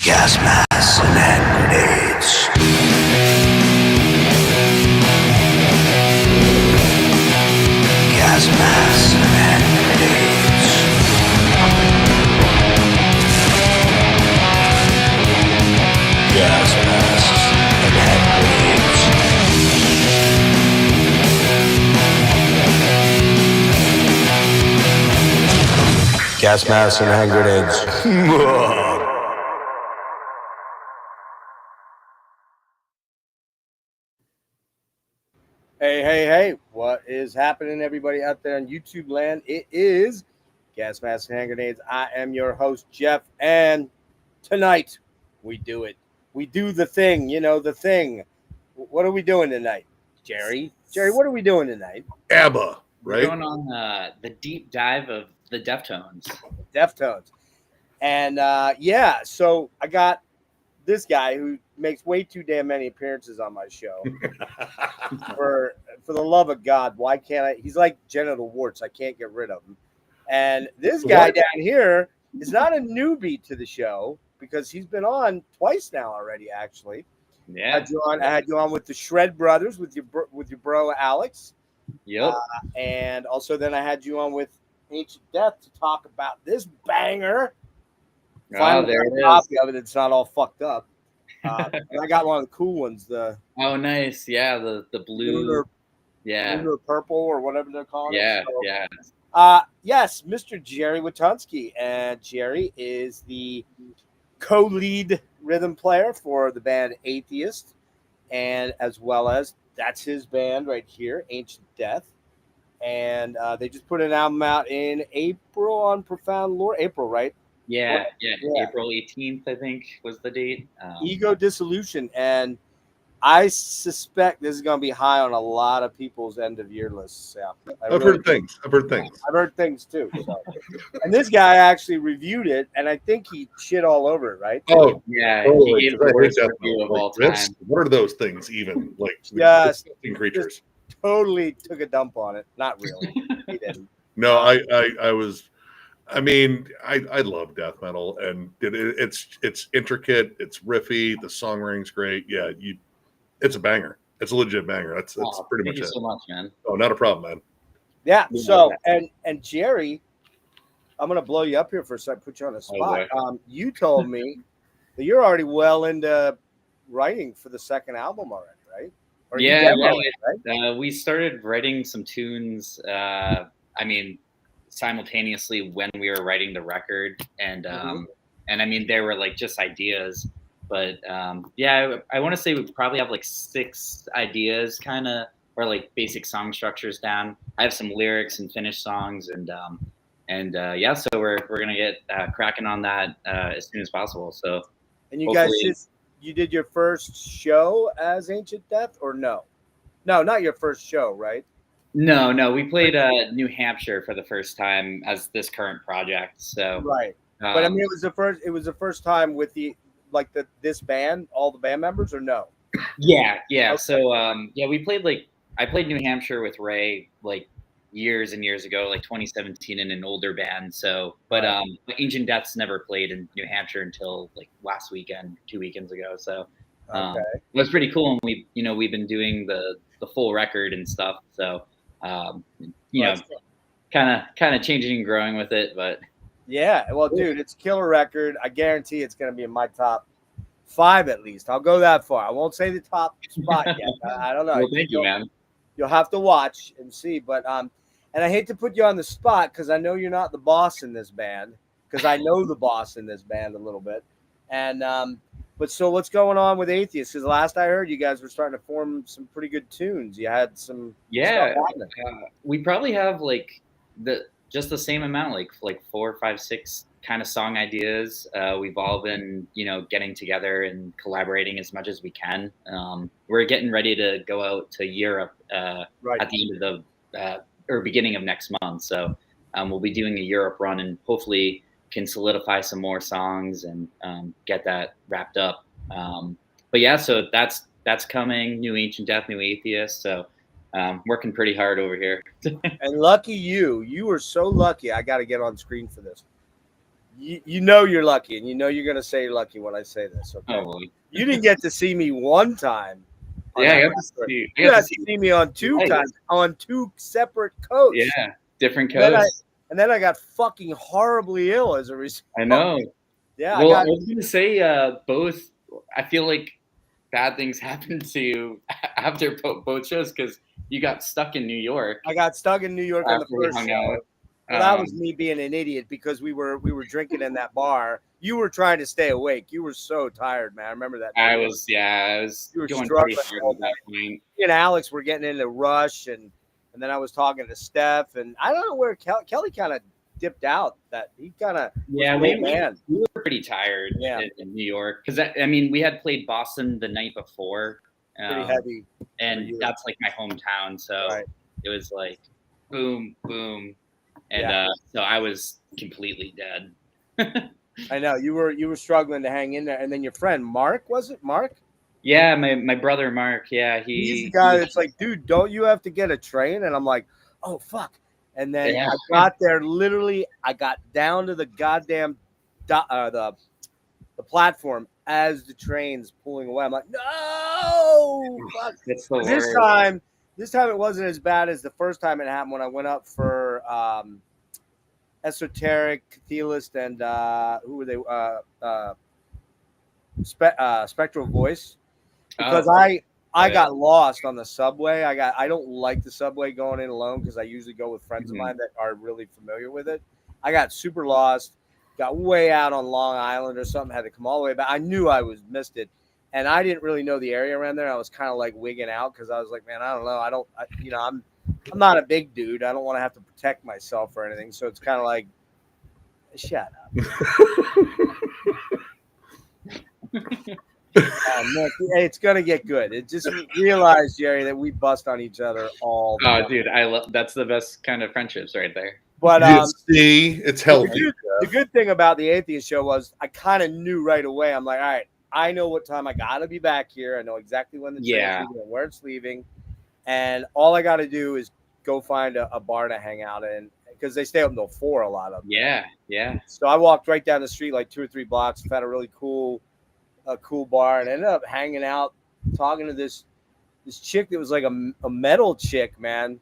gas masks and hand grenades. Gas masks and hand grenades. Gas masks and hand grenades. Gas masks and hand grenades. Hey, what is happening, everybody out there in YouTube land? It is Gas Masks and Hand Grenades. I am your host, Jeff, and tonight we do it. We do the thing, the thing. What are we doing tonight, Jerry? Jerry, what are we doing tonight? ABBA, right? We're going on the deep dive of the Deftones. Deftones. And, so I got this guy who makes way too damn many appearances on my show. For the love of God, why can't I? He's like genital warts. I can't get rid of him. And this guy down here is not a newbie to the show because he's been on twice now already. Actually, Yeah, I had you on with the Shred Brothers with your bro Alex. Yep. And also then I had you on with Ancient Death to talk about this banger. Oh, there it is. Copy of it. It's not all fucked up. And I got one of the cool ones. Oh, nice. Yeah, the blue. Lunar, Yeah. Lunar purple or whatever they're calling Yeah. it. So, Yeah. yes, Mr. Jerry Witunsky. And Jerry is the co-lead rhythm player for the band Atheist. And as well as that's his band right here, Ancient Death. And they just put an album out in April on Profound Lore. April, right? Yeah. Yeah. April 18th, I think, was the date. Ego Dissolution. And I suspect this is going to be high on a lot of people's end of year lists. Yeah, I've heard things. I've heard things too. So. And this guy actually reviewed it, and I think he shit all over it, right? Oh, yeah. totally. He gave the worst review of all time. What are those things even? Like, Yes. creatures. Totally took a dump on it. Not really. He didn't. No, I was. I mean, I love death metal, and it's intricate, it's riffy, the songwriting's great. Yeah, it's a banger. It's a legit banger. That's pretty much it. Thank you so much, man. Oh, not a problem, man. Yeah. So and Jerry, I'm gonna blow you up here for a second, put you on the spot. You told me that you're already well into writing for the second album already, right? Or Yeah, right? We started writing some tunes. Simultaneously when we were writing the record, and I mean they were like just ideas, but I want to say we probably have like 6 ideas, kind of, or like basic song structures down. I have some lyrics and finished songs, and so we're gonna get cracking on that as soon as possible. So, and you guys you did your first show as Ancient Death, or no, not your first show, right? No, we played New Hampshire for the first time as this current project. So right, but I mean, it was the first time with this band, all the band members, or no? Yeah. Okay. So I played New Hampshire with Ray like years and years ago, like 2017, in an older band. So, but Ancient Death's never played in New Hampshire until like last weekend, 2 weekends ago. So it was pretty cool, and we've been doing the full record and stuff. So. Kind of changing and growing with it, but yeah, well, dude, it's a killer record. I guarantee it's going to be in my top 5 at least. I'll go that far. I won't say the top spot yet. I don't know. Well, thank you, man. You'll have to watch and see, but and I hate to put you on the spot because I know you're not the boss in this band, because I know the boss in this band a little bit, and but so what's going on with Atheist? Because last I heard, you guys were starting to form some pretty good tunes. You had some stuff we probably have like just the same amount, like 4, 5, 6 kind of song ideas. We've all been getting together and collaborating as much as we can. We're getting ready to go out to Europe at the end of the or beginning of next month. So we'll be doing a Europe run, and hopefully can solidify some more songs and get that wrapped up. But yeah, so that's coming. New Ancient Death, New Atheist. So working pretty hard over here. And lucky you were so lucky. I got to get on screen for this. you know you're lucky, and you know you're gonna say you're lucky when I say this. Okay. Oh, boy. You didn't get to see me one time. on Yeah, that I got to record. see. You got to see me on two Nice. times on two separate coasts. Yeah, different And then coasts. I got fucking horribly ill as a result. I know. Yeah, Well, I I was gonna say both. I feel like bad things happened to you after both shows because you got stuck in New York. got stuck in New York on the after we first hung show. out. Well, that was me being an idiot because we were drinking in that bar. You were trying to stay awake. You were so tired, man. I remember that. I night. was You were going pretty struggling hard at that point. Me and Alex were getting into Rush, and then I was talking to Steph, and I don't know where Kelly kind of dipped out. That he kind of Yeah, we were pretty tired in New York because I mean we had played Boston the night before, pretty heavy, and that's like my hometown, so it was like boom, boom, and so I was completely dead. I know you were struggling to hang in there, and then your friend Mark, was it Mark? Yeah, my brother Mark. Yeah, he's the guy that's like, dude, don't you have to get a train? And I'm like, oh fuck. And then I got there. Literally, I got down to the goddamn the platform as the train's pulling away. I'm like, no, fuck. That's the This time it wasn't as bad as the first time it happened when I went up for Esoteric, Atheist, and who were they? Spectral Voice. Because I got lost on the subway. I don't like the subway going in alone because I usually go with friends of mine that are really familiar with it. I got super lost, got way out on Long Island or something, had to come all the way back. I knew I missed it, and I didn't really know the area around there. I was kind of like wigging out because I was like, man, I don't know. I'm not a big dude. I don't want to have to protect myself or anything. So it's kind of like, shut up. Nick, it's gonna get good. It just realized, Jerry, that we bust on each other all the time. Dude, I love that's the best kind of friendships right there. But see, it's healthy. The good thing about the Atheist show was I kind of knew right away. I'm like, all right, I know what time I gotta be back here. I know exactly when the train's leaving and where it's leaving, and all I gotta do is go find a bar to hang out in because they stay up until 4. A lot of them. Yeah. So I walked right down the street like 2 or 3 blocks, found a really cool bar, and ended up hanging out, talking to this chick that was like a metal chick, man.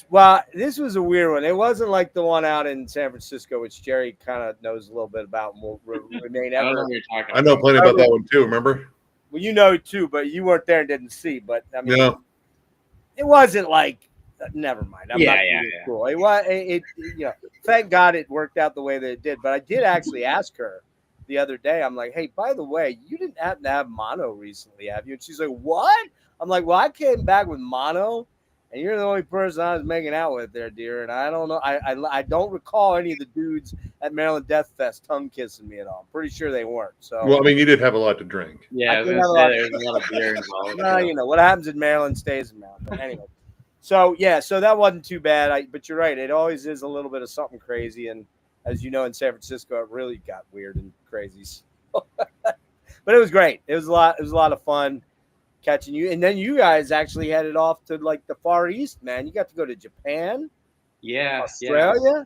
Well, this was a weird one. It wasn't like the one out in San Francisco, which Jerry kind of knows a little bit about and will remain ever. I know plenty about that one too. Remember? Well, you know too, but you weren't there and didn't see. But I mean, it wasn't like. Never mind. I'm not cool. It was. Thank God it worked out the way that it did. But I did actually ask her the other day. I'm like, hey, by the way, you didn't happen to have mono recently, have you? And she's like, what? I'm like, well, I came back with mono, and you're the only person I was making out with there, dear. And I don't know. I don't recall any of the dudes at Maryland Death Fest tongue kissing me at all. I'm pretty sure they weren't. So, well, I mean, you did have a lot to drink. Yeah, there's a lot of beer involved. No, you know what happens in Maryland stays in Maryland. But anyway. So that wasn't too bad. But you're right. It always is a little bit of something crazy. And as you know, in San Francisco, it really got weird and crazy. But it was great. It was a lot of fun catching you. And then you guys actually headed off to like the Far East, man. You got to go to Japan. Yeah. Australia.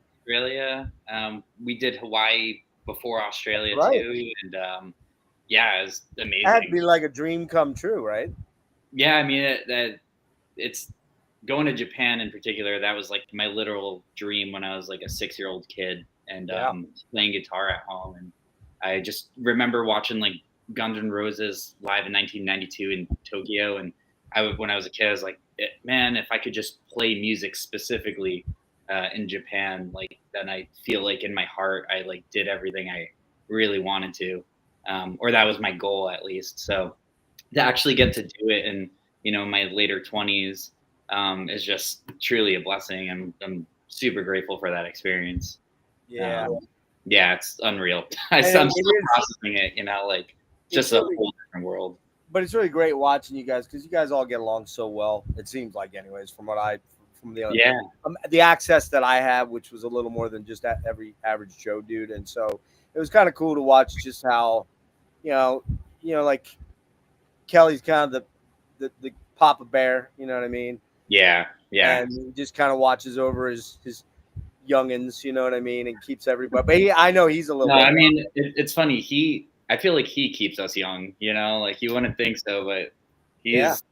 We did Hawaii before Australia too. And it was amazing. That had to be like a dream come true, right? Yeah. I mean, it's going to Japan in particular. That was like my literal dream when I was like a 6-year-old kid and playing guitar at home. And I just remember watching like Guns N' Roses live in 1992 in Tokyo. And when I was a kid, I was like, man, if I could just play music specifically in Japan, like then I feel like in my heart, I like did everything I really wanted to, or that was my goal at least. So to actually get to do it in, my later 20s, is just truly a blessing. I'm super grateful for that experience. Yeah. It's unreal. I'm still processing it, like just a whole different world. But it's really great watching you guys because you guys all get along so well. It seems like, anyways, from the access that I have, which was a little more than just every average Joe dude, and so it was kind of cool to watch just how, like Kelly's kind of the Papa Bear, you know what I mean? Yeah. And he just kind of watches over his youngins, you know what I mean, and keeps everybody. But I know he's a little. No, bit I mean it's funny. I feel like he keeps us young. You know, like you wouldn't think so, but he's.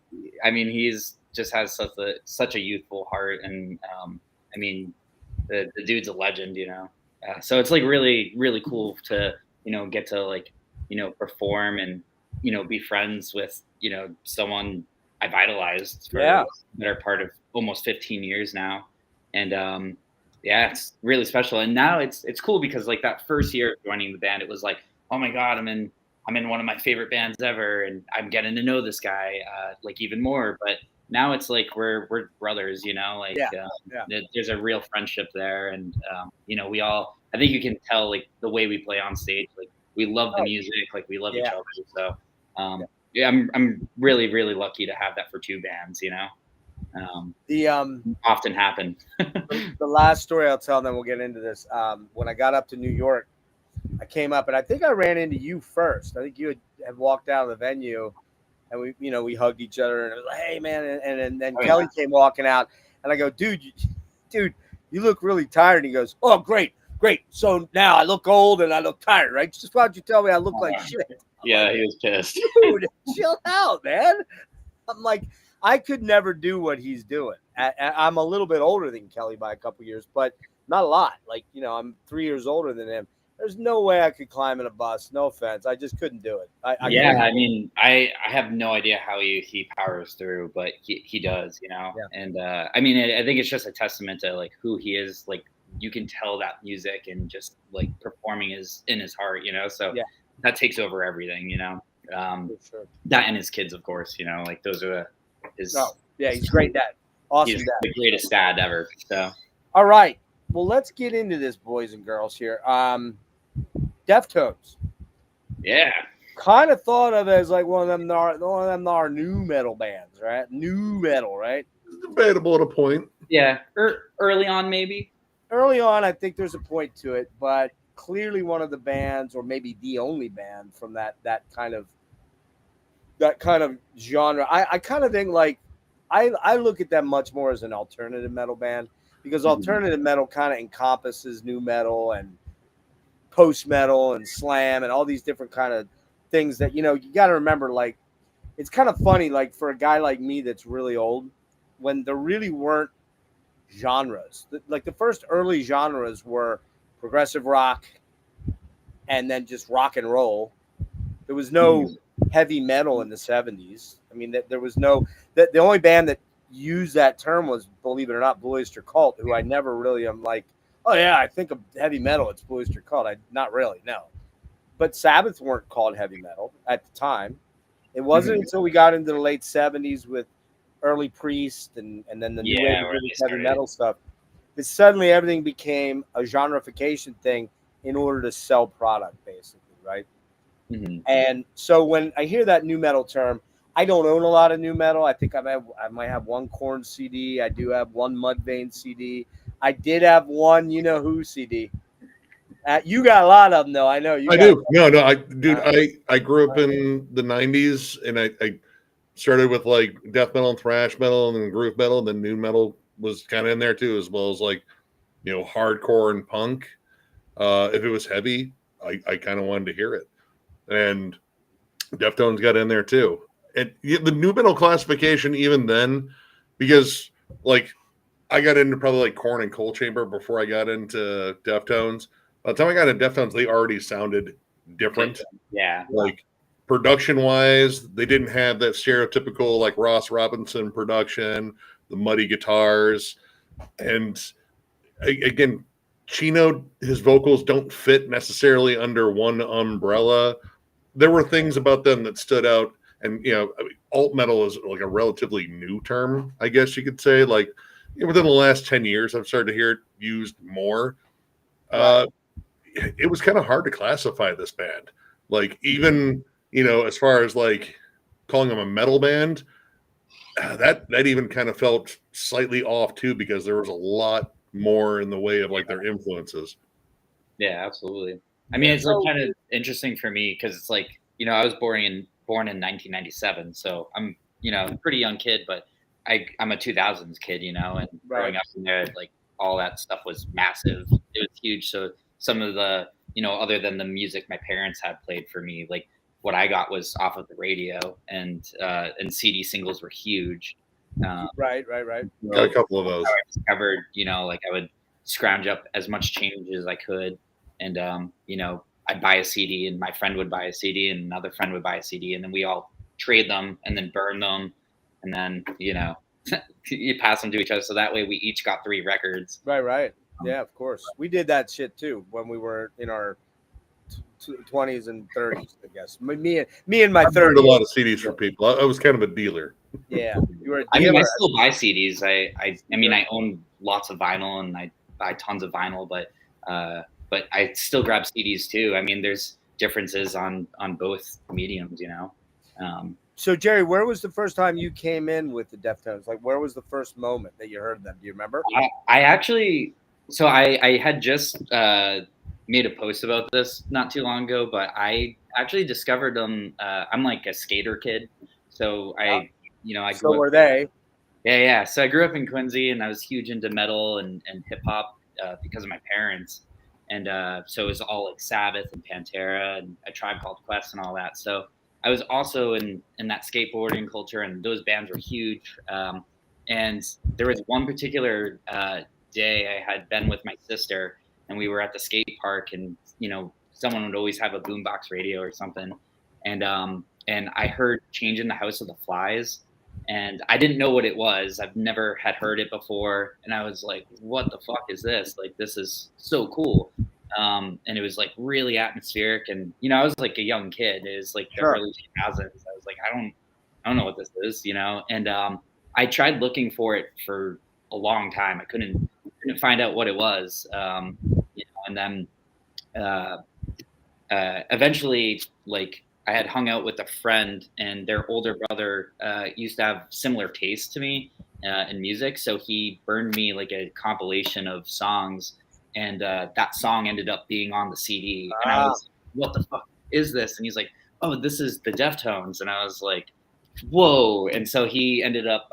I mean, he's just has such a youthful heart, and I mean, the dude's a legend. You know, so it's like really really cool to get to like perform and be friends with someone I've idolized for the better part of almost 15 years now, and yeah, it's really special. And now it's cool because like that first year of joining the band, it was like, oh my god, I'm in one of my favorite bands ever, and I'm getting to know this guy like even more. But now it's like we're brothers, like there's a real friendship there, and we all. I think you can tell like the way we play on stage, like we love the music, like we love each other. So yeah, I'm really really lucky to have that for two bands. Often happen. The last story I'll tell, and then we'll get into this. When I got up to New York, I came up, and I think I ran into you first. I think you had walked out of the venue, and we hugged each other, and it was like, hey man, and then Kelly came walking out, and I go, dude, you look really tired. And he goes, oh great. So now I look old and I look tired, right? Just why don't you tell me I look like shit? Yeah, he was pissed. Dude, chill out, man. I'm like, I could never do what he's doing. I'm a little bit older than Kelly by a couple years, but not a lot. Like, I'm 3 years older than him. There's no way I could climb in a bus. No offense. I just couldn't do it. I mean, I have no idea how he powers through, but he does, Yeah. And I mean, I think it's just a testament to like who he is. Like you can tell that music and just like performing is in his heart, So that takes over everything, Sure. That and his kids, of course, like those are his. Oh, yeah, he's great dad. Awesome he's dad. The greatest dad ever. So. All right. Well, let's get into this, boys and girls here. Deftones. Yeah. Kind of thought of as like one of them are new metal bands, right? New metal, right? It's debatable at a point. Yeah. Early on, maybe. Early on, I think there's a point to it, but clearly one of the bands, or maybe the only band from that kind of genre. I kind of think like I look at them much more as an alternative metal band, because alternative metal kind of encompasses new metal and post metal and slam and all these different kind of things that you got to remember. Like, it's kind of funny, like for a guy like me that's really old, when there really weren't genres. Like the first early genres were progressive rock and then just rock and roll. There was no heavy metal in the 70s. I mean, there was no the only band that used that term was, believe it or not, Blue Oyster Cult, who I never really am like, oh yeah, I think of heavy metal, it's Blue Oyster Cult. Not really, no. But Sabbath weren't called heavy metal at the time. It wasn't until we got into the late 70s with early Priest and then the new heavy metal stuff that suddenly everything became a genreification thing in order to sell product, basically, right? And so when I hear that new metal term, I don't own a lot of new metal. I think I might have one Korn CD. I do have one Mudvayne CD. I did have one You Know Who CD. You got a lot of them, though. I know you. I do. No, I grew up in the 90s, and I started with like death metal and thrash metal and then groove metal, and then new metal was kind of in there too, as well as like hardcore and punk. If it was heavy, I kind of wanted to hear it, and Deftones got in there too. And the new metal classification, even then, because like I got into probably like Korn and Coal Chamber before I got into Deftones. By the time I got into Deftones, they already sounded different. Yeah. Like production wise, they didn't have that stereotypical like Ross Robinson production, the muddy guitars. And again, Chino, his vocals don't fit necessarily under one umbrella. There were things about them that stood out. And, alt metal is like a relatively new term, I guess you could say. Like within the last 10 years, I've started to hear it used more. Right. It was kind of hard to classify this band. Like even, as far as like calling them a metal band, that even kind of felt slightly off too, because there was a lot more in the way of like their influences. Yeah, absolutely. I mean, it's like kind of interesting for me because it's like, I was born in 1997, so I'm a pretty young kid, but I'm a 2000s kid, and growing up in there, like all that stuff was massive. It was huge. So some of the, other than the music my parents had played for me, like what I got was off of the radio, and CD singles were huge. Right. Got a couple of those. I discovered, like I would scrounge up as much change as I could, and I'd buy a CD, and my friend would buy a CD, and another friend would buy a CD, and then we all trade them and then burn them, and then you pass them to each other, so that way we each got 3 records. Right. Yeah, of course. We did that shit too when we were in our 20s and 30s, I guess. Me and my 30s. A lot of CDs for people. I was kind of a dealer. Yeah, you were. I still buy CDs. I own lots of vinyl, and I buy tons of vinyl, but I still grab CDs too. I mean, there's differences on both mediums, So Jerry, where was the first time you came in with the Deftones? Like, where was the first moment that you heard them? Do you remember? I actually, so I had just made a post about this not too long ago, but I actually discovered them. I'm like a skater kid, so I grew so up. Were they? Yeah. So I grew up in Quincy, and I was huge into metal and hip hop because of my parents, and so it was all like Sabbath and Pantera and A Tribe Called Quest and all that. So I was also in that skateboarding culture, and those bands were huge. And there was one particular day I had been with my sister, and we were at the skate park, and someone would always have a boombox radio or something, and I heard "Change in the House of the Flies," and I didn't know what it was. I've never had heard it before, and I was like, "What the fuck is this? Like, this is so cool." And it was like really atmospheric, and I was like a young kid. It was like the early 2000s. I was like, I don't know what this is, and I tried looking for it for a long time. I couldn't find out what it was, and then eventually, like, I had hung out with a friend, and their older brother used to have similar tastes to me in music, so he burned me like a compilation of songs, and that song ended up being on the CD, and I was like, what the fuck is this? And he's like, oh, this is the Deftones, and I was like, whoa. And so he ended up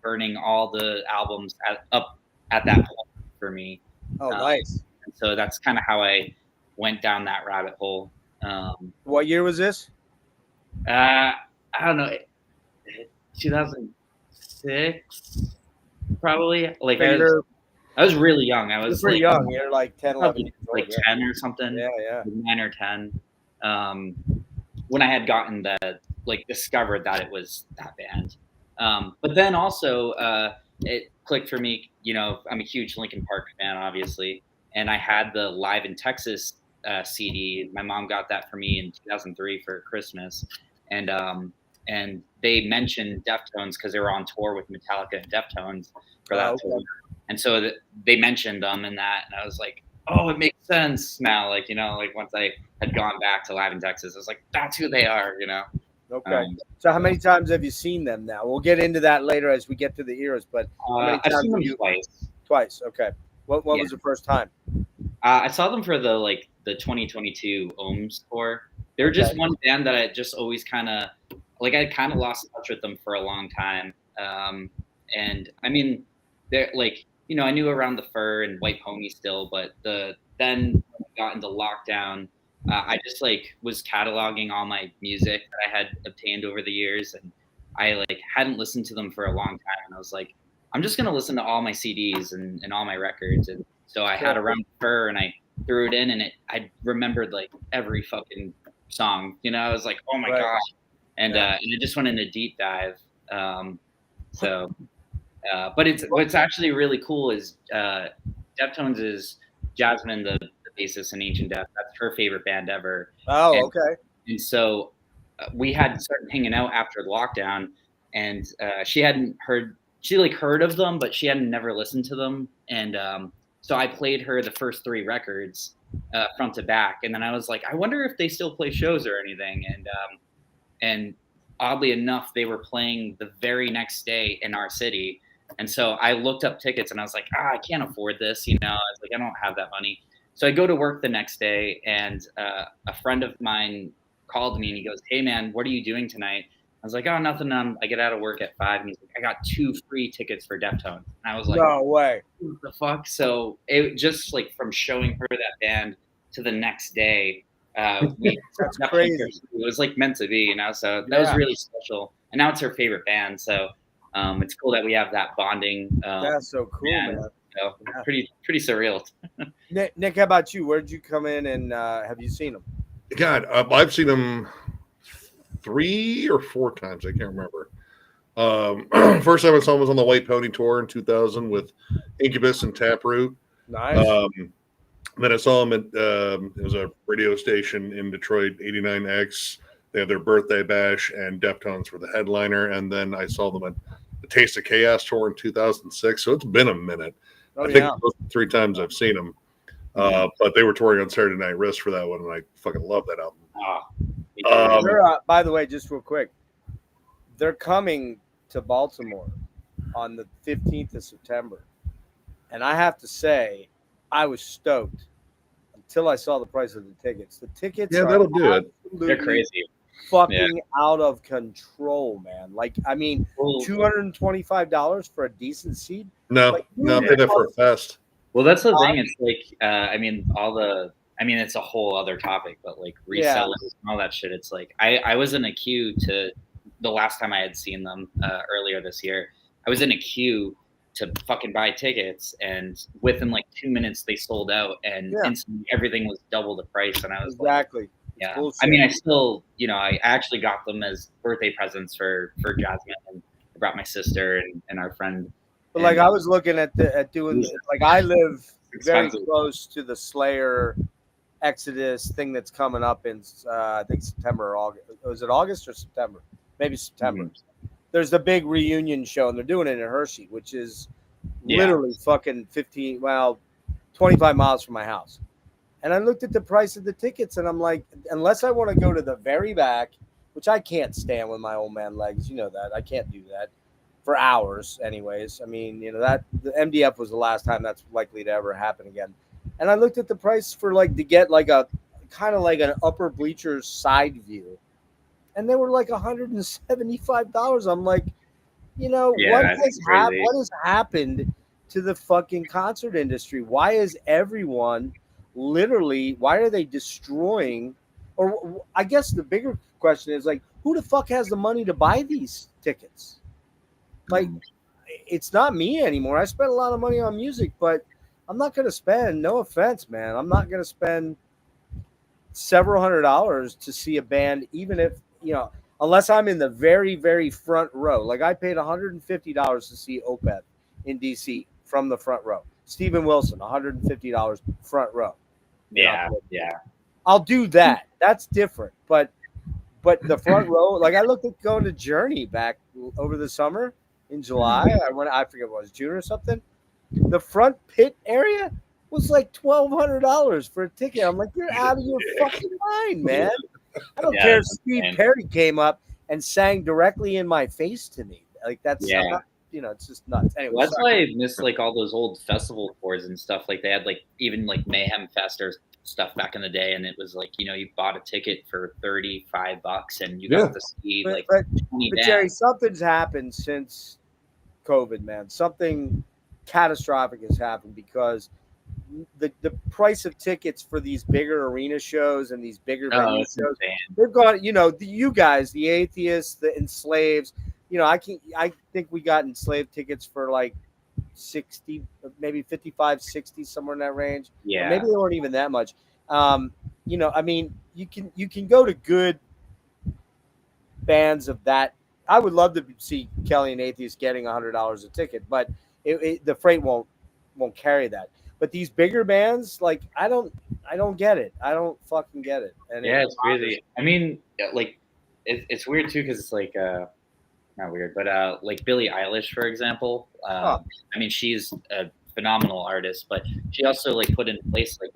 burning all the albums up at that point for me. Oh, nice. And so that's kind of how I went down that rabbit hole. What year was this? I don't know, 2006, probably. Like I was really young. I was pretty like, young. You're like 10, 11 years old. Like 10 or something. Yeah. 9 or 10. When I had gotten discovered that it was that band. But then also it clicked for me. I'm a huge Linkin Park fan, obviously, and I had the Live in Texas CD. My mom got that for me in 2003 for Christmas, and they mentioned Deftones because they were on tour with Metallica and Deftones for that tour. And so they mentioned them in that, and I was like, oh, it makes sense now. Like, once I had gone back to Live in Texas, I was like, that's who they are, Okay. So how many times have you seen them now? We'll get into that later as we get to the Eros, but how many times I've seen them twice. Twice, okay. What was the first time? I saw them for the 2022 Ohms tour. They were just one band that I just always I lost touch with them for a long time. And I mean, they're like, I knew Around the Fur and White Pony still, but then when I got into lockdown, I just was cataloging all my music that I had obtained over the years, and I hadn't listened to them for a long time, and I was like, I'm just gonna listen to all my CDs and all my records, and so I had Around the Fur, and I threw it in, and I remembered every fucking song, I was like, oh my gosh, and it just went in a deep dive, but what's actually really cool is Deftones is Jasmine, the bassist in Ancient Death. That's her favorite band ever. Oh, okay. And so we had started hanging out after lockdown, and she hadn't heard. She heard of them, but she hadn't never listened to them. And so I played her the first 3 records front to back, and then I was like, I wonder if they still play shows or anything. And oddly enough, they were playing the very next day in our city. And so I looked up tickets, and I was like, I can't afford this. I was like, I don't have that money. So I go to work the next day, and a friend of mine called me, and he goes, hey man, what are you doing tonight? I was like, oh, nothing. I get out of work at 5, and he's like, I got 2 free tickets for Deftones. And I was like, No way. what the fuck? So it just like from showing her that band to the next day, That's crazy. It was like meant to be, you know. So that was really special. And now it's her favorite band. So it's cool that we have that bonding. That's so cool, man. So pretty surreal. Nick, how about you? Where did you come in, and have you seen them? God, I've seen them 3 or 4 times. I can't remember. First time I saw them was on the White Pony tour in 2000 with Incubus and Taproot. Nice. Then I saw them at it was a radio station in Detroit, 89X. They had their birthday bash, and Deftones were the headliner. And then I saw them at the Taste of Chaos tour in 2006. So it's been a minute. I think those are the 3 times I've seen them. But they were touring on Saturday Night Wrist for that one, and I fucking love that album. By the way, just real quick, they're coming to Baltimore on the 15th of September. And I have to say, I was stoked until I saw the price of the tickets. The tickets are that'll do it. They're crazy. Fucking out of control, man. Like, I mean, $225 for a decent seat? No, like, I did that for a fest. Well, that's the thing. It's like, it's a whole other topic, but like resellers and all that shit. It's like, I was in a queue to the last time I had seen them earlier this year. I was in a queue to fucking buy tickets, and within like 2 minutes they sold out, and instantly everything was double the price. And I was like, yeah. I mean, I still, I actually got them as birthday presents for Jasmine, and I brought my sister and our friend. But like, I was looking at doing like, I live very close to the Slayer Exodus thing that's coming up in I think September or August. Was it August or September? Maybe September. Mm-hmm. There's the big reunion show, and they're doing it in Hershey, which is literally fucking 25 miles from my house. And I looked at the price of the tickets, and I'm like, unless I want to go to the very back, which I can't stand with my old man legs, you know that. I can't do that for hours anyways. I mean, that the MDF was the last time that's likely to ever happen again. And I looked at the price for like to get like a kind of like an upper bleachers side view. And they were like $175. I'm like, what has happened to the fucking concert industry? Why is everyone why are they destroying? Or I guess the bigger question is like, who the fuck has the money to buy these tickets? Like, it's not me anymore. I spent a lot of money on music, but I'm not going to spend, no offense, man, I'm not going to spend several $100s to see a band, even if, unless I'm in the very, very front row. Like, I paid $150 to see Opeth in DC from the front row. Steven Wilson, $150 front row. Yeah. I'll do that. That's different. But the front row, like, I looked at going to Journey back over the summer in July. I forget what it was, June or something. The front pit area was like $1,200 for a ticket. I'm like, you're out of your fucking mind, man. I don't care if Steve Perry came up and sang directly in my face to me. Like, that's not, it's just nuts. Anyway, that's why I miss like all those old festival tours and stuff. Like, they had like even like Mayhem Fest or stuff back in the day, and it was like, you bought a ticket for $35 and you got to see like 20 but Jerry, something's happened since COVID, man. Something catastrophic has happened because the price of tickets for these bigger arena shows and these bigger venue shows, they've gone, you guys, the Atheists, the Enslaved, I think we got Enslaved tickets for like 60, maybe 55, 60, somewhere in that range. Yeah. Or maybe they weren't even that much. I mean, you can go to good bands of that. I would love to see Kelly and Atheist getting $100 a ticket, but the freight won't carry that. But these bigger bands, like, I don't get it. I don't fucking get it. And it's crazy. I mean, like, it's weird too, because it's like not weird, but like Billie Eilish, for example. I mean, she's a phenomenal artist, but she also like put in place like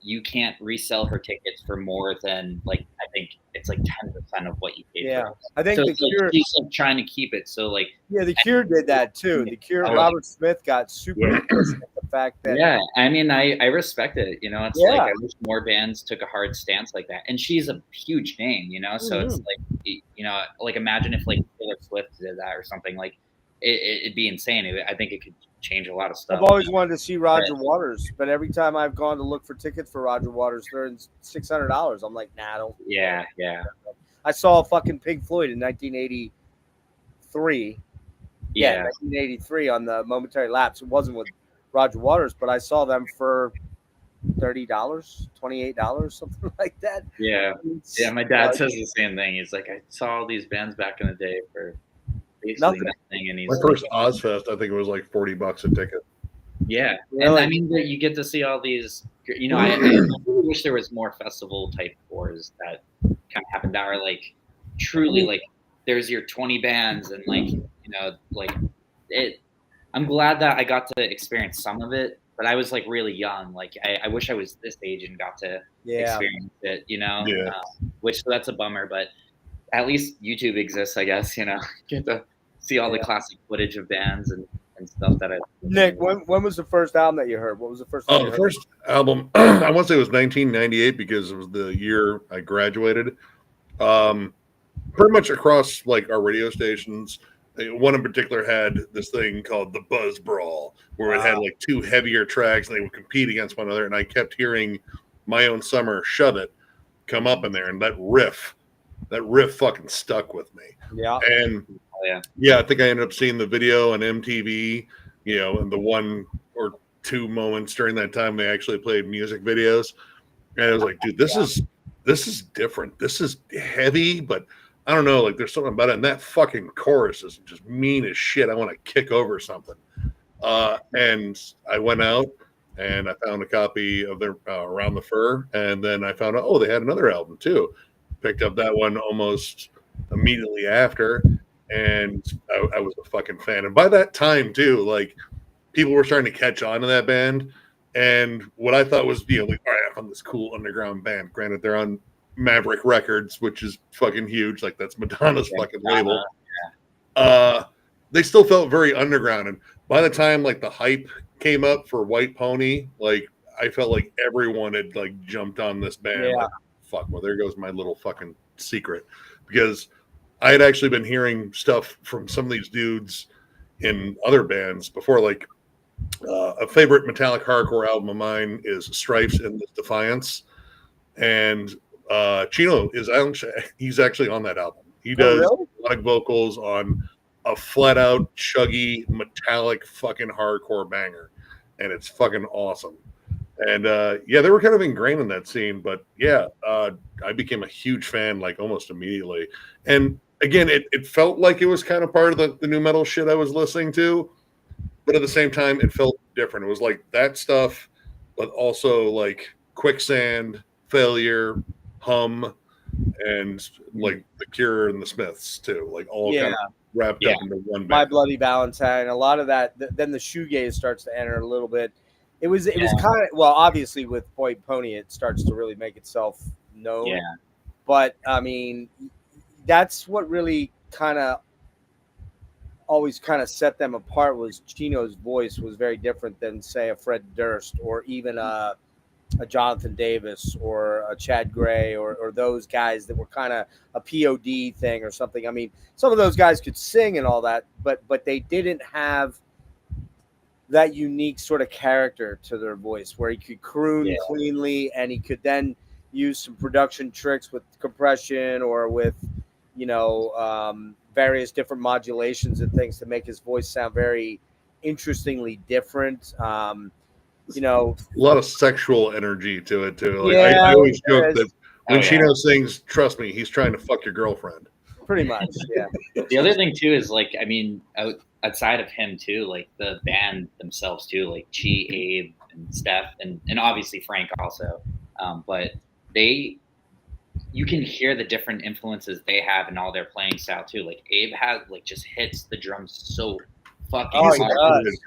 you can't resell her tickets for more than like I think it's like 10% of what you paid for. I think so the Cure, she's like trying to keep it. So like the Cure did that too. The Cure, Robert Smith got super pissed at the fact that I mean I respect it. It's like I wish more bands took a hard stance like that. And she's a huge name, so it's like you know, like imagine if like Taylor Swift did that or something. Like it'd be insane. I think it could change a lot of stuff. I've always wanted to see Roger Waters, but every time I've gone to look for tickets for Roger Waters, they're $600. I'm like, nah, I don't. Yeah. I saw fucking Pink Floyd in 1983. Yeah, 1983 on the Momentary Lapse. It wasn't with Roger Waters, but I saw them for $30, $28, something like that. Yeah. My dad says the same thing. He's like, I saw all these bands back in the day for basically nothing. And he's my first Ozfest, I think it was like $40 a ticket. Yeah, Really? and I mean, you get to see all these. You know, I wish there was more festival type tours that kind of happen that are like truly like there's your 20 bands and like like it. I'm glad that I got to experience some of it, but I was like really young. Like I wish I was this age and got to experience it. Which that's a bummer, but at least YouTube exists, I guess. Get to see all the classic footage of bands and stuff that I. Nick, when was the first album that you heard? What was the first? The first album, I want to say it was 1998 because it was the year I graduated. Pretty much across like our radio stations, one in particular had this thing called the Buzz Brawl, where it had like two heavier tracks and they would compete against one another. And I kept hearing My Own Summer, Shove It come up in there, and that riff fucking stuck with me. Yeah. And I think I ended up seeing the video on MTV, and the 1 or 2 moments during that time they actually played music videos. And I was like, dude, this is different. This is heavy, but I don't know, like there's something about it. And that fucking chorus is just mean as shit. I want to kick over something. And I went out and I found a copy of their Around the Fur. And then I found out, they had another album too. Picked up that one almost immediately after. And I was a fucking fan. And by that time too, like people were starting to catch on to that band. And what I thought was, like, all right, I found this cool underground band. Granted, they're on Maverick Records, which is fucking huge. Like that's Madonna's fucking label. They still felt very underground. And by the time like the hype came up for White Pony, like I felt like everyone had like jumped on this band. Yeah. Like, fuck, well, there goes my little fucking secret. Because I had actually been hearing stuff from some of these dudes in other bands before. Like a favorite metallic hardcore album of mine is Stripes and Defiance. And Chino he's actually on that album. He does melodic vocals on a flat out chuggy metallic fucking hardcore banger, and it's fucking awesome. And they were kind of ingrained in that scene, but I became a huge fan like almost immediately. And again, it felt like it was kind of part of the new metal shit I was listening to, but at the same time it felt different. It was like that stuff, but also like Quicksand, Failure, Hum, and like The Cure and the Smiths too, like all kind of wrapped up into one band. My Bloody Valentine, a lot of that. Then the shoegaze starts to enter a little bit. It was kind of, obviously with White Pony, it starts to really make itself known. Yeah. But I mean, that's what really kind of always kind of set them apart. Was Chino's voice was very different than say a Fred Durst or even a Jonathan Davis or a Chad Gray or those guys that were kind of a POD thing or something. I mean, some of those guys could sing and all that, but they didn't have that unique sort of character to their voice where he could croon cleanly and he could then use some production tricks with compression or with, various different modulations and things to make his voice sound very interestingly different. A lot of sexual energy to it too. Like I always joke that when Chino sings, trust me, he's trying to fuck your girlfriend. Pretty much, yeah. The other thing too is like, I mean, outside of him too, like the band themselves too, like Chi, Abe, and Steph, and obviously Frank also. But you can hear the different influences they have in all their playing style too. Like Abe has like just hits the drums so fucking hard. I was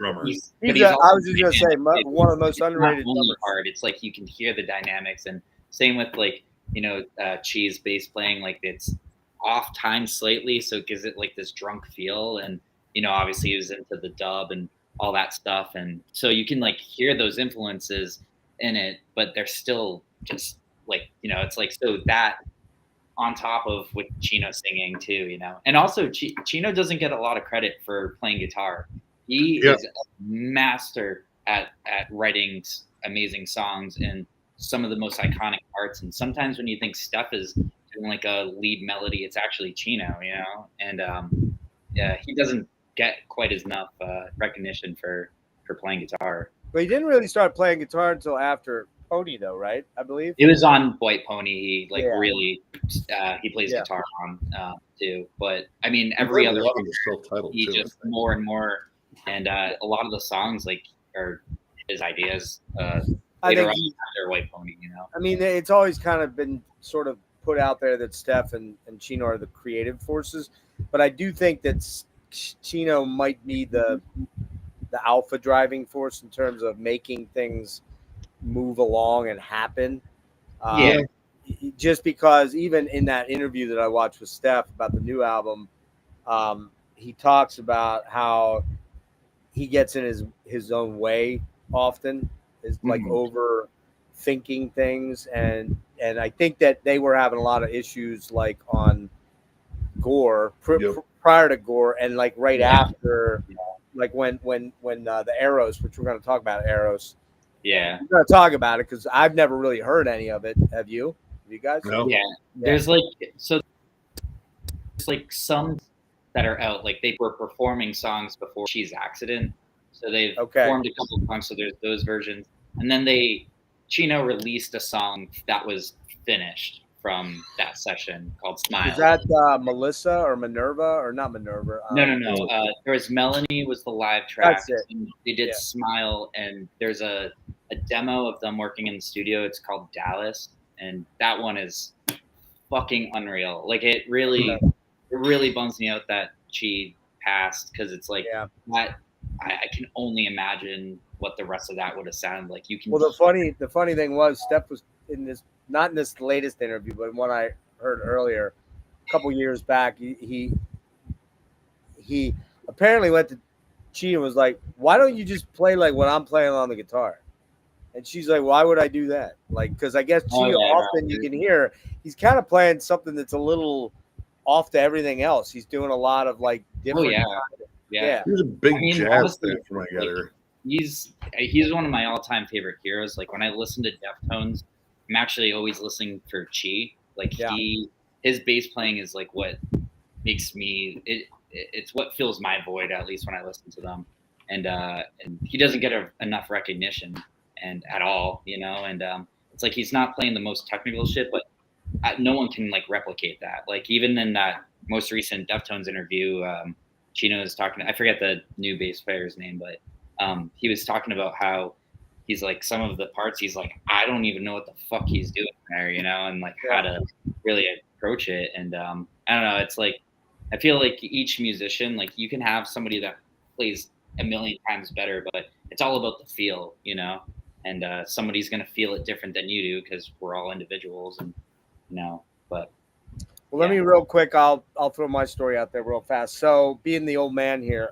just gonna say one of the most underrated drummers. Hard. It's like you can hear the dynamics, and same with like Chi's bass playing. Like it's off time slightly, so it gives it like this drunk feel. And obviously he was into the dub and all that stuff, and so you can like hear those influences in it, but they're still just like it's like so that on top of with Chino singing too, you know. And also Chino doesn't get a lot of credit for playing guitar. He is a master at writing amazing songs and some of the most iconic parts. And sometimes when you think Steph is doing like a lead melody, it's actually Chino, you know. And yeah, he doesn't get quite as enough recognition for playing guitar. But he didn't really start playing guitar until after Pony, though, right? I believe it was on White Pony. He really he plays Yeah. guitar on too. But I mean, every other song is self-titled he too. just more and more, and a lot of the songs like are his ideas. I Later think on after White Pony, you know. I mean, it's always kind of been sort of put out there that Steph and Chino are the creative forces, but I do think that Chino might be the alpha driving force in terms of making things move along and happen. Yeah. Just because even in that interview that I watched with Steph about the new album, he talks about how he gets in his own way often, is like overthinking things, and I think that they were having a lot of issues like on Gore prior to Gore and like right after, like when the Eros, which we're going to talk about Eros. Yeah. We're going to talk about it because I've never really heard any of it. Have you? Have you guys? No. Yeah. There's like there's like some that are out. Like they were performing songs before She's Accident, so they've formed a couple of songs. So there's those versions, and then Chino released a song that was finished from that session called Smile. Is that Melissa or Minerva or not Minerva? No. There was Melanie was the live track. That's it. And they did Smile, and there's a demo of them working in the studio. It's called Dallas, and that one is fucking unreal. Like it really bums me out that she passed because it's like that. I can only imagine what the rest of that would have sounded like. You can. Well, the funny thing was Steph was in this, not in this latest interview, but in one I heard earlier, a couple years back. He apparently went to Chi and was like, "Why don't you just play like what I'm playing on the guitar?" And she's like, "Why would I do that?" Like, because I guess Chi often you can hear he's kind of playing something that's a little off to everything else. He's doing a lot of like different. Yeah. He was a big jazz fan from what I gather. He's one of my all-time favorite heroes. Like when I listen to Deftones, I'm actually always listening for Chi. Like his bass playing is like what makes me it's what fills my void, at least when I listen to them. And he doesn't get enough recognition and at all, you know. And it's like he's not playing the most technical shit, but no one can like replicate that. Like even in that most recent Deftones interview, Chino was talking. I forget the new bass player's name, but he was talking about how he's like some of the parts. He's like, I don't even know what the fuck he's doing there, you know, and like how to really approach it. And I don't know. It's like I feel like each musician, like you can have somebody that plays a million times better, but it's all about the feel, you know. And somebody's gonna feel it different than you do because we're all individuals, and you know. But well, let me real quick. I'll throw my story out there real fast. So, being the old man here,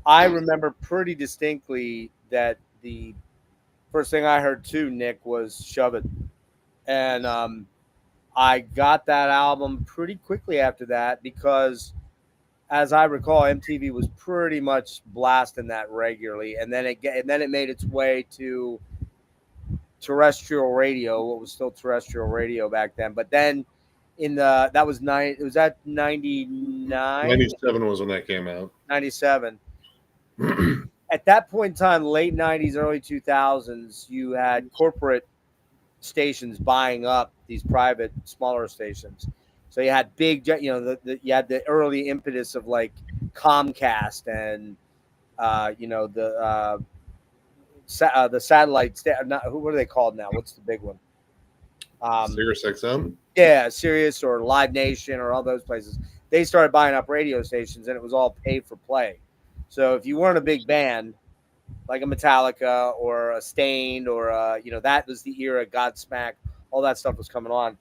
I remember pretty distinctly that the first thing I heard too, Nick, was "Shove It," and I got that album pretty quickly after that because, as I recall, MTV was pretty much blasting that regularly, and then it made its way to terrestrial radio, what was still terrestrial radio back then. But then that was 99? 97 was when that came out. 97. At that point in time, late 90s, early 2000s, you had corporate stations buying up these private, smaller stations. So you had big, you know, you had the early impetus of like Comcast and, you know, the satellite. What are they called now? What's the big one? Sirius XM. Yeah, Sirius or Live Nation or all those places. They started buying up radio stations, and it was all pay for play. So if you weren't a big band, like a Metallica or a Stained or you know, that was the era. Godsmack, all that stuff was coming on.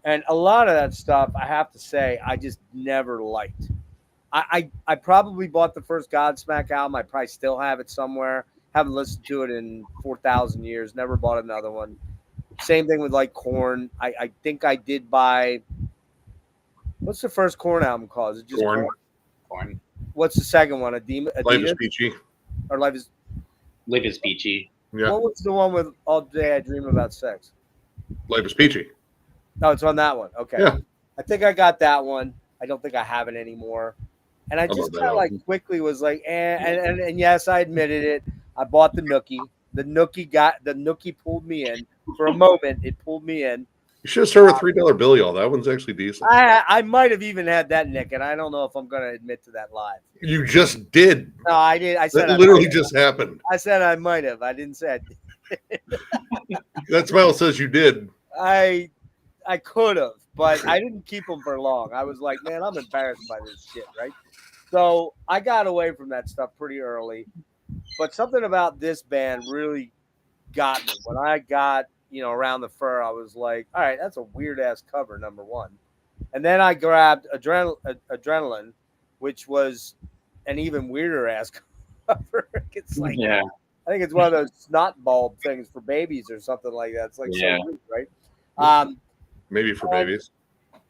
And a lot of that stuff, I have to say, I just never liked. I probably bought the first Godsmack album. I probably still have it somewhere. Haven't listened to it in 4,000 years. Never bought another one. Same thing with like Korn. I think I did buy. What's the first Korn album called? Is it just Korn. Corn. What's the second one? Life is Adidas Peachy. or Life is? Live is peachy. Yeah. What was the one with All Day I Dream About Sex? Life is Peachy. Oh, it's on that one. Okay. Yeah. I think I got that one. I don't think I have it anymore. And I love just that kind of like album. quickly was like, and yes, I admitted it. I bought the Nookie. The Nookie pulled me in for a moment. It pulled me in. You should have started with $3 Billy. All that one's actually decent. I might have even had that, Nick, and I don't know if I'm going to admit to that live. You just did. No, I did. I said That I literally might have. just happened. I said I might have. I didn't say I did. That smile says you did. I could have, but I didn't keep them for long. I was like, man, I'm embarrassed by this shit, right? So I got away from that stuff pretty early. But something about this band really got me. When I got, Around the Fur, I was like, all right, that's a weird ass cover, number one. And then I grabbed Adrenaline, which was an even weirder ass cover. It's like, Yeah. I think it's one of those snot bulb things for babies or something like that. It's like Yeah. so weird, right? Maybe for babies.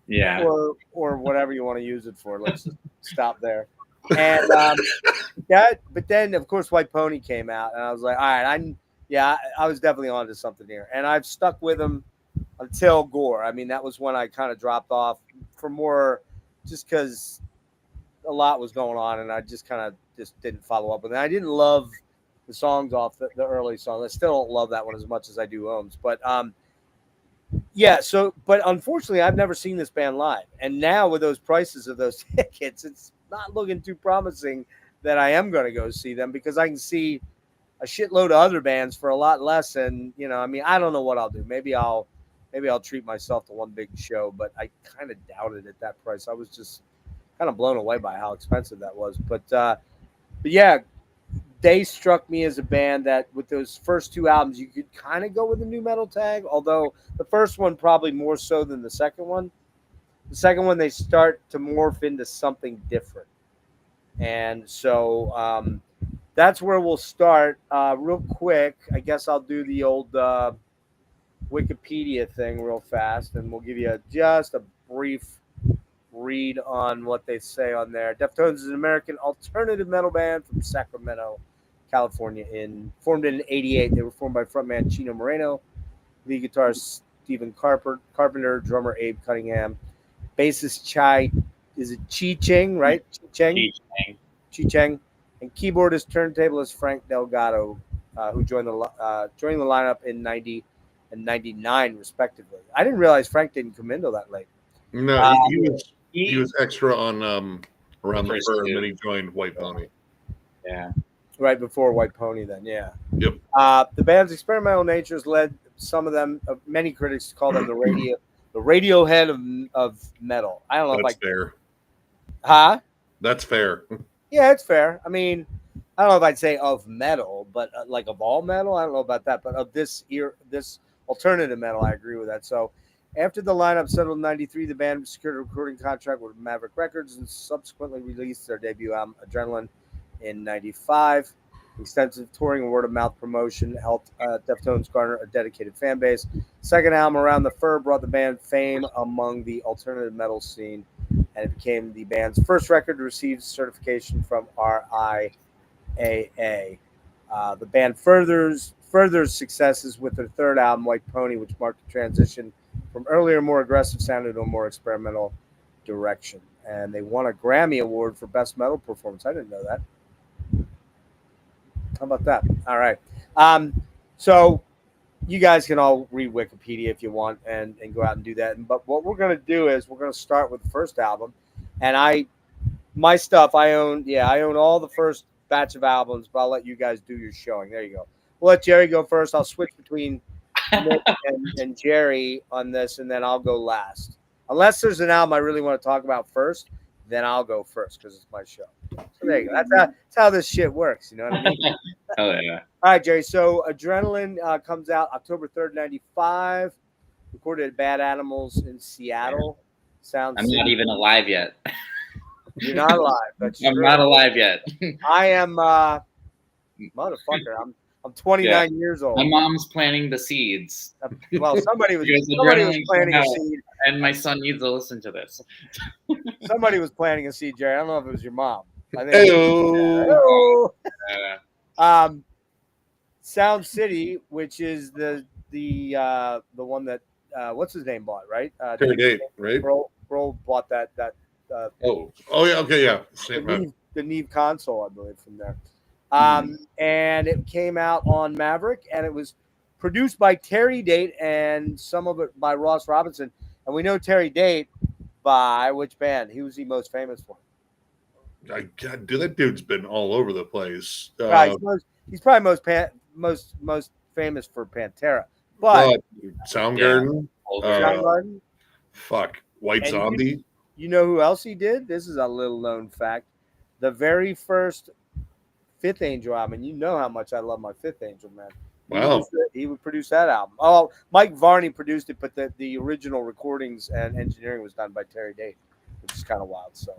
Yeah. Or whatever you want to use it for. Let's just stop there. And but then of course White Pony came out, and I was like, all right, I was definitely onto something here, and I've stuck with them until Gore. I mean, that was when I kind of dropped off for more, just because a lot was going on, and I just didn't follow up with it. I didn't love the songs off the early songs. I still don't love that one as much as I do Ohms, but but unfortunately, I've never seen this band live. And now with those prices of those tickets, it's not looking too promising that I am going to go see them, because I can see a shitload of other bands for a lot less. And, I don't know what I'll do. Maybe I'll treat myself to one big show, but I kind of doubt it at that price. I was just kind of blown away by how expensive that was. But yeah, they struck me as a band that with those first two albums, you could kind of go with the new metal tag, although the first one probably more so than the second one. The second one, they start to morph into something different. And so that's where we'll start. Real quick, I guess I'll do the old Wikipedia thing real fast, and we'll give you just a brief read on what they say on there. Deftones is an American alternative metal band from Sacramento, California, formed in '88. They were formed by frontman Chino Moreno, lead guitarist Stephen Carpenter, drummer Abe Cunningham, bassist Chi Cheng, right? Chi Cheng, and keyboardist turntablist Frank Delgado, who joined the lineup in '90 and '99 respectively. I didn't realize Frank didn't come in till that late. No, he was extra on Around the Fur, and then he joined White Pony. Yeah. Right before White Pony, then, yeah. Yep. The band's experimental nature has led some of them, many critics call them the Radiohead of metal. I don't know That's fair. Huh? That's fair. Yeah, it's fair. I mean, I don't know if I'd say of metal, but like of all metal, I don't know about that. But of this alternative metal, I agree with that. So after the lineup settled in '93, the band secured a recording contract with Maverick Records and subsequently released their debut album, Adrenaline, in '95. Extensive touring and word-of-mouth promotion helped Deftones garner a dedicated fan base. Second album, Around the Fur, brought the band fame among the alternative metal scene, and it became the band's first record to receive certification from RIAA. The band furthers successes with their third album, White Pony, which marked a transition from earlier more aggressive sound to a more experimental direction. And they won a Grammy Award for Best Metal Performance. I didn't know that. How about that? All right. So you guys can all read Wikipedia if you want and go out and do that. But what we're going to do is we're going to start with the first album. And I own all the first batch of albums, but I'll let you guys do your showing. There you go. We'll let Jerry go first. I'll switch between Nick and Jerry on this, and then I'll go last. Unless there's an album I really want to talk about first, then I'll go first because it's my show. So there you go. That's how this shit works. You know what I mean? Oh, yeah. All right, Jerry. So Adrenaline comes out October 3rd, 95. Recorded at Bad Animals in Seattle. I'm not even alive yet. You're not alive. That's I'm true. not alive yet. I am, motherfucker. I'm I'm 29 years old. My mom's planting the seeds. Well, somebody was Because planting a out, seed, and my son needs to listen to this. somebody was planting a seed, Jerry. I don't know if it was your mom. I think. Heyo. Sound City, which is the one that what's his name bought, right? Terry Date, right? Bro bought that Oh yeah, okay, yeah. Same, the Neve console, I believe, from there. And it came out on Maverick, and it was produced by Terry Date and some of it by Ross Robinson. And we know Terry Date by which band? Who's he most famous for? God, dude, that dude's been all over the place. He's probably most famous for Pantera, but Soundgarden, Soundgarden, fuck, White and Zombie. You know who else he did? This is a little known fact. The very first Fifth Angel album. You know how much I love my Fifth Angel, man. Wow. He would produce that album. Oh, Mike Varney produced it, but the original recordings and engineering was done by Terry Date, which is kind of wild. So,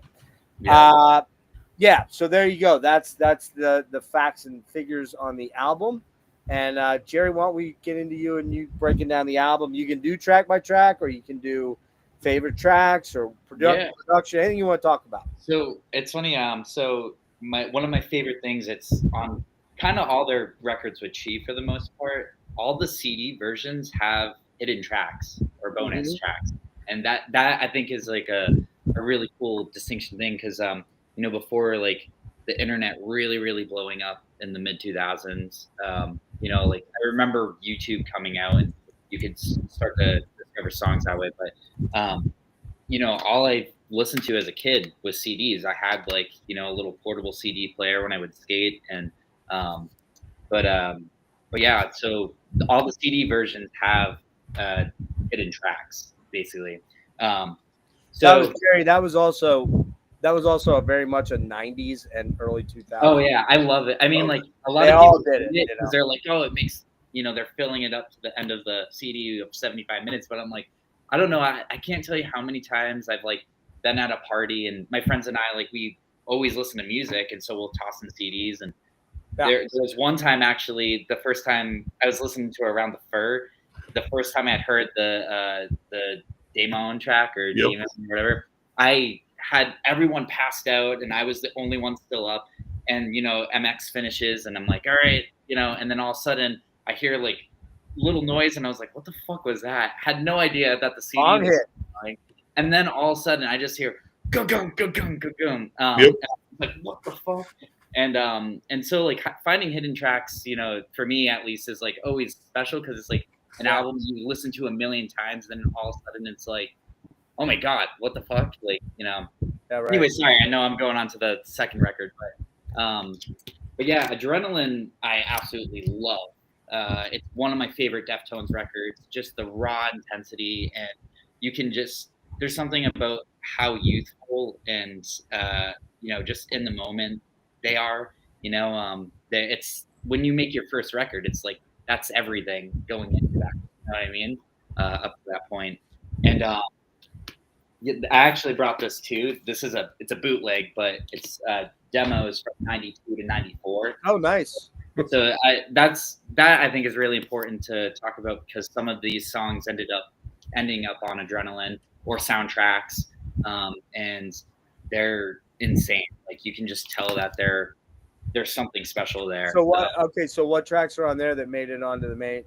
so there you go. That's the facts and figures on the album. And Jerry, why don't we get into you and you breaking down the album? You can do track by track, or you can do favorite tracks or production, anything you want to talk about. So it's funny. So one of my favorite things, it's on kind of all their records with Chi for the most part. All the CD versions have hidden tracks or bonus tracks, and that I think is like a really cool distinction thing because before like the internet really blowing up in the mid 2000s, like I remember YouTube coming out and you could start to discover songs that way, but all I listened to as a kid was CDs. I had like a little portable CD player when I would skate, and but yeah, so all the CD versions have hidden tracks basically. So Jerry, that was also a very much a 90s and early 2000s. Oh yeah, I love it. I mean, like a lot they of all people did it because they're like, oh, it makes they're filling it up to the end of the CD of 75 minutes. But I'm like, I don't know. I can't tell you how many times I've like been at a party and my friends and I, like, we always listen to music, and so we'll toss in CDs. And there was one time, actually, the first time I was listening to Around the Fur, the first time I had heard the Damon track or Demon or whatever, I had everyone passed out and I was the only one still up. And MX finishes and I'm like, all right, and then all of a sudden I hear like little noise and I was like, what the fuck was that? Had no idea that the CD was going. And then all of a sudden I just hear go gum go gum go gum. Like, what the fuck? And so like finding hidden tracks, for me at least, is like always special because it's like an album you listen to a million times, then all of a sudden it's like, oh my god, what the fuck? Like, Yeah, right. Anyway, sorry, I know I'm going on to the second record, but yeah, Adrenaline I absolutely love. It's one of my favorite Deftones records, just the raw intensity, and you can just, there's something about how youthful and just in the moment they are. It's when you make your first record, it's like that's everything going into that. You know what I mean? Up to that point. And I actually brought this too. It's a bootleg, but it's demos from 92 to 94. Oh, nice. So I think is really important to talk about because some of these songs ending up on Adrenaline or soundtracks, and they're insane. Like you can just tell that there's something special there. So what? So what tracks are on there that made it onto the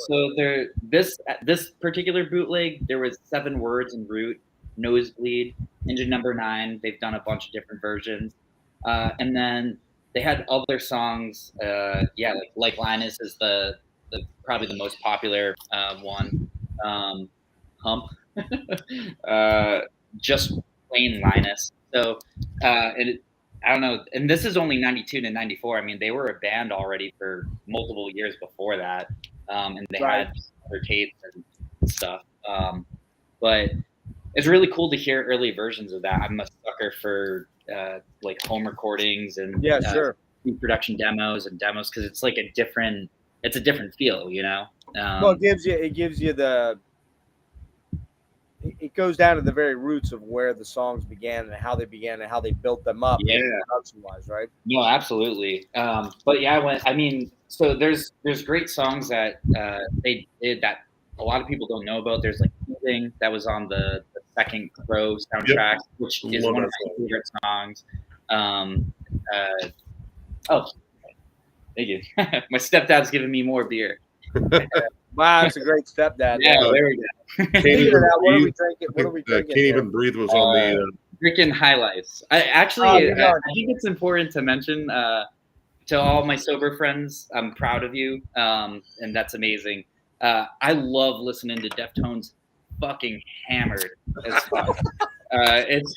So this particular bootleg, there was 7 Words en Route, Nosebleed, Engine Number 9. They've done a bunch of different versions, and then they had other songs. Like Linus is the probably the most popular one. Hump, just plain Linus. So I don't know. And this is only 92 to 94. I mean, they were a band already for multiple years before that. And they had other tapes and stuff. But it's really cool to hear early versions of that. I'm a sucker for like home recordings and production demos because it's like a different feel, Well, it gives you it goes down to the very roots of where the songs began and how they built them up, Yeah. production wise, right? No, absolutely. But yeah, so there's great songs that they did that a lot of people don't know about. There's like Thing that was on the second Crow soundtrack, which is Love one of that my song. favorite songs. Oh, thank you. My stepdad's giving me more beer. Wow, it's a great stepdad. Yeah, there we go. Can't Speaking even of that, what are we breathe. drinking? What are we drinking? Can't even breathe was on the. Freaking highlights. I think it's important to mention to all my sober friends, I'm proud of you, and that's amazing. I love listening to Deftones fucking hammered as fuck. It's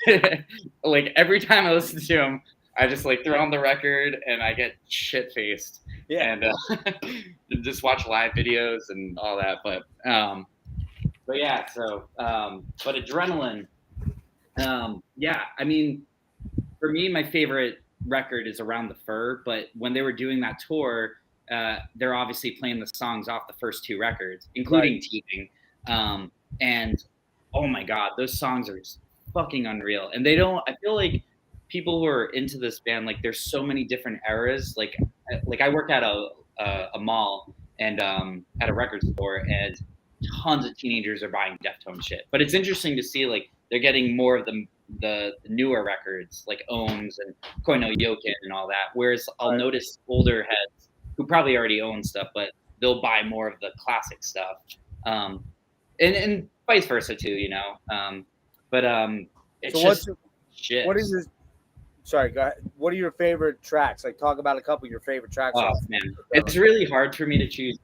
like every time I listen to them, I just like throw on the record and I get shit faced. Yeah. And just watch live videos and all that. But yeah, so but Adrenaline. Yeah, I mean, for me, my favorite record is Around the Fur, but when they were doing that tour, they're obviously playing the songs off the first two records, including Teething. And oh my God, those songs are just fucking unreal. And I feel like people who are into this band, like there's so many different eras. Like I work at a mall and at a record store, and tons of teenagers are buying Deftones shit. But it's interesting to see like they're getting more of the newer records like Ohms and Koinoyokan and all that. Whereas I'll notice older heads who probably already own stuff, but they'll buy more of the classic stuff. And vice versa too, you know. It's So just shit. what is this? Sorry, go ahead. What are your favorite tracks? Like, talk about a couple of your favorite tracks. Oh man, it's really hard for me to choose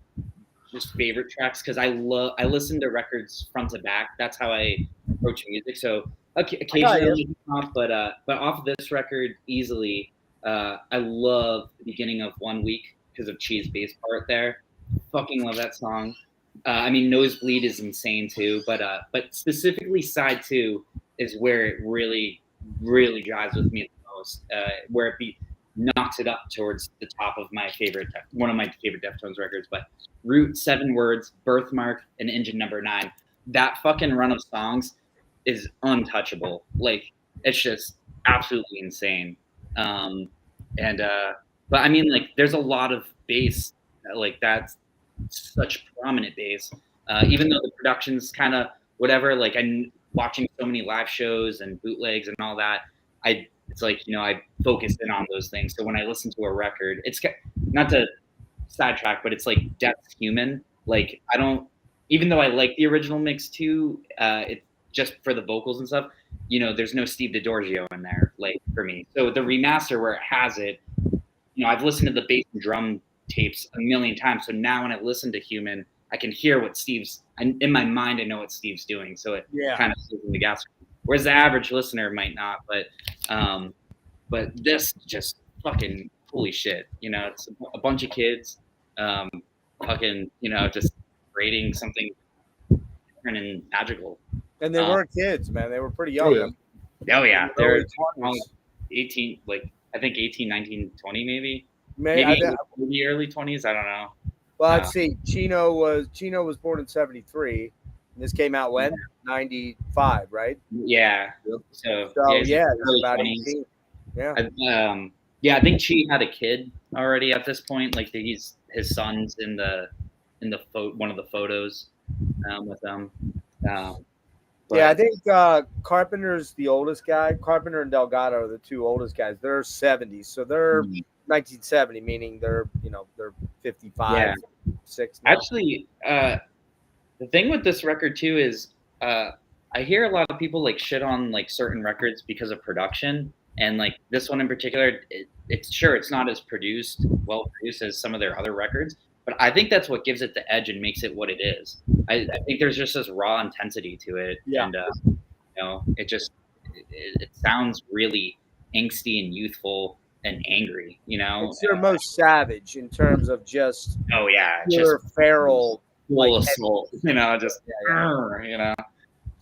just favorite tracks because I listen to records front to back. That's how I approach music. So occasionally, but off of this record, easily, I love the beginning of 1 Week because of Che's bass part there. Fucking love that song. I mean, Nosebleed is insane too, but specifically side 2 is where it really, really drives with me the most. Where it knocks it up towards the top of one of my favorite Deftones records. But Root, 7 Words, Birthmark, and Engine Number 9. That fucking run of songs is untouchable. Like, it's just absolutely insane. But I mean, like, there's a lot of bass, like that's such prominent bass. Even though the production's kind of whatever, like I'm watching so many live shows and bootlegs and all that, it's like, you know, I focus in on those things. So when I listen to a record, it's not to sidetrack, but it's like Death's Human. Like even though I like the original mix too, it's just for the vocals and stuff, you know, there's no Steve DiGiorgio in there, like for me. So the remaster where it has it, you know, I've listened to the bass and drum tapes a million times. So now when I listen to Human, I can hear what in my mind, I know what Steve's doing. So it kind of sits in the gas. Whereas the average listener might not, but this just fucking holy shit. You know, it's a bunch of kids, fucking, you know, just creating something different and magical. And they weren't kids, man. They were pretty young. Oh yeah. They're 20s. 18, like I think 18, 19, 20 maybe. Maybe early 20s. I don't know. Well, let's see. Chino was born in 73. And this came out when? 95, right? Yeah. So yeah, about 18. Yeah. I think Chi had a kid already at this point. Like his son's in one of the photos with them. I think Carpenter's the oldest guy. Carpenter and Delgado are the two oldest guys. They're 70s, so they're 1970, meaning they're 55, 6. Now. Actually, the thing with this record too is I hear a lot of people like shit on like certain records because of production, and like this one in particular, it's not as well produced as some of their other records. But I think that's what gives it the edge and makes it what it is. I think there's just this raw intensity to it, and you know, it sounds really angsty and youthful and angry. You know, it's their most savage in terms of just pure feral, full of soul. You know, just you know.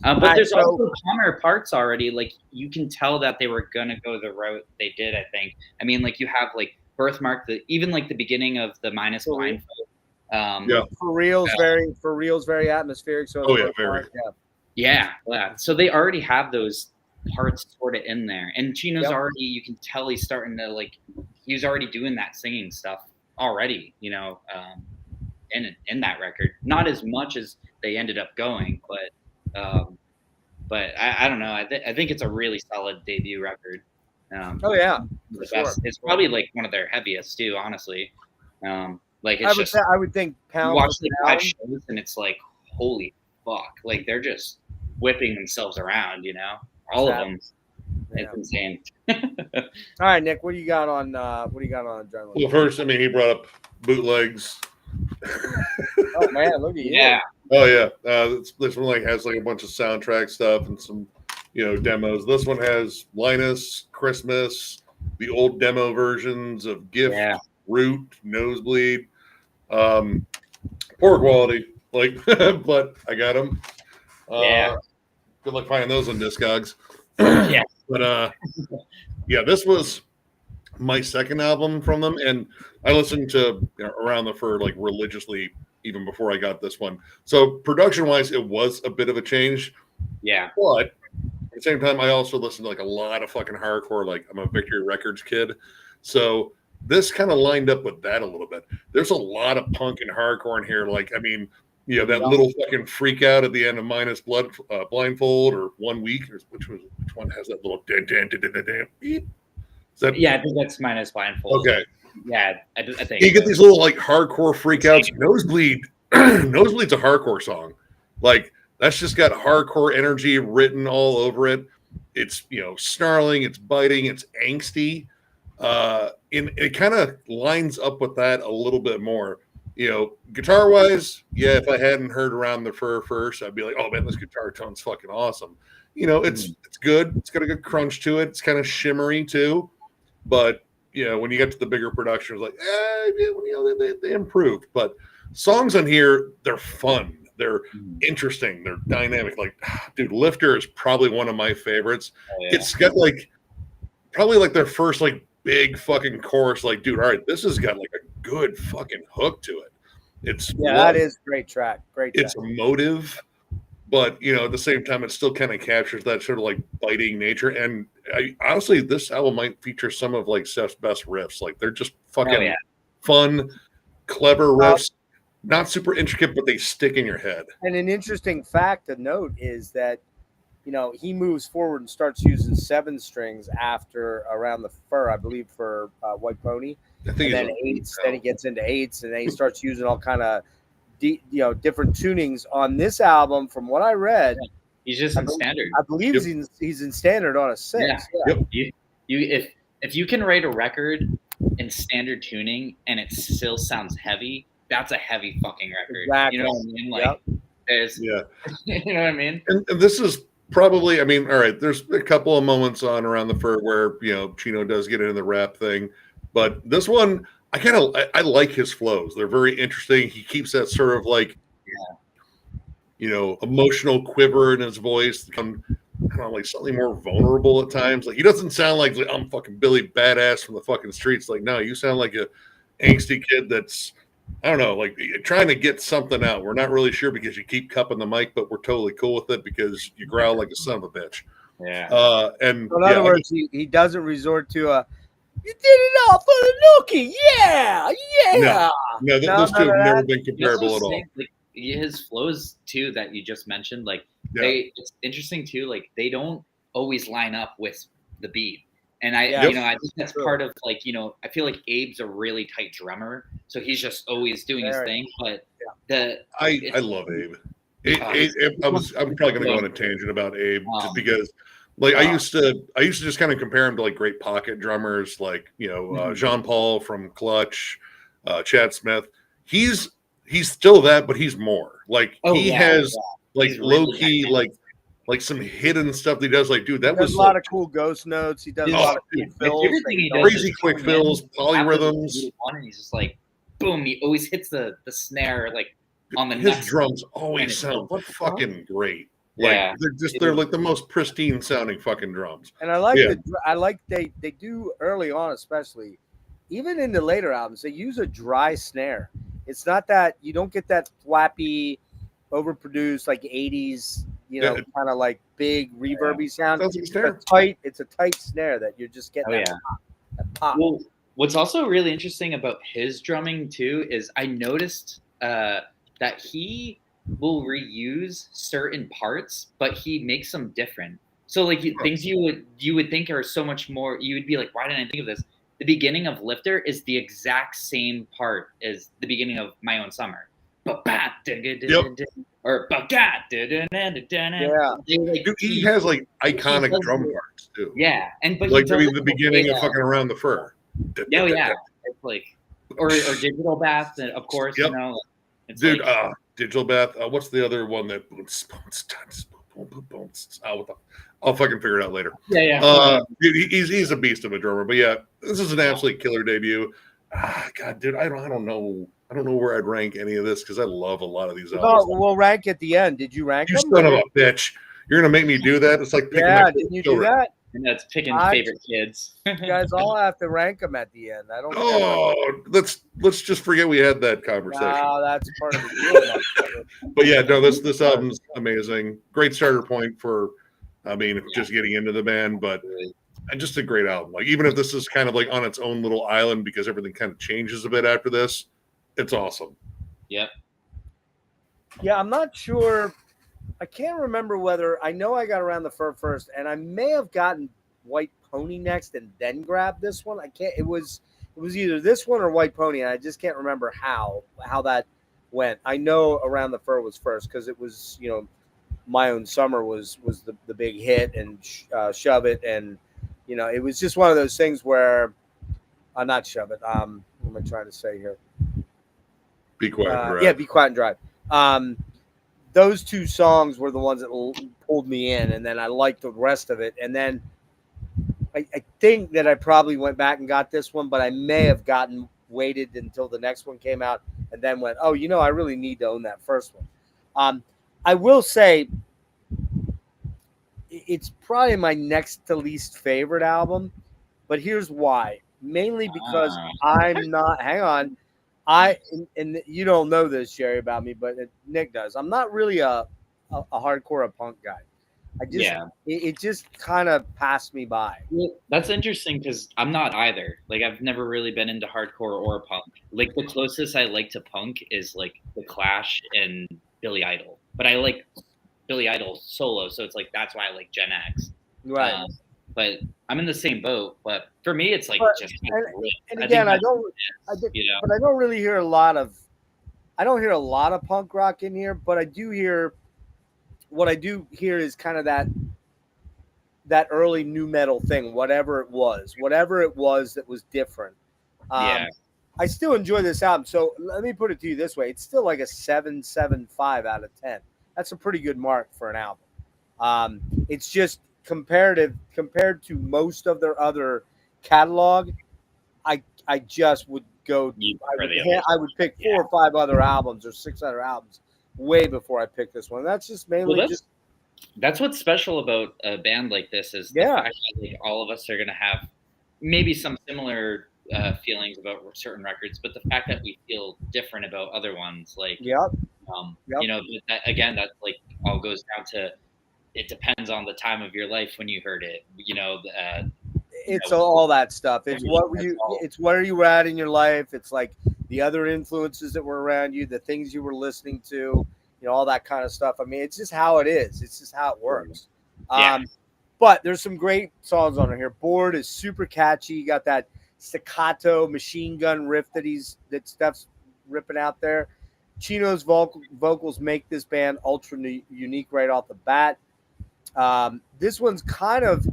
But there's also calmer parts already. Like you can tell that they were gonna go the route they did. I think. I mean, like you have like Birthmark, even like the beginning of the Minus Blindfold. For real's very atmospheric. So very. Yeah. So they already have those parts sort of in there, and Chino's Yep. already. You can tell he's starting to like. He's already doing that singing stuff already. In that record, not as much as they ended up going, but I don't know. I think it's a really solid debut record. Oh yeah, The for best. sure. It's probably like one of their heaviest too, honestly. Like it's just I would think you pound watch for like 5 pound. shows and it's like holy fuck, like they're just whipping themselves around, all of them. Yeah. It's insane. All right, Nick, what do you got on Adrenaline? Well, first, I mean, he brought up bootlegs. Oh man, look at you. Yeah, Oh yeah, this one like has like a bunch of soundtrack stuff and some, demos. This one has Linus, Christmas, the old demo versions of Gift, Yeah. Root, Nosebleed. Poor quality, like, but I got them. Yeah. Good luck finding those on Discogs. Yeah. But yeah, this was my second album from them, and I listened to Around the Fur like religiously even before I got this one. So production wise, it was a bit of a change. Yeah. But at the same time, I also listened to like a lot of fucking hardcore. Like I'm a Victory Records kid, so this kind of lined up with that a little bit. There's a lot of punk and hardcore in here. Like, I mean, that little fucking freak out at the end of Minus Blood, Blindfold, or 1 Week, which one has that little beep? Is that, Yeah, I think that's Minus Blindfold. Okay. Yeah, I think you get these little like hardcore freakouts. Nosebleed, Nosebleed's a hardcore song. Like that's just got hardcore energy written all over it. It's snarling, it's biting, it's angsty. And it kind of lines up with that a little bit more. Guitar wise, yeah. If I hadn't heard Around the Fur first, I'd be like, oh man, this guitar tone's fucking awesome. It's good. It's got a good crunch to it. It's kind of shimmery too, but when you get to the bigger production, it's like, they improved. But songs on here, they're fun. They're interesting. They're dynamic. Like, dude, Lifter is probably one of my favorites. Oh, yeah. It's got probably like their first like big fucking chorus. Like, dude, all right, this has got like a good fucking hook to it. That is a great track. It's emotive, but at the same time, it still kind of captures that sort of like biting nature. And honestly, this album might feature some of like Steph's best riffs. Like they're just fucking fun, clever riffs. Not super intricate, but they stick in your head. And an interesting fact to note is that he moves forward and starts using 7 strings after Around the Fur, I believe, for White Pony. I think and then 8s. Then he gets into 8s, and then he starts using all kind of different tunings on this album. From what I read, he's just in standard. I believe he's in standard on a 6. Yeah. Yep. If you can write a record in standard tuning and it still sounds heavy, that's a heavy fucking record. Exactly. You know what I mean? Like there's you know what I mean? And this is probably, I mean, all right, there's a couple of moments on Around the Fur where Chino does get into the rap thing, but this one I like his flows. They're very interesting. He keeps that sort of like emotional quiver in his voice. Kind of like something more vulnerable at times. Like he doesn't sound like I'm fucking Billy Badass from the fucking streets. Like, no, you sound like a angsty kid that's, I don't know, like trying to get something out. We're not really sure because you keep cupping the mic, but we're totally cool with it because you growl like a son of a bitch. Yeah. And so in other words, he doesn't resort to a "you did it all for the nookie." Yeah. No, those two have never been comparable at all. Like, his flows too that you just mentioned, like it's interesting too. Like they don't always line up with the beat. And I think that's part of like, I feel like Abe's a really tight drummer, so he's just always doing his thing. But I love Abe. I'm probably going to go on a tangent about Abe just because, like, I used to just kind of compare him to like great pocket drummers, like Jean Paul from Clutch, Chad Smith. He's still that, but he's more like he has like low key like some hidden stuff that he does. Like, dude, that was a lot of cool ghost notes. He does a lot of cool fills. Everything he does crazy quick fills, polyrhythms. And he's just like, boom, he always hits the snare like on the his nuts. drums always sound fucking great. Like they're like the most pristine sounding fucking drums. And I like they do early on, especially even in the later albums, they use a dry snare. It's not that you don't get that flappy, overproduced like 80s you know, Yeah. kind of like big reverby sound. Sounds like a snare. It's a tight snare that you're just getting that pop. Well, what's also really interesting about his drumming too is I noticed that he will reuse certain parts, but he makes them different. So like things you would think are so much more. You would be like, why didn't I think of this? The beginning of Lifter is the exact same part as the beginning of My Own Summer. Or Yeah. Dude, he has like iconic drum parts too. Yeah, but Like the beginning of fucking Around the Fur. Oh yeah, it's like or Digital Bath, of course. Yep. You know, it's Dude, like, Digital Bath. What's the other one that? I'll fucking figure it out later. Yeah. Dude, he's a beast of a drummer. But yeah, this is an absolute killer debut. God, dude, I don't know where I'd rank any of this because I love a lot of these albums. We'll rank at the end. Did you rank You them? son of a bitch! You're gonna make me do that? It's like picking my Didn't you do children. that? and that's picking favorite kids. You guys all have to rank them at the end. I don't. Oh, let's just forget we had that conversation. No, that's part of the deal. But yeah, no, this album's amazing. Great starter point for, just getting into the band, but just a great album. Like even if this is kind of like on its own little island because everything kind of changes a bit after this, it's awesome. Yep. Yeah, I'm not sure. I can't remember whether I know I got Around the Fur first, and I may have gotten White Pony next and then grabbed this one. I can't. It was either this one or White Pony, and I just can't remember how that went. I know Around the Fur was first because it was, you know, My Own Summer was the big hit, and Shove It, and you know, it was just one of those things where not Shove It. What am I trying to say here? Be Quiet and Drive. Yeah, Be Quiet and Drive. Those two songs were the ones that pulled me in, and then I liked the rest of it. And then I think that I probably went back and got this one, but I may have waited until the next one came out and then went, oh, you know, I really need to own that first one. I will say it's probably my next to least favorite album, but here's why. Mainly because I'm not, hang on, and you don't know this, Sherry, about me, but Nick does. I'm not really a hardcore, a punk guy. It just kind of passed me by. Well, that's interesting because I'm not either. Like I've never really been into hardcore or punk. Like the closest I like to punk is like The Clash and Billy Idol. But I like Billy Idol solo, so it's like that's why I like Gen X. Right. But I'm in the same boat. But for me, it's like and again, but I don't really hear a lot of. I don't hear a lot of punk rock in here, but I do hear. What I do hear is kind of that early new metal thing, whatever it was that was different. I still enjoy this album. So let me put it to you this way: it's still like a 7.75 out of 10. That's a pretty good mark for an album. It's just compared to most of their other catalog. I just would go. I would pick 4 or 5 other albums or 6 other albums way before I pick this one. That's just mainly that's what's special about a band like this is the fact that like, all of us are going to have maybe some similar feelings about certain records, but the fact that we feel different about other ones, like you know, that like all goes down to it depends on the time of your life when you heard it. You know, it's all that stuff. It's it's where you were at in your life. It's like the other influences that were around you, the things you were listening to, you know, all that kind of stuff. I mean, it's just how it is. It's just how it works. But there's some great songs on here. Bored is super catchy. You got that staccato machine gun riff that Steph's ripping out there. Chino's vocals make this band ultra unique right off the bat. This one's kind of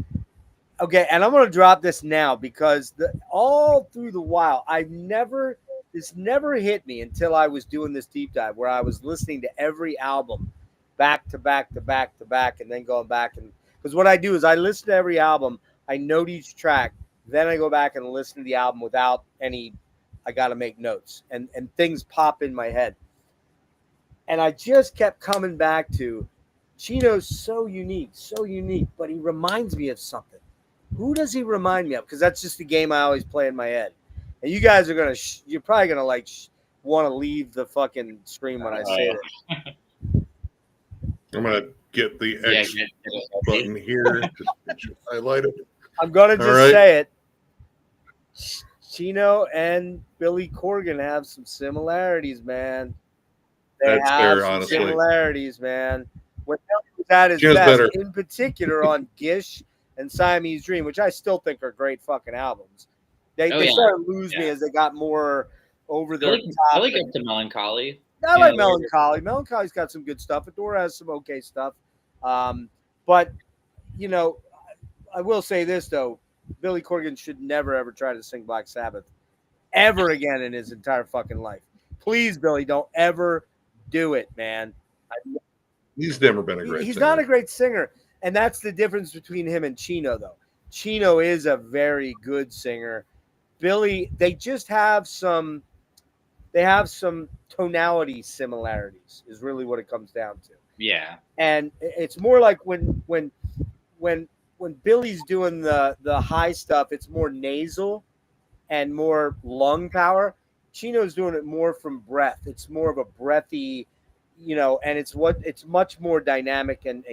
okay, and I'm going to drop this now because all through the while, this never hit me until I was doing this deep dive where I was listening to every album back to back to back to back and then going back. And because what I do is I listen to every album, I note each track, then I go back and listen to the album without I got to make notes and things pop in my head. And I just kept coming back to Chino's so unique, but he reminds me of something. Who does he remind me of? Because that's just the game I always play in my head. And you guys are you're probably gonna like want to leave the fucking stream when I say it. I'm gonna get the Yeah, X button here. Just highlight it. I'm gonna just right. say it. Chino and Billy Corgan have some similarities, man. They That's have fair, some honestly. similarities, man. When Billy was at his Chino's best, better. in particular on Gish and Siamese Dream, which I still think are great fucking albums. They started to lose me as they got more over their top. I like up to Melancholy. I like Melancholy. Melancholy's got some good stuff. Adora has some okay stuff. But, you know, I will say this, though. Billy Corgan should never, ever try to sing Black Sabbath ever again in his entire fucking life. Please, Billy, don't ever do it, man. He's never been a great He's singer. not a great singer. And that's the difference between him and Chino, though. Chino is a very good singer. Billy, they just have some tonality similarities is really what it comes down to. Yeah. And it's more like when Billy's doing the high stuff, it's more nasal and more lung power. Chino's doing it more from breath. It's more of a breathy, and it's much more dynamic and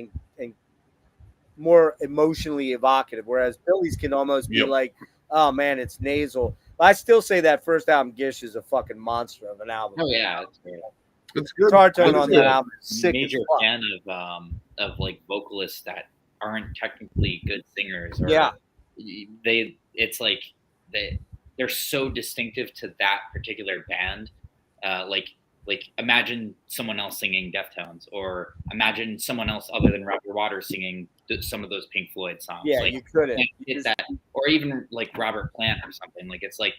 more emotionally evocative. Whereas Billy's can almost be like, oh man, it's nasal. But I still say that first album, Gish, is a fucking monster of an album. Oh yeah, that's great. It's good. Guitar tone on that album is sick. Major fan of like vocalists that aren't technically good singers. Or they're so distinctive to that particular band. Like imagine someone else singing Deftones, or imagine someone else other than Roger Waters singing some of those Pink Floyd songs. Yeah, like, you couldn't. It's that, or even like Robert Plant or something. Like it's like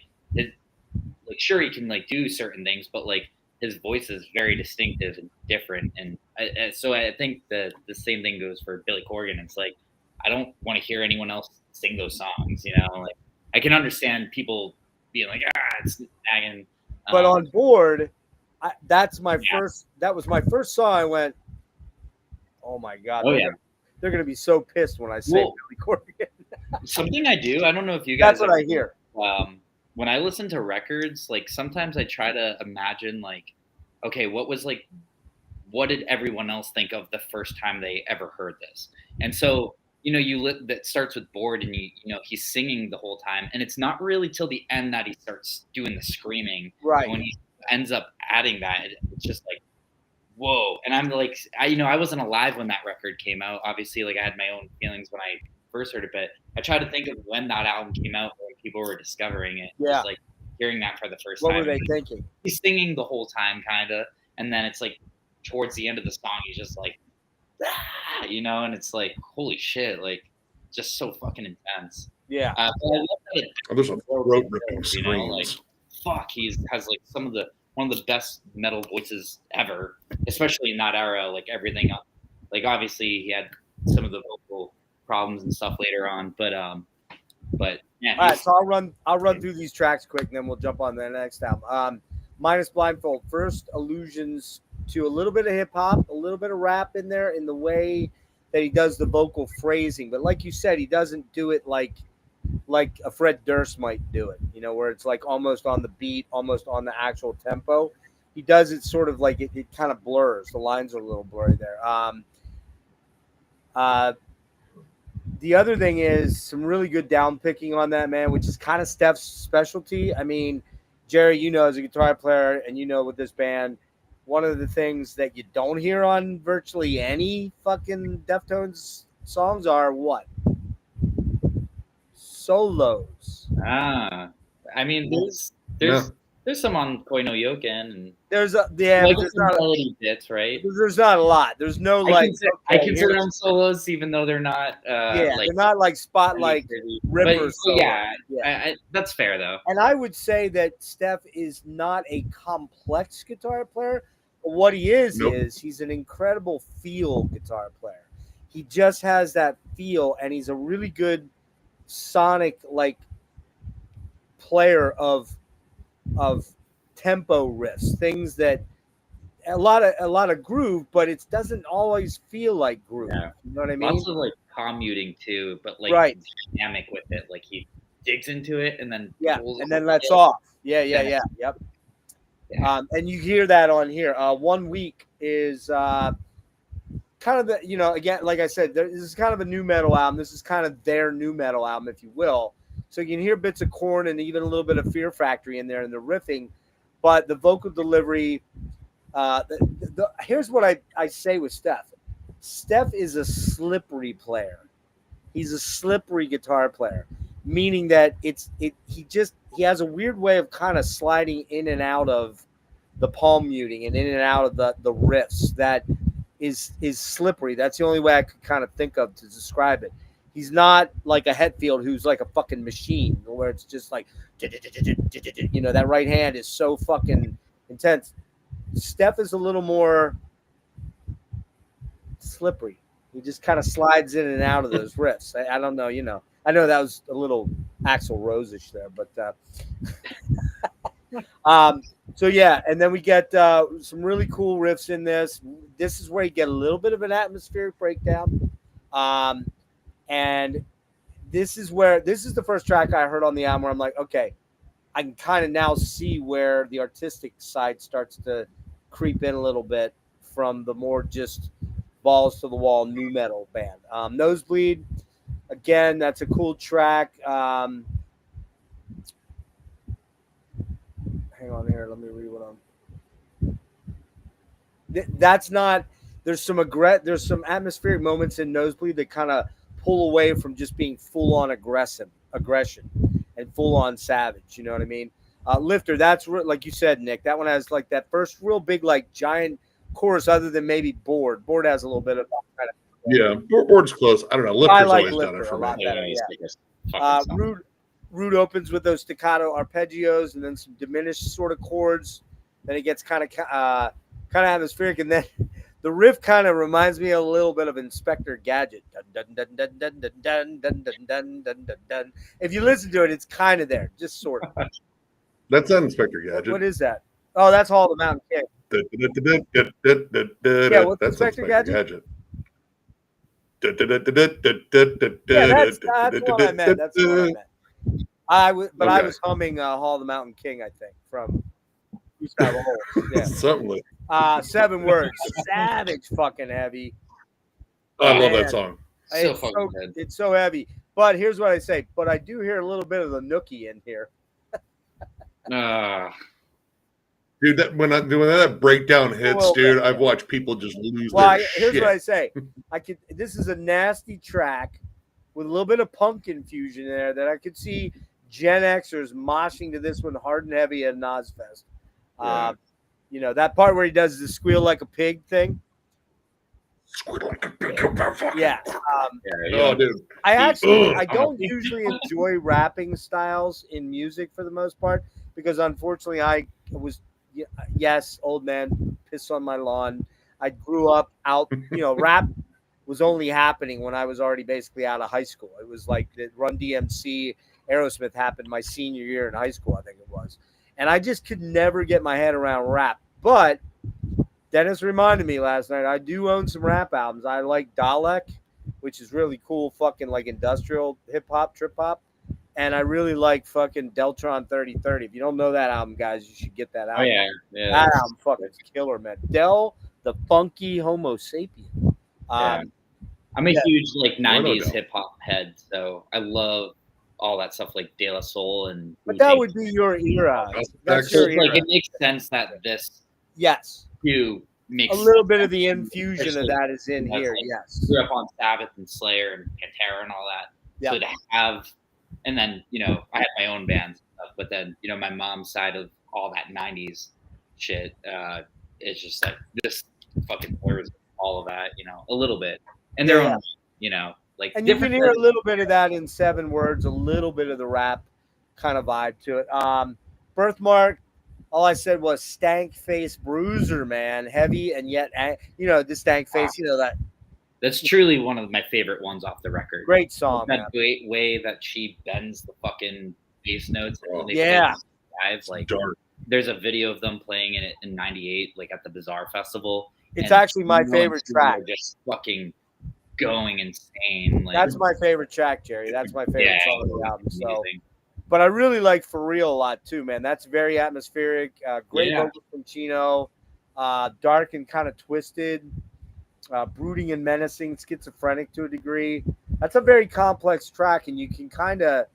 sure he can like do certain things, but like his voice is very distinctive and different. And so I think the same thing goes for Billy Corgan. It's like I don't want to hear anyone else sing those songs. Like I can understand people being like, it's nagging. But on board. That was my first song. I went, oh my god! They're gonna be so pissed when I say Billy Corgan. Something I do. I don't know if you guys. That's what I hear. When I listen to records, like sometimes I try to imagine, like, okay, what did everyone else think of the first time they ever heard this? And so that starts with Bored, and he's singing the whole time, and it's not really till the end that he starts doing the screaming. Right. And when he ends up adding that, it's just like, whoa. And I'm like, I wasn't alive when that record came out. Obviously, like I had my own feelings when I first heard it, but I try to think of when that album came out, when people were discovering it. Yeah. Just like hearing that for the first time. What were they thinking? He's singing the whole time, kind of, and then it's like towards the end of the song, he's just like, and it's like, holy shit, like just so fucking intense. Yeah. But I love that there's a road ripping screams. Like, fuck, has like one of the best metal voices ever, especially in that era. Like everything up, like obviously he had some of the vocal problems and stuff later on, but yeah. All right, so I'll run through these tracks quick, and then we'll jump on the next album. Minus Blindfold, first allusions to a little bit of hip hop, a little bit of rap in there in the way that he does the vocal phrasing, but like you said, he doesn't do it like a Fred Durst might do it, where it's like almost on the beat, almost on the actual tempo. He does it sort of like it kind of blurs. The lines are a little blurry there. The other thing is some really good down picking on that, man, which is kind of Steph's specialty. I mean, Jerry, as a guitar player, and with this band, one of the things that you don't hear on virtually any fucking Deftones songs are what? Solos. I mean, there's some on Koinoyokan, and there's not melody bits, right? There's not a lot. There's no I consider them solos, even though they're not. They're not like spotlight rippers. That's fair though. And I would say that Steph is not a complex guitar player. But what he is he's an incredible feel guitar player. He just has that feel, and he's a really good sonic player of tempo riffs, things that a lot of groove, but it doesn't always feel like groove. Yeah. You know what I mean? Also like palm muting too, but dynamic with it. Like he digs into it and then lets off. Yep. Yeah. And you hear that on here. 1 Week is kind of the, you know, again, like I said, this is kind of a new metal album. This is kind of their new metal album, if you will. So you can hear bits of Korn and even a little bit of Fear Factory in there in the riffing, but the vocal delivery. Here's what I say with Steph. Steph is a slippery player. He's a slippery guitar player, meaning that he has a weird way of kind of sliding in and out of the palm muting and in and out of the riffs that is slippery. That's the only way I could kind of think of to describe it. He's not like a Hetfield who's like a fucking machine where it's just like, you know, that right hand is so fucking intense. Steph is a little more slippery. He just kind of slides in and out of those riffs. I don't know, you know. I know that was a little Axl Rose-ish there, but so yeah, and then we get some really cool riffs in this. This is where you get a little bit of an atmospheric breakdown. And this is the first track I heard on the album where I'm like, okay, I can kind of now see where the artistic side starts to creep in a little bit from the more just balls to the wall new metal band. Nosebleed, again, that's a cool track. Hang on here, let me read what I'm. That's not. There's some atmospheric moments in Nosebleed that kind of pull away from just being full on aggression and full on savage. You know what I mean? Lifter, that's like you said, Nick. That one has like that first real big like giant chorus, other than maybe Board. Board has a little bit of kind of. Yeah, Board's close. I don't know. Lifter's I like always Lifter done it for a lot me. better. Yeah. Rude opens with those staccato arpeggios and then some diminished sort of chords. Then it gets kind of atmospheric, and then the riff kind of reminds me a little bit of Inspector Gadget. Dun, dun, dun, dun, dun, dun, dun, dun, dun, dun, dun, dun. If you listen to it, it's kind of there, just sort of. That's not Inspector Gadget. What is that? Oh, that's Hall of the Mountain King. Yeah, what's That's Inspector Gadget? Yeah, that's what I meant. That's what I meant. I was humming Hall of the Mountain King, I think, from Gustavo Holt. Yeah. Something like 7 words. Savage fucking heavy. I love that song. It's so heavy. But here's what I say. But I do hear a little bit of the nookie in here. Dude, when that breakdown hits, dude, I've watched people just lose their shit. Here's what I say. This is a nasty track with a little bit of punk infusion there that I could see Gen Xers moshing to this one hard and heavy at Ozfest. Yeah. You know, that part where he does the squeal like a pig thing. Squeal like a pig. Yeah. Oh, dude. I don't usually enjoy rapping styles in music for the most part because unfortunately I was, yes, old man, piss on my lawn. I grew up out, rap was only happening when I was already basically out of high school. It was like the Run DMC, Aerosmith happened my senior year in high school, I think it was. And I just could never get my head around rap. But Dennis reminded me last night, I do own some rap albums. I like Dalek, which is really cool, fucking like industrial hip-hop, trip-hop. And I really like fucking Deltron 3030. If you don't know that album, guys, you should get that album. Oh, yeah. That album fucking killer, man. Del, the funky Homo sapien. I'm a huge like 90s hip hop head, so I love all that stuff like De La Soul and. But that would be your era. That's your era. Like it makes sense that this. Yes. Makes a little bit of the infusion of that is in here. Like, yes. Grew up on Sabbath and Slayer and Pantera and all that. Yeah. So to have, and then I had my own band stuff, but then my mom's side of all that 90s shit, it's just like this fucking blurs all of that, a little bit. And they're on, like. And you can hear a little bit of that in 7 words, a little bit of the rap kind of vibe to it. Birthmark, all I said was stank face bruiser, man. Heavy and yet, the stank face, that. That's truly one of my favorite ones off the record. Great song. That great way that she bends the fucking bass notes. And live, like, dark. There's a video of them playing it in '98, like at the Bizarre Festival. It's actually my favorite track. Just fucking going insane. Like, that's my favorite track, Jerry. That's my favorite song of the album. So, but I really like For Real a lot too, man. That's very atmospheric. Great vocals from Chino. Dark and kind of twisted. brooding and menacing, schizophrenic to a degree. That's a very complex track, and you can kind of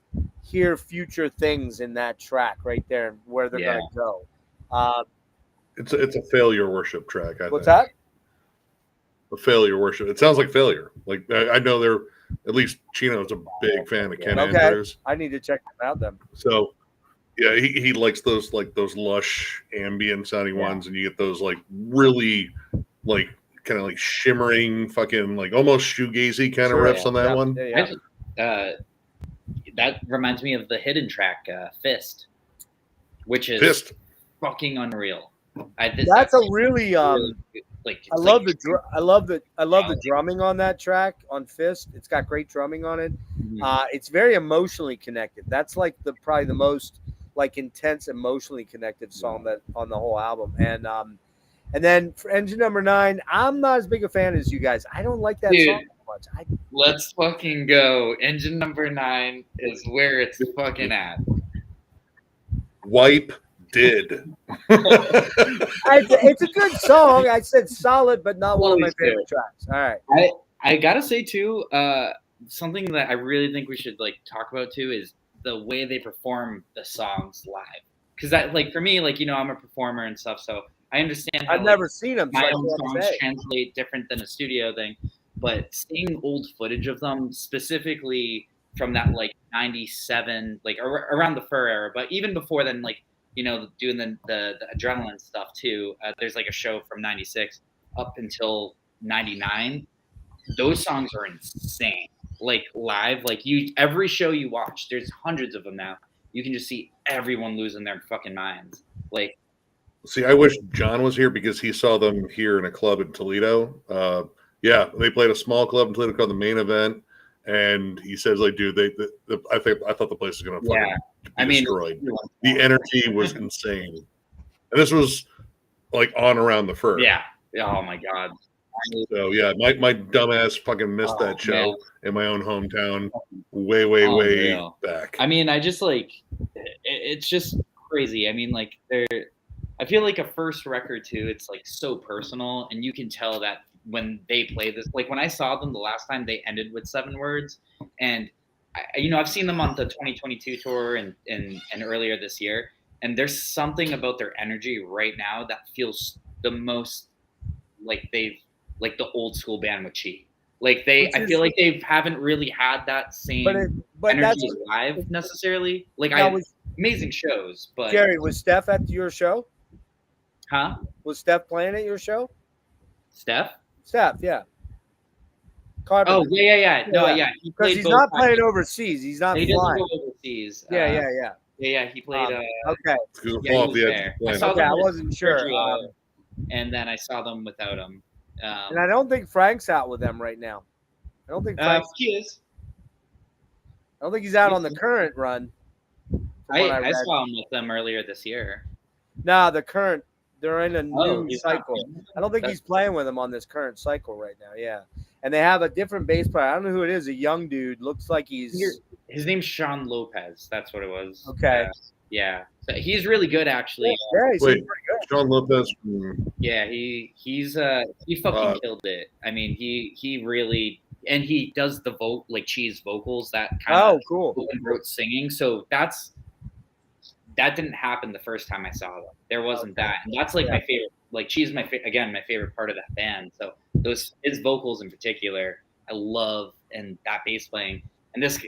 hear future things in that track right there, where they're going to go. It's a failure worship track. What's that? A failure worship. It sounds like failure. Like I know they're at least Chino's a big fan of Ken Andrews. I need to check them out then. So yeah, he likes those lush ambient sounding ones, and you get those like really like kind of like shimmering fucking like almost shoegazy kind of riffs on that one. That reminds me of the hidden track Fist, which is fucking unreal. That's a really I love the drumming on that track on Fist. It's got great drumming on it. Mm-hmm. It's very emotionally connected. That's like probably the most like intense emotionally connected song that on the whole album. And then for Engine Number 9, I'm not as big a fan as you guys. I don't like that song much. Let's fucking go. Engine Number 9 is where it's fucking at. Wipe did. It's a good song. I said solid, but not one of my favorite tracks. All right. I gotta say too, something that I really think we should like talk about too is the way they perform the songs live. Because that, like, for me, like, you know, I'm a performer and stuff, so I understand how, I've never seen them. my own songs translate different than a studio thing. But seeing old footage of them, specifically from that like 97, like around the Fur era, but even before then, like, you know, doing the adrenaline stuff too. There's like a show from 96 up until 99. Those songs are insane. Like live, like every show you watch, there's hundreds of them now. You can just see everyone losing their fucking minds. Like, see, I wish John was here because he saw them here in a club in Toledo. Yeah, they played a small club in Toledo called the Main Event, and he says, like, dude, I thought the place was gonna be destroyed. The energy was insane, and this was like on around the Fur. Yeah. Oh my god. So yeah, my dumbass fucking missed that show in my own hometown way back. I mean, I just like it's just crazy. I mean, like I feel like a first record too, it's like so personal, and you can tell that when they play this, like when I saw them the last time, they ended with 7 words, and I've seen them on the 2022 tour and earlier this year, and there's something about their energy right now that feels the most like they've like the old school band with Chi. Like I feel like they haven't really had that same energy live necessarily. Like amazing shows, but Jerry, was Steph at your show? Huh? Was Steph playing at your show? Steph, yeah. Carpenter. Oh yeah. No, yeah. Because he's not playing overseas. He's not he flying. Doesn't go overseas. Yeah. He played. Okay. I wasn't sure. And then I saw them without him. And I don't think Frank's out with them right now. I don't think he is. I don't think he's out on the current run. I saw him with them earlier this year. Nah, they're in a new cycle. I don't think he's playing with them on this current cycle right now. Yeah. And they have a different bass player. I don't know who it is. A young dude. Looks like his name's Sean Lopez. That's what it was. Okay. Yeah. So he's really good, actually. Yeah, he's pretty good. Sean Lopez. Yeah, he fucking killed it. I mean, he really, and he does the like Chi's vocals, that kind of cool open throat singing. So that didn't happen the first time I saw them. There wasn't that, and that's like my favorite. Like Chi's my favorite part of that band. So his vocals in particular, I love, and that bass playing. And this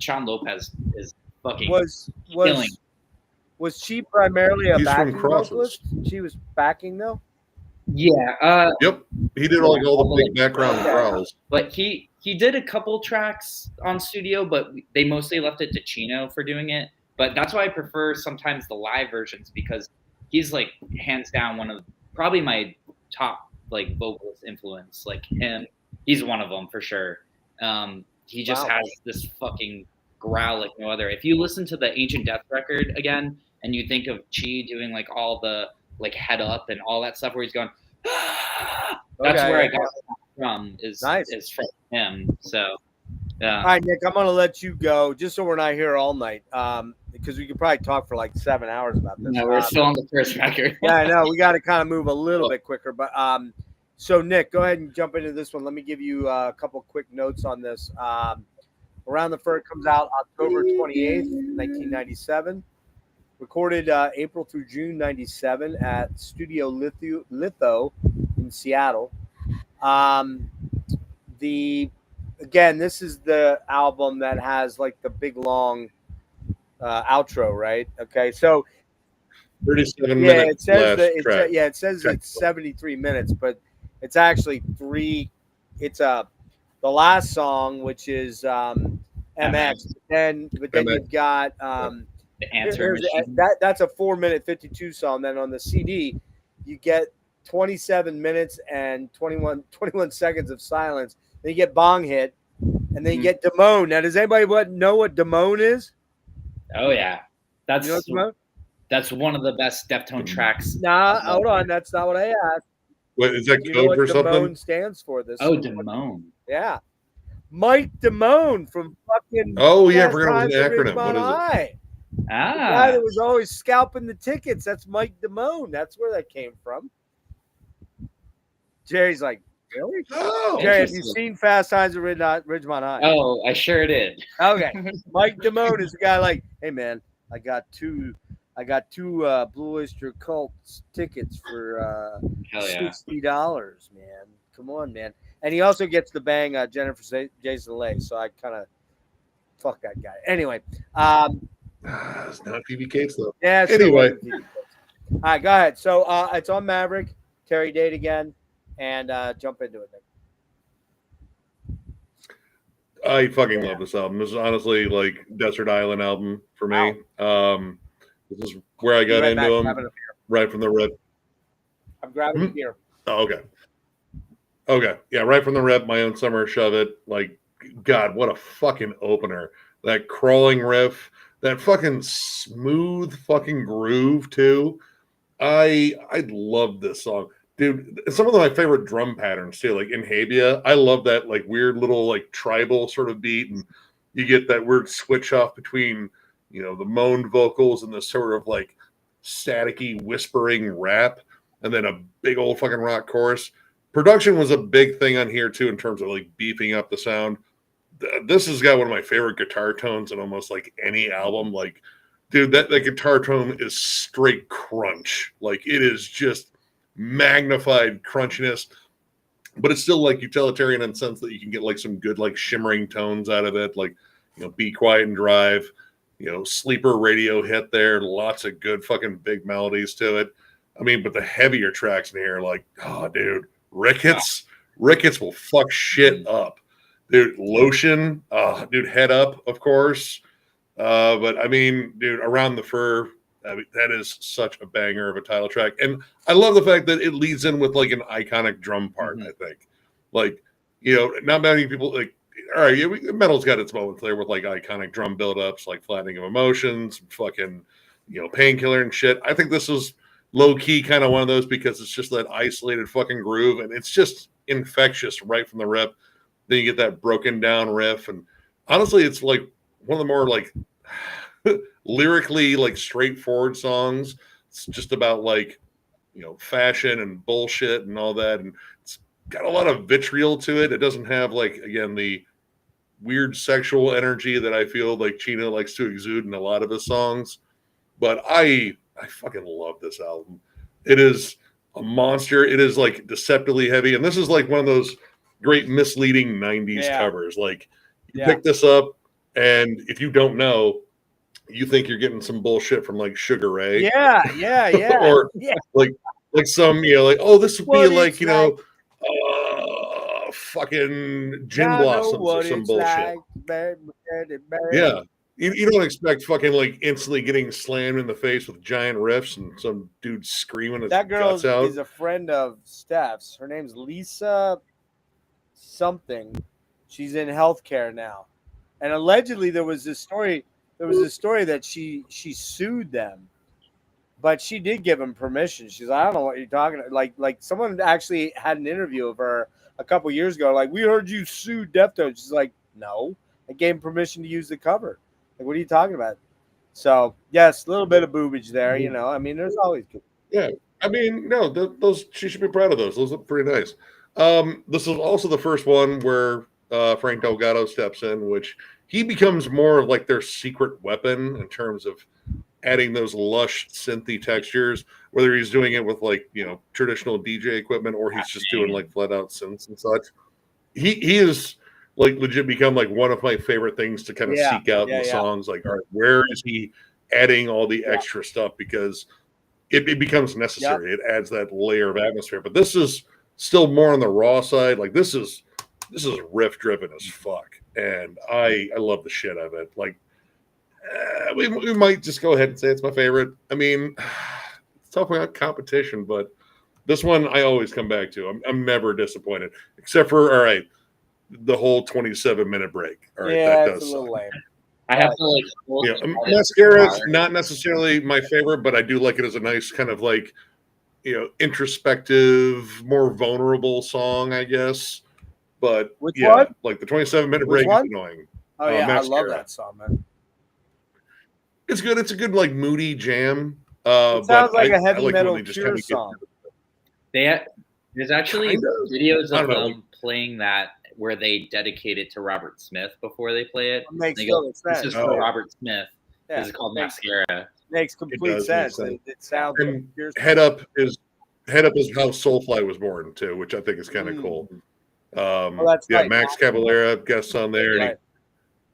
Sean Lopez is fucking killing. Was she primarily a backing vocalist? She was backing though. Yeah. Yep. He did all the big background growls. But he did a couple tracks on studio, but they mostly left it to Chino for doing it. But that's why I prefer sometimes the live versions, because he's like hands down one of probably my top like vocalist influence. Like him, he's one of them for sure. He just has this fucking growl like no other. If you listen to the Ancient Death record again, and you think of Chi doing like all the like head up and all that stuff where he's going, that's where I got that from. Is from him. So. All right, Nick, I'm gonna let you go just so we're not here all night. Because we could probably talk for like 7 hours about this. No, we're still on the first record. Yeah, I know. We got to kind of move a little bit quicker, but So Nick, go ahead and jump into this one. Let me give you a couple quick notes on this. Around the Fur comes out October 28th, 1997. Recorded April through June 97 at Studio Litho in Seattle. This is the album that has like the big long outro, right? Okay, so 37 yeah, minutes it says last that track. it says it's 73 minutes, but it's actually three. It's the last song, which is MX. But then MX. you've got The answer machine. that's a 4-minute 52 song. Then on the CD, you get 27 minutes and 21 seconds of silence. Then you get Bong Hit, and then you get Damone. Now, does anybody know what Damone is? Oh yeah, that's You know what Damone? that's one of the best Deftone tracks. Nah, hold on. That's not what I asked. Wait, is that Do you know code what for something? Damone stands for? This. Oh, Damone. Yeah. Mike Damone from fucking. Oh yeah, I Fast forgot it was an Times at acronym. What Ridgemont is it? High. The guy Ah, that was always scalping the tickets. That's Mike Damone. That's where that came from. Jerry's like, really? Oh, Jerry, have you interesting. seen Fast Times at Ridgemont High? oh, I sure did. Okay. Mike Damone is the guy like, hey man, I got two Blue Oyster Cult tickets for Hell yeah. $60, man. Come on, man. And he also gets to bang Jennifer Jason Leigh, so I kind of fuck that guy. Anyway, it's not PB Cates though. yeah. it still Anyway. wasn't TV. All right, go ahead. So it's on Maverick, Terry Date again, and jump into it, Nick. I fucking love this album. This is honestly like Desert Island album for me. This is where I got Right into back, them grabbing a beer. right from the rip. I'm grabbing a beer. Oh, okay. Yeah, right from the rip, my own summer shove it. Like, God, what a fucking opener. That crawling riff, that fucking smooth fucking groove too. I love this song. Dude, some of my favorite drum patterns too, like in Habia. I love that like weird little like tribal sort of beat, and you get that weird switch off between, you know, the moaned vocals and the sort of like staticky whispering rap, and then a big old fucking rock chorus. Production was a big thing on here too in terms of like beefing up the sound. This has got one of my favorite guitar tones in almost like any album. Like, dude, that guitar tone is straight crunch. Like, it is just magnified crunchiness, but it's still like utilitarian in the sense that you can get like some good like shimmering tones out of it, like, you know, Be Quiet and Drive, you know, sleeper radio hit there, lots of good fucking big melodies to it. I mean, but the heavier tracks in here, like, oh dude, Ricketts will fuck shit up, dude. Lotion, dude, Head Up, of course, but I mean, dude, Around the Fur, I mean, that is such a banger of a title track. And I love the fact that it leads in with like an iconic drum part, I think. Like, you know, not many people like, all right, yeah, metal's got its moments there with like iconic drum buildups, like Flattening of Emotions, fucking, you know, Painkiller and shit. I think this is low key kind of one of those because it's just that isolated fucking groove and it's just infectious right from the rip. Then you get that broken down riff. And honestly, it's like one of the more like lyrically like straightforward songs. It's just about like, you know, fashion and bullshit and all that, and it's got a lot of vitriol to it. It doesn't have like, again, the weird sexual energy that I feel like Chino likes to exude in a lot of his songs, but I fucking love this album. It is a monster. It is like deceptively heavy, and this is like one of those great misleading 90s covers. Like, you pick this up, and if you don't know, you think you're getting some bullshit from like Sugar Ray. Yeah. Or like some, you know, like, oh, this would be like, you know, fucking Gin Blossoms or some bullshit. Yeah. You don't expect fucking like instantly getting slammed in the face with giant riffs and some dude screaming his that girl guts out. is a friend of Steph's. Her name's Lisa something. She's in healthcare now. And allegedly there was this story that she sued them, but she did give them permission. She's like, I don't know what you're talking about. Like someone actually had an interview of her a couple years ago. Like, we heard you sue Deftones. She's like, no, I gave him permission to use the cover. Like, what are you talking about? So yes, a little bit of boobage there. You know, I mean, there's always good. Yeah, I mean, no, those she should be proud of those. Those look pretty nice. This is also the first one where Frank Delgado steps in, which he becomes more of like their secret weapon in terms of adding those lush synthy textures, whether he's doing it with like traditional DJ equipment or he's just doing like flat out synths and such. He is like legit become like one of my favorite things to kind of seek out in the songs. Like, all right, where is he adding all the extra stuff? Because it becomes necessary. It adds that layer of atmosphere. But this is still more on the raw side. Like this is riff driven as fuck, and I love the shit out of it. Like we might just go ahead and say it's my favorite. I mean, it's tough about competition, but this one I always come back to. I'm never disappointed, except for the whole 27-minute break. All right, that does it's a little lame. I have to like. Mascara is not necessarily my favorite, but I do like it as a nice kind of like introspective, more vulnerable song, I guess. But Which one? Like the 27-minute break is annoying. Oh yeah, Mascara. I love that song, man. It's good. It's a good like moody jam. It sounds like a heavy metal Cure song. There's actually videos of them playing that where they dedicate it to Robert Smith before they play it. Makes sense. This is for Robert Smith. Yeah, this is called Mascara. Makes complete sense. It sounds like Head Up is how Soulfly was born too, which I think is kind of cool. Max Cavalera guests on there. Right.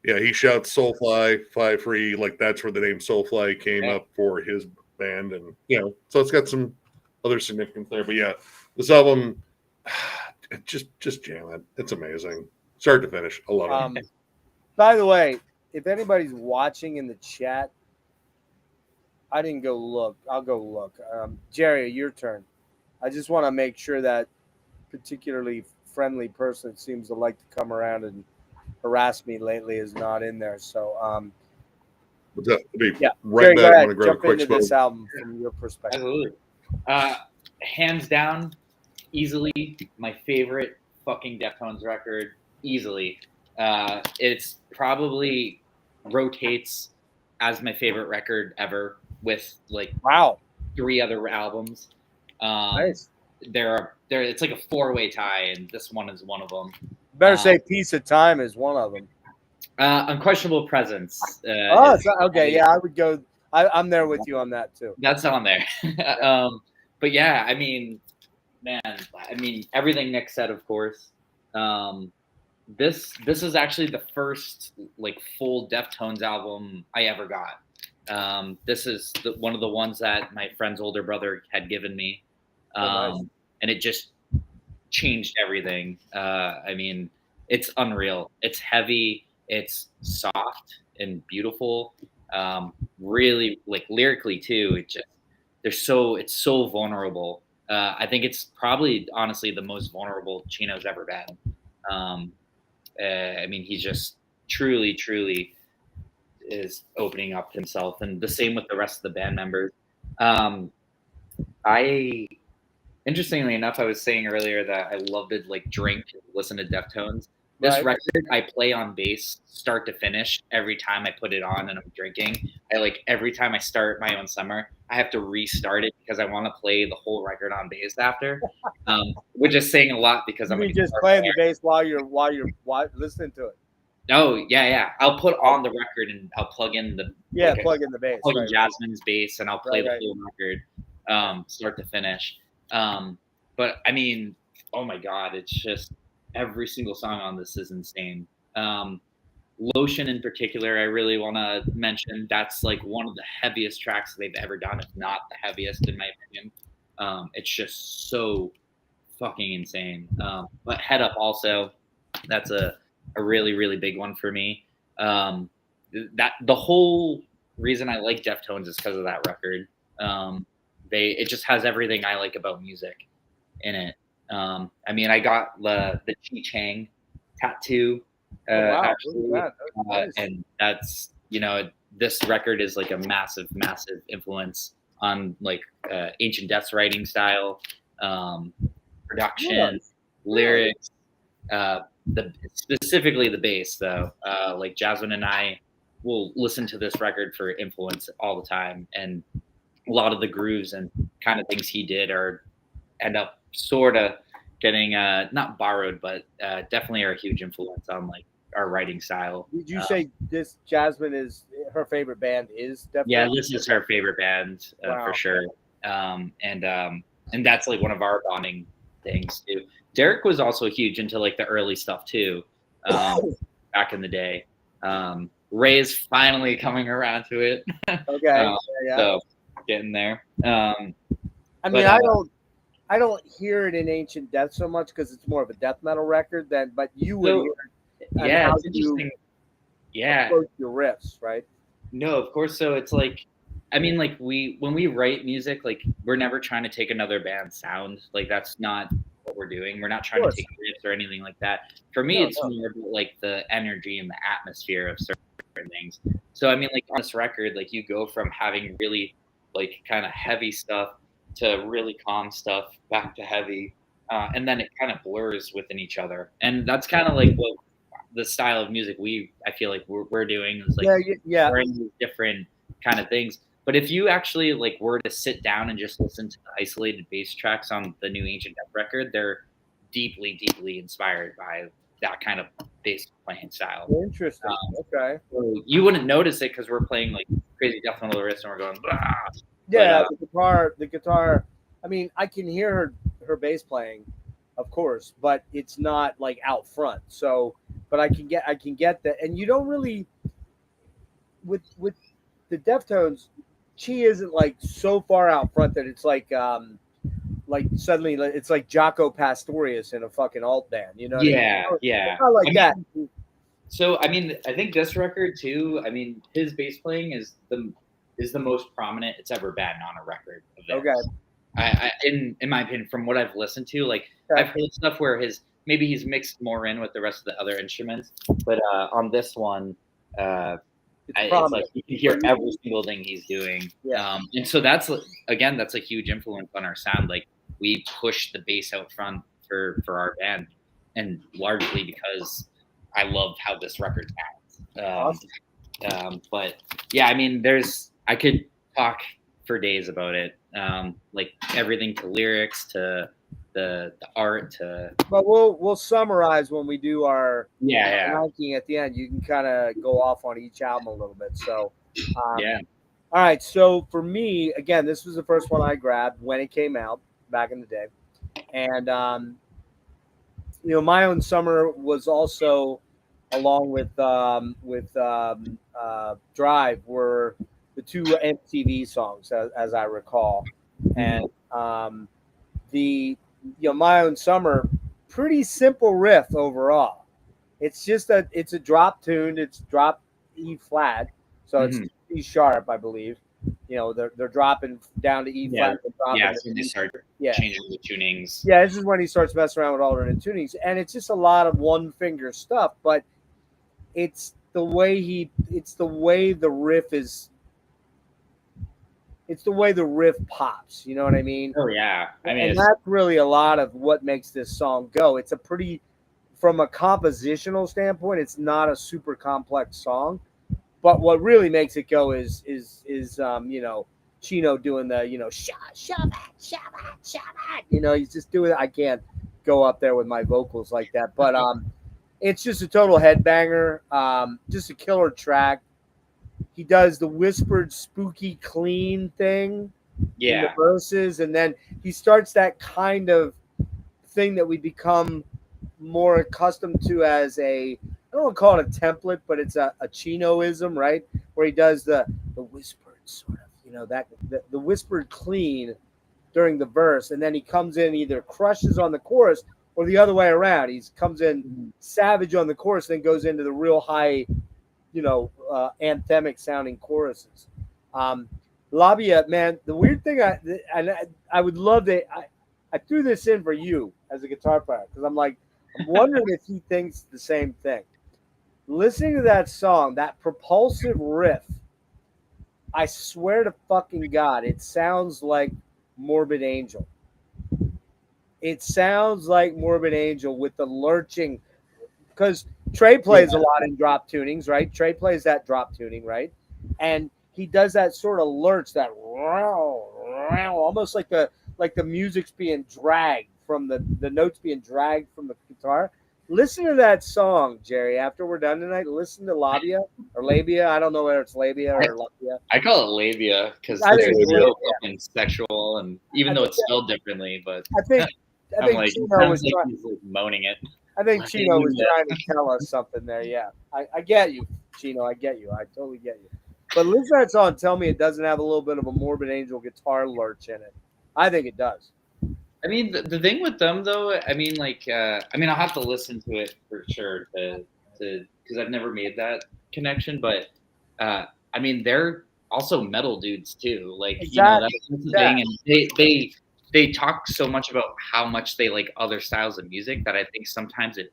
He shouts Soulfly, Fly Free, like that's where the name Soulfly came up for his band, and so it's got some other significance there. But this album, just jam it. It's amazing, start to finish. I love it. By the way, if anybody's watching in the chat, I didn't go look. I'll go look. Jerry, your turn. I just want to make sure that particularly friendly person that seems to like to come around and harass me lately is not in there. So, Jerry, go ahead. Jump into this album from your perspective. Absolutely. Hands down, easily my favorite fucking Deftones record. Easily, it's probably rotates as my favorite record ever. With like 3 other albums. Nice. It's like a 4-way tie, and this one is one of them. Better say Piece of Time is one of them. Unquestionable Presence. Okay. Yeah, I would go. I'm there with you on that too. That's on there. But yeah, I mean, everything Nick said, of course. This is actually the first like full Deftones album I ever got. This is one of the ones that my friend's older brother had given me. Nice. And it just changed everything. I mean, it's unreal. It's heavy. It's soft and beautiful. Really, like lyrically too. It's so vulnerable. I think it's probably honestly the most vulnerable Chino's ever been. I mean, he's just truly is opening up himself, and the same with the rest of the band members. Interestingly enough, I was saying earlier that I love to like drink and listen to Deftones. This record I play on bass start to finish every time I put it on and I'm drinking. Every time I start my own summer, I have to restart it because I want to play the whole record on bass after. Which is saying a lot because I'm just playing the bass while you're listening to it. Oh yeah. I'll put on the record and I'll plug in the plug in the bass. Plug in Jasmine's bass and I'll play the whole record, start to finish. But I mean, oh my God, it's just every single song on this is insane. Lotion in particular, I really want to mention. That's like one of the heaviest tracks they've ever done, if not the heaviest in my opinion. It's just so fucking insane. But Head Up also, that's a really, really big one for me. That the whole reason I like Deftones is because of that record. It just has everything I like about music in it. I mean, I got the Chi Chang tattoo, actually, nice. And that's this record is like a massive influence on like Ancient Death's writing style, production, lyrics, specifically the bass though. Like Jasmine and I will listen to this record for influence all the time, and a lot of the grooves and kind of things he did end up sort of getting not borrowed, but definitely are a huge influence on like our writing style. Did you say this Jasmine is her favorite band is Deftones? Yeah, this is her favorite band Wow. for sure. And that's like one of our bonding things too. Derek was also huge into like the early stuff too, back in the day. Ray's finally coming around to it. Okay. Yeah. So getting there. I mean, I don't hear it in Ancient Death so much because it's more of a death metal record than, but you would hear it. Yeah, how it's interesting. Yeah. Approach your riffs, right? No, of course. So it's like, I mean, like when we write music, like we're never trying to take another band's sound. Like that's not what we're doing. We're not trying to take riffs or anything like that. For me, it's more about like the energy and the atmosphere of certain things. So I mean, like on this record, like you go from having really like kind of heavy stuff to really calm stuff back to heavy, and then it kind of blurs within each other. And that's kind of like what the style of music I feel like we're doing is like we're in these different kind of things. But if you actually like were to sit down and just listen to the isolated bass tracks on the new Ancient Death record, they're deeply, deeply inspired by that kind of bass playing style. Interesting. Okay. So you wouldn't notice it because we're playing like crazy death metal riffs and we're going. Blah. Yeah, but, the guitar. I mean, I can hear her bass playing, of course, but it's not like out front. So, but I can get that, and you don't really with the Deftones. She isn't like so far out front that it's like suddenly it's like Jaco Pastorius in a fucking alt band, you know? Yeah, what I mean? yeah. It's not like that. So I mean, I think this record too. I mean, his bass playing is the most prominent it's ever been on a record of theirs. Okay. I in my opinion, from what I've listened to, like I've heard stuff where maybe he's mixed more in with the rest of the other instruments, but on this one, it's like you can hear every single thing he's doing. Yeah. And so that's a huge influence on our sound. Like we push the bass out front for our band, and largely because I love how this record sounds. But yeah, I mean, I could talk for days about it. Like everything to lyrics to the art to. But we'll summarize when we do our ranking at the end. You can kind of go off on each album a little bit. So yeah. All right. So for me, again, this was the first one I grabbed when it came out back in the day, and My Own Summer was also along with Drive were the two MTV songs as I recall, and My Own Summer, pretty simple riff overall. It's just it's a drop tune. It's drop E flat, so it's E sharp, I believe. They're dropping down to E flat. Yeah, so they start changing the tunings. Yeah, this is when he starts messing around with alternate tunings, and it's just a lot of one finger stuff. But it's the way the riff is. It's the way the riff pops. You know what I mean? Oh yeah, I mean, and that's really a lot of what makes this song go. It's from a compositional standpoint, it's not a super complex song, but what really makes it go is Chino doing the shove. He's just doing it. I can't go up there with my vocals like that, but it's just a total headbanger. Just a killer track. He does the whispered, spooky, clean thing in the verses, and then he starts that kind of thing that we become more accustomed to as I don't want to call it a template, but it's a Chinoism, right? Where he does the whispered sort of, the whispered clean during the verse, and then he comes in either crushes on the chorus or the other way around. He comes in savage on the chorus, then goes into the real high, anthemic sounding choruses. Labia, man, the weird thing I would love to. I threw this in for you as a guitar player because I'm wondering if he thinks the same thing. Listening to that song, that propulsive riff, I swear to fucking God, it sounds like Morbid Angel. It sounds like Morbid Angel with the lurching, because Trey plays a lot in drop tunings, right? Trey plays that drop tuning, right? And he does that sort of lurch, that almost like the music's being dragged from the notes being dragged from the guitar. Listen to that song, Jerry. After we're done tonight, listen to Labia or Labia. I don't know whether it's Labia or Labia. I call it labia because I they're think it's so labia. fucking sexual, and even though it's spelled differently, but I think I'm like, Chino sounds was like trying. he's like moaning it. I think Chino was trying to tell us something there. Yeah, I get you, Chino. I get you. I totally get you. But listen to that song. Tell me it doesn't have a little bit of a Morbid Angel guitar lurch in it. I think it does. I mean, the thing with them though, I mean, I'll have to listen to it for sure to because I've never made that connection. But I mean, they're also metal dudes too. Like, Exactly. That's the thing, and they talk so much about how much they like other styles of music that I think sometimes it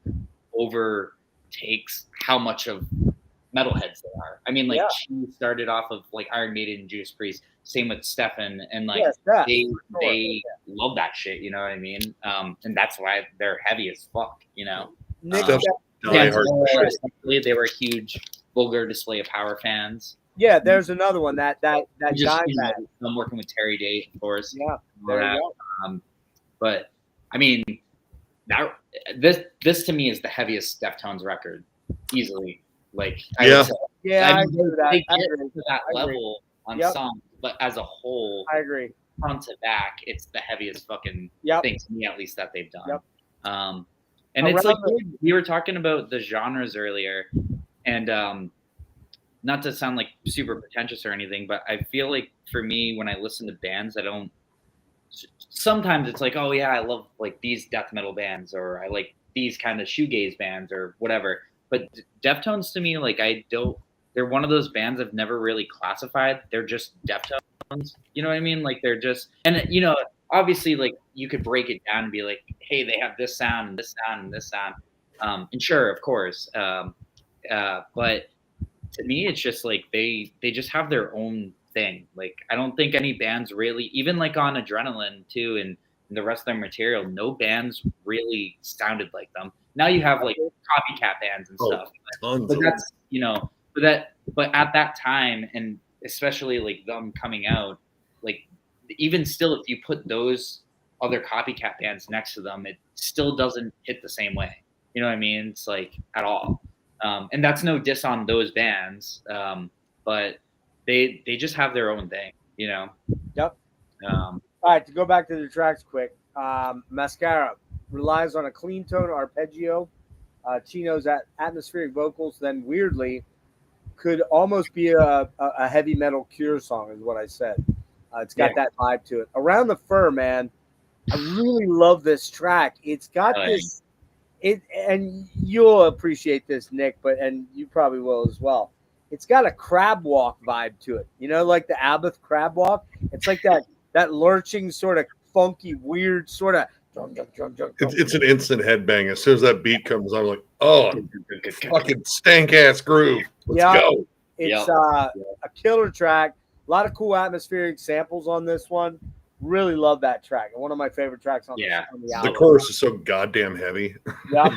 overtakes how much of metalheads they are. I mean, like she started off of like Iron Maiden and Judas Priest. Same with Stefan, and like they love that shit. You know what I mean? And that's why they're heavy as fuck. Nick, they were huge Vulgar Display of Power fans. Yeah, there's another one that guy. I'm working with Terry Date, of course. Yeah, there you go. But I mean, this to me is the heaviest Deftones record, easily. Like, I agree with that. They get to that level on songs, but as a whole, I agree. Front to back, it's the heaviest fucking thing to me, at least, that they've done. And it's like we were talking about the genres earlier, and not to sound like super pretentious or anything, but I feel like for me, when I listen to bands, sometimes it's like, oh yeah, I love like these death metal bands, or I like these kind of shoegaze bands or whatever. But Deftones to me, like they're one of those bands I've never really classified. They're just Deftones. You know what I mean? Like they're just, and obviously like you could break it down and be like, hey, they have this sound and this sound and this sound. And sure, of course. But to me, it's just like they just have their own thing. Like I don't think any bands really, even like on Adrenaline too, and the rest of their material, no bands really sounded like them. Now you have like copycat bands and stuff, but that's but at that time, and especially like them coming out, like even still, if you put those other copycat bands next to them, it still doesn't hit the same way. You know what I mean? It's like at all. And that's no diss on those bands, but they just have their own thing, Yep. All right, to go back to the tracks quick. Mascara relies on a clean tone arpeggio. Chino's atmospheric vocals, then weirdly, could almost be a heavy metal Cure song, is what I said. It's got that vibe to it. Around the Fur, man, I really love this track. It's got this. And you'll appreciate this, Nick, and you probably will as well. It's got a crab walk vibe to it. Like the Abbott crab walk. It's like that lurching sort of funky, weird sort of. It's an instant headbang. As soon as that beat comes on, I'm like, oh, fucking stank ass groove. Let's go. It's a killer track. A lot of cool atmospheric samples on this one. Really love that track. One of my favorite tracks on the album. The chorus is so goddamn heavy. Yeah.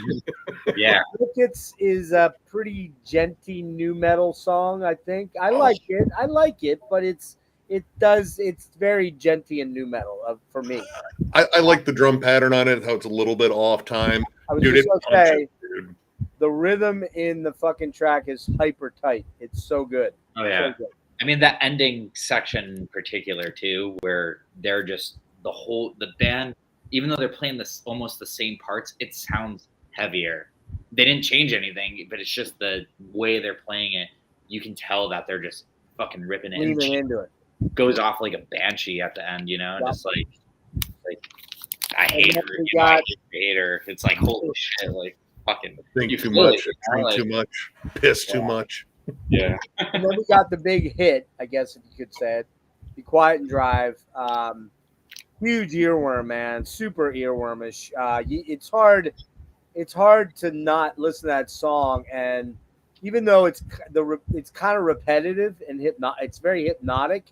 Yeah. Crickets is a pretty genty new metal song, I think. I like it, but it's very genty and new metal for me. I like the drum pattern on it, how it's a little bit off time. I was just gonna say, the rhythm in the fucking track is hyper tight. It's so good. Oh yeah. So good. I mean, that ending section in particular too, where they're just the band, even though they're playing almost the same parts, it sounds heavier. They didn't change anything, but it's just the way they're playing it. You can tell that they're just fucking ripping it. Leaning into it. Goes off like a banshee at the end, just like I hate her. I hate her. It's like holy shit, like fucking think too much, drink too much, piss too much. Yeah. And then we got the big hit, I guess if you could say it. Be Quiet and Drive. Huge earworm, man. Super earwormish. It's hard to not listen to that song, and even though it's kind of repetitive and it's very hypnotic,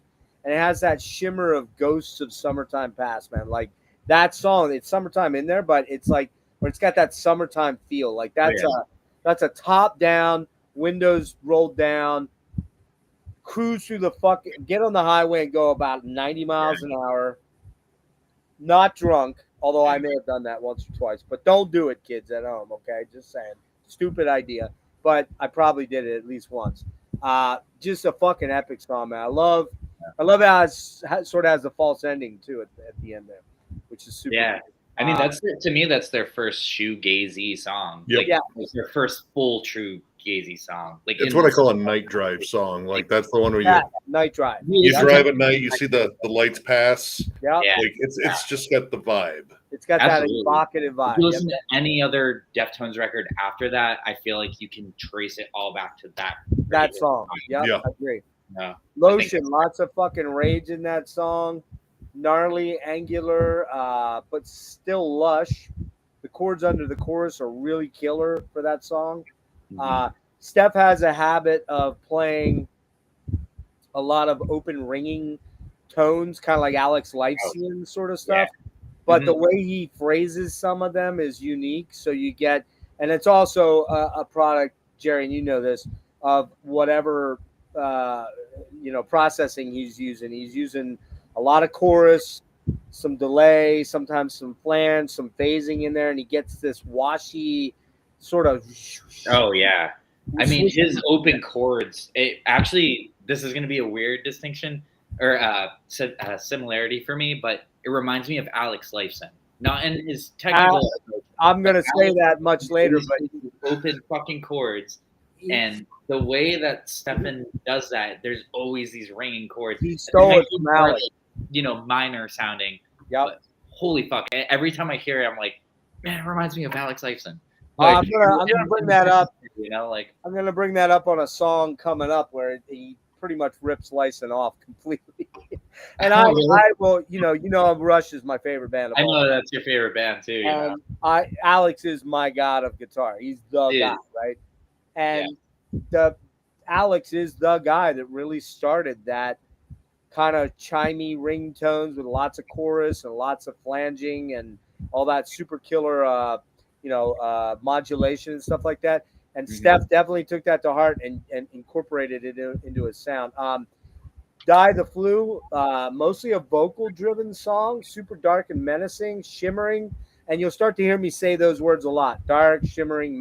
and it has that shimmer of Ghosts of Summertime Past, man. Like that song, it's summertime in there, but it's like where it's got that summertime feel. Like that's a top down, windows rolled down, cruise through the get on the highway and go about 90 miles an hour, not drunk, although I may have done that once or twice, but don't do it, kids at home, okay? Just saying. Stupid idea, but I probably did it at least once. Just a fucking epic song, man. I love how it sort of has a false ending, too, at the end there, which is super Yeah. cool. I mean, to me, that's their first shoegazy song. Yep. Like, Yeah. it's their first full true gazy song. Like, It's what I call a night drive song. Like that's the one where Yeah, Night Drive. you Yeah. drive at night, you see the lights pass. Yeah. Yeah. Like it's just got the vibe. It's got Absolutely. that evocative vibe. If you listen to any other Deftones record after that, I feel like you can trace it all back to that That song. Yep, Yeah. I agree. No. Lotion, lots of fucking rage in that song. Gnarly, angular, but still lush. The chords under the chorus are really killer for that song. Steph has a habit of playing a lot of open ringing tones, kind of like Alex Lifeson sort of stuff. But the way he phrases some of them is unique. So you get, and it's also a product, Jerry, and you know this, of whatever processing he's using. He's using a lot of chorus, some delay, sometimes some flange, some phasing in there, and he gets this washy sort of. Oh yeah, I mean his open chords. This is going to be a weird distinction or similarity for me, but it reminds me of Alex Lifeson. Not in his technical. I'm going to say that much later, but open fucking chords. And the way that Stefan does that, there's always these ringing chords. He stole it from Alex. Minor sounding. Yep. But holy fuck! Every time I hear it, I'm like, man, it reminds me of Alex Lifeson. I'm gonna bring that up. I'm gonna bring that up on a song coming up where he pretty much rips Lifeson off completely. And I will, Rush is my favorite band. I know that's your favorite band too. Alex is my god of guitar. He's the guy, right? And Alex is the guy that really started that kind of chimey ringtones with lots of chorus and lots of flanging and all that super killer, modulation and stuff like that. And Steph definitely took that to heart and incorporated it into his sound. Die the Flu, mostly a vocal-driven song, super dark and menacing, shimmering. And you'll start to hear me say those words a lot. Dark, shimmering,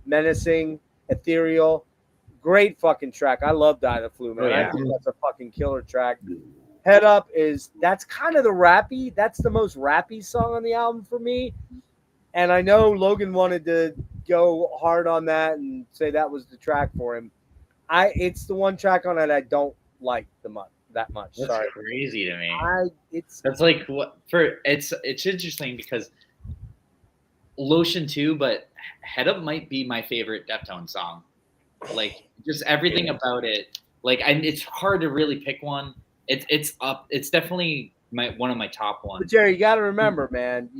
menacing, ethereal. Great fucking track. I love Die the Flu, man. I think that's a fucking killer track. Head Up that's kind of that's the most rappy song on the album for me. And I know Logan wanted to go hard on that and say that was the track for him. It's the one track on it I don't like that much. That's Sorry. crazy to me. That's like it's interesting because Lotion too, but Head Up might be my favorite Deftones song. Like just everything about it. It's hard to really pick one. It's definitely one of my top ones. But Jerry, you got to remember, man,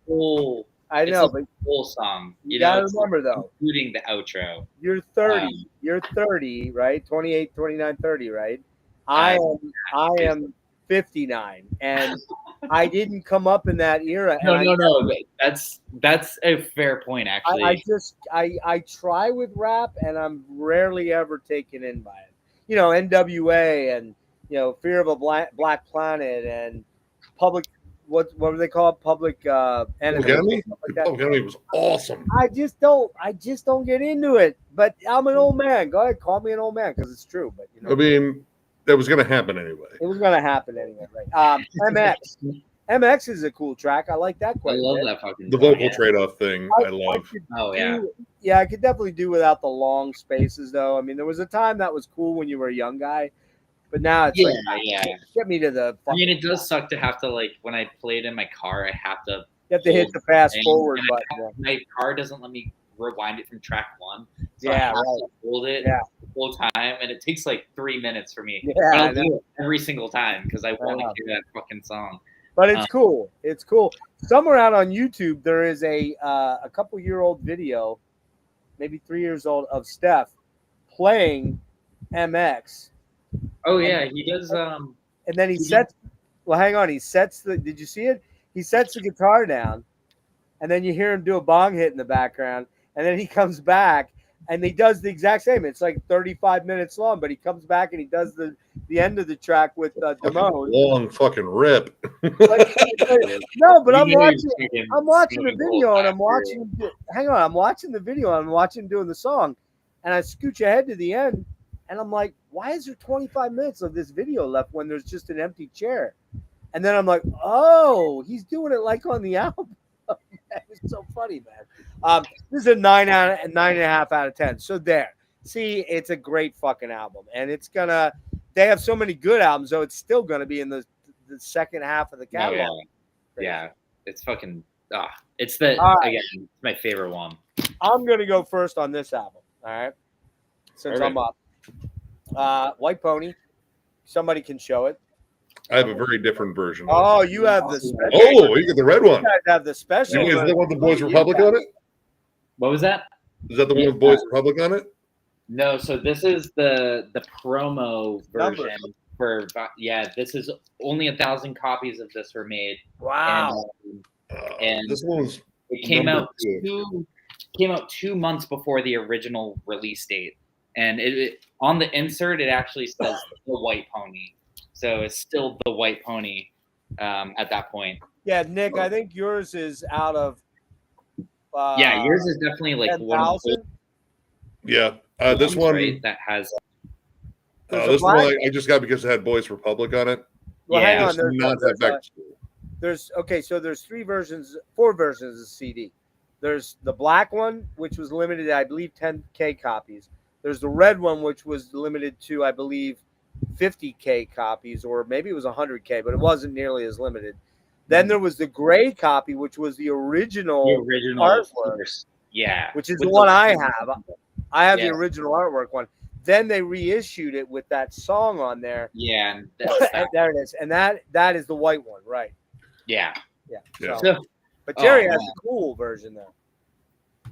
whole. I know, but whole song. You got to remember though, including the outro. You're 30. You're 30, right? 28, 29, 30, right? I am 59, and I didn't come up in that era. No. That's a fair point, actually. I try with rap, and I'm rarely ever taken in by it. NWA and Fear of a Black Planet and Public. What do they call it? Public Enemy. Public Enemy was awesome. I just don't get into it. But I'm an old man. Go ahead, call me an old man because it's true. But I mean, that was going to happen anyway. It was going to happen anyway, right? MX is a cool track. I like that quite a bit. I love that fucking the vocal trade-off thing. I love. Yeah, I could definitely do without the long spaces, though. I mean, there was a time that was cool when you were a young guy. But now it's get me to the. I mean, it does suck to have to when I play it in my car, I have to. You have to hit the fast forward button. My car doesn't let me rewind it from track 1. So I have to hold it the whole time, and it takes 3 minutes for me. Yeah, I'll do it every single time because I want to hear that fucking song. But it's cool. It's cool. Somewhere out on YouTube, there is a couple-year-old video, maybe 3 years old, of Steph playing MX. Oh yeah, he does. And then he sets. Well, hang on. He sets the. Did you see it? He sets the guitar down, and then you hear him do a bong hit in the background, and then he comes back, And he does the exact same. It's like 35 minutes long, but he comes back and he does the end of the track with Damone. Long fucking rip. No, but I'm You know he's watching the fucking video and I'm after watching him. Hang on, I'm watching the video and I'm watching him doing the song, and I scooch ahead to the end, and I'm like, why is there 25 minutes of this video left when there's just an empty chair? And then I'm like, oh, he's doing it like on the album. It's so funny, man. This is a 9.5 out of 10. So there. See, it's a great fucking album, and it's gonna. They have so many good albums, so it's still gonna be in the second half of the catalog. Oh, yeah, it's fucking. It's the again, it's my favorite one. I'm gonna go first on this album. All right, since I'm up. White Pony. Somebody can show it. I have a very different version. Oh, you have the special. Oh, you get the red one. You guys have the special. Is that one with the Boys Republic on it? What was that? Is that the one with Boys Republic on it? No, so this is the promo version for this is only 1,000 copies of this were made. Wow. And this one was it came out 2 months before the original release date. And it on the insert it actually says the White Pony. So it's still the White Pony at that point. Yeah, Nick, I think yours is out of yours is definitely like 10,000. Yeah. This one right, that has this one I just got because it had Boys Republic on it. Well, hang on. There's So there's 4 versions of the CD. There's the black one, which was limited, I believe, 10K copies. There's the red one, which was limited to, I believe, 50K copies, or maybe it was 100K, but it wasn't nearly as limited. Then there was the gray copy, which was the original artwork. Yeah. Which is the one I have. I have the original artwork one. Then they reissued it with that song on there. Yeah. There it is. And that is the white one, right? Yeah. Yeah. So, but Jerry has a cool version though.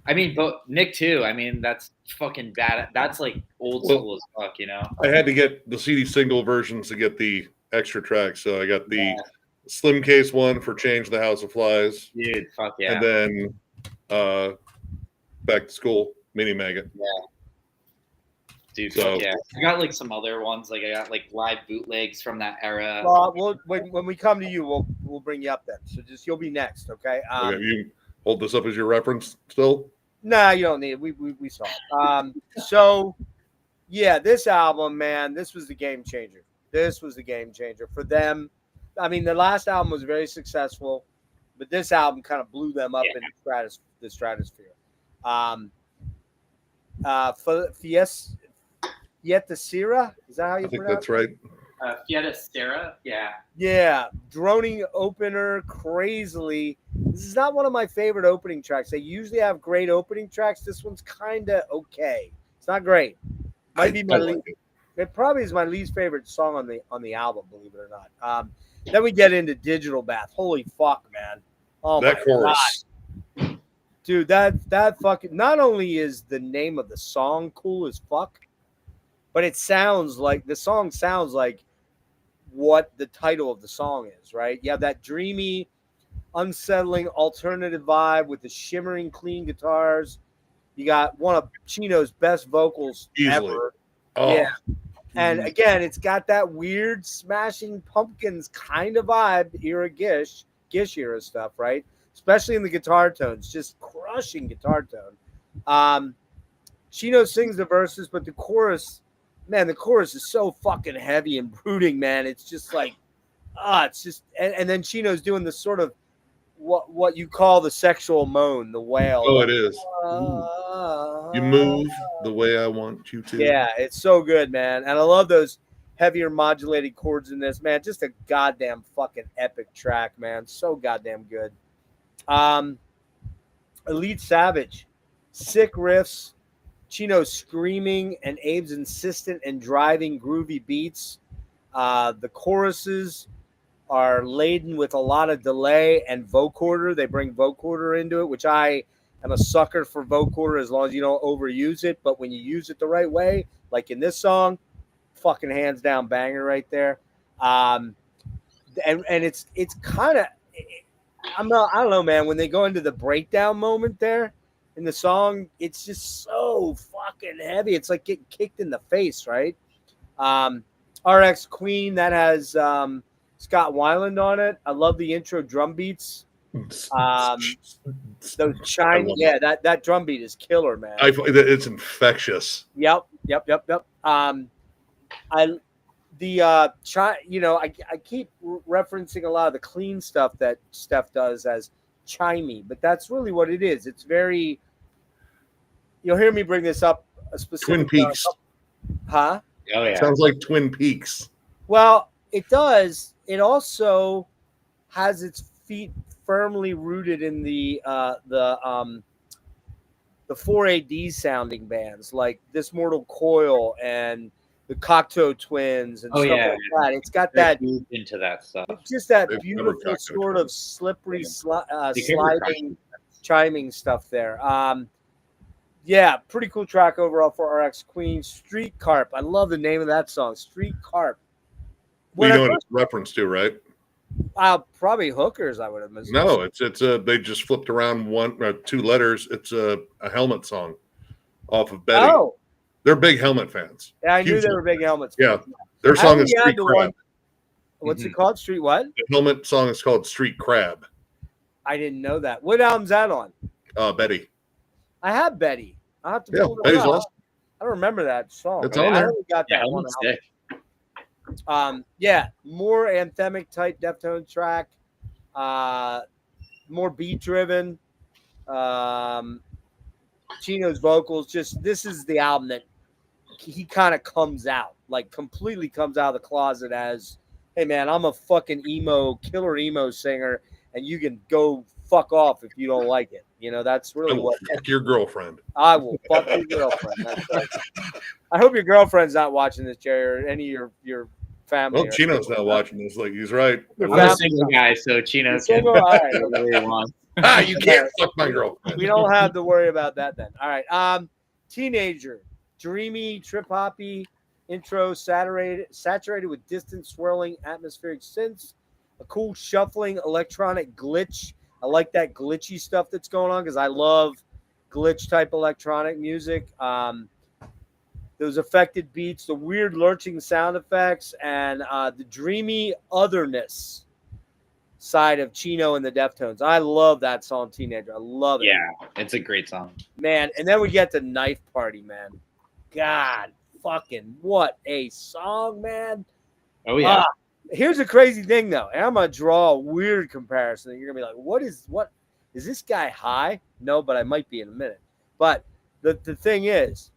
I mean, but Nick too. I mean, that's fucking bad. That's like old school as fuck, you know? I had to get the CD single versions to get the extra tracks. So I got the slim case one for Change the House of Flies. Dude, fuck yeah. And then Back to School Mini Maggot. Yeah. Dude, fuck yeah. I got like some other ones. Like I got like live bootlegs from that era. Well, when we come to you, we'll bring you up then. So you'll be next, okay? Okay, you hold this up as your reference still? Nah, you don't need it. We saw it. So yeah, this album, man, this was the game changer. This was the game changer for them. I mean, the last album was very successful, but this album kind of blew them up in the stratosphere. Fiesta Sierra, is that how you pronounce it? I think that's right. Fiesta Sierra, yeah. Yeah, droning opener crazily. This is not one of my favorite opening tracks. They usually have great opening tracks. This one's kind of okay. It's not great. Might be my least. It probably is my least favorite song on the album, believe it or not. Then we get into Digital Bath. Holy fuck, man! Oh that my chorus, God. Dude. That fucking. Not only is the name of the song cool as fuck, but the song sounds like what the title of the song is, right? You have that dreamy, unsettling alternative vibe with the shimmering clean guitars. You got one of Chino's best vocals ever. Oh. Yeah. And again, it's got that weird Smashing Pumpkins kind of vibe, era Gish era stuff, right? Especially in the guitar tones, just crushing guitar tone. Chino sings the verses, but the chorus is so fucking heavy and brooding, man. It's just like, it's just, and then Chino's doing the sort of what you call the sexual moan, the wail. Oh, it is. You move the way I want you to. Yeah, it's so good, man. And I love those heavier modulated chords in this, man. Just a goddamn fucking epic track, man. So goddamn good. Elite Savage, sick riffs, Chino screaming, and Abe's insistent and driving groovy beats. The choruses are laden with a lot of delay and vocoder. They bring vocoder into it, which I am a sucker for vocoder as long as you don't overuse it. But when you use it the right way, like in this song, fucking hands down banger right there. And it's kind of, I don't know, man. When they go into the breakdown moment there in the song, it's just so fucking heavy. It's like getting kicked in the face, right? RX Queen, that has Scott Weiland on it. I love the intro drum beats. Those chime, yeah, that drum beat is killer, man. It's infectious. Yep. I keep referencing a lot of the clean stuff that Steph does as chimey, but that's really what it is. It's very. You'll hear me bring this up. A specific Twin Peaks. Huh? Oh yeah. Sounds like Twin Peaks. Well, it does. It also has its feet firmly rooted in the 4AD sounding bands like This Mortal Coil and the Cocteau Twins and stuff like that. It's got that into that stuff. Just that beautiful sort of slippery sliding chiming stuff there. Yeah, pretty cool track overall for RX Queen. Street Carp. I love the name of that song, Street Carp. Well, you know what it's reference to, right? Probably hookers, I would have missed. No, it's they just flipped around two letters. It's a helmet song off of Betty. Oh, they're big Helmet fans. Yeah, I knew they were big Helmets. Yeah, their song is Street Crab. What's it called? Street what? The Helmet song is called Street Crab. I didn't know that. What album's that on? Betty. I have Betty. I'll have to pull it Betty's up. awesome. I don't remember that song. It's on there. I only got that one album. More anthemic type Deftones track, more beat driven. Chino's vocals, this is the album that he kind of completely comes out of the closet as, hey man, I'm a fucking killer emo singer, and you can go fuck off if you don't like it. You know, that's really what. Fuck your girlfriend. I will fuck your girlfriend. That's right. I hope your girlfriend's not watching this, Jerry, or any of your family. Well, Chino's not watching this. Like, he's right. I'm a single guy, so Chino can do whatever he wants. You can't fuck my girlfriend. We don't have to worry about that then. All right. Teenager, dreamy, trip hoppy intro, saturated with distant swirling atmospheric synths, a cool shuffling electronic glitch. I like that glitchy stuff that's going on because I love glitch type electronic music. Those affected beats, the weird lurching sound effects, and the dreamy otherness side of Chino and the Deftones. I love that song, Teenager. I love it. Yeah, it's a great song. Man, and then we get the Knife Party, man. God, fucking what a song, man. Oh, yeah. Here's a crazy thing, though. And I'm going to draw a weird comparison. You're going to be like, what is this guy high? No, but I might be in a minute. But the thing is,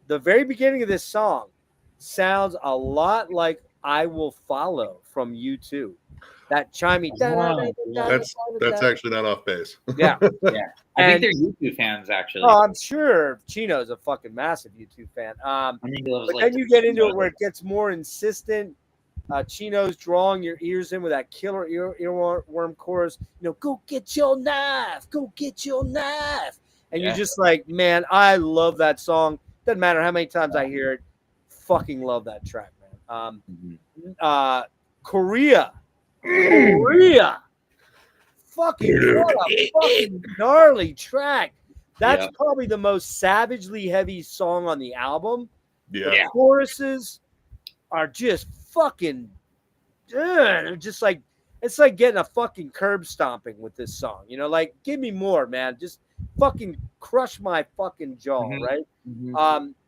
the very beginning of this song sounds a lot like I Will Follow from U2. That chimey. That's actually not off base. Yeah. I think they're U2 fans, actually. Oh, I'm sure Chino's a fucking massive U2 fan. But then you get into it where it gets more insistent. Chino's drawing your ears in with that killer earworm chorus. Go get your knife. Go get your knife. And you're just like, man, I love that song. Doesn't matter how many times I hear it. Fucking love that track, man. Korea. Fucking what a fucking gnarly track. That's probably the most savagely heavy song on the album. Yeah. The choruses are just fucking they're just like, it's like getting a fucking curb stomping with this song. Like, give me more, man. Just fucking crush my fucking jaw, right?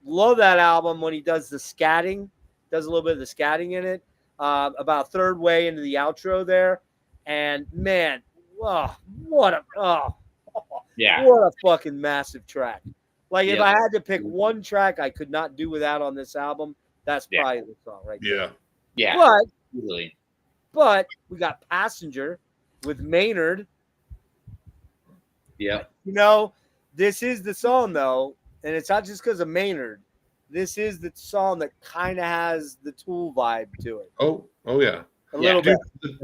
Love that album when he does the scatting, does a little bit of the scatting in it. About third way into the outro there, and man, what a fucking massive track. Like, if I had to pick one track I could not do without on this album, that's probably the song right there. But we got Passenger with Maynard. This is the song though, and it's not just because of Maynard. This is the song that kind of has the Tool vibe to it. Oh yeah. A little bit.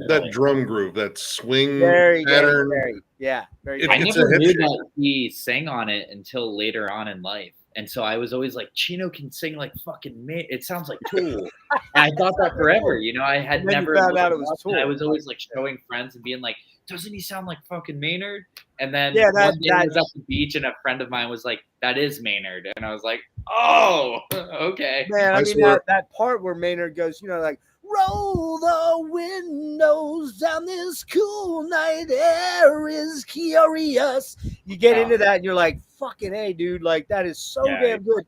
That drum groove, that swing pattern. Very I never knew that he sang on it until later on in life. And so I was always like, Chino can sing like fucking it sounds like Tool. And I thought that forever. I had never found out it was Tool. I was always like showing friends and being like, doesn't he sound like fucking Maynard? And then Yeah, one day I was at the beach and a friend of mine was like, that is Maynard. And I was like, oh, okay. Man, I mean, swear- that part where Maynard goes, like, roll the windows down this cool night, air is curious. You get into that and you're like, fucking A, dude. Like, that is so damn good.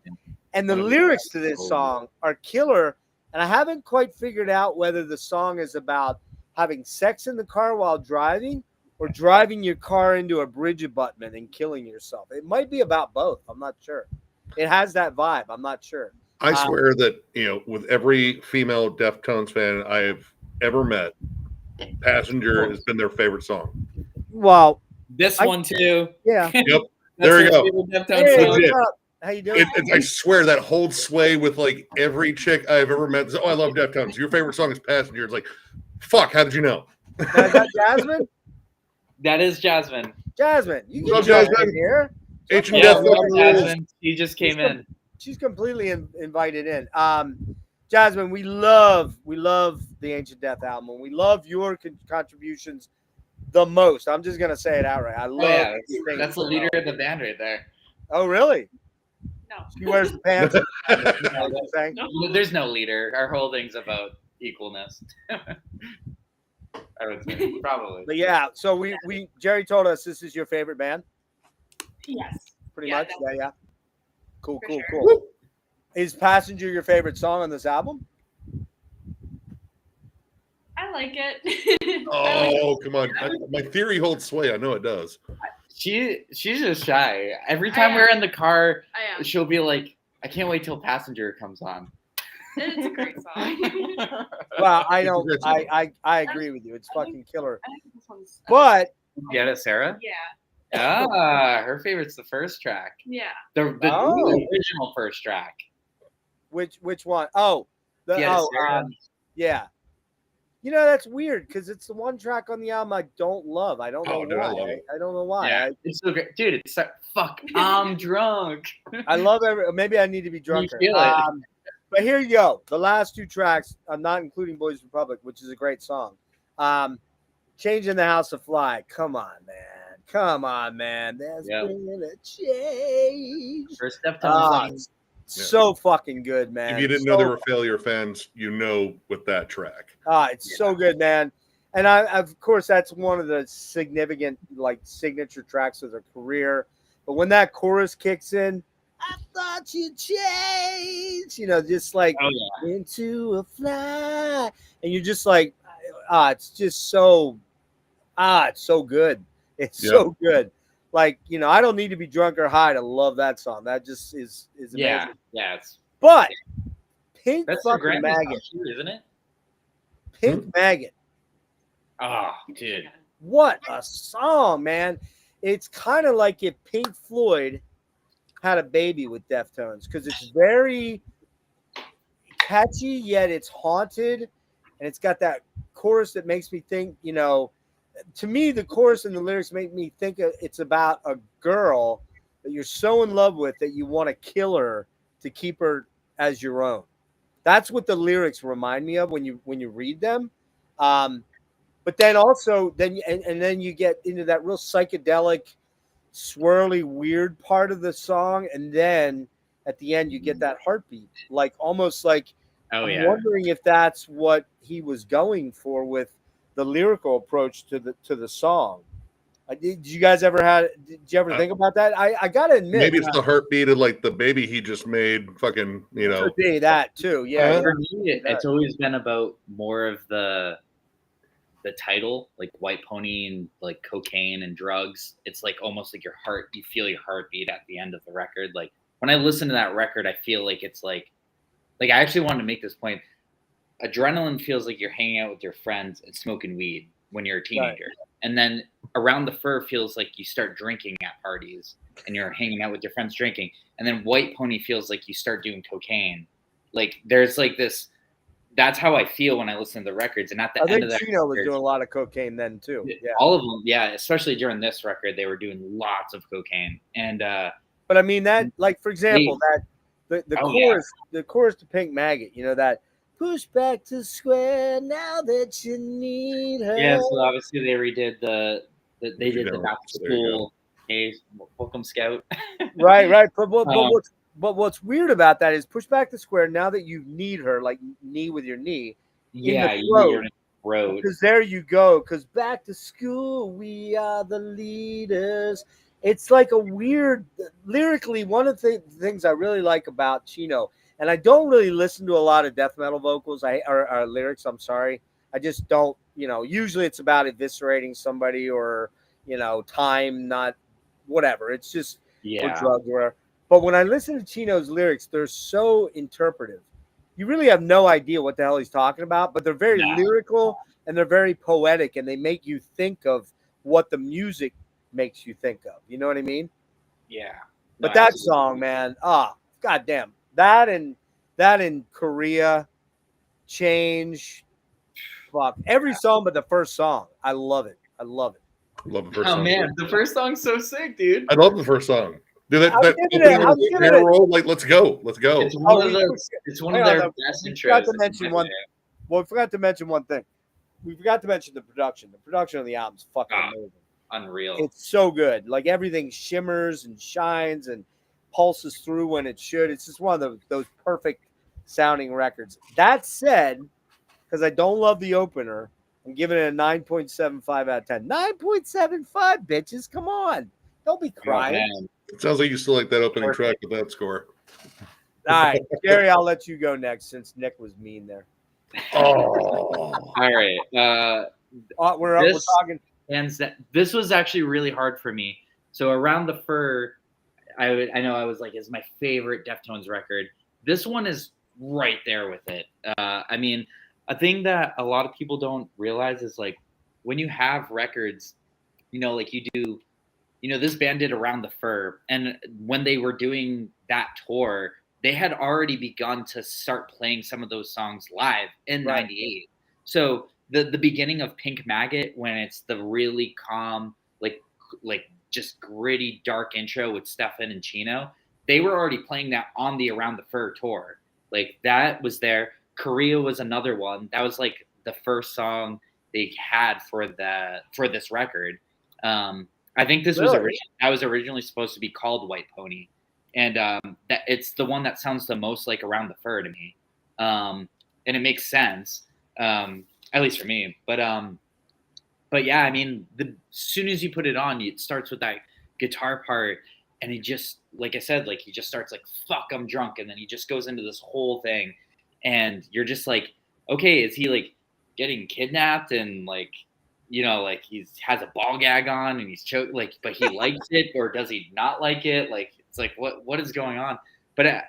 And the lyrics to this song are killer. And I haven't quite figured out whether the song is about having sex in the car while driving or driving your car into a bridge abutment and killing yourself. It might be about both. I'm not sure. It has that vibe. I'm not sure. I swear that, with every female Deftones fan I have ever met, Passenger has been their favorite song. Well, This one too. yeah. Yep. There we go. Hey, what's Legit. up? How you doing? I swear that holds sway with like every chick I've ever met. Oh, I love Deftones. Your favorite song is Passenger. It's like, fuck, how did you know? Is that Jasmine? That is Jasmine. Jasmine, you What's can up, jump in Jasmine? here. H and Yeah, Death we Metal love rules. Jasmine. She just came in. She's completely invited in. Jasmine, we love the Ancient Death album. We love your contributions the most. I'm just gonna say it outright. I love. That's the leader of the band right there. Oh, really? No. She wears the pants. You know what I'm saying? There's no leader. Our whole thing's about equalness. I would say probably. But yeah, so we Jerry told us this is your favorite band, Yes. pretty Yeah, much. Yeah. Cool. For sure. Cool. Is Passenger your favorite song on this album? I like it. Oh, come on. My theory holds sway. I know it does. She's just shy. Every time we're in the car, I am. she'll be like, "I can't wait till Passenger comes on." It's a great song. Well, I It's a don't. great song. I agree with you. It's fucking killer. I think this one's. But Get it, Sarah? Yeah. Her favorite's the first track, Yeah. the Oh. original first track. which one? Oh, Get it, Sarah? yeah. That's weird because it's the one track on the album I don't love. I don't know Oh, dude, I why. love it. I don't know why. Yeah, it's so great, dude. It's so, fuck. I'm drunk. I love maybe I need to be drunker. feel it. But here you go. The last two tracks, I'm not including Boys Republic, which is a great song. Changing the House of Fly. Come on, man. There's been a change. First Deftones Ah, song. So fucking good, man. If you didn't know there were failure fans, with that track. It's so good, man. And of course, that's one of the significant, signature tracks of their career. But when that chorus kicks in, I thought you'd change, just like into a fly. And you're just like, it's just so, it's so good. It's so good. I don't need to be drunk or high to love that song. That just is amazing. Yeah. It's But Pink that's the fucking Grammy Maggot. song, isn't it? Pink Maggot. Oh, dude. What a song, man. It's kind of like if Pink Floyd had a baby with Deftones because it's very catchy, yet it's haunted. And it's got that chorus that makes me think, to me, the chorus and the lyrics make me think it's about a girl that you're so in love with that you want to kill her to keep her as your own. That's what the lyrics remind me of when you read them. But then also, then you get into that real psychedelic, swirly, weird part of the song, and then at the end you get that heartbeat, almost like Oh, I'm yeah. wondering if that's what he was going for with the lyrical approach to the song. Did you guys ever Did you ever think about that? I gotta admit, Maybe it's the heartbeat of the baby he just made. Fucking, could be that too. Yeah, For me, it's always been about more of the title, like White Pony and cocaine and drugs. It's almost like you feel your heartbeat at the end of the record. Like when I listen to that record, I feel like it's like I actually wanted to make this point. Adrenaline feels like you're hanging out with your friends and smoking weed when you're a teenager. Right. And then Around the Fur feels like you start drinking at parties and you're hanging out with your friends drinking. And then White Pony feels like you start doing cocaine. There's this, that's how I feel when I listen to the records. And at the end of that, Chino was doing a lot of cocaine then too. Yeah. All of them. Yeah. Especially during this record, they were doing lots of cocaine. And, but I mean that, for example, the chorus to Pink Maggot, that push back to square now that you need her. Yeah, so obviously they redid they did the Yeah, back to there you go. school. Hey, welcome Scout. Right. But Um, what's weird about that is push back to square now that you need her, like knee with your knee in yeah, the you're throat. in the road. Because there you go. Because back to school, we are the leaders. It's like a weird lyrically. One of the things I really like about Chino, and I don't really listen to a lot of death metal vocals. Or lyrics. I'm sorry. I just don't. Usually it's about eviscerating somebody or time, not whatever. It's just or Yeah. drugs or whatever. But when I listen to Chino's lyrics, they're so interpretive. You really have no idea what the hell he's talking about, but they're very No. lyrical and they're very poetic and they make you think of what the music makes you think of. You know what I mean? Yeah. But No, that absolutely. song, man, goddamn. That in Korea, Change, fuck. Every song but the first song. I love it. Love the first Oh song. man, the first song's so sick, dude. I love the first song. Dude, I was that giving it- I was opening giving it- barrel roll, like, let's go. It's Oh, one of we- those. It's one of hang on, their though. best We intros. forgot to in mention my one- opinion. Well, we forgot to mention one thing. We forgot to mention the production. The production of the album's fucking amazing. Unreal. It's so good. Like everything shimmers and shines and pulses through when it should. It's just one of those perfect sounding records. That said, because I don't love the opener, I'm giving it a 9.75 out of 10. 9.75, bitches. Come on. Don't be Oh, crying. man. It sounds like you still like that opening track with that score. All right, Jerry, I'll let you go next since Nick was mean there. Oh, All right. We're This- talking. Hands that this was actually really hard for me. So Around the Fur, I know I was like, is my favorite Deftones record. This one is right there with it. I mean, a thing that a lot of people don't realize is like when you have records, like you do, this band did Around the Fur, and when they were doing that tour, they had already begun to start playing some of those songs live in Right. '98. So the beginning of Pink Maggot, when it's the really calm, like just gritty, dark intro with Stefan and Chino, they were already playing that on the Around the Fur tour. Like that was there. Korea was another one. That was like the first song they had for this record. I think this was Really? originally supposed to be called White Pony, and that it's the one that sounds the most like Around the Fur to me, and it makes sense, at least for me. But yeah, I mean, as soon as you put it on, it starts with that guitar part, and he just, like I said, like he just starts like "fuck, I'm drunk," and then he just goes into this whole thing, and you're just like, okay, is he like getting kidnapped and like like has a ball gag on and he's choked, like, but he likes it, or does he not like it? Like, it's like what is going on? But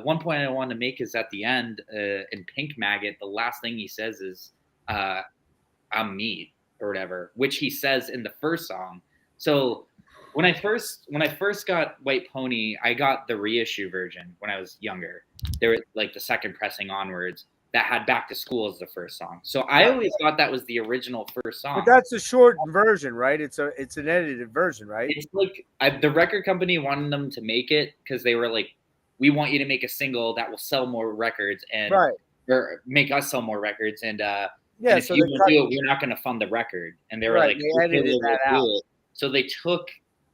one point I want to make is at the end in Pink Maggot, the last thing he says is "I'm meat" or whatever, which he says in the first song. So when I first got White Pony, I got the reissue version when I was younger. They were like the second pressing onwards that had Back to School as the first song. So I always thought that was the original first song. But that's a short version, right? It's an edited version, right? It's like the record company wanted them to make it because they were like, we want you to make a single that will sell more records and Right. or make us sell more records. And Yeah. and if So you they don't cut. do it, we're not going to fund the record. And they were Right, like, they "Okay, edited we'll that do out. it." So they took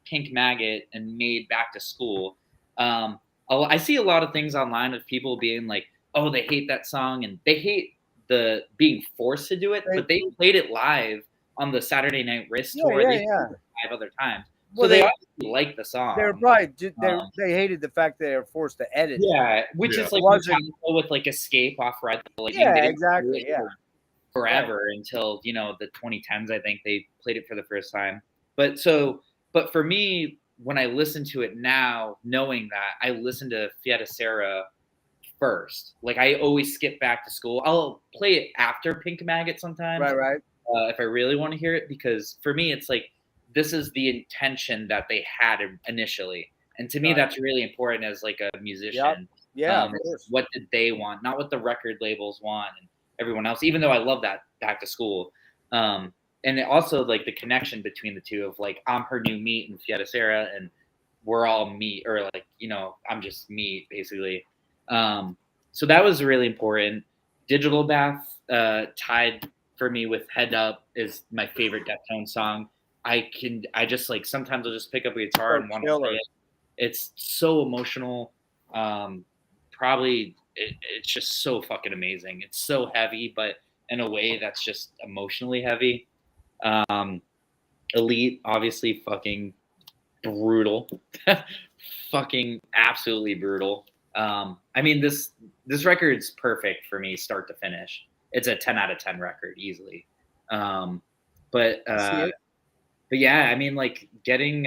Pink Maggot and made Back to School. I see a lot of things online of people being like, "Oh, they hate that song," and they hate the being forced to do it. But they played it live on the Saturday Night Wrist tour. They played it 5 other times, so Well, they obviously like the song. They're right. They hated the fact that they were forced to edit. Yeah, which Yeah. is like Wasn't- Metallica with like Escape off Red Lightning. Yeah, They didn't exactly, do it yeah. for forever until the 2010s. I think they played it for the first time. But for me, when I listen to it now, knowing that, I listen to Fiat Sera first. Like I always skip Back to School. I'll play it after Pink Maggot sometimes. Right. If I really want to hear it, because for me, it's like this is the intention that they had initially, and to me, Right. that's really important as like a musician. Yeah, of course. What did they want? Not what the record labels want and everyone else. Even though I love that Back to School, and it also like the connection between the two of like I'm her new meat and Fiat Sera, and we're all meat, or like I'm just meat basically. So that was really important. Digital Bath tied for me with Head Up is my favorite Deftones song. I just like sometimes I'll just pick up a guitar and want to play it. It's so emotional. It's just so fucking amazing. It's so heavy, but in a way that's just emotionally heavy. Elite, obviously, fucking brutal, fucking absolutely brutal. I mean, this record's perfect for me, start to finish. It's a 10 out of 10 record easily. But yeah, I mean, like getting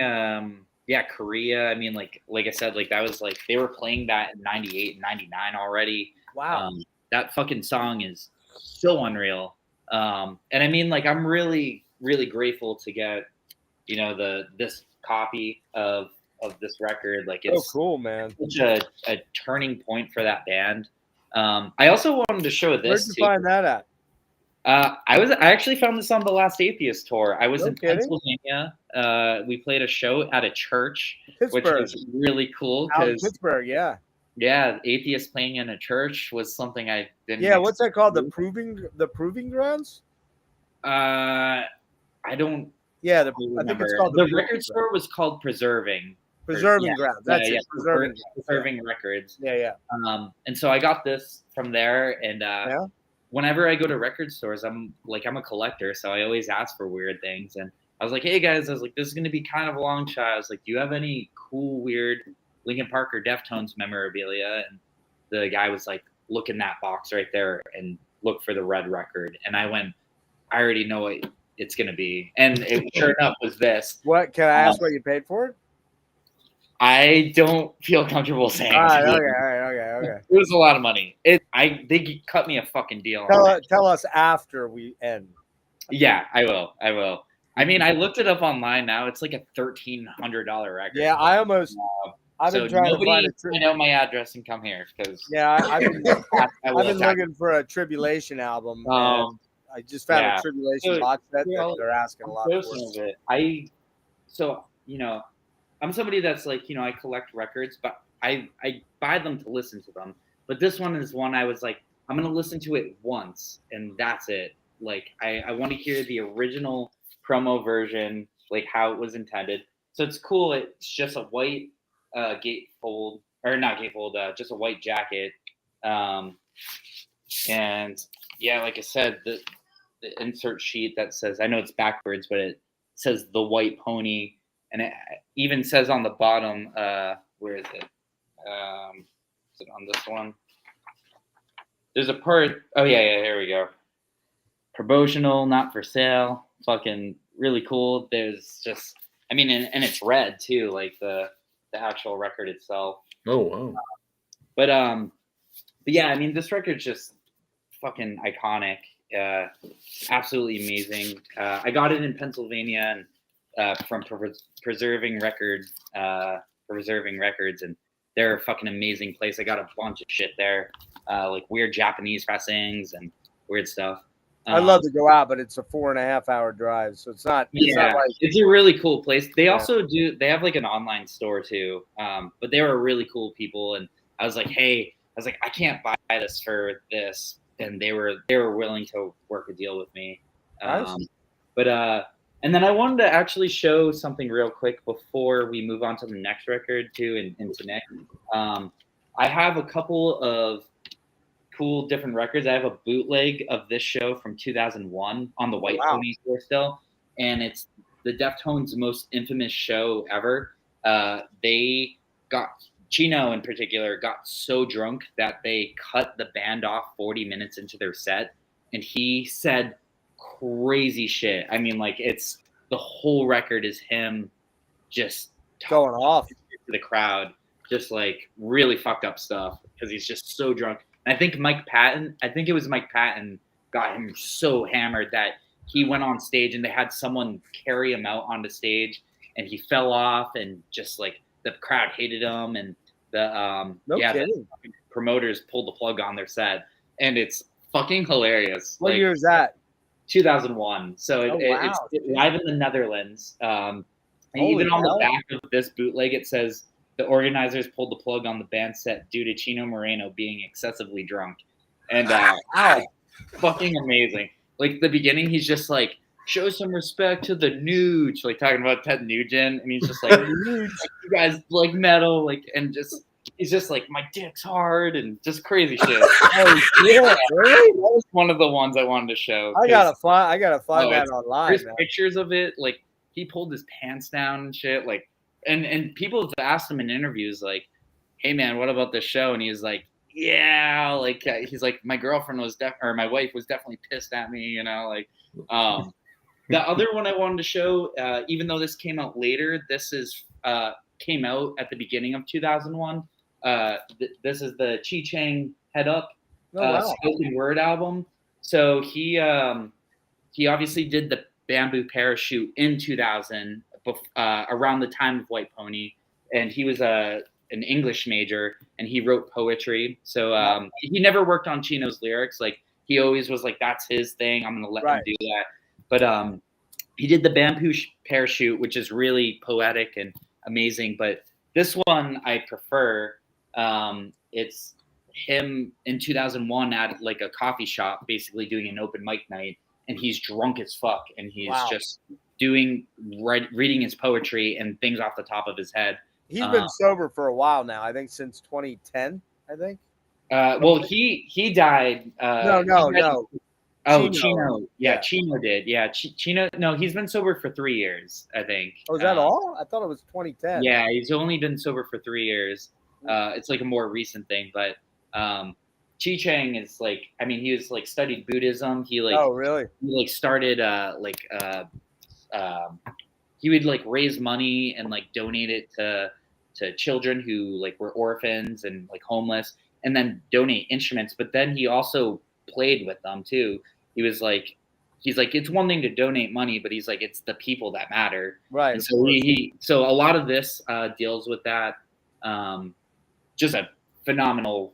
Korea. I mean, like I said, like that was like they were playing that in 98 and 99 already. Wow. That fucking song is so unreal. And I mean, like I'm really, really grateful to get, this copy of this record. Like it's cool, man. Such a turning point for that band. I also wanted to show this. Where'd you find that at? I actually found this on the last Atheist tour. I was in kidding. Pennsylvania. We played a show at a church, which Pittsburgh. was really cool Out in because Pittsburgh, yeah. Atheist playing in a church was something I didn't. Yeah, what's that called? The proving grounds? I don't. Yeah, I remember. think it's called the record store was called Preserving. Preserving Grounds. That's it. Preserving Records. Yeah. And so I got this from there, and whenever I go to record stores, I'm a collector, so I always ask for weird things. And I was like, hey guys, this is going to be kind of a long shot. I was like, do you have any cool, weird Linkin Park or Deftones memorabilia? And the guy was like, look in that box right there and look for the red record. And I went, I already know what it's going to be. And it sure enough was this. What? Can I ask what you paid for it? I don't feel comfortable saying. All right, okay. It was a lot of money. They cut me a fucking deal. Tell us after we end. Yeah, I will. I mean, I looked it up online now. It's like a $1,300 record. Yeah, I've been trying to find I know my address and come here because I've been looking for a Tribulation album. And I just found a Tribulation box set that they're asking a lot for. I'm somebody that's like, I collect records, but I buy them to listen to them. But this one is one I was like, I'm going to listen to it once, and that's it. Like, I want to hear the original promo version, like how it was intended. So it's cool. It's just a white gatefold, or not gatefold, just a white jacket. And yeah, like I said, the insert sheet that says, I know it's backwards, but it says The White Pony. And it even says on the bottom, where is it? Is it on this one? There's a part. Oh, yeah, here we go. Promotional, not for sale. Fucking really cool. There's just, I mean, and it's red too, like the actual record itself. Oh, wow. But yeah, I mean, this record's just fucking iconic. Absolutely amazing. I got it in Pennsylvania and from Preserving Records, and they're a fucking amazing place. I got a bunch of shit there, like weird Japanese pressings and weird stuff. I'd love to go out, but it's a 4.5 hour drive, so it's not. It's a really cool place. They also they have like an online store too, but they were really cool people. And I was like, I can't buy this for this, and they were willing to work a deal with me. And then I wanted to actually show something real quick before we move on to the next record too, and to Nick. I have a couple of cool different records. I have a bootleg of this show from 2001 on the White Pony store still, and it's the Deftones' most infamous show ever. Chino in particular got so drunk that they cut the band off 40 minutes into their set, and he said crazy shit. I mean, like it's the whole record is him just going off to the crowd, just like really fucked up stuff because he's just so drunk. And I think it was Mike Patton got him so hammered that he went on stage and they had someone carry him out onto stage and he fell off and just like the crowd hated him and the promoters pulled the plug on their set and it's fucking hilarious. What year is that? 2001. So it's live in the Netherlands. And even on the back of this bootleg, it says the organizers pulled the plug on the band set due to Chino Moreno being excessively drunk. And fucking amazing. Like the beginning, he's just like, show some respect to the Nooch, like talking about Ted Nugent, and he's just like, you guys like metal, like, and just he's just like, my dick's hard, and just crazy shit. Oh yeah, really? That was one of the ones I wanted to show. I gotta find Oh, that online. There's Man. pictures of it, like he pulled his pants down and shit, like, and people have asked him in interviews, like, hey man, what about this show? And he's like, yeah, like he's like, my girlfriend was or my wife was definitely pissed at me, you know, like. The other one I wanted to show, even though this came out later, this is came out at the beginning of 2001. This is the Chi Chang Head Up spoken word album. So he obviously did the Bamboo Parachute in 2000, around the time of White Pony, and he was an English major, and he wrote poetry. So he never worked on Chino's lyrics. Like he always was like, that's his thing. I'm gonna let him do that. But he did the Bamboo Parachute, which is really poetic and amazing. But this one I prefer. It's him in 2001 at like a coffee shop, basically doing an open mic night, and he's drunk as fuck, and he's just reading his poetry and things off the top of his head. He's been sober for a while now. I think since 2010. I think. Well, he died. No. Oh, Chino. Yeah, Chino did. Yeah, Chino. No, he's been sober for 3 years, I think. Oh, is that all? I thought it was 2010. Yeah, he's only been sober for 3 years. It's like a more recent thing, but Chi Chang is like, I mean, he was like studied Buddhism. He like, oh really? He like started he would like raise money and like donate it to children who like were orphans and like homeless, and then donate instruments. But then he also played with them too. He's like, it's one thing to donate money, but he's like, it's the people that matter. Right. And so so a lot of this deals with that. Just a phenomenal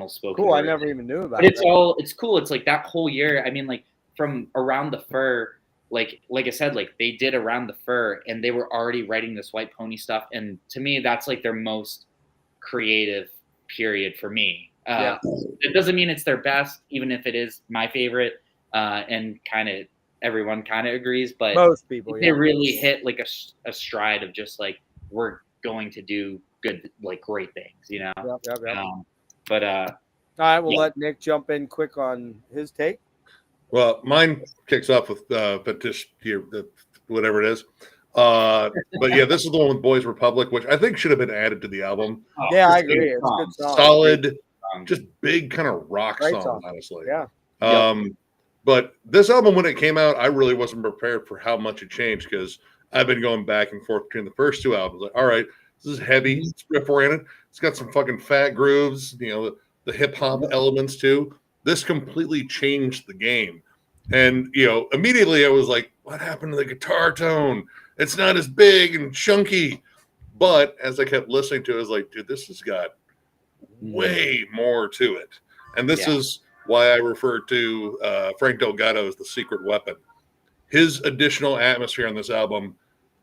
spoken word. I never even knew about it. it. It's cool. It's like that whole year. I mean, like from Around the Fur, like I said, like they did Around the Fur, and they were already writing this White Pony stuff. And to me, that's like their most creative period for me. It doesn't mean it's their best, even if it is my favorite, and kind of everyone kind of agrees. But most people, they really hit like a stride of just like, we're going to do good, like great things, you know. Yep. But all right, we'll let Nick jump in quick on his take. Well, mine kicks off with whatever it is. But yeah, this is the one with Boys Republic, which I think should have been added to the album. Yeah, I agree. It's a good song. Solid, just big kind of rock song, honestly. Yeah. But this album, when it came out, I really wasn't prepared for how much it changed, because I've been going back and forth between the first two albums. Like, all right, this is heavy, it's riff oriented, it's got some fucking fat grooves, you know, the hip hop elements too. This completely changed the game. And, you know, immediately I was like, what happened to the guitar tone? It's not as big and chunky. But as I kept listening to it, I was like, dude, this has got way more to it. And this is why I refer to Frank Delgado as the secret weapon. His additional atmosphere on this album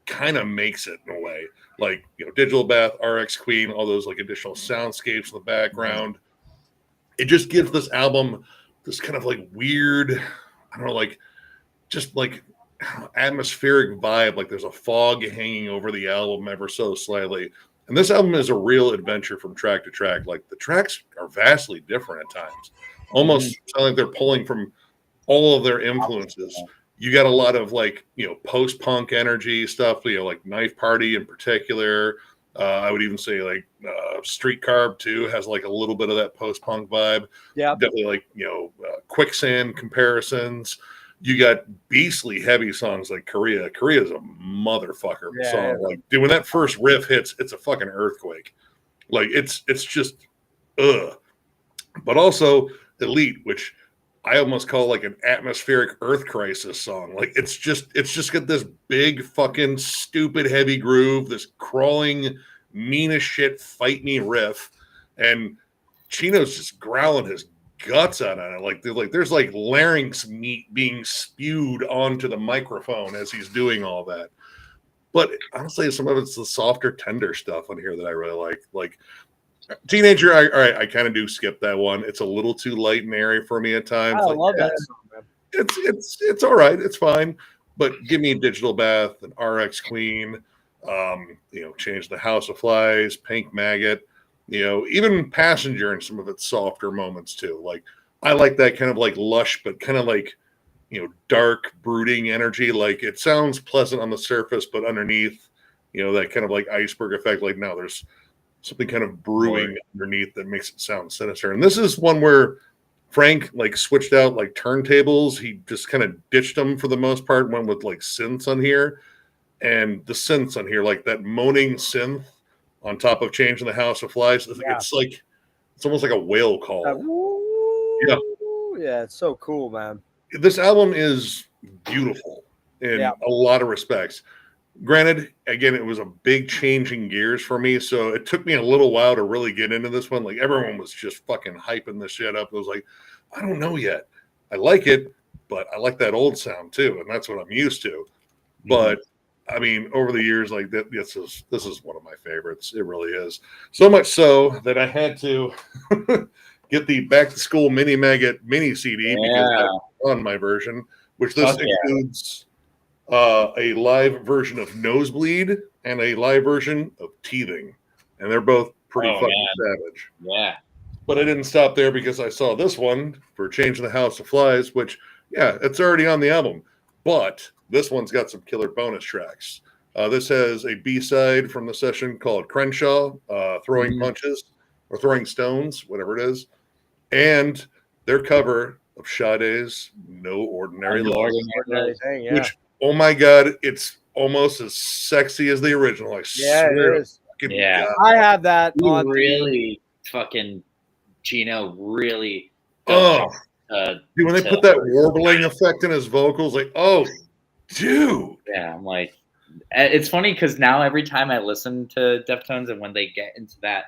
kind of makes it in a way. Like, you know, Digital Bath, RX Queen, all those like additional soundscapes in the background. It just gives this album this kind of like weird, I don't know, like just like atmospheric vibe. Like there's a fog hanging over the album ever so slightly. And this album is a real adventure from track to track. Like the tracks are vastly different at times. Almost sound like they're pulling from all of their influences. You got a lot of like, you know, post-punk energy stuff, you know, like Knife Party in particular. I would even say like Streetcar too has like a little bit of that post-punk vibe. Yeah, definitely like, you know, Quicksand comparisons. You got beastly heavy songs like Korea. Korea's a motherfucker song. Like, dude, when that first riff hits, it's a fucking earthquake. Like it's just But also Elite, which I almost call like an atmospheric Earth Crisis song. Like it's just got this big fucking stupid heavy groove, this crawling mean as shit fight me riff, and Chino's just growling his guts out on it. Like there's like larynx meat being spewed onto the microphone as he's doing all that. But honestly, some of it's the softer, tender stuff on here that I really like. Like Teenager, all right, I kind of do skip that one. It's a little too light and airy for me at times. I Like, love yeah, that song, man. it's all right, it's fine. But give me Digital Bath and RX Queen, Change the House of Flies, Pink Maggot, even Passenger in some of its softer moments too. Like I like that kind of like lush, but kind of like dark, brooding energy. Like it sounds pleasant on the surface, but underneath, that kind of like iceberg effect. Like now there's something kind of brewing underneath that makes it sound sinister. And this is one where Frank like switched out like turntables. He just kind of ditched them for the most part. Went with like synths on here, and the synths on here, like that moaning synth on top of Changing the House of Flies. It's almost like a whale call. Yeah. Yeah, it's so cool, man. This album is beautiful in a lot of respects. Granted, again, it was a big change in gears for me, so it took me a little while to really get into this one. Like everyone was just fucking hyping this shit up. It was like, I don't know yet. I like it, but I like that old sound too, and that's what I'm used to. But I mean, over the years, like this is one of my favorites. It really is. So much so that I had to get the Back to School Mini Maggot mini CD because that's on my version, which this includes a live version of Nosebleed and a live version of Teething, and they're both pretty fucking savage. Yeah. But I didn't stop there because I saw this one for Changing the House of Flies, which it's already on the album, but this one's got some killer bonus tracks. This has a B-side from the session called Crenshaw, Throwing Punches or Throwing Stones, whatever it is, and their cover of Sade's No Ordinary Love, which, oh my God, it's almost as sexy as the original. I swear. It is. Yeah. I have that on really fucking Gino really dude, when they put that warbling effect in his vocals, like, oh, dude. Yeah, I'm like, it's funny because now every time I listen to Deftones and when they get into that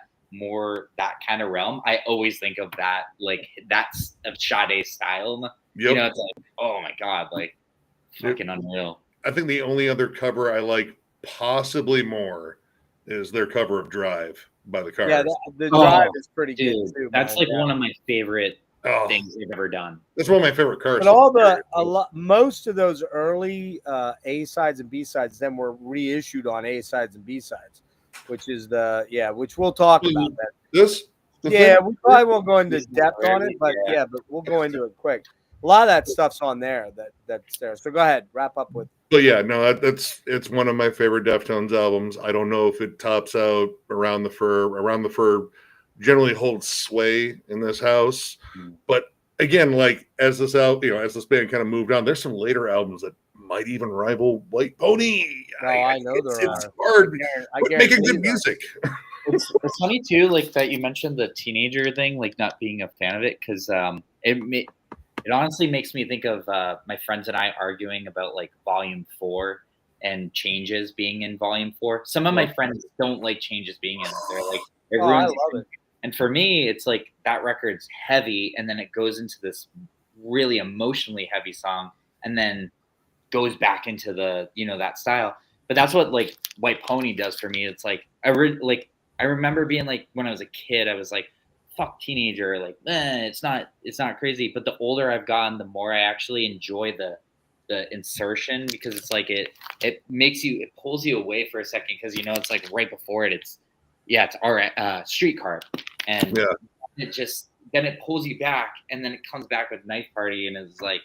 kind of realm, I always think of that, like that's of Sade's style. Yep. It's like, oh my God, like fucking unreal. I think the only other cover I like possibly more is their cover of Drive by the Cars. Yeah, the Drive is pretty good too. That's man. one of my favorite things they've ever done. That's one of my favorite Cars. But most of those early A sides and B sides then were reissued on A sides and B sides, which is which we'll talk about that. We probably won't go into depth on it, but but we'll go into it quick. A lot of that stuff's on there that's there. So go ahead, wrap up with. But it's one of my favorite Deftones albums. I don't know if it tops out Around the Fur. Around the Fur generally holds sway in this house, but again, like as this band kind of moved on, there's some later albums that might even rival White Pony. I know there are. It's hard, but making good music. It's funny too, like that you mentioned the teenager thing, like not being a fan of it, because it honestly makes me think of my friends and I arguing about like Volume 4 and Changes being in Volume 4. Some of my friends don't like Changes being in it. They're like, it ruins I love it. And for me, it's like that record's heavy, and then it goes into this really emotionally heavy song, and then goes back into the that style. But that's what like White Pony does for me. It's like I remember being like when I was a kid, I was like, fuck teenager, like it's not crazy. But the older I've gotten, the more I actually enjoy the insertion, because it's like it pulls you away for a second, because it's like right before it, it's all right, Streetcar, and it just then it pulls you back, and then it comes back with Knife Party, and it's like,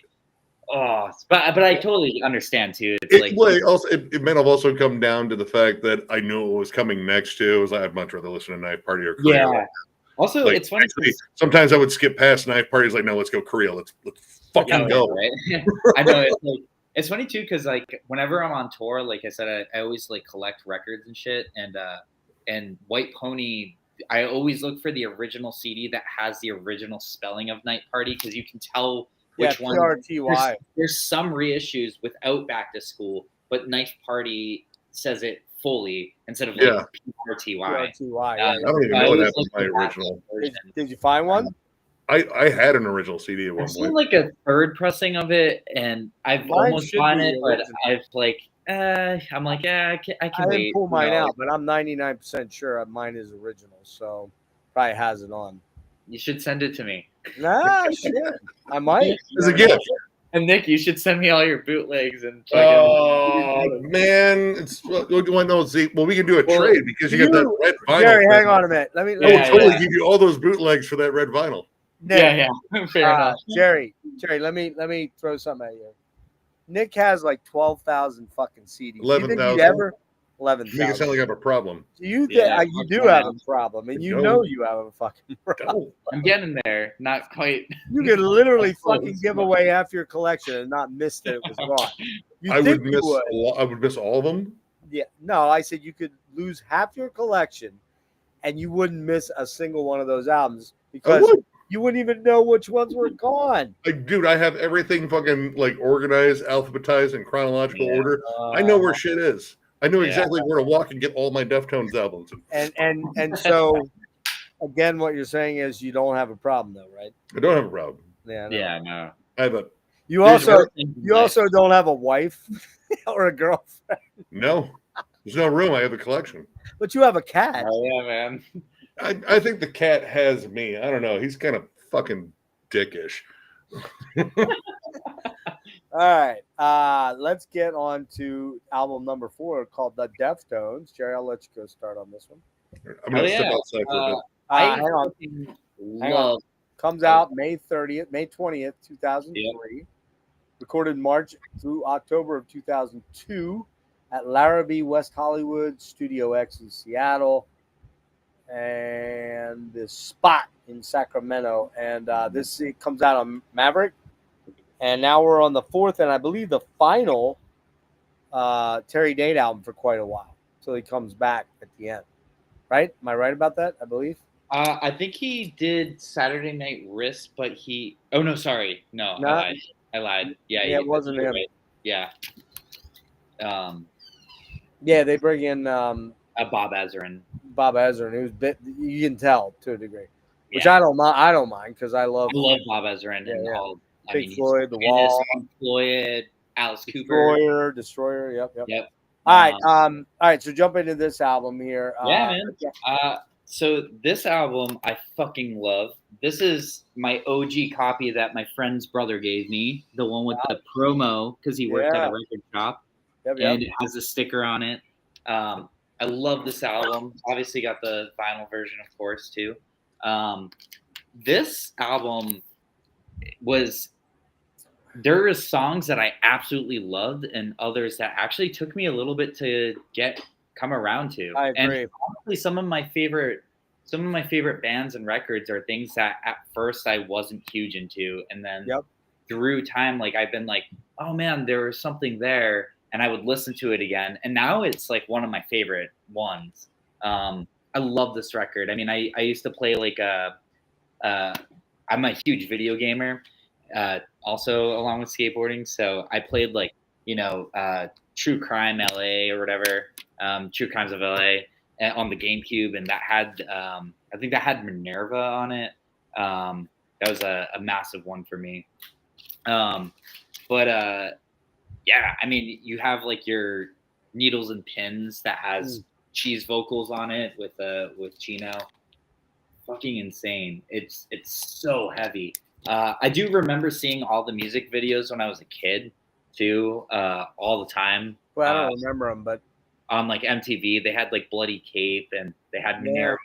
but I totally understand too. It might have also come down to the fact that I knew what was coming next too. It was I'd much rather listen to Knife Party or Korea. Yeah. Also, it's funny. Actually, sometimes I would skip past Knife Parties. Like, no, let's go Korea. Let's fucking go. Right? I know. It's funny too, because like whenever I'm on tour, like I said, I always like collect records and shit. And White Pony, I always look for the original CD that has the original spelling of Night Party, because you can tell which one. PRTY. There's some reissues without Back to School, but Knife Party says it fully instead of like PRTY. PRTY. I don't even know what happened to my original. Did you find one? I had an original CD at one I've seen point. like a third pressing of it, and I've almost bought it, but I've like, I'm like, I can wait. I didn't pull mine out, but I'm 99% sure mine is original. So Probably has it on. You should send it to me. Nah, shit. I might. As a gift. And Nick, you should send me all your bootlegs and Oh man, what do you want to know? See, well, we can do a trade because you got that red vinyl. Jerry, hang on a minute. Let me. I will totally give you all those bootlegs for that red vinyl. Nick, Fair enough. Jerry, let me throw something at you. Nick has like 12,000 fucking CDs. 11,000. 11,000. Make it sound like I have a problem. You Yeah, do have a problem, and you know you have a fucking problem. I'm getting there. Not quite. You could literally fucking give away half your collection and not miss that it was gone. I would miss. I would miss all of them. Yeah, no, I said you could lose half your collection, and you wouldn't miss a single one of those albums because you wouldn't even know which ones were gone. Like, dude, I have everything fucking like organized, alphabetized, in chronological order. I know where shit is. I know exactly where to walk and get all my Deftones albums. And so, again, what you're saying is you don't have a problem, though, right? I don't have a problem. Yeah. No. I have a. You also don't have a wife or a girlfriend. No, there's no room. I have a collection. But you have a cat. Oh yeah, man. I think the cat has me. I don't know. He's kind of fucking dickish. All right. Let's get on to album number 4 called The Deftones. Jerry, I'll let you go start on this one. I'm going to step outside for a bit. Hang on. Love. Comes out May 20th, 2003. Recorded March through October of 2002 at Larrabee, West Hollywood, Studio X in Seattle, and the Spot in Sacramento. And it comes out on Maverick. And now we're on the 4th and I believe the final Terry Date album for quite a while. So he comes back at the end. Right? Am I right about that? I believe. I think he did Saturday Night Wrist, but he. Oh no, sorry, no, I lied. Yeah, it wasn't him. Right. Yeah. Yeah, they bring in Bob Ezrin. Bob Ezrin, who's you can tell to a degree, which I don't mind. I don't mind because I love Bob Ezrin and all. Pink Floyd, The Wall, Floyd, Alice Cooper, Destroyer. Yep. All right. So jump into this album here. Man. So this album I fucking love. This is my OG copy that my friend's brother gave me, the one with the promo because he worked at a record shop, and it has a sticker on it. I love this album. Obviously got the vinyl version, of course, too. This album there are songs that I absolutely loved and others that actually took me a little bit to come around to. I agree. And honestly, some of my favorite bands and records are things that at first I wasn't huge into, and then through time, like I've been like, oh man, there was something there, and I would listen to it again, and now it's like one of my favorite ones. I love this record. I mean, I used to play like I'm a huge video gamer, also along with skateboarding. So I played like, True Crime LA or whatever, True Crimes of LA on the GameCube. And that had, I think that had Minerva on it. That was a massive one for me. Yeah, I mean, you have like your Needles and Pins that has Cheese vocals on it with Chino. Fucking insane. It's so heavy. I do remember seeing all the music videos when I was a kid too, all the time. Well, I don't remember them, but on like MTV, they had like Bloody Cape and they had Minerva.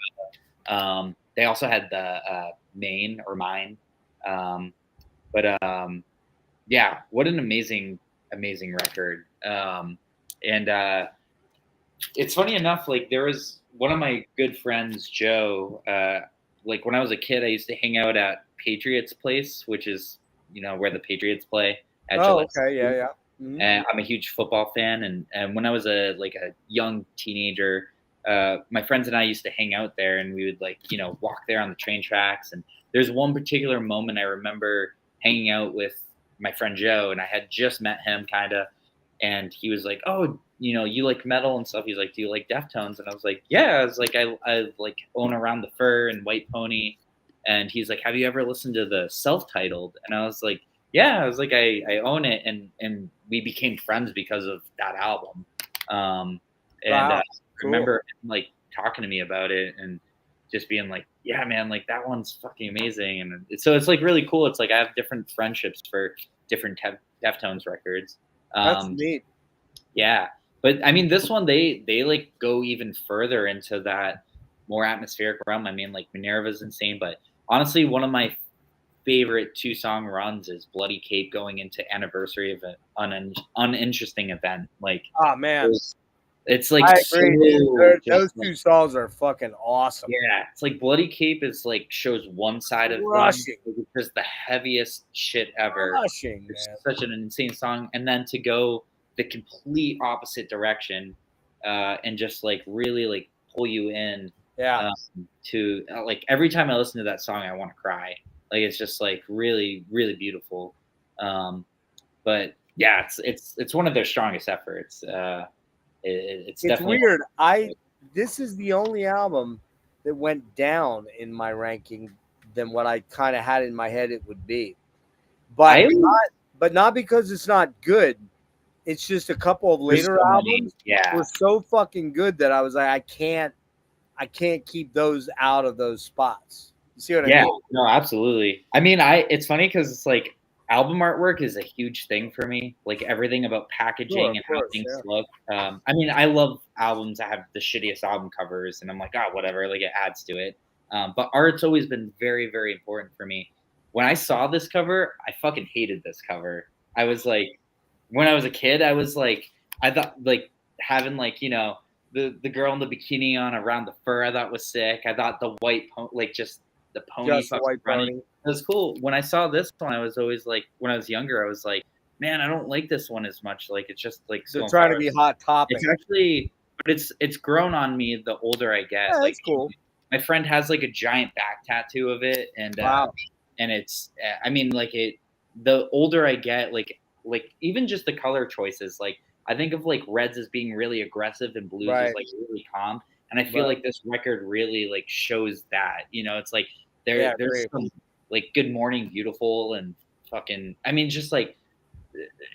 They also had the Mine. Yeah, what an amazing record. And it's funny enough, like there was one of my good friends, Joe, like when I was a kid, I used to hang out at Patriots Place, which is, where the Patriots play. At Gillette. Okay, yeah. Mm-hmm. And I'm a huge football fan. And when I was a young teenager, my friends and I used to hang out there, and we would walk there on the train tracks. And there's one particular moment I remember hanging out with my friend Joe, and I had just met him kind of, and he was like, oh, you like metal and stuff. He's like, do you like Deftones? And I was like, yeah. I was like, I like Own Around the Fur and White Pony. And he's like, have you ever listened to the Self-Titled? And I was like, yeah. I was like, I own it. And we became friends because of that album. I remember him, like talking to me about it and just being like, yeah, man, like that one's fucking amazing, and so it's like really cool. It's like I have different friendships for different Deftones records. That's neat. Yeah, but I mean, this one they like go even further into that more atmospheric realm. I mean, like Minerva's insane, but honestly, one of my favorite 2-song runs is Bloody Cape going into Anniversary of an uninteresting event. Like, Oh man, it's like I so agree. Dude. Those just, two songs are fucking awesome. yeah, it's like Bloody Cape is like shows one side of Crushing. things. It's just the heaviest shit ever. Crushing, It's man. such an insane song, and then to go the complete opposite direction, and just like really like pull you in. Yeah. To like every time I listen to that song, I want to cry. Like it's just like really, really beautiful. But yeah, it's one of their strongest efforts. It's definitely weird. This is the only album that went down in my ranking than what I kind of had in my head it would be. But not because it's not good. It's just a couple of later albums were so fucking good that I was like, I can't keep those out of those spots. You see what I mean? Yeah, no, absolutely. I mean, it's funny because it's like album artwork is a huge thing for me. Like everything about packaging and how things look. I mean, I love albums that have the shittiest album covers, and I'm like, oh, whatever. Like it adds to it. But art's always been very, very important for me. When I saw this cover, I fucking hated this cover. I was like, when I was a kid, I was like, I thought like having like the girl in the bikini on around the fur, I thought was sick. I thought the white just the pony Just the white running. pony. It was cool. When I saw this one, I was always like, when I was younger, I was like, man, I don't like this one as much. Like it's just like so trying to be hot topic. It's actually, but it's grown on me the older I get. Yeah, like that's cool. My friend has like a giant back tattoo of it, and wow. And it's I mean like the older I get, like even just the color choices, like I think of like reds as being really aggressive and blues is like really calm. And I feel like this record really like shows that, it's like there's some like Good Morning Beautiful and fucking, I mean, just like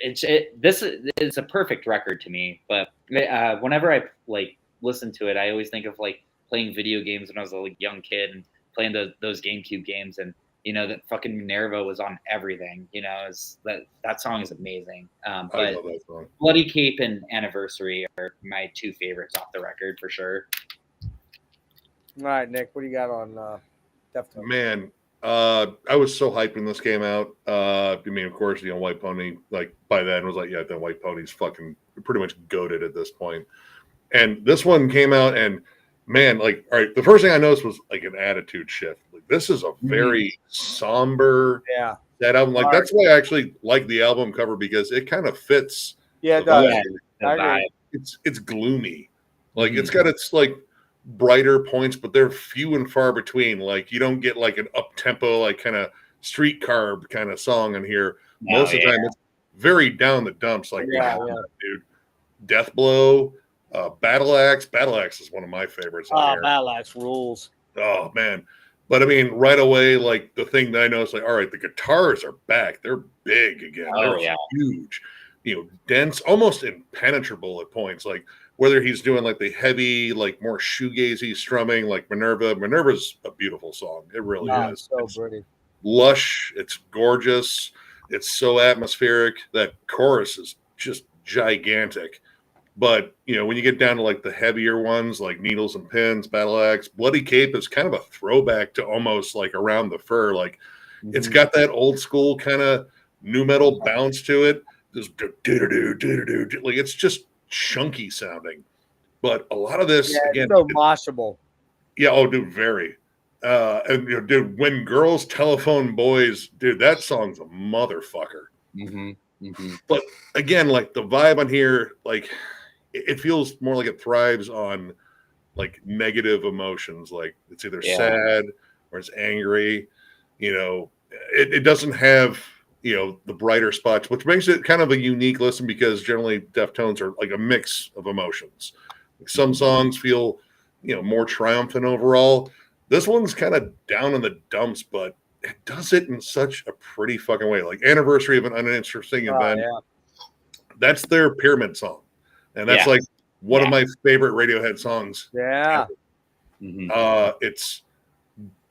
this is a perfect record to me. But whenever I like listen to it, I always think of like playing video games when I was a like, young kid and playing those GameCube games, and that fucking Minerva was on everything. That song is amazing. But I love that song. Bloody Cape and Anniversary are my two favorites off the record for sure. All right, Nick, what do you got on Deftones? Man, I was so hyped when this came out. I mean, of course, White Pony, like by then was like, yeah, then White Pony's fucking pretty much goated at this point. And this one came out, and man, like, all right, the first thing I noticed was like an attitude shift. Like, this is a very somber that album. Like, that's why I actually like the album cover, because it kind of fits. Yeah, it does. It's gloomy. Like, it's got its like brighter points, but they're few and far between. Like, you don't get like an up tempo, like kind of streetcar kind of song in here. Most of the time, it's very down the dumps. Like, dude, Death Blow. Battle Axe is one of my favorites. Battle Axe rules. Oh man, but I mean, right away, like the thing that I noticed, like, all right, the guitars are back. They're big again. They're huge. Dense, almost impenetrable at points. Like whether he's doing like the heavy, like more shoegazy strumming, like Minerva. Minerva's a beautiful song. It really is. So pretty. Lush. It's gorgeous. It's so atmospheric. That chorus is just gigantic. But, when you get down to like the heavier ones, like Needles and Pins, Battle Axe, Bloody Cape is kind of a throwback to almost like Around the Fur. Like it's got that old school kind of nu metal bounce to it. Just like it's just chunky sounding. But a lot of this, again, it's so moshable. Yeah. Oh, dude, very. And dude, When Girls Telephone Boys, dude, that song's a motherfucker. But again, like the vibe on here, like it feels more like it thrives on like negative emotions. Like it's either sad or it's angry. It doesn't have the brighter spots, which makes it kind of a unique listen, because generally Deftones are like a mix of emotions. Like some songs feel more triumphant overall. This one's kind of down in the dumps, but it does it in such a pretty fucking way. Like Anniversary of an Uninteresting Event. That's their Pyramid song. And that's like one of my favorite Radiohead songs. Yeah. It's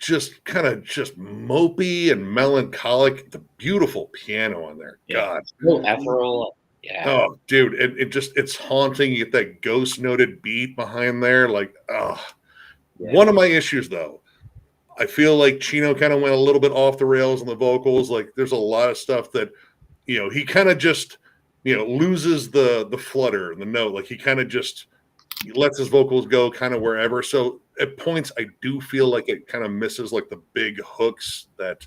just kind of just mopey and melancholic. The beautiful piano on there. God. So ethereal. Yeah. Oh, dude, it's haunting. You get that ghost noted beat behind there. Like, oh. Yeah. One of my issues, though, I feel like Chino kind of went a little bit off the rails on the vocals. Like, there's a lot of stuff that, he kind of just, loses the flutter and the note. Like, he kind of just lets his vocals go kind of wherever. So at points, I do feel like it kind of misses like the big hooks that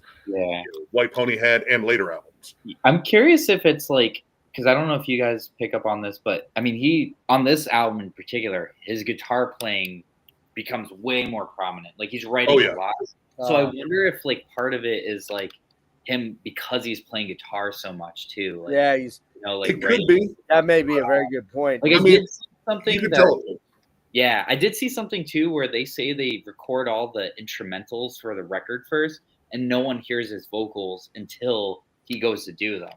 White Pony had and later albums. I'm curious if it's like, because I don't know if you guys pick up on this, but I mean, he on this album in particular, his guitar playing becomes way more prominent. Like he's writing a lot. So I wonder if like part of it is like him because he's playing guitar so much too. Like, yeah, he's. Like it could be. That may be a very good point. Like I did see something that. Yeah, I did see something too where they say they record all the instrumentals for the record first, and no one hears his vocals until he goes to do them.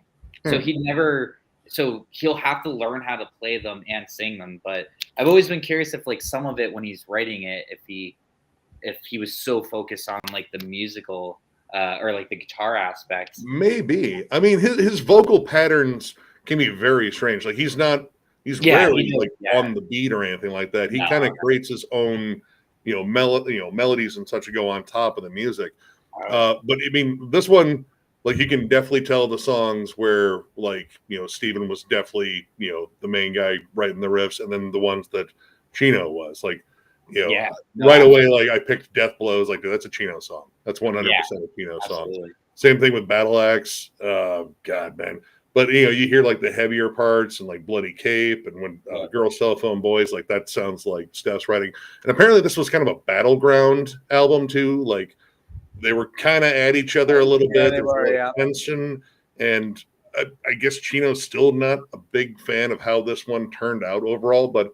So he never. So he'll have to learn how to play them and sing them. But I've always been curious if like some of it when he's writing it, if he was so focused on like the musical or like the guitar aspects. Maybe. I mean, his vocal patterns can be very strange. Like he's rarely on the beat or anything like that. He kind of creates his own, melodies and such to go on top of the music. But I mean, this one, like you can definitely tell the songs where like, Steven was definitely, the main guy writing the riffs, and then the ones that Chino was like, right away, like I picked Death Blows, like that's a Chino song. That's 100% a Chino song. Same thing with Battle Axe. God, man. But you hear like the heavier parts and like Bloody Cape and when Girls Cell Phone Boys, like that sounds like Steph's writing. And apparently this was kind of a battleground album too. Like they were kind of at each other a little bit. There was tension, and I guess Chino's still not a big fan of how this one turned out overall. But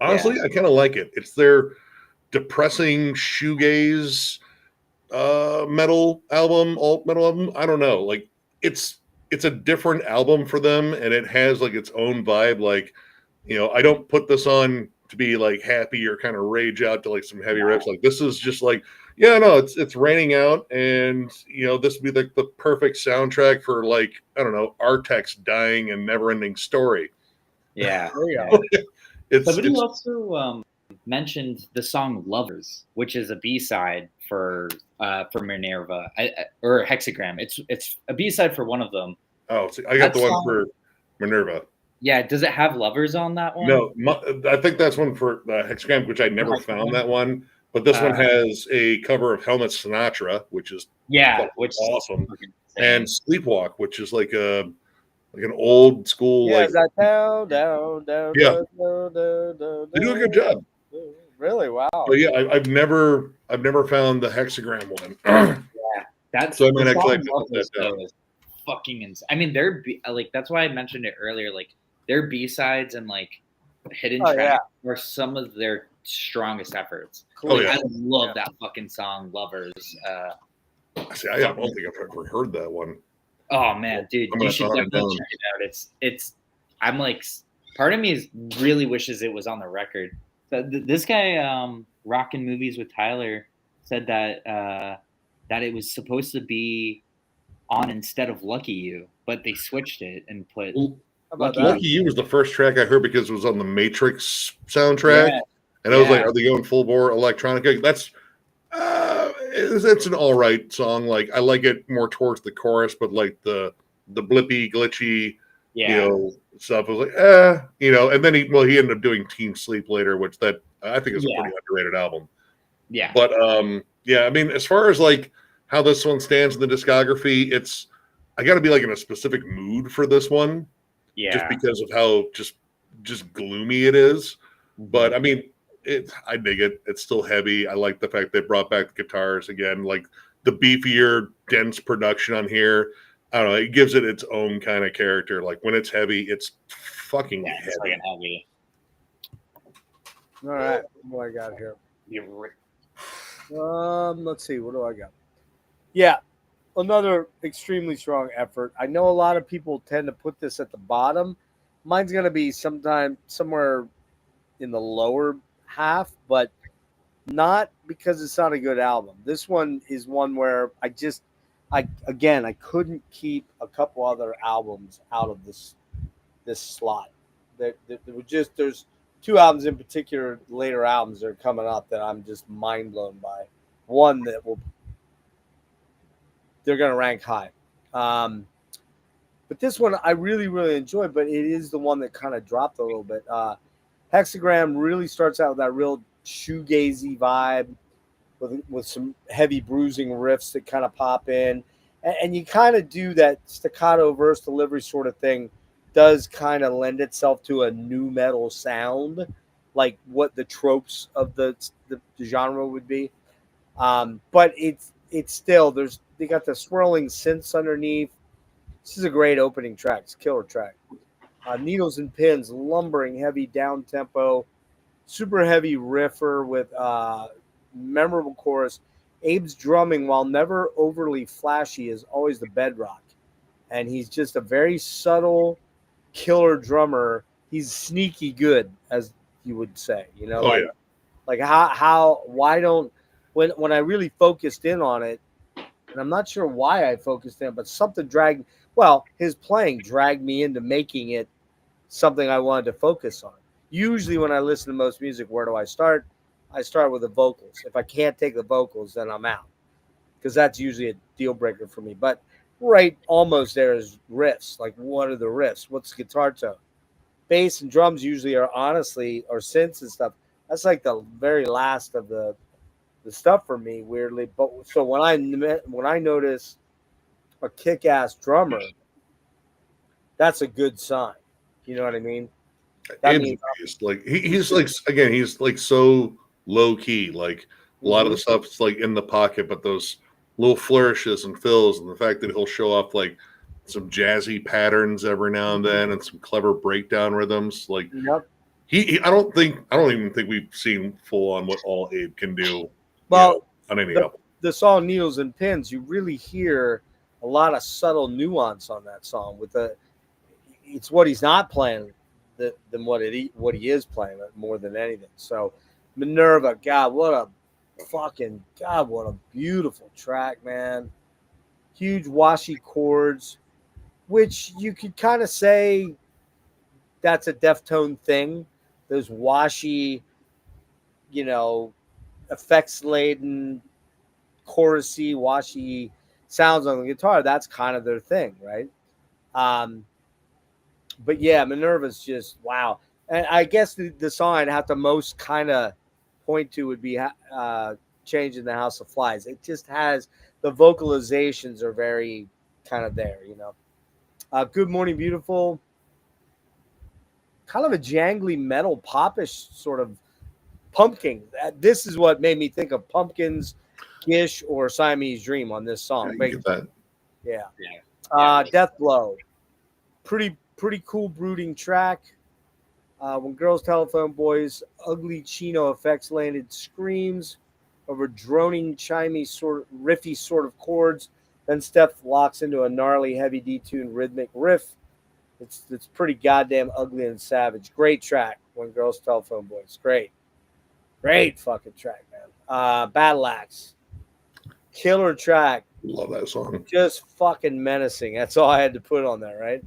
honestly, I kind of like it. It's their depressing shoegaze metal album, alt metal album. I don't know. Like it's a different album for them, and it has like its own vibe. Like, I don't put this on to be like happy or kind of rage out to like some heavy riffs. Like this is just like, it's raining out, and this would be like the perfect soundtrack for like, I don't know, Artek's dying and never-ending story. Yeah. Somebody also mentioned the song "Lovers," which is a B-side for Minerva or Hexagram. It's a B-side for one of them. Oh, see, I got the one for Minerva. Yeah, does it have Lovers on that one? No, I think that's one for Hexagram, which I never found that one. But this one has a cover of Helmet Sinatra, which is which awesome, and Sleepwalk, which is like an old school down. Yeah, they do a good job. Really, wow. But yeah, I've never found the Hexagram one. That's so I mean, actually, that fucking insane. I mean, they're like that's why I mentioned it earlier. Like their B-sides and like hidden tracks are some of their strongest efforts. I love that fucking song, Lovers. See, I don't think I've ever heard that one. Oh man, dude, you should definitely check it out. It's. I'm like, part of me really wishes it was on the record. This guy, Rockin' Movies with Tyler, said that that it was supposed to be on instead of Lucky You, but they switched it and put. Lucky You was the first track I heard because it was on the Matrix soundtrack, and I was like, "Are they going full bore electronica?" That's it's an all right song. Like I like it more towards the chorus, but like the blippy, glitchy, stuff. I was like, and then he ended up doing Team Sleep later, which that I think is a pretty underrated album. Yeah, but I mean, as far as like how this one stands in the discography, I got to be like in a specific mood for this one. Yeah, just because of how just gloomy it is. But I mean, I dig it. It's still heavy. I like the fact they brought back the guitars again, like the beefier, dense production on here. I don't know. It gives it its own kind of character. Like when it's heavy, it's fucking heavy. It's fucking heavy. All right, what do I got here? Let's see. What do I got? Yeah, another extremely strong effort. I know a lot of people tend to put this at the bottom. Mine's going to be somewhere in the lower half, but not because it's not a good album. This one is one where I couldn't keep a couple other albums out of this slot. There were just there's two albums in particular, later albums that are coming up that I'm just mind blown by. One that they're going to rank high. But this one I really, really enjoyed, but it is the one that kind of dropped a little bit. Hexagram really starts out with that real shoegazy vibe with some heavy bruising riffs that kind of pop in. And you kind of do that staccato verse delivery sort of thing does kind of lend itself to a new metal sound, like what the tropes of the genre would be. But it's still, they got the swirling synths underneath. This is a great opening track. It's a killer track. Needles and Pins, lumbering, heavy down tempo, super heavy riffer with memorable chorus. Abe's drumming, while never overly flashy, is always the bedrock. And he's just a very subtle, killer drummer. He's sneaky good, as you would say. You know, like why don't when I really focused in on it, and I'm not sure why I focused in, but something his playing dragged me into making it something I wanted to focus on. Usually when I listen to most music, where do I start? I start with the vocals. If I can't take the vocals, then I'm out, because that's usually a deal breaker for me. But right almost there is riffs. Like, what are the riffs? What's the guitar tone? Bass and drums usually are or synths and stuff. That's like the very last of the stuff for me, weirdly. But so when I notice a kick-ass drummer, that's a good sign. You know what I mean? That means like he's like so low key. Like a lot of the stuff's like in the pocket, but those little flourishes and fills, and the fact that he'll show off like some jazzy patterns every now and then, and some clever breakdown rhythms. Like I don't even think we've seen full on what all Abe can do. Well, on any album. The song Needles and Pins, you really hear a lot of subtle nuance on that song. It's what he's not playing than what he is playing more than anything. So Minerva, what a beautiful track, man. Huge washy chords, which you could kind of say that's a Deftone thing. Those washy, effects laden, chorusy, washy sounds on the guitar. That's kind of their thing, right? But yeah, Minerva's just wow. And I guess the song I'd have to most kind of point to would be Changing the House of Flies. It just has the vocalizations are very kind of there, Good Morning Beautiful, kind of a jangly metal popish sort of pumpkin. This is what made me think of Pumpkins, Gish, or Siamese Dream on this song. Yeah, you get that. Yeah. Death Blow, pretty cool brooding track. When Girls Telephone Boys, ugly Chino effects landed screams over droning, chimey, riffy sort of chords. Then Steph locks into a gnarly, heavy detuned rhythmic riff. It's pretty goddamn ugly and savage. Great track, When Girls Telephone Boys. Great fucking track, man. Battle Axe, killer track. Love that song. Just fucking menacing. That's all I had to put on there, right?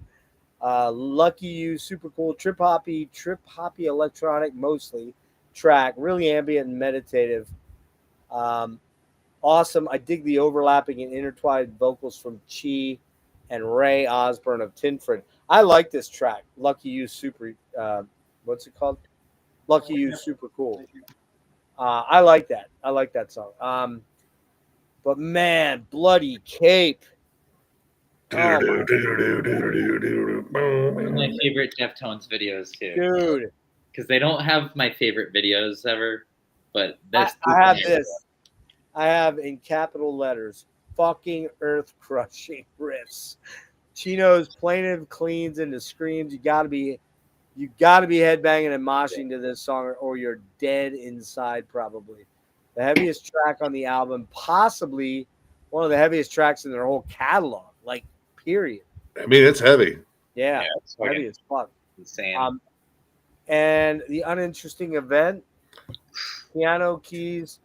Lucky You, super cool, trip hoppy electronic mostly track, really ambient and meditative. Awesome. I dig the overlapping and intertwined vocals from Chi and Ray Osborne of Tinfred. I like this track. Lucky You, super. What's it called? Lucky You, super cool. I like that. I like that song. But man, Bloody Cape. One of my favorite Deftones videos too, dude. Because they don't have my favorite videos ever, but that's I have this. I have in capital letters, fucking earth crushing riffs. Chino's plaintive cleans into screams. You gotta be headbanging and moshing to this song, or you're dead inside. Probably the heaviest track on the album, possibly one of the heaviest tracks in their whole catalog. Like, period. I mean, it's heavy. Yeah, it's heavy as fuck. Insane. And the uninteresting event, piano keys,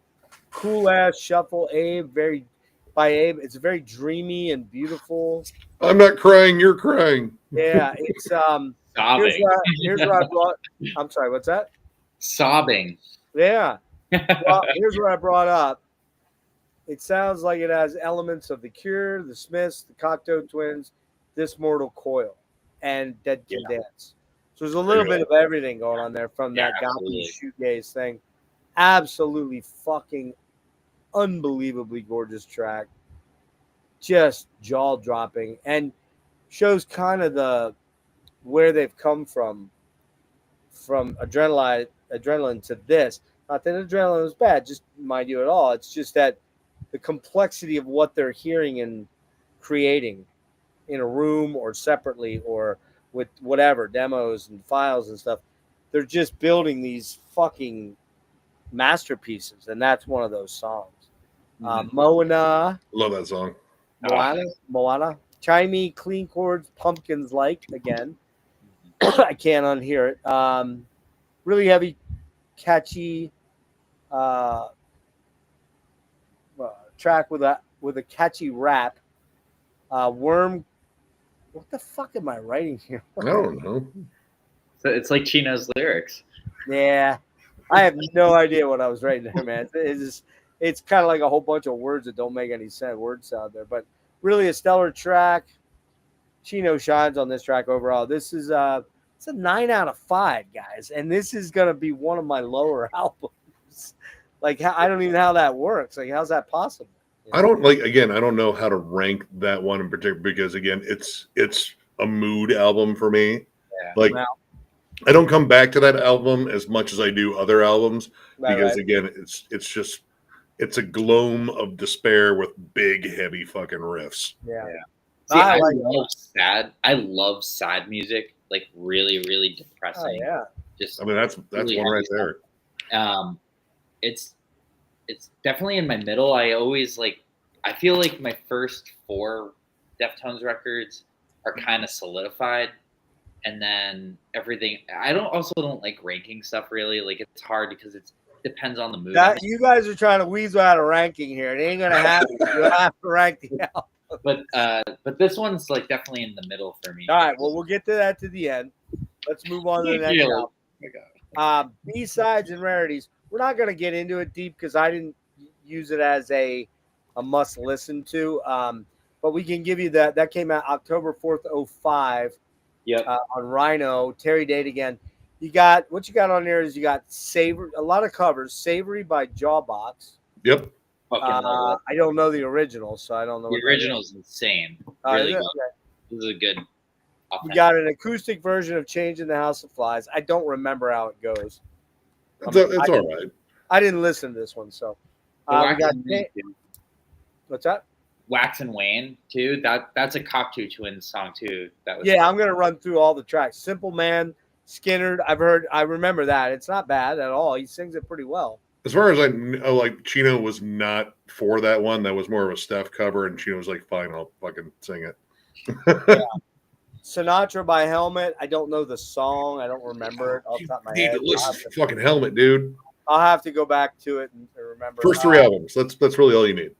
cool ass shuffle. Abe, by Abe. It's very dreamy and beautiful. I'm not crying. You're crying. Yeah, it's Sobbing. here's what I brought. I'm sorry, what's that? Sobbing. Yeah. Well, here's what I brought up. It sounds like it has elements of The Cure, The Smiths, the Cocteau Twins, This Mortal Coil, and Dead Can Dance. So there's a little bit of everything going on there from that gospel shoegaze thing. Absolutely fucking unbelievably gorgeous track. Just jaw dropping and shows kind of where they've come from adrenaline to this. Not that adrenaline was bad, just mind you at all. It's just that the complexity of what they're hearing and creating in a room or separately or with whatever demos and files and stuff, they're just building these fucking masterpieces, and that's one of those songs. Moana, Love that song. Moana, chimey, clean chords, pumpkins like again. I can't unhear it. Really heavy, catchy track with a catchy rap. Worm. What the fuck am I writing here? I don't know. So it's like Chino's lyrics. Yeah, I have no idea what I was writing there, man. It's kind of like a whole bunch of words that don't make any sense. Words out there, but really a stellar track. Chino shines on this track overall. This is it's a 9 out of 5, guys, and this is gonna be one of my lower albums. Like, I don't even know how that works. Like, how's that possible? You know? I don't know how to rank that one in particular because again, it's a mood album for me. Yeah. Like, Wow. I don't come back to that album as much as I do other albums because Right. again, it's a gloam of despair with big, heavy fucking riffs. Yeah. See, I I like love sad music, like really, really Oh, depressing. yeah. Just I mean, that's really one right heavy there. It's definitely in my middle. I feel like my first 4 Deftones records are kind of solidified, and then everything. I don't like ranking stuff really. Like, it's hard because it depends on the mood. You guys are trying to weasel out a ranking here. It ain't gonna happen. You'll have to rank the album. But this one's like definitely in the middle for me. All right. Well, we'll get to that to the end. Let's move on to the next Yeah. album. B-sides and rarities. We're not going to get into it deep because I didn't use it as a must listen to. But we can give you that. That came out October 4th, 2005. Yep. On Rhino. Terry Date again. What you got on there is you got Savory, a lot of covers. Savory by Jawbox. Yep. Fucking love I don't know the original, so I don't know. it. The original's insane. Is Really it? good. Okay. This is a good. We got an acoustic version of Change in the House of Flies. I don't remember how it goes. It's all right. I didn't listen to this one, so we got what's that? Wax and Wayne too. That's a Cocteau Twins song too. That was Yeah, I'm gonna run through all the tracks. Simple Man, Skinner. I remember that. It's not bad at all. He sings it pretty well. As far as I know, like Chino was not for that one. That was more of a Steph cover, and Chino was like, "Fine, I'll fucking sing it." Yeah. Sinatra by Helmet. I don't know the song. I don't remember it off the top of my Need head. to listen to fucking Helmet, dude. I'll have to go back to it and remember. First 3 albums. That's really all you need.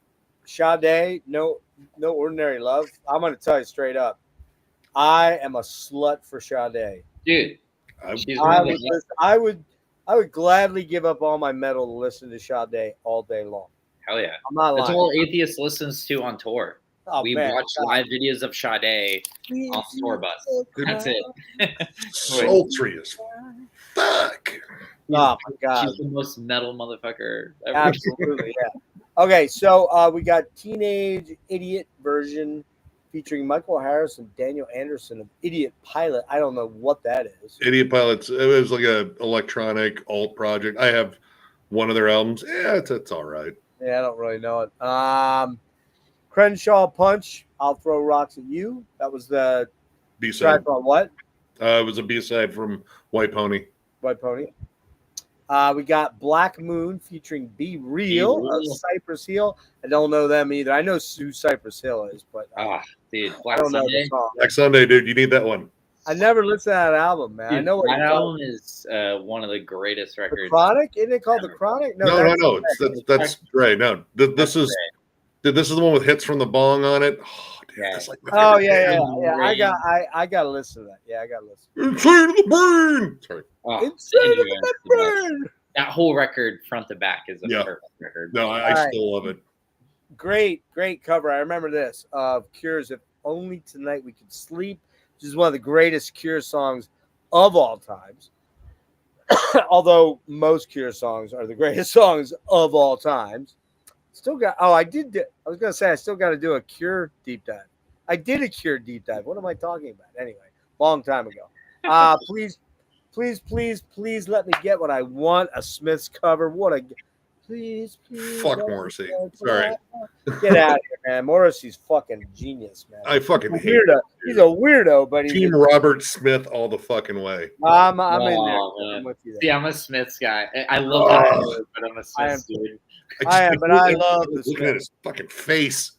Sade, no Ordinary Love. I'm gonna tell you straight up. I am a slut for Sade. dude. I would gladly give up all my metal to listen to Sade all day long. Hell yeah. I'm not That's lying. all Atheist listens to on tour. Oh, We man. watch live videos of Sade on the tour bus. That's it. Sultry as fuck. Oh my god. She's the most metal motherfucker ever. Absolutely, yeah. Okay, so we got Teenage Idiot version featuring Michael Harris and Daniel Anderson of Idiot Pilot. I don't know what that is. Idiot Pilots. It was like a electronic alt project. I have one of their albums. Yeah, it's all right. Yeah, I don't really know it. Crenshaw Punch, I'll Throw Rocks at You. That was the B-side. track on what? It was a B-side from White Pony. White Pony. We got Black Moon featuring Be Real of Cypress Hill. I don't know them either. I know who Cypress Hill is, but Dude, I Black don't know the Sunday. song. Next Sunday, dude, you need that one. I never listened to that album, man. I Dude, know what that you're album talking. is one of the greatest The records. Chronic? Isn't it called The Chronic? No. That's right. No, this is the one with Hits from the Bong on it. Oh, dude, Yeah. that's like my Oh favorite yeah. band. I gotta listen to that. Yeah, I gotta listen. Inside of the Brain. Sorry. Oh, Inside of anyway, the the best. brain. That whole record, front to back, is a Yeah. perfect record. No, I All right. still love it. Great cover. I remember this of Cure's "If Only Tonight We Could Sleep," which is one of the greatest Cure songs of all times. Although most Cure songs are the greatest songs of all times. Still got. Oh, I was gonna say I still got to do a Cure deep dive. I did a Cure deep dive. What am I talking about? Anyway, long time ago. Please let me get what I want. A Smiths cover. What a please. Fuck let me Morrissey. get what Sorry. I want. Get out of here, man. Morrissey's fucking genius, man. I fucking hate Weirdo. it. He's a weirdo, but he's Team Robert Smith all the fucking way. I'm in there. Oh, man. I'm with you See, there. I'm a Smiths guy. I love Oh. that record, but I'm a I am Smiths dude. I am, but I love the looking at his fucking face.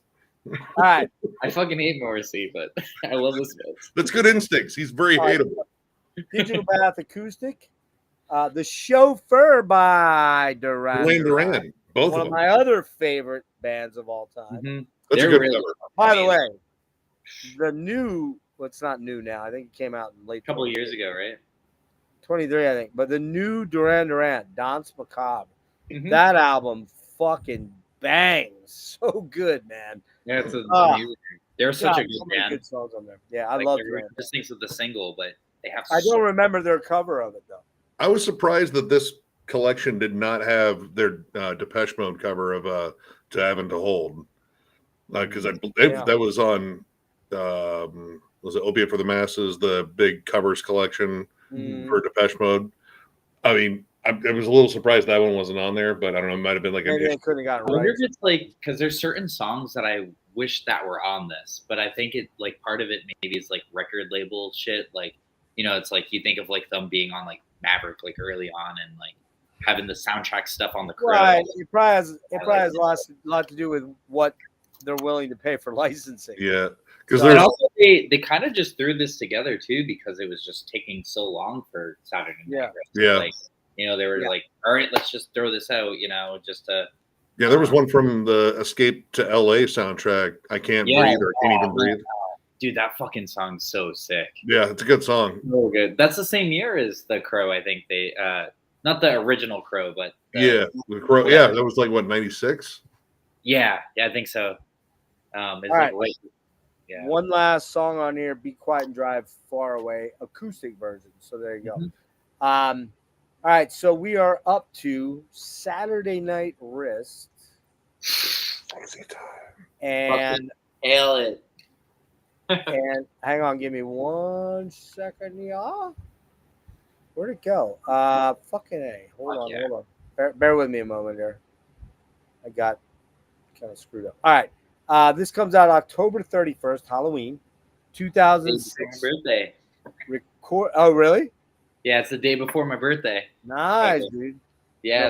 All right. I fucking hate Morrissey, but I love the Smiths. That's good instincts. He's very All right. hateable. Digital Bath Acoustic. The Chauffeur by Duran Duran Duran. Both one of of them. my other favorite bands of all time. Mhm. That's They're a good really cover. By the way, the new, well, it's not new now. I think it came out in late a couple of years ago, right? 23, I think. But the new Duran Duran, Danse Macabre, Mhm. that album fucking bangs. So good, man. Yeah, it's Ah. amazing. They're such God, a good so many band. good songs on there. Yeah, I Like, love everyone Duran. just thinks of the single, but they have. I don't remember their cover of it though. I was surprised that this collection did not have their Depeche Mode cover of "To Heaven to Hold," because I believe Yeah. that was on was it Opiate for the Masses, the big covers collection Mm. for Depeche Mode. I mean, I was a little surprised that one wasn't on there, but I don't know, it might have been like an Maybe they issue. couldn't have I gotten wonder right. if it's like because there's certain songs that I wish that were on this, but I think it like part of it maybe is like record label shit. Like, you know, it's like you think of like them being on like Maverick like early on and like having the soundtrack stuff on the Crow. Right. It probably has like a lot to do with what they're willing to pay for licensing. Yeah, because So- And there's also they kind of just threw this together too because it was just taking so long for Saturday Night. Yeah. Yeah. Like, you know, they were Yeah. like, all right, let's just throw this out, you know, just to yeah, there was one from the Escape to LA soundtrack. I can't Yeah. breathe or can't even breathe. dude, that fucking song's so sick. Yeah, it's a good song. So good. That's the same year as the Crow, I think. They not the original Crow, but Yeah, the Crow. Yeah, that was like what 96. yeah, I think so. It's All like right. late. Yeah. One last song on here, Be Quiet and Drive Far Away, acoustic version. So there you go. Mhm. All right, so we are up to Saturday Night Wrist. Sexy time. And Hail it. and hang on, give me 1 second, y'all. Where'd it go? Fucking A. Hold Fuck on, yeah. hold on. Bear with me a moment here. I got kind of screwed up. All right. This comes out October 31st, Halloween, Day before 2006. my birthday. Oh, really? Yeah, it's the day before my birthday. Nice, Okay. dude. Yeah,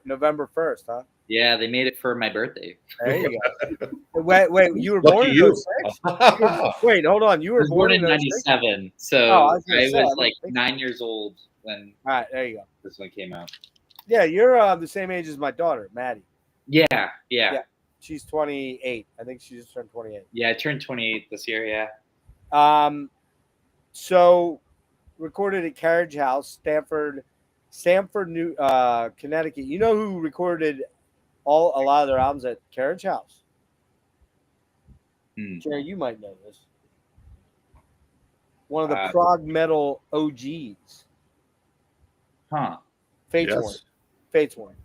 November 1st, huh? yeah, they made it for my birthday. There you go. Wait, you were Lucky born in you. 06? Wait, hold on. You I were was born in 06? '97, so Oh, I I was gonna say, I was didn't like think- 9 years old when All right, there you go. this one came out. Yeah, you're the same age as my daughter, Maddie. Yeah. Yeah. She's 28. I think she just turned 28. Yeah, I turned 28 this year. Yeah. So recorded at Carriage House, Stamford, New Connecticut. You know who recorded a lot of their albums at Carriage House? Jerry, you might know this. One of the prog metal OGs. Huh. Fates Yes. Warning. Fates Warning.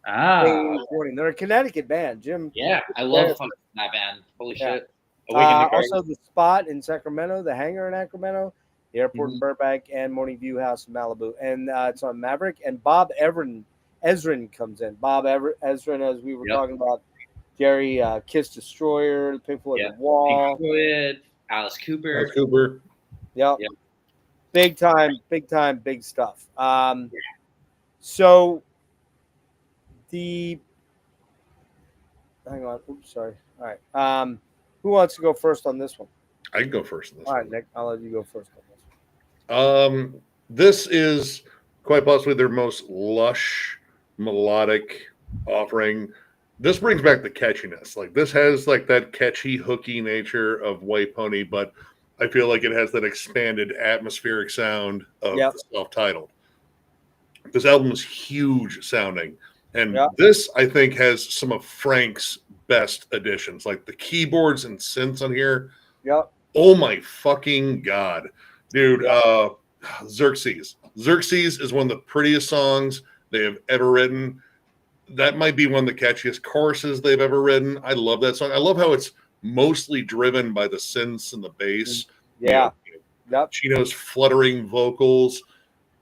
Ah. Fates Warning. They're a Connecticut band. Jim. Yeah, I love fucking that band. Holy Yeah. shit. Awaken the Guardian. Also, the Spot in Sacramento, the Hangar in Sacramento, the Airport in Burbank, and Morning View House in Malibu. And it's on Maverick. And Bob Ezrin comes in. Bob Ezrin, as we were talking about, Jerry, Kiss Destroyer, the Pink Floyd, The Wall. Pink Floyd, Alice Cooper. Cooper. Yep. Yep. Big time, big stuff. So hang on. Oops, sorry. All right. Who wants to go first on this one? I can go first in this All right, one. Nick, I'll let you go first. This is quite possibly their most lush, melodic offering. This brings back the catchiness. Like this has like that catchy, hooky nature of White Pony, but I feel like it has that expanded atmospheric sound of Yep. the self-titled. This album is huge sounding, and Yep. this I think has some of Frank's best additions. Like the keyboards and synths on here. Yep. Oh my fucking god, dude! Yeah. Xerxes. Xerxes is one of the prettiest songs they have ever written. That might be one of the catchiest choruses they've ever written. I love that song. I love how it's mostly driven by the synths and the bass. Yeah. Yep. Chino's fluttering vocals.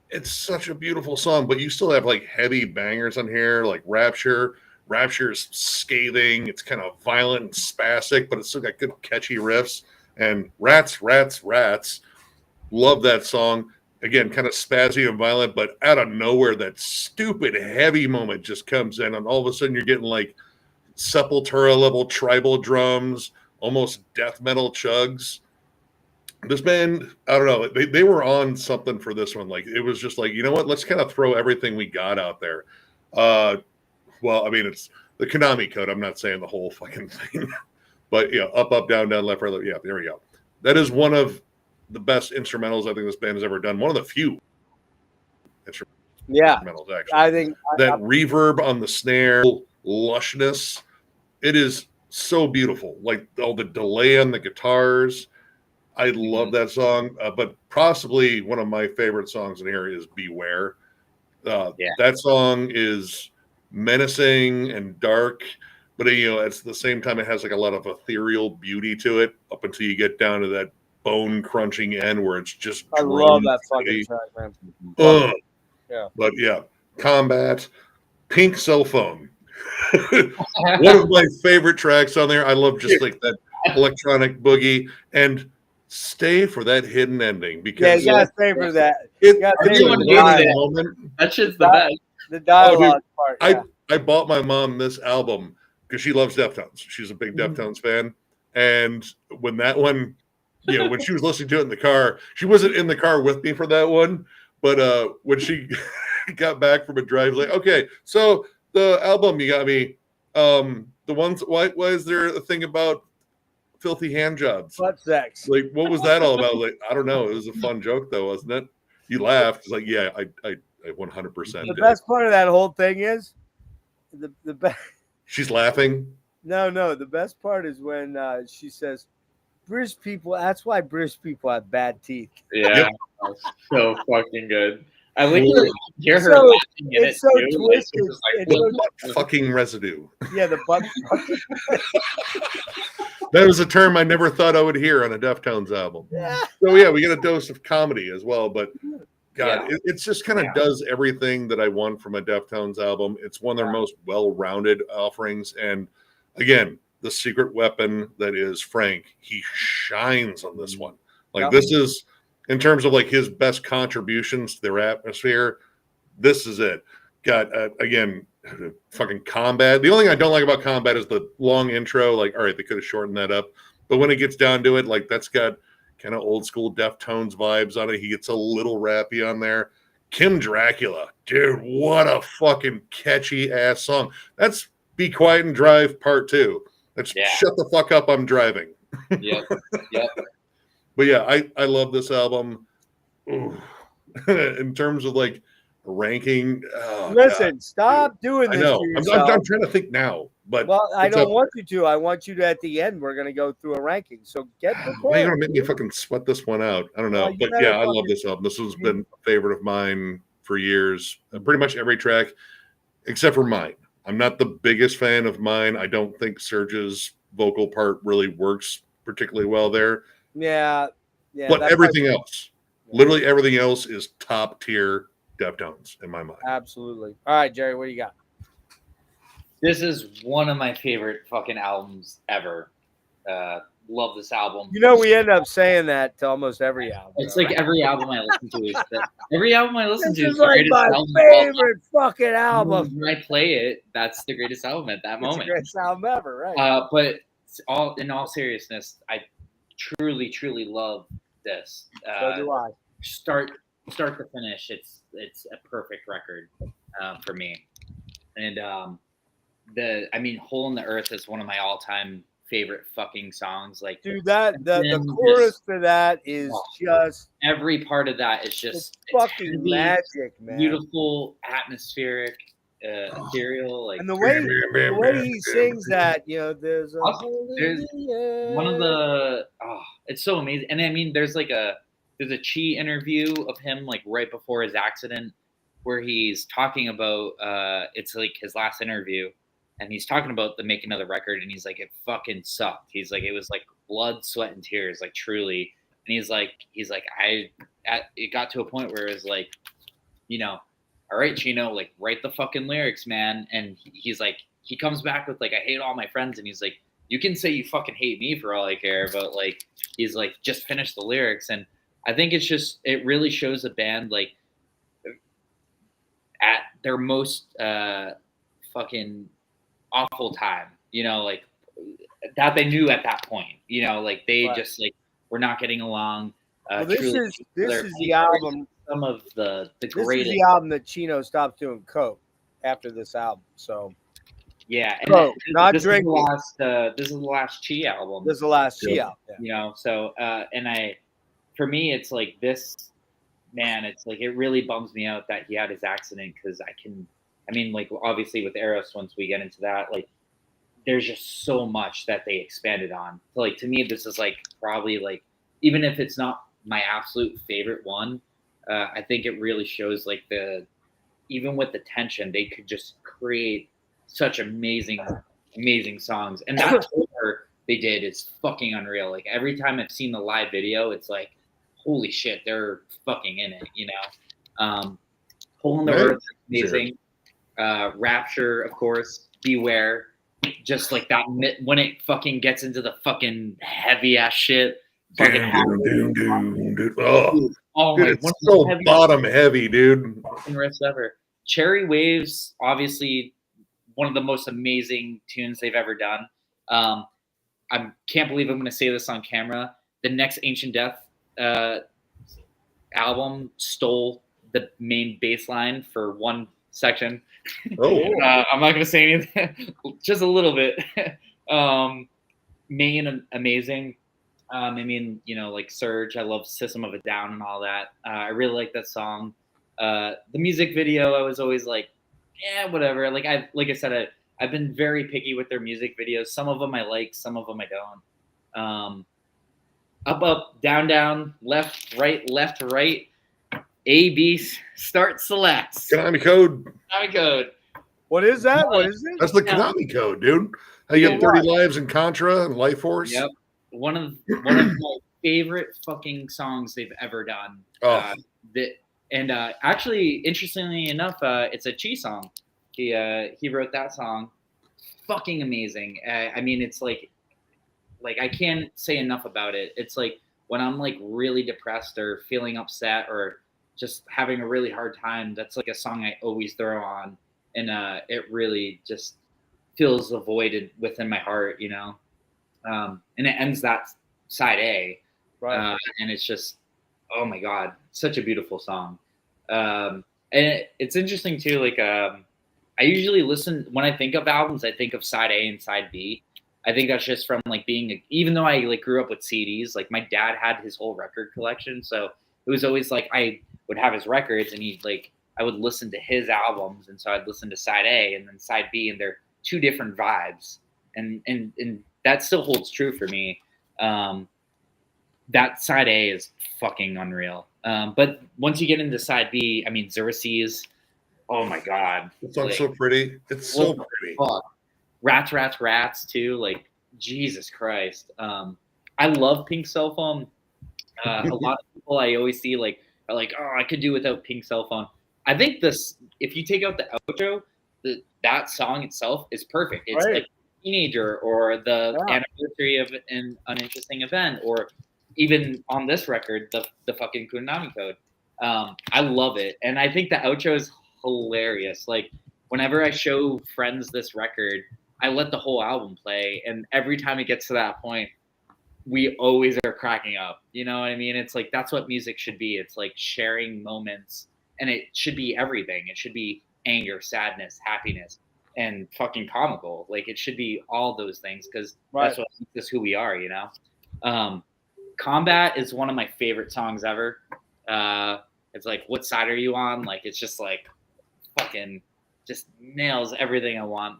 It's such a beautiful song, but you still have like heavy bangers on here, like Rapture. Rapture is scathing. It's kind of violent and spastic, but it's still got good catchy riffs. And Rats, Rats, Rats. Love that song. Again, kind of spazzy and violent, but out of nowhere, that stupid heavy moment just comes in, and all of a sudden you're getting like Sepultura level tribal drums, almost death metal chugs. This band, I don't know, they were on something for this one. Like it was just like, you know what? Let's kind of throw everything we got out there. Well, I mean, it's the Konami code. I'm not saying the whole fucking thing, but yeah, up, up, down, down, left, right, left. Yeah, there we go. That is one of the best instrumentals I think this band has ever done. One of the few instrumentals, actually. I think that reverb on the snare, lushness, it is so beautiful. Like all the delay on the guitars. I love that song. But possibly one of my favorite songs in here is Beware. That song is menacing and dark, but you know, at the same time, it has like a lot of ethereal beauty to it up until you get down to that bone crunching end where it's just I love that fucking track, man. Yeah. But yeah, Combat, Pink Cell Phone. One of my favorite tracks on there. I love just like that electronic boogie, and stay for that hidden ending because you gotta stay for that. That shit's the best. The dialogue part. Yeah. I bought my mom this album because she loves Deftones. She's a big Deftones fan, and when that one, you know, when she was listening to it in the car, she wasn't in the car with me for that one, but when she got back from a drive, like, okay, so the album you got me, the ones, why is there a thing about filthy hand jobs? Butt sex. Like, what was that all about? Like, I don't know. It was a fun joke though, wasn't it? You laughed. It's like, yeah, I 100%. The best part of that whole thing is the best. She's laughing. No. The best part is when she says, "British people." That's why British people have bad teeth. Yeah, that's so fucking good. I like to hear her So- laughing in it's it so too. Like, twisted. it's just like, It's Butt fucking residue. Yeah, the butt. That was a term I never thought I would hear on a Deftones album. Yeah. So yeah, we get a dose of comedy as well. But God, it's just kind of does everything that I want from a Deftones album. It's one of their most well-rounded offerings. And again, the secret weapon that is Frank, he shines on this one. Like this is, in terms of like his best contributions to their atmosphere, this is it. Got again, fucking Combat. The only thing I don't like about Combat is the long intro. Like, all right, they could have shortened that up. But when it gets down to it, like that's got kind of old school Deftones vibes on it. He gets a little rappy on there. Kim Dracula, dude, what a fucking catchy ass song. That's Be Quiet and Drive Part 2. That's Shut the Fuck Up, I'm Driving. Yep. But yeah, I love this album. In terms of like ranking, Listen, stop doing this. I know. To I'm yourself. trying to think now, but I don't want you to. I want you to at the end. We're gonna go through a ranking. So get prepared. Why are you gonna make me fucking sweat this one out? I don't know, but yeah, I love this album. This has been a favorite of mine for years. Pretty much every track, except for Mine. I'm not the biggest fan of Mine. I don't think Serge's vocal part really works particularly well there. Yeah. But everything else, literally everything else, is top tier Deftones in my mind. Absolutely. All right, Jerry, what do you got? This is one of my favorite fucking albums ever. Love this album. You know, we end up saying that to almost every album. It's like every album I listen to is every album I listen This to is is the like greatest my album of all time. favorite fucking album. When I play it, that's the greatest album at that It's the moment. greatest album ever, right? But in all seriousness, truly love this. So do I. Start to finish. It's a perfect record for me. And Hole in the Earth is one of my all-time favorite fucking songs. Like, Dude, the chorus to that is just every part of that is just fucking heavy, magic, man. beautiful, atmospheric, ethereal. Like, And the way he sings that, there's a hole in the air. one of the it's so amazing. And I mean, there's a Chi interview of him like right before his accident where he's talking about it's like his last interview, and he's talking about the making of the record, and he's like, it fucking sucked. He's like, it was like blood, sweat, and tears, like truly. And he's like, it got to a point where it was like, all right, Chino, like write the fucking lyrics, man. And he's like, he comes back with like, I hate all my friends, and he's like, you can say you fucking hate me for all I care, but like, he's like, just finish the lyrics. And I think it really shows a band like at their most fucking awful time, like that they knew at that point, like they just like were not getting along. This is the album. Some of the This greatest. is the album that Chino stopped doing coke after this album. So yeah, and so, not this drinking. This is the last Chi album. This is the last Chi album. Yeah. So for me, it's like this, man. It's like it really bums me out that he had his accident because like obviously with Eros, once we get into that, like there's just so much that they expanded on. So like to me, this is like probably like even if it's not my absolute favorite one, I think it really shows like even with the tension, they could just create such amazing songs. And that tour they did is fucking unreal. Like every time I've seen the live video, it's like, holy shit, they're fucking in it, Hole in the Earth is amazing. Rapture, of course, Beware, just like that when it fucking gets into the fucking heavy ass shit. Fucking dude, it's so bottom heavy, dude. Riffs ever. Cherry Waves, obviously one of the most amazing tunes they've ever done. I can't believe I'm going to say this on camera. The next Ancient Death album stole the main bass line for one section. Oh, I'm not going to say anything, just a little bit. Main amazing. Like Surge. I love System of a Down and all that. I really like that song. The music video, I was always like, yeah, whatever. Like I said, I've been very picky with their music videos. Some of them I like, some of them I don't. Up, down, left, right. A, B, start, select. Konami code. Konami code. What is that? What is it? That's the Konami code, dude. How you have 30 lives in Contra and Life Force. Yep. One of my favorite fucking songs they've ever done. Actually, interestingly enough, it's a Chi song. He wrote that song. Fucking amazing. It's like I can't say enough about it. It's like when I'm like really depressed or feeling upset or just having a really hard time, that's like a song I always throw on, and it really just fills the void within my heart, and it ends that side A, right? And it's just, oh my god, such a beautiful song. And it's interesting too. Like, I usually listen when I think of albums, I think of side A and side B. I think that's just from like even though I like grew up with CDs, like my dad had his whole record collection, so it was always like I would have his records, and I would listen to his albums, and so I'd listen to side A and then side B, and they're two different vibes, and that still holds true for me. That side A is fucking unreal. But once you get into side B, Xerxes, oh my god, It's so pretty. It's so pretty. Fuck. Rats too. Like, Jesus Christ. I love Pink Cell Phone. A lot of people I always see are like, oh, I could do without Pink Cell Phone. I think if you take out the outro, that song itself is perfect. It's like Teenager or the anniversary of an uninteresting event, or even on this record, the fucking Konami code. I love it. And I think the outro is hilarious. Like, whenever I show friends this record, I let the whole album play, and every time it gets to that point, we always are cracking up. You know what I mean? It's like that's what music should be. It's like sharing moments, and it should be everything. It should be anger, sadness, happiness, and fucking comical. Like it should be all those things because that's what makes us who we are. You know, Combat is one of my favorite songs ever. It's like, what side are you on? Like it's just like fucking just nails everything I want.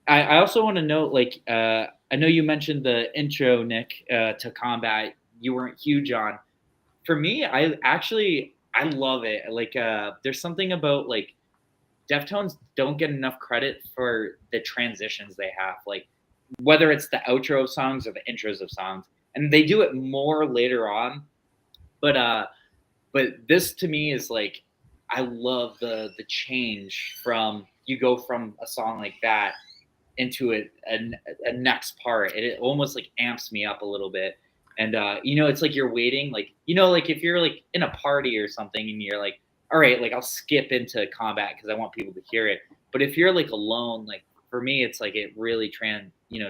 I also want to note, like, I know you mentioned the intro, Nick, to Combat. You weren't huge on. For me, I love it. Like, there's something about like Deftones don't get enough credit for the transitions they have. Like, whether it's the outro of songs or the intros of songs, and they do it more later on. But this to me is like, I love the change from you go from a song like that into a next part. It almost like amps me up a little bit. And, you know, it's like you're waiting, like, you know, like if you're like in a party or something and you're like, all right, like I'll skip into Combat because I want people to hear it. But if you're like alone, like for me, it's like it really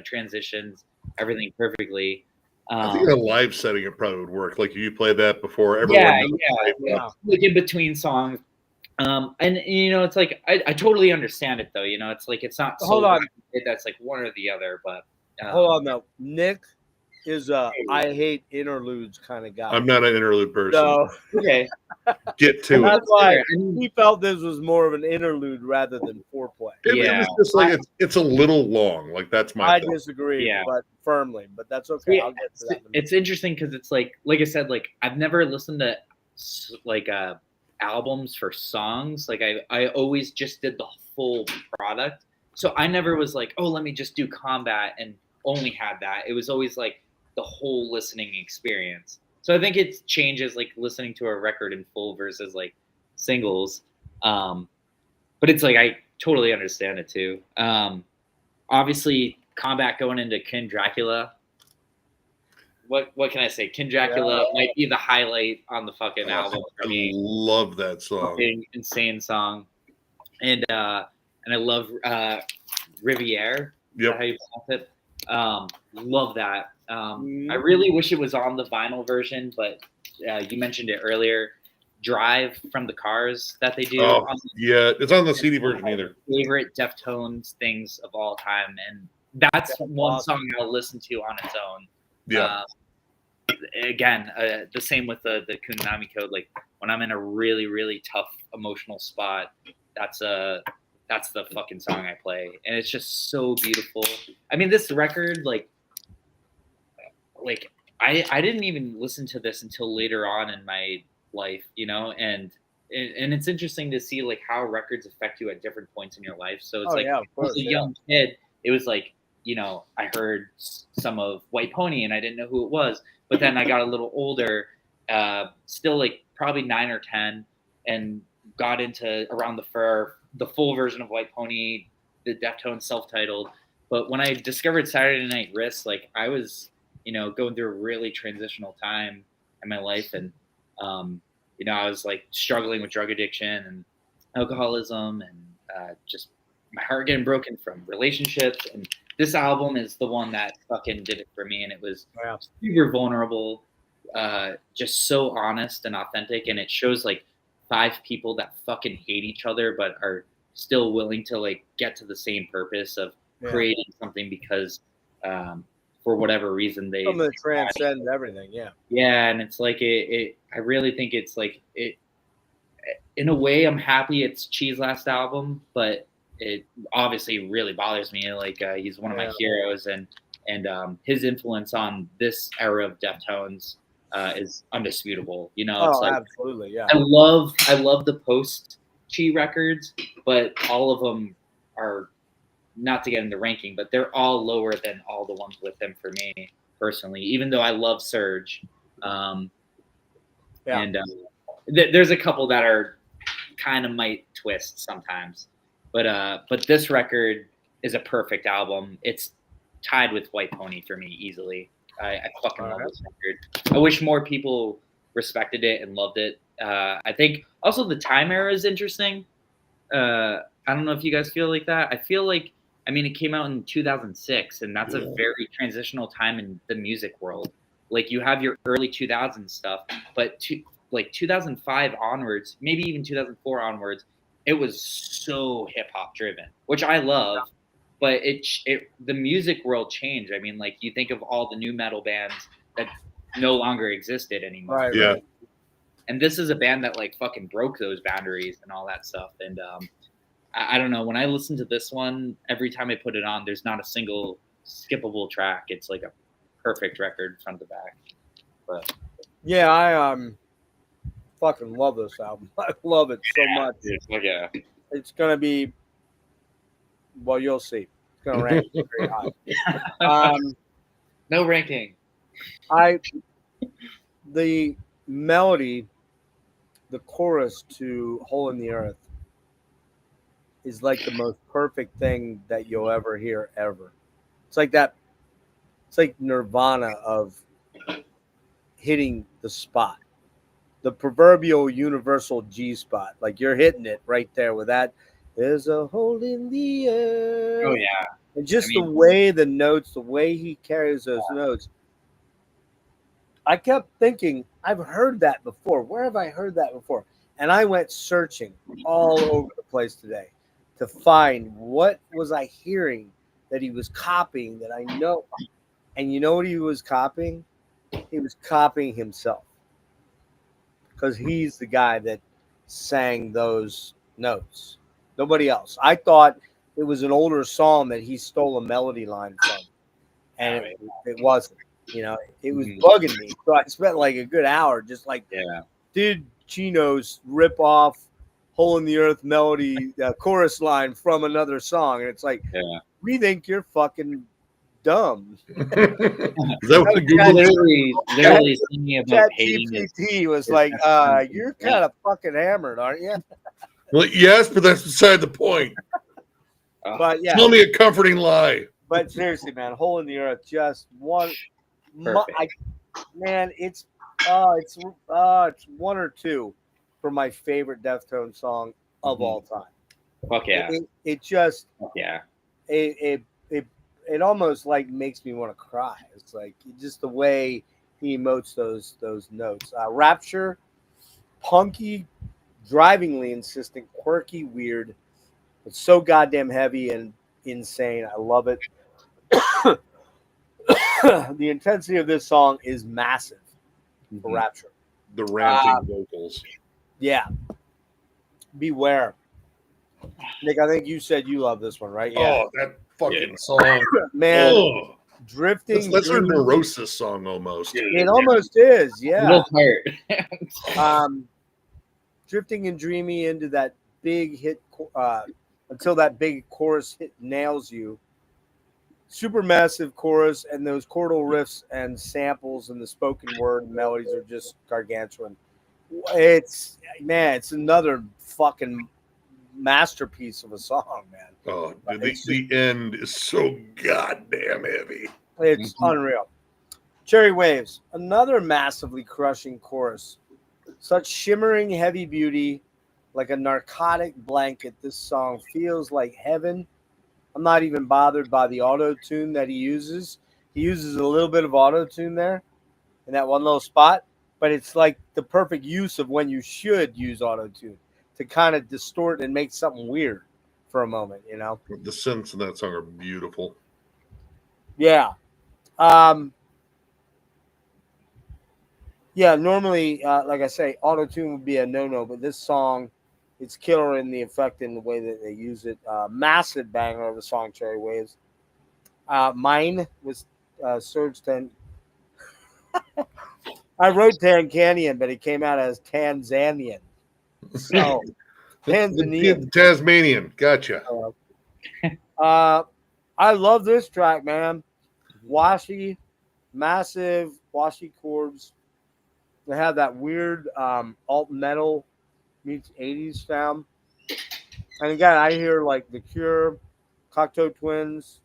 transitions everything perfectly. I think in a live setting, it probably would work. Like you play that before everyone. Yeah. Like in between songs. And you know, it's like I totally understand it though. You know, it's like it's not. Hold on. That's like one or the other, but hold on though. Nick is I hate interludes kind of guy. I'm not an interlude person. So, okay. Get to it. That's why he felt this was more of an interlude rather than foreplay. It was just like it's a little long. Like that's my. I disagree, but firmly. But that's okay. Yeah, I'll get to that. It's interesting because it's like I said, like I've never listened to like albums for songs. Like I always just did the full product. So I never was like, oh, let me just do Combat and only had that. It was always like the whole listening experience. So I think it changes like listening to a record in full versus like singles. But it's like I totally understand it too. Obviously Combat going into King Dracula. What can I say? King Dracula might be the highlight on the fucking album for me. I love that song. Fucking insane song. And I love Riviere. Yep. How you pronounce it? Love that. I really wish it was on the vinyl version, but you mentioned it earlier. Drive from the Cars that they do. Oh, yeah, it's on the CD version either. Favorite Deftones things of all time, and that's one song I'll listen to on its own. Yeah. Again, the same with the Kunami Code. Like when I'm in a really, really tough emotional spot, that's the fucking song I play, and it's just so beautiful. I mean, this record, like I didn't even listen to this until later on in my life, you know, and it's interesting to see like how records affect you at different points in your life. So it's as a young kid, it was like, you know, I heard some of White Pony and I didn't know who it was, but then I got a little older, still like probably 9 or 10, and got into Around the Fur, the full version of White Pony, the Deftones self-titled. But when I discovered Saturday Night Wrist, like I was, you know, going through a really transitional time in my life, and you know, I was like struggling with drug addiction and alcoholism, and just my heart getting broken from relationships. And this album is the one that fucking did it for me, and it was super vulnerable, just so honest and authentic, and it shows like 5 people that fucking hate each other but are still willing to like get to the same purpose of creating something because for whatever reason they transcend everything. And it's like I really think it's like it in a way. I'm happy it's Chi's last album, but it obviously really bothers me. Like he's one of my heroes, and his influence on this era of Deftones is undisputable. You know, it's like, absolutely, yeah. I love the post Chi records, but all of them are, not to get in the ranking, but they're all lower than all the ones with him for me personally. Even though I love Surge, and there's a couple that are kind of might twist sometimes, but this record is a perfect album. It's tied with White Pony for me easily. I fucking love this record. I wish more people respected it and loved it. I think also the time era is interesting. I don't know if you guys feel like that. I feel like I mean, it came out in 2006, and that's a very transitional time in the music world. Like, you have your early 2000s stuff, but like 2005 onwards, maybe even 2004 onwards, it was so hip hop driven, which I love. But the music world changed. I mean, like, you think of all the new metal bands that no longer existed anymore. Right. Yeah. Right. And this is a band that like fucking broke those boundaries and all that stuff. And I don't know. When I listen to this one, every time I put it on, there's not a single skippable track. It's like a perfect record front to back. But Yeah, I fucking love this album. I love it so much. yeah. It's gonna be, well, you'll see. It's gonna rank very high. No ranking. The melody, the chorus to "Hole in the Earth" is like the most perfect thing that you'll ever hear ever. It's like that. It's like Nirvana of hitting the spot, the proverbial universal G spot. Like, you're hitting it right there with that. There's a hole in the earth. Oh yeah. And just I mean, the way the notes, the way he carries those notes. I kept thinking, I've heard that before. Where have I heard that before? And I went searching all over the place today to find what was I hearing that he was copying that I know. And you know what he was copying? He was copying himself. Because he's the guy that sang those notes. Nobody else. I thought it was an older song that he stole a melody line from. And it wasn't. You know, it was bugging me. So I spent like a good hour just like, did Chino's rip off Hole in the Earth melody chorus line from another song? And it's like, we think you're fucking dumb. Is that what Google literally singing about hating his GPT was like, you're kind of fucking hammered, aren't you? Well, yes, but that's beside the point. But yeah, Tell me a comforting lie. but seriously, man, Hole in the Earth, just one. Man, it's one or two for my favorite Deftones song of all time. Fuck yeah. It just yeah. It almost like makes me want to cry. It's like just the way he emotes those notes. Rapture, punky, drivingly insistent, quirky, weird. It's so goddamn heavy and insane. I love it. The intensity of this song is massive for Rapture. The ranting vocals. Yeah. Beware. Nick, I think you said you love this one, right? Yeah. Oh, that fucking song. Man, Oh. Drifting. That's a Neurosis song almost. It almost is, yeah. Little hurt. Drifting and dreamy into that big hit until that big chorus hit nails you. Super massive chorus, and those chordal riffs and samples and the spoken word melodies are just gargantuan. It's another fucking masterpiece of a song, man. Oh, the end is so goddamn heavy. It's unreal. Cherry Waves, another massively crushing chorus. Such shimmering heavy beauty, like a narcotic blanket. This song feels like heaven. I'm not even bothered by the auto-tune that he uses. He uses a little bit of auto-tune there in that one little spot, but it's like the perfect use of when you should use auto-tune to kind of distort and make something weird for a moment, you know? The synths in that song are beautiful. Yeah. Yeah, normally, like I say, auto-tune would be a no-no, but this song, it's killer in the effect and the way that they use it. Massive banger of a song, Cherry Waves. Mine was Surge 10. I wrote Tankanian, but it came out as Tanzanian. So, Tanzanian. Tasmanian. Gotcha. I love this track, man. Washy, massive washy chords. They have that weird alt metal meets 80s sound. And again, I hear like The Cure, Cocteau Twins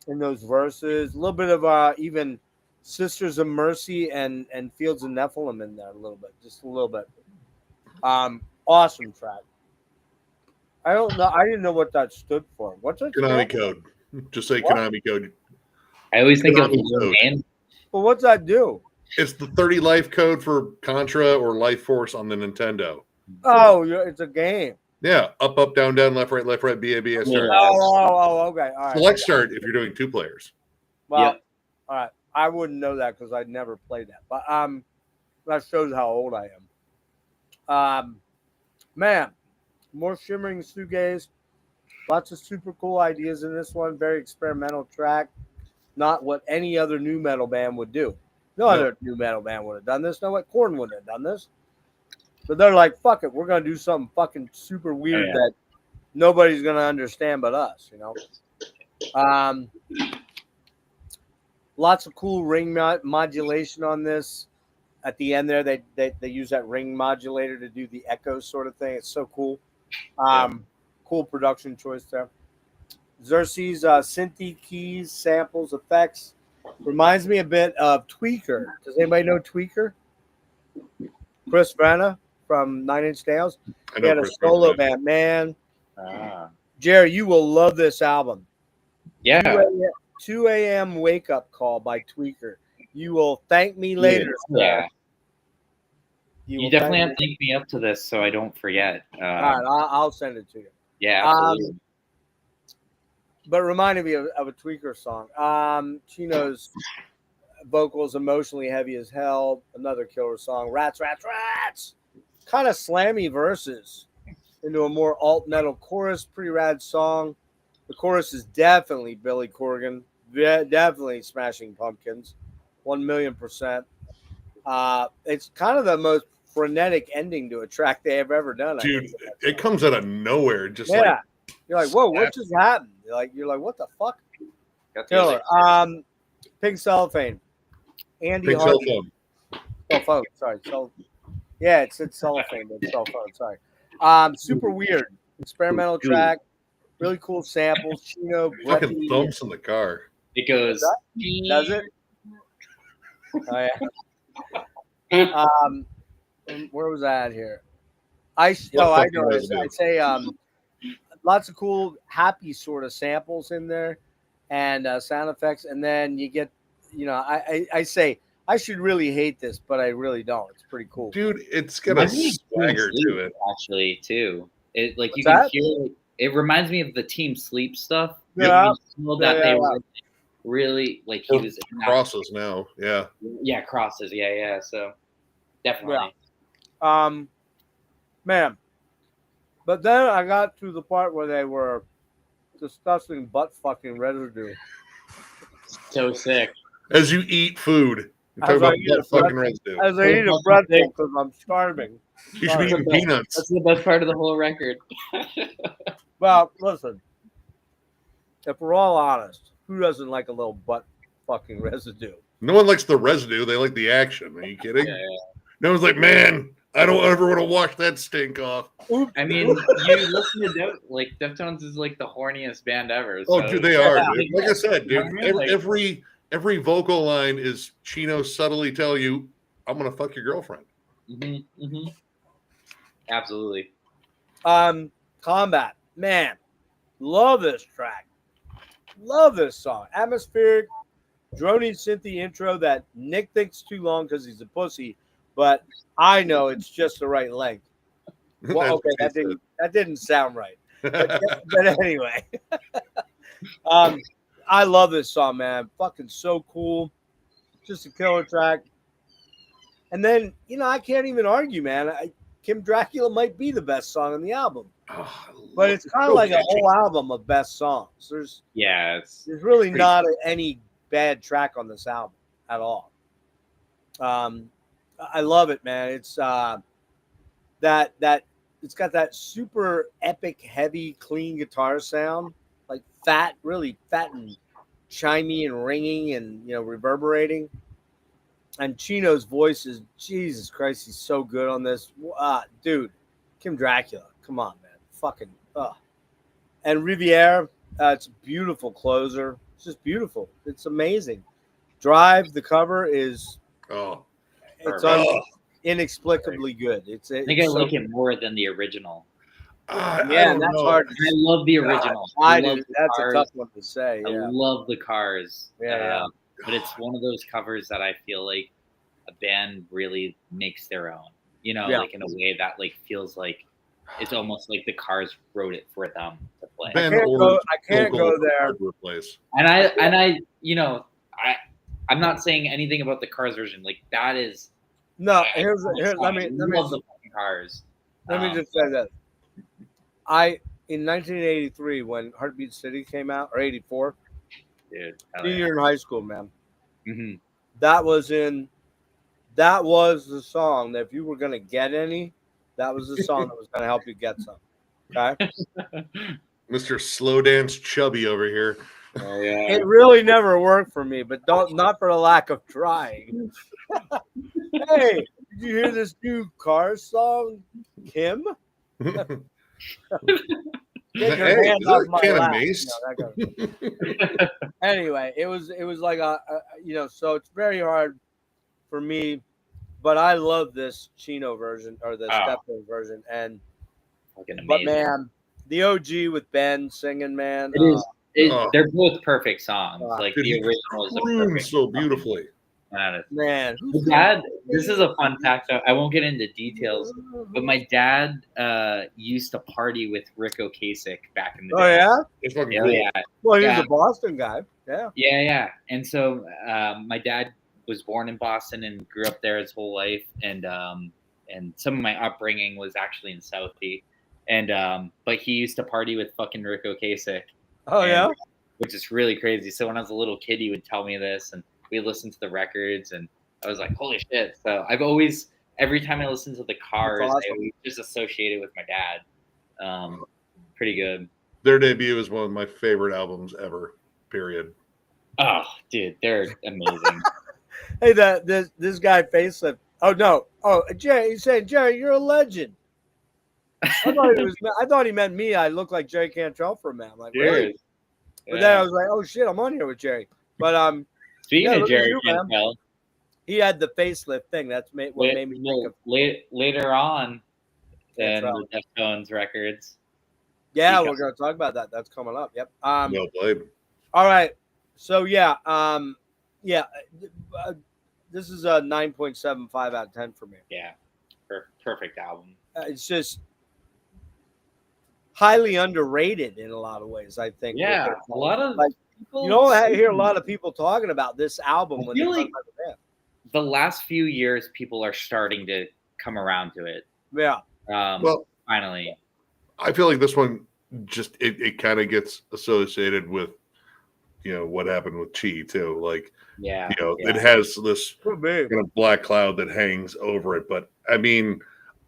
in those verses. A little bit of even Sisters of Mercy and Fields of Nephilim in there a little bit. Just a little bit. Awesome track. I don't know. I didn't know what that stood for. What's it? Konami called? code. Just say What? Konami code. I always think of Konami the code. name. Well, what's that do? It's the 30 life code for Contra or Life Force on the Nintendo. Oh, it's a game. Yeah, up, down, left, right, B, A, B, S, Yeah. start. Okay. All right. Select start if you're doing 2 players. Well, Yep. all right. I wouldn't know that because I'd never played that. But that shows how old I am. Man, more shimmering shoegaze. Lots of super cool ideas in this one. Very experimental track. Not what any other new metal band would do. No other new metal band would have done this. No, what Korn wouldn't have done this. But they're like, fuck it, we're gonna do something fucking super weird that nobody's gonna understand but us, you know. Lots of cool ring modulation on this. At the end there, they use that ring modulator to do the echo sort of thing. It's so cool. Cool production choice there. Xerxes synthy keys, samples, effects. Reminds me a bit of Tweaker. Does anybody know Tweaker? Chris Vanna from 9 Inch Nails. I He had a Chris solo Vanna. band. Man, Ah. Jerry, you will love this album. Yeah. 2 a.m. wake up call by Tweaker. You will thank me later. Yeah. sir. You will definitely thank have to link me up to this so I don't forget. All right, I'll send it to you. Yeah, absolutely. But it reminded me of a Tweaker song. Chino's vocals emotionally heavy as hell. Another killer song. Rats. Kind of slammy verses into a more alt metal chorus. Pretty rad song. The chorus is definitely Billy Corgan. Definitely Smashing Pumpkins. 1,000,000%. It's kind of the most frenetic ending to a track they have ever done. Dude, it comes out of nowhere. Just yeah. You're like, whoa, what just happened? You're like, what the fuck? Got the Killer. other- Pink Cellophane. Andy big cell Hardy. phone. Cell phone. Sorry. Yeah, it said cellophane, but cell phone. Sorry. Super weird. Experimental track. Really cool samples. Chino. Fucking breathy. thumps in the car. It goes. Does it? Oh yeah. Where was I at here? I know. I'd say lots of cool, happy sort of samples in there, and sound effects, and then you get, I say I should really hate this, but I really don't. It's pretty cool. Dude, it's got a Reminds me of swagger Team to Sleep, it. actually, too. It like you What's can that? hear. It reminds me of the Team Sleep stuff. Yeah. You can feel that they were really like he Or was in that- crosses now. Yeah. Yeah, crosses. Yeah. So definitely. Man. But then I got to the part where they were discussing butt fucking residue. So sick. As you eat food, you're talking As I about eat a butt fucking bread- residue. As I eat a pretzel because I'm starving. You should be eating peanuts. That's the best part of the whole record. Well, listen. If we're all honest, who doesn't like a little butt fucking residue? No one likes the residue. They like the action. Are you kidding? Yeah. No one's like, man, I don't ever want to wash that stink off. I mean, you listen to Deftones is like the horniest band ever. Oh, so- dude, they are. Yeah. Dude. Like I said, dude, Like- every vocal line is Chino subtly tell you, I'm gonna fuck your girlfriend. Mhm. Absolutely. Combat. Man, love this track. Love this song. Atmospheric, drony synthy intro that Nick thinks too long because he's a pussy, but I know it's just the right length. Well, That's okay, what he that didn't sound right. said. But anyway, I love this song, man. Fucking so cool. Just a killer track. And then, I can't even argue, man. Kim Dracula might be the best song on the album, Oh, but it's kind of so like a catchy. whole album of best songs. There's It's really pretty not any bad track on this album at all. I love it, man. It's that it's got that super epic, heavy, clean guitar sound, like really fat and chimey and ringing and reverberating. And Chino's voice is, Jesus Christ, he's so good on this. Dude, Kim Dracula, come on, man. Fucking, And Riviere, it's a beautiful closer. It's just beautiful. It's amazing. Drive, the cover is, Oh, it's Oh. inexplicably good. I think I like it more than the original. I Yeah, don't that's know. hard. And I love the original. I love do. the That's a Cars. tough one to say. I Yeah. love the Cars. Yeah. But it's one of those covers that I feel like a band really makes their own. You know, Yeah. like in a way that like feels like it's almost like the Cars wrote it for them to play. Ben I can't Orr's go vocal there. hard to replace. And I, you know, I'm not saying anything about the Cars version. Like that is No, I here's let me love the fucking Cars. just say that. In 1983 when Heartbeat City came out, or 84, Dude, hell senior in high school, man. hmm That was the song that if you were gonna get any, that was the song that was gonna help you get some. Okay. Mr. Slow Dance Chubby over here. Oh yeah. It really never worked for me, but not for the lack of trying. Hey, did you hear this new Cars song, Kim? Get your Hey, hands is that off a my can of lap. mace? Anyway, it was like so it's very hard for me, but I love this Chino version or the Deftones version, and Fucking amazing. but man, the OG with Ben singing, man, It is. They're both perfect songs. Like Dude, the he original is a croons perfect so beautifully. man. My dad. This is a fun fact. I won't get into details, but my dad used to party with Rick Ocasek back in the day. Oh yeah, It's fucking Yeah, cool. yeah, well he's Yeah. a Boston guy. Yeah, yeah. And so my dad was born in Boston and grew up there his whole life, and some of my upbringing was actually in Southie, and but he used to party with fucking Rick Ocasek. oh yeah. Which is really crazy. So when I was a little kid, he would tell me this, and we listened to the records, and I was like, "Holy shit!" So I've always, every time I listen to the Cars, That's awesome. I always just associate it with my dad. Pretty good. Their debut is one of my favorite albums ever. Period. Oh, dude, they're amazing. Hey, this guy facelift. Oh no. Oh, Jerry, he's saying, Jerry, you're a legend. I thought he meant me. I look like Jerry Cantrell for a minute. I'm like, really? Cheers. But then I was like, oh shit, I'm on here with Jerry. But Speaking yeah, of look at Jerry you, man. Cantrell, he had the facelift thing. What made me think of. later on in Cantrell. the Deftones records. Yeah, He we're gonna talk about that. That's coming up. Yep. Well played. All right. So yeah. This is a 9.75 out of 10 for me. Yeah, perfect album. It's just highly underrated in a lot of ways, I think. Yeah, a lot of people. You don't hear a lot of people talking about this album when they feel talk like about the band. the last few years, people are starting to come around to it. Yeah. Well, Finally. I feel like this one just it kind of gets associated with what happened with Chi too. Like Yeah. it has this Could be. kind of black cloud that hangs over it. But I mean,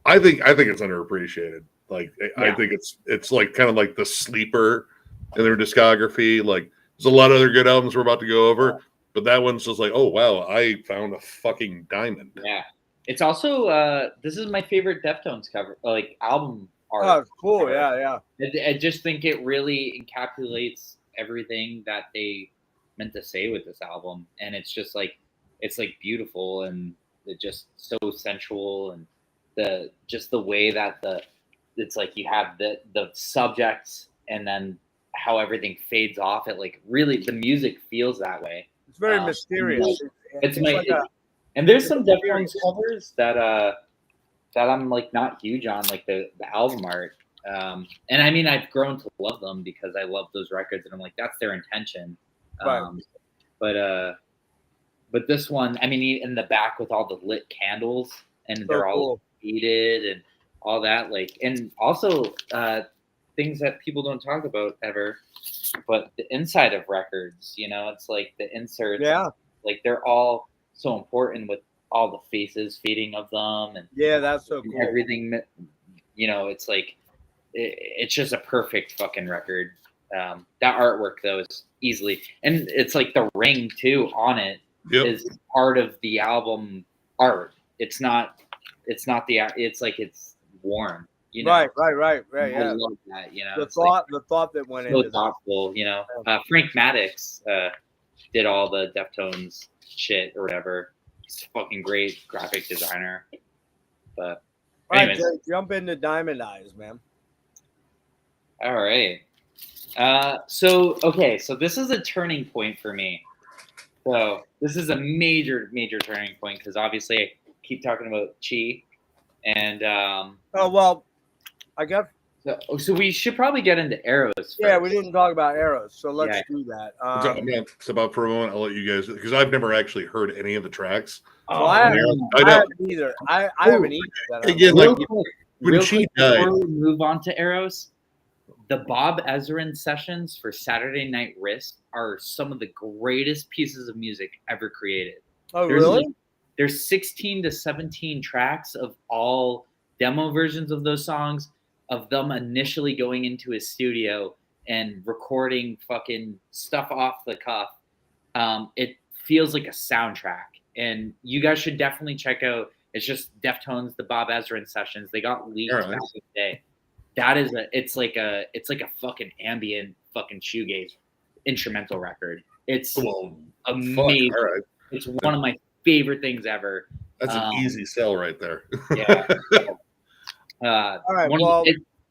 I think it's underappreciated. Like I think it's like kind of like the sleeper in their discography. Like there's a lot of other good albums we're about to go over, but that one's just like, oh wow, I found a fucking diamond. Yeah. It's also this is my favorite Deftones cover, like album art. Oh, cool. cover. Yeah. I just think it really encapsulates everything that they meant to say with this album, and it's like beautiful and it's just so sensual, and the way that it's like you have the subjects and then how everything fades off. It like really the music feels that way. It's very mysterious. And there's some Deftones covers that I'm like not huge on, like the album art. And I mean, I've grown to love them because I love those records, and I'm like, that's their intention. Right. But this one, I mean, in the back with all the lit candles, and they're all heated and all that, like, and also things that people don't talk about ever, but the inside of records, it's like the inserts, like they're all so important with all the faces fading of them, and that's so cool. Everything, it's like it's just a perfect fucking record. That artwork though is easily, and it's like the ring too on it is part of the album art. It's not it's like it's worn. Right. I Yeah. love that. The thought that went so into thoughtful. Frank Maddox did all the Deftones shit or whatever. He's a fucking great graphic designer. But All right, anyways, Jay, jump into Diamond Eyes, man. All right. So this is a turning point for me. So this is a major turning point because obviously I keep talking about Chi, and Oh well, I guess so we should probably get into Eros first. yeah. We didn't talk about Eros, so let's Yeah. do that. I'm gonna step out for a moment. I'll let you guys because I've never actually heard any of the tracks. So I I know. haven't either. I haven't either. That Again, Real like quick, when she died. before we move on to Eros, the Bob Ezrin sessions for Saturday Night Wrist are some of the greatest pieces of music ever created. Oh There's really? There's 16 to 17 tracks of all demo versions of those songs, of them initially going into his studio and recording fucking stuff off the cuff. It feels like a soundtrack, and you guys should definitely check out. It's just Deftones, the Bob Ezrin sessions. They got leaked back in the day. That is it's like a fucking ambient fucking shoegaze instrumental record. It's amazing. All right. It's one of my favorite things ever. That's an easy sell right there. Yeah. All right. Well,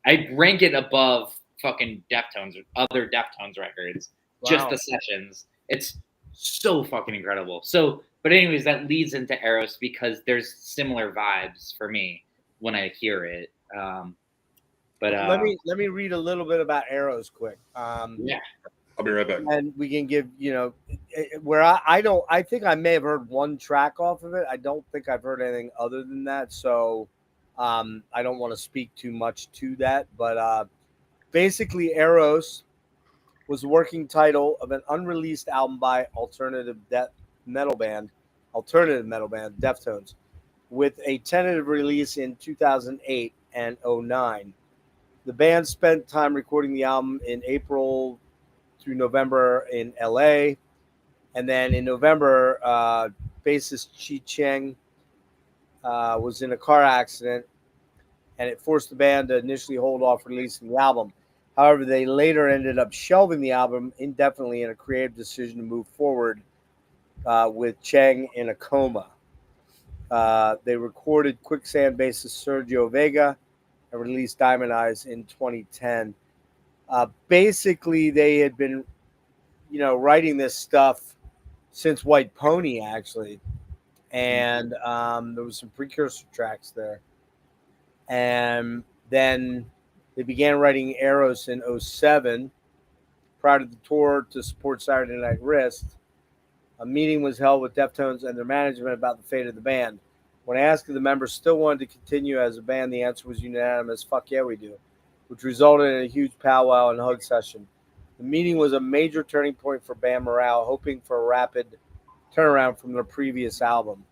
I rank it above fucking Deftones or other Deftones records. Just Wow. the sessions. It's so fucking incredible. So, but anyways, that leads into Eros because there's similar vibes for me when I hear it. But let me read a little bit about Eros quick. Yeah. I'll be right back. And we can give where I think I may have heard one track off of it. I don't think I've heard anything other than that. So I don't want to speak too much to that. But basically, Eros was the working title of an unreleased album by alternative metal band Deftones, with a tentative release in 2008 and 2009. The band spent time recording the album in April through November in LA. And then in November, bassist Chi Cheng was in a car accident, and it forced the band to initially hold off releasing the album. However, they later ended up shelving the album indefinitely in a creative decision to move forward with Cheng in a coma. They recorded Quicksand bassist Sergio Vega and released Diamond Eyes in 2010. Basically, they had been, writing this stuff since White Pony, actually. And there was some precursor tracks there. And then they began writing Eros in 2007. Prior to the tour to support Saturday Night Wrist, a meeting was held with Deftones and their management about the fate of the band. When asked if the members still wanted to continue as a band, the answer was unanimous, fuck yeah, we do, which resulted in a huge powwow and hug session. The meeting was a major turning point for band morale, hoping for a rapid turnaround from their previous album.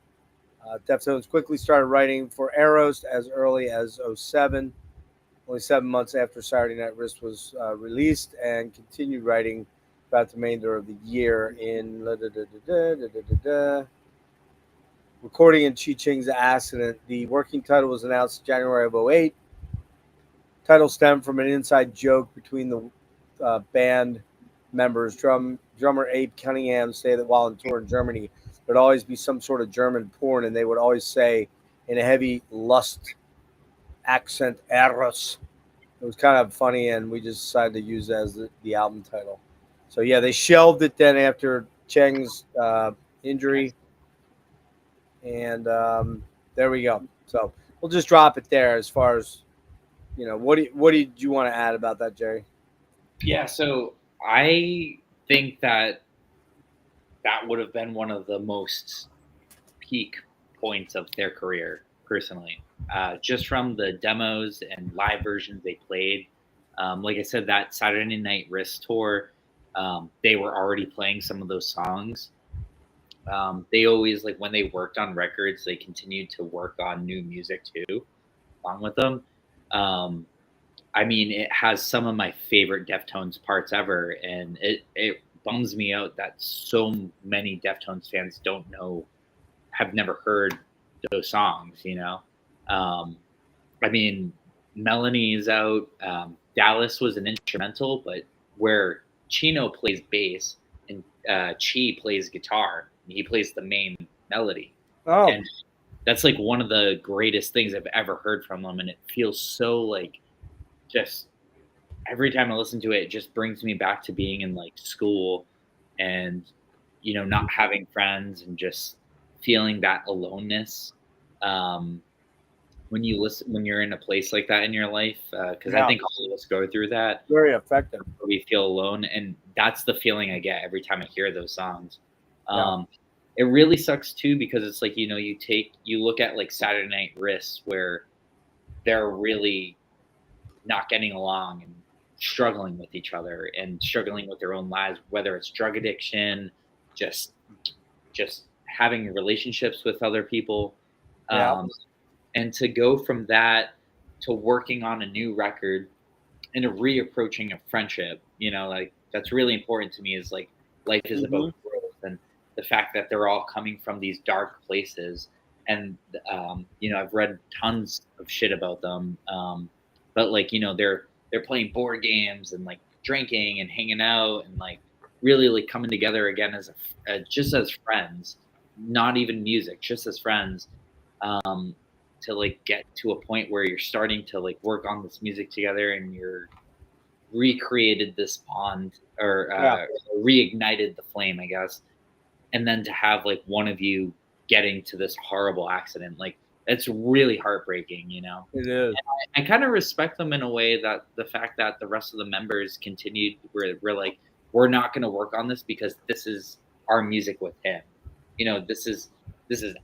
Deftones quickly started writing for Eros as early as 2007, only 7 months after Saturday Night Wrist was released, and continued writing throughout the remainder of the year in recording in Chi Cheng's accident. The working title was announced January of 2008. Title stemmed from an inside joke between the band members. Drummer Abe Cunningham stated that while on tour in Germany, there'd always be some sort of German porn, and they would always say in a heavy lust accent, Eros. It was kind of funny, and we just decided to use it as the album title. So yeah, they shelved it then after Cheng's injury, and there we go. So we'll just drop it there. As far as what did you want to add about that, Jerry? Yeah, so I think that would have been one of the most peak points of their career, personally. Just from the demos and live versions they played. Like I said, that Saturday Night Wrist tour, they were already playing some of those songs. They always, like, when they worked on records, they continued to work on new music too, along with them. I mean, it has some of my favorite Deftones parts ever, and it bums me out that so many Deftones fans have never heard those songs, I mean, Melanie is out. Dallas was an instrumental, but where Chino plays bass and Chi plays guitar, he plays the main melody. Oh, and that's like one of the greatest things I've ever heard from them, and it feels so like just every time I listen to it, it just brings me back to being in like school and, you know, not having friends and just feeling that aloneness. Um, when you listen, when you're in a place like that in your life, because I Yeah. think all of us go through that, Very effective. where we feel alone, and that's the feeling I get every time I hear those songs. Yeah. It really sucks too, because it's like, you know, you look at like Saturday Night Wrists, where they're really not getting along and struggling with each other and struggling with their own lives, whether it's drug addiction, just just having relationships with other people. Yeah. Um, and to go from that to working on a new record and a reapproaching a friendship, you know, like that's really important to me, is like life is about growth, and the fact that they're all coming from these dark places. And you know, I've read tons of shit about them, but like, you know, they're playing board games and like drinking and hanging out and like really like coming together again as just as friends, not even music, just as friends. um, to like get to a point where you're starting to like work on this music together, and you're recreated this bond, or reignited the flame, I guess. And then to have like one of you getting to this horrible accident, like it's really heartbreaking, you know. It is. I kind of respect them in a way, that the fact that the rest of the members continued, we're like, we're not going to work on this because this is our music with him, you know, this is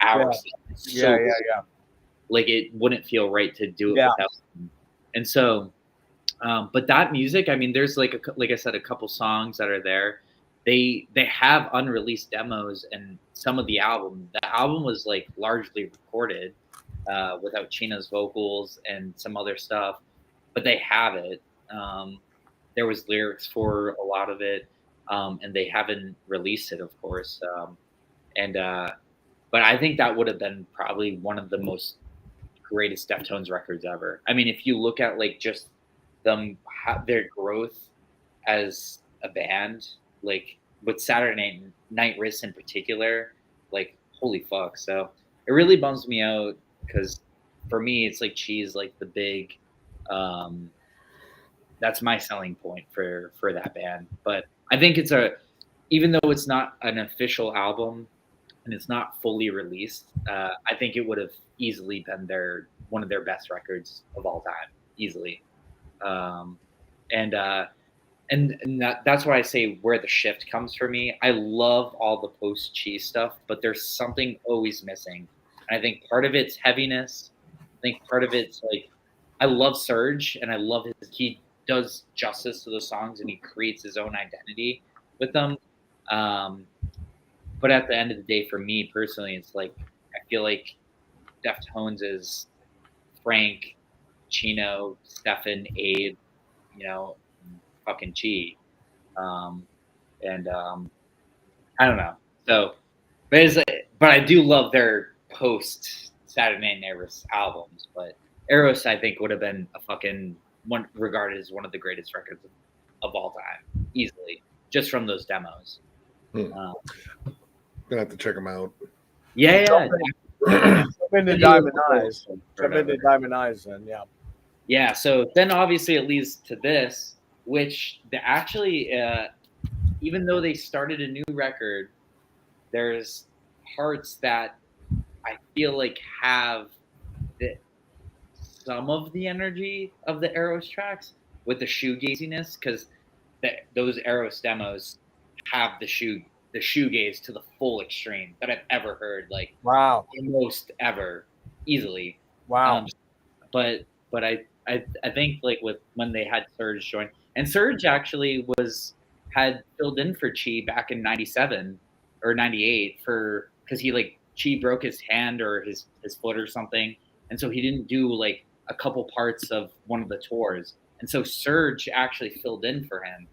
our stuff. It's so Yeah. like it wouldn't feel right to do it Yeah. without him. And so but that music, I mean, there's like like I said, a couple songs that are there. They have unreleased demos, and some of the album was like largely recorded without China's vocals and some other stuff, but they have it. There was lyrics for a lot of it, and they haven't released it, of course. And But I think that would have been probably one of the most greatest Deftones records ever. I mean, if you look at like just their growth as a band, like with Saturday Night Wrists in particular, like holy fuck. So it really bums me out, because for me it's like Cheese, like the big, that's my selling point for that band. But I think even though it's not an official album and it's not fully released, I think it would have easily been one of their best records of all time, easily. Um, and that's why I say where the shift comes for me. I love all the post Cheese stuff, but there's something always missing. And I think part of it's heaviness. I think part of it's like, I love Surge, and I love he does justice to the songs, and he creates his own identity with them. But at the end of the day, for me personally, it's like, I feel like Deftones is Frank, Chino, Stefan, Abe, you know, fucking Chi. I don't know. So, but I do love their post Saturday Night Wrists albums. But Eros, I think, would have been a fucking one, regarded as one of the greatest records of all time, easily, just from those demos. Gonna have to check them out. Yeah. Jump into Diamond Eyes. Jump into Diamond Eyes, then, yeah. Yeah, so then obviously it leads to this, which actually, even though they started a new record, there's parts that I feel like have some of the energy of the Eros tracks with the shoegaziness, because those Eros demos have the shoegaze to the full extreme that I've ever heard, like Wow. most ever, easily. Wow. But I think like with when they had Surge join, and Surge actually had filled in for Chi back in '97 or '98 because Chi broke his hand or his foot or something, and so he didn't do like a couple parts of one of the tours, and so Surge actually filled in for him,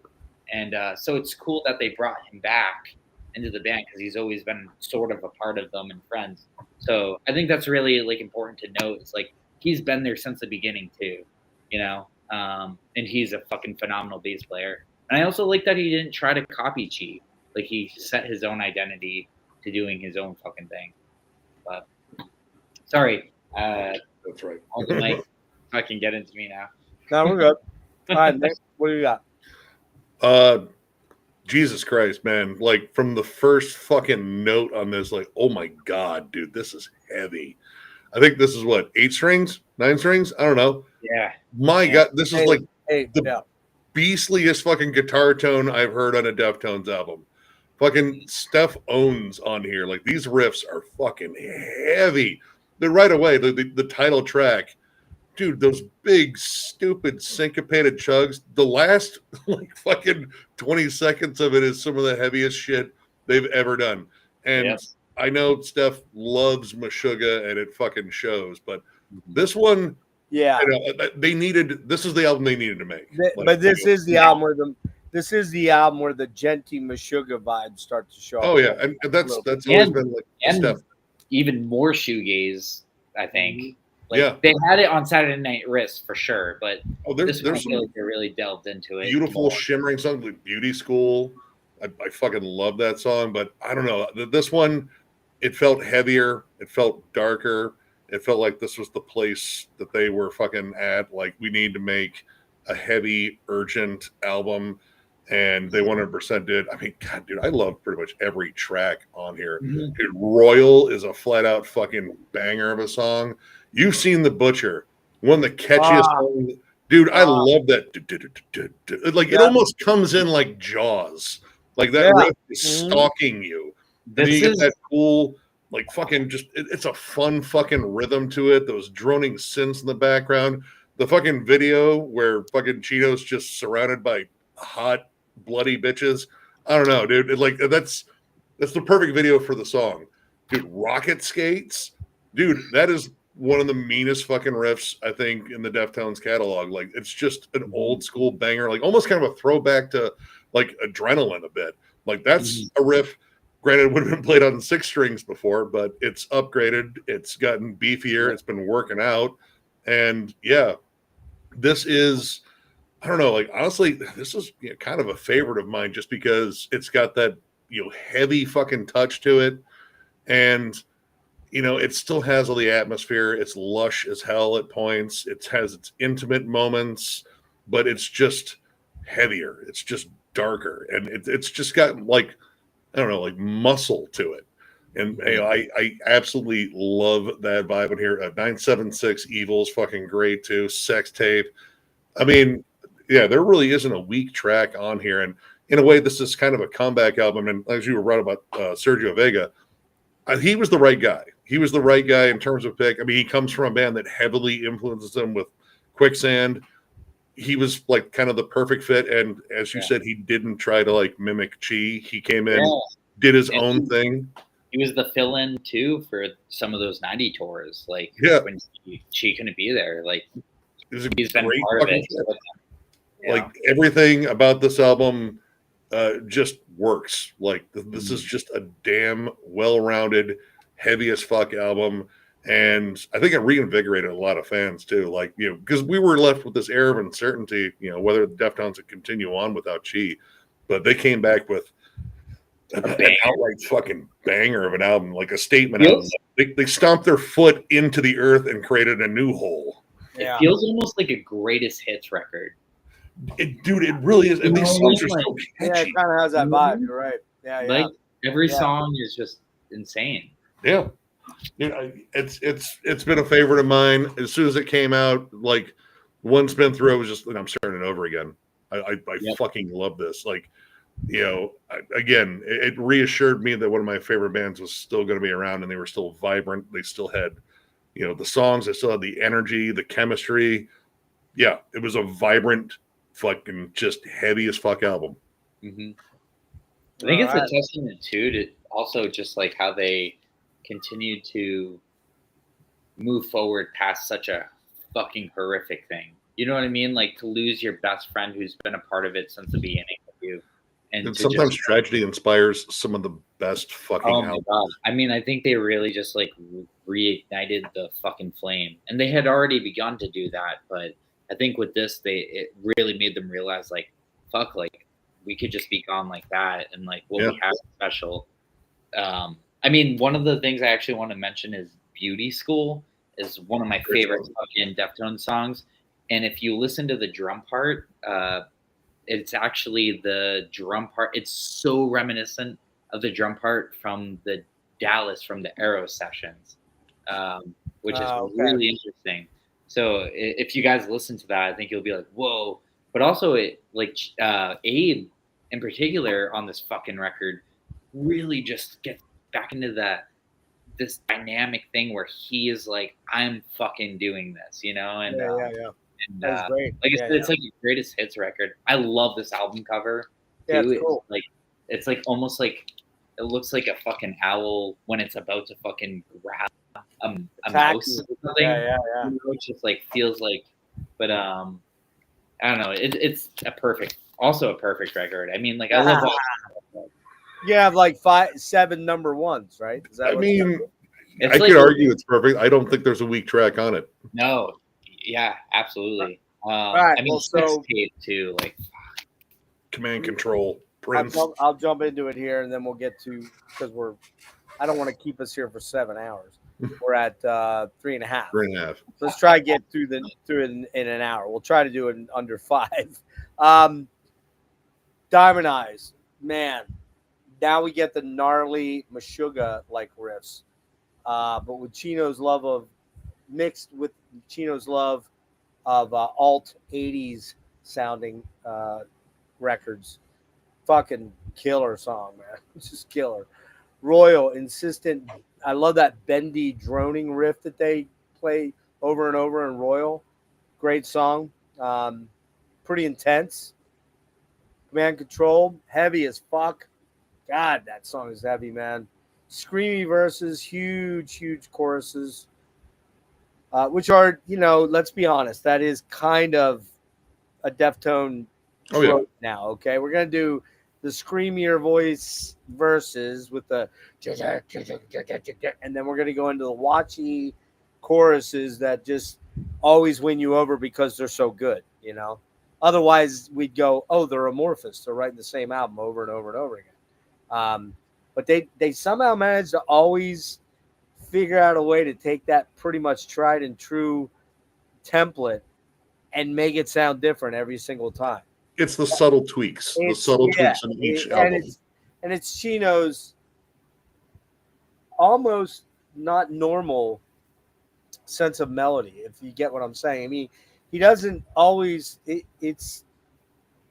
and so it's cool that they brought him back into the band, because he's always been sort of a part of them and friends. So I think that's really like important to note. It's like, he's been there since the beginning too, you know, and he's a fucking phenomenal bass player. And I also like that he didn't try to copy Chi. Like, he set his own identity to doing his own fucking thing. But sorry, That's right. all the mic fucking get into me now. No, we're good. All right, What do you got? Jesus Christ, man. Like from the first fucking note on this, like, oh my God, dude, this is heavy. I think this is what, 8 strings, 9 strings? I don't know. Yeah. My Yeah. God, this is like Hey, the yeah. beastliest fucking guitar tone I've heard on a Deftones album. Fucking Steph owns on here. Like these riffs are fucking heavy. Then right away, the title track, dude, those big, stupid, syncopated chugs. The last like fucking 20 seconds of it is some of the heaviest shit they've ever done. And Yes. I know Steph loves Meshuggah and it fucking shows, but this one, Yeah. you know, they needed. This is the album they needed to make. But this is the album where the Genty Meshuggah vibes start to show up. Oh yeah, and that's always been like and Steph. even more shoegaze, I think. Like Yeah. they had it on Saturday Night Wrist for sure, but Oh, this one I there's feel some like they really delved into it. beautiful more. shimmering songs like Beauty School. I fucking love that song, but I don't know. This one, it felt heavier. It felt darker. It felt like this was the place that they were fucking at. Like we need to make a heavy, urgent album, and they 100% did. I mean, God, dude, I love pretty much every track on here. Mhm. Dude, Royal is a flat out fucking banger of a song. You've seen The Butcher, one of the catchiest songs. Dude, I love that. Like it Yeah. almost comes in like Jaws. Like that Yeah. riff is stalking you. And then This you get is that cool, like fucking just it's a fun fucking rhythm to it. Those droning synths in the background. The fucking video where fucking Cheeto's just surrounded by hot, bloody bitches. I don't know, dude. That's the perfect video for the song. Dude, Rocket Skates. Dude, that is one of the meanest fucking riffs, I think, in the Deftones catalog. Like it's just an old school banger, like almost kind of a throwback to like Adrenaline a bit. Like that's a riff. Granted, it would have been played on 6 strings before, but it's upgraded. It's gotten beefier. It's been working out. And yeah, this is, I don't know, like honestly, this is kind of a favorite of mine just because it's got that, heavy fucking touch to it. And, it still has all the atmosphere. It's lush as hell at points. It has its intimate moments, but it's just heavier. It's just darker. And it's just got like, I don't know, like muscle to it. And I absolutely love that vibe in here. 976 Evil's fucking great too. Sex Tape. I mean, yeah, there really isn't a weak track on here. And in a way, this is kind of a comeback album. And as you were right about Sergio Vega, he was the right guy. He was the right guy in terms of pick. I mean, he comes from a band that heavily influences him with Quicksand. He was like kind of the perfect fit. And as you said, he didn't try to like mimic Chi. He came in, did his own thing. He was the fill-in too for some of those 90 tours. Like when Chi couldn't be there. Like he's been part of it. Like everything about this album just works. Like this is just a damn well-rounded, heavy as fuck album. And I think it reinvigorated a lot of fans too. Like, because we were left with this air of uncertainty, whether the Deftones would continue on without Chi. But they came back with an outright fucking banger of an album, like a statement album. They stomped their foot into the earth and created a new hole. It feels almost like a greatest hits record. Dude, it really is. And these songs are so catchy. Yeah, it kind of has that vibe. You're right. Yeah, like every song is just insane. Yeah, it's been a favorite of mine. As soon as it came out, like one spin through, I was just, I'm starting it over again. I fucking love this. Like, again, it reassured me that one of my favorite bands was still going to be around, and they were still vibrant. They still had, the songs. They still had the energy, the chemistry. Yeah, it was a vibrant, fucking just heavy as fuck album. Mm-hmm. I think it's a testament too to also just like how they continue to move forward past such a fucking horrific thing. You know what I mean? Like to lose your best friend who's been a part of it since the beginning of you. And sometimes tragedy inspires some of the best fucking albums. God. I mean, I think they really just like reignited the fucking flame. And they had already begun to do that, but I think with this, it really made them realize, like, fuck, like, we could just be gone like that, and like what we have is special. I mean, one of the things I actually want to mention is "Beauty School" is one of my favorite fucking Deftones songs. And if you listen to the drum part, it's actually the drum part. It's so reminiscent of the drum part from the Eros sessions, which is Okay. really interesting. So if you guys listen to that, I think you'll be like, whoa. But also, Abe in particular on this fucking record really just gets back into this dynamic thing where he is like, I'm fucking doing this, you know? And Yeah. and That was great. like I Yeah, said, it's like the greatest hits record. I love this album cover Yeah, too. it's cool. It's like almost like it looks like a fucking owl when it's about to fucking grab a Attack mouse you. or something. Yeah. You know, it just like feels like, but I don't know. It's also a perfect record. I mean, like I love all. You have like 7 number ones, right? Is that I what mean, It's I like could argue it's perfect. I don't think there's a weak track on it. no, yeah, absolutely. right, I mean, well, sex so- tape too. Like Command Control, Prince. I'll jump into it here, and then we'll get to, because I don't want to keep us here for 7 hours. We're at 3.5. 3.5. Let's try to get through it in an hour. We'll try to do it in under 5. Diamond Eyes, man. Now we get the gnarly Meshuggah like riffs, but with Chino's love of mixed with Chino's love of alt 80s sounding records. Fucking killer song, man. It's just killer. Royal, insistent. I love that bendy droning riff that they play over and over in Royal. Great song. Pretty intense. Command Control, heavy as fuck. God, that song is heavy, man. Screamy verses, huge choruses, which are, let's be honest, that is kind of a Deftone trope now, okay? We're going to do the screamier voice verses with the and then we're going to go into the watchy choruses that just always win you over because they're so good, Otherwise, we'd go, oh, they're amorphous. They're writing the same album over and over and over again. But they somehow managed to always figure out a way to take that pretty much tried and true template and make it sound different every single time. It's the subtle tweaks. Tweaks in each album. And it's Chino's almost not normal sense of melody, if you get what I'm saying. I mean, he doesn't always, it's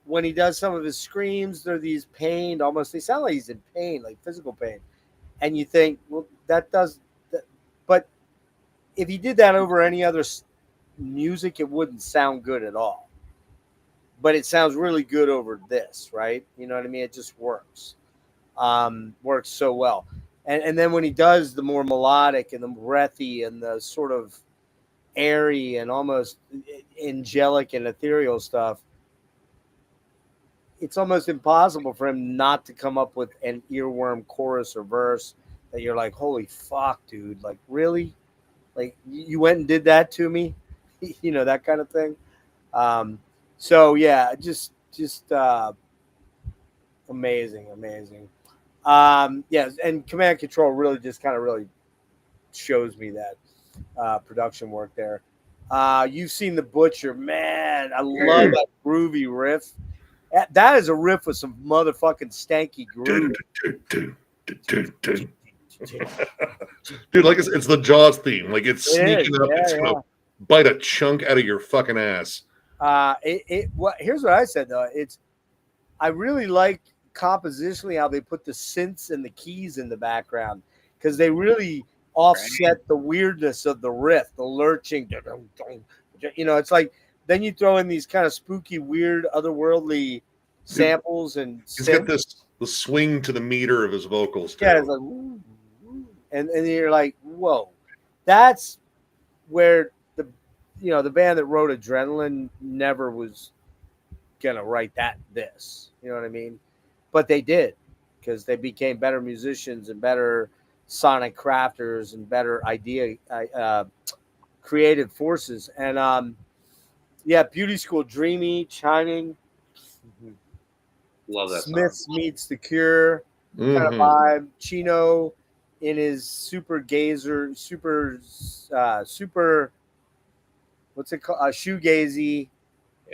when he does some of his screams, they're these pained, almost, they sound like he's in pain, like physical pain. And you think, well, but if he did that over any other music, it wouldn't sound good at all. But it sounds really good over this, right? You know what I mean? It just works. Works so well. And then when he does the more melodic and the breathy and the sort of airy and almost angelic and ethereal stuff, it's almost impossible for him not to come up with an earworm chorus or verse that you're like, holy fuck, dude. Like, really? Like, you went and did that to me? That kind of thing. So, yeah, just amazing. Yes, and Command Control really just kind of really shows me that production work there. You've seen The Butcher. Man, I love that groovy riff. That is a riff with some motherfucking stanky groove. Dude, like it's the Jaws theme. Like it's sneaking up. It's gonna bite a chunk out of your fucking ass. Here's what I said though. I really like compositionally how they put the synths and the keys in the background because they really offset the weirdness of the riff, the lurching. It's like then you throw in these kind of spooky, weird, otherworldly samples and he's got the swing to the meter of his vocals too. Yeah, it's like woo, woo. And you're like, whoa, that's where the band that wrote Adrenaline never was gonna write this. You know what I mean? But they did because they became better musicians and better sonic crafters and better creative forces. And Beauty School, dreamy, chiming. Love that Smiths song. meets The Cure kind of vibe. Chino in his super what's it called? Shoegazy.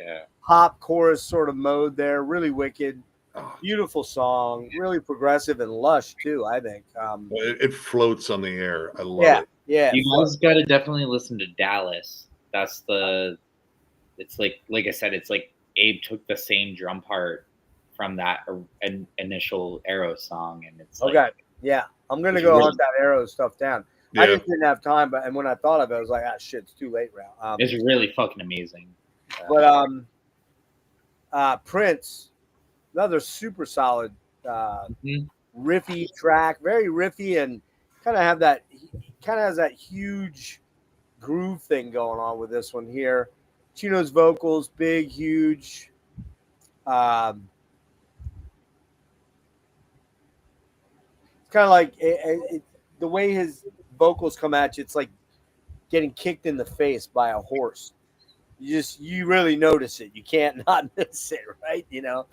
Yeah. pop chorus sort of mode there. Really wicked, Oh, beautiful song, really progressive and lush too. I think. it floats on the air. I love Yeah, it. yeah. You guys got to definitely listen to Dallas. That's the. It's like I said, it's like Abe took the same drum part from that initial Eros song, and it's like, Okay, yeah. I'm gonna It's go really- hunt that Arrow stuff down. I Yeah. just didn't have time, and when I thought of it, I was like, ah, shit, it's too late now. it's really fucking amazing. But Prince, another super solid Mhm. riffy track, very riffy, and kind of has that huge groove thing going on with this one here. Chino's vocals, big, huge. It's kind of like the way his vocals come at you. It's like getting kicked in the face by a horse. You really notice it. You can't not miss it, right? You know,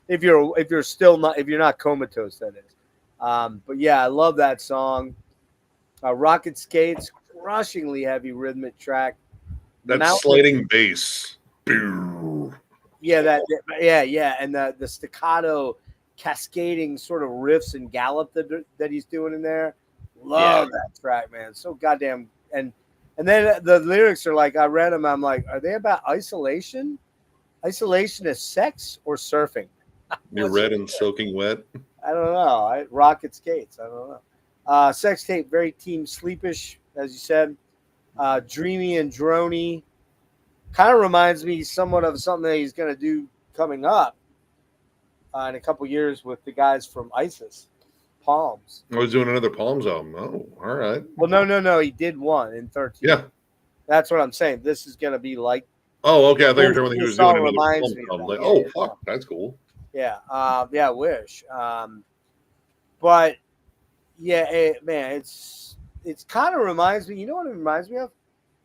if you're not comatose, that is. But yeah, I love that song. Rocket Skates, crushingly heavy rhythmic track. That Mountain- sliding bass. Boo. yeah, yeah, and the staccato, cascading sort of riffs and gallop that he's doing in there. Love that track, man. So goddamn and then the lyrics are like, I read them. I'm like, are they about isolation? Isolation is sex or surfing? You're red and soaking wet. I don't know. Rocket Skates. I don't know. Sex tape, very Team Sleepish, as you said. Dreamy and drony. Kind of reminds me somewhat of something that he's going to do coming up in a couple years with the guys from ISIS. Palms. I was doing another Palms album. Oh, all right. Well, no. He did one in 13. Yeah. That's what I'm saying. This is going to be like. Oh, okay. I thought you were talking about he This was doing song another reminds Palms me of album. that. Like, Yeah, oh, yeah, fuck. That's cool. Yeah. I wish. But yeah, man, it's kind of reminds me. You know what it reminds me of?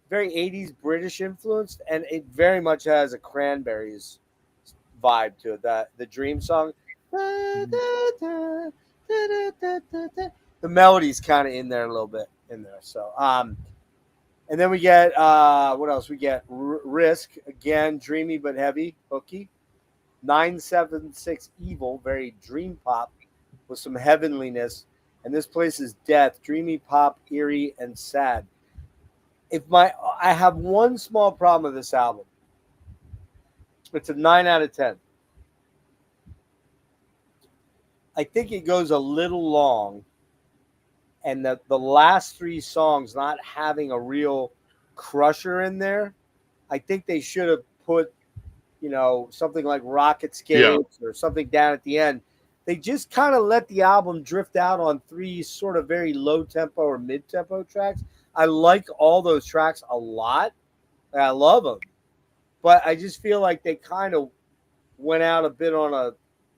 Very 80s British influenced, and it very much has a Cranberries vibe to it. The Dream song. The melody's kind of in there a little bit in there. So, and then we get what else? We get Risk again, dreamy but heavy, hooky. 976 Evil, very dream pop with some heavenliness. And this place is death, dreamy pop, eerie and sad. I have one small problem with this album. It's a 9 out of 10. I think it goes a little long, and the last three songs not having a real crusher in there. I think they should have put, something like Rocket Skates or something down at the end. They just kind of let the album drift out on three sort of very low tempo or mid tempo tracks. I like all those tracks a lot. I love them, but I just feel like they kind of went out a bit on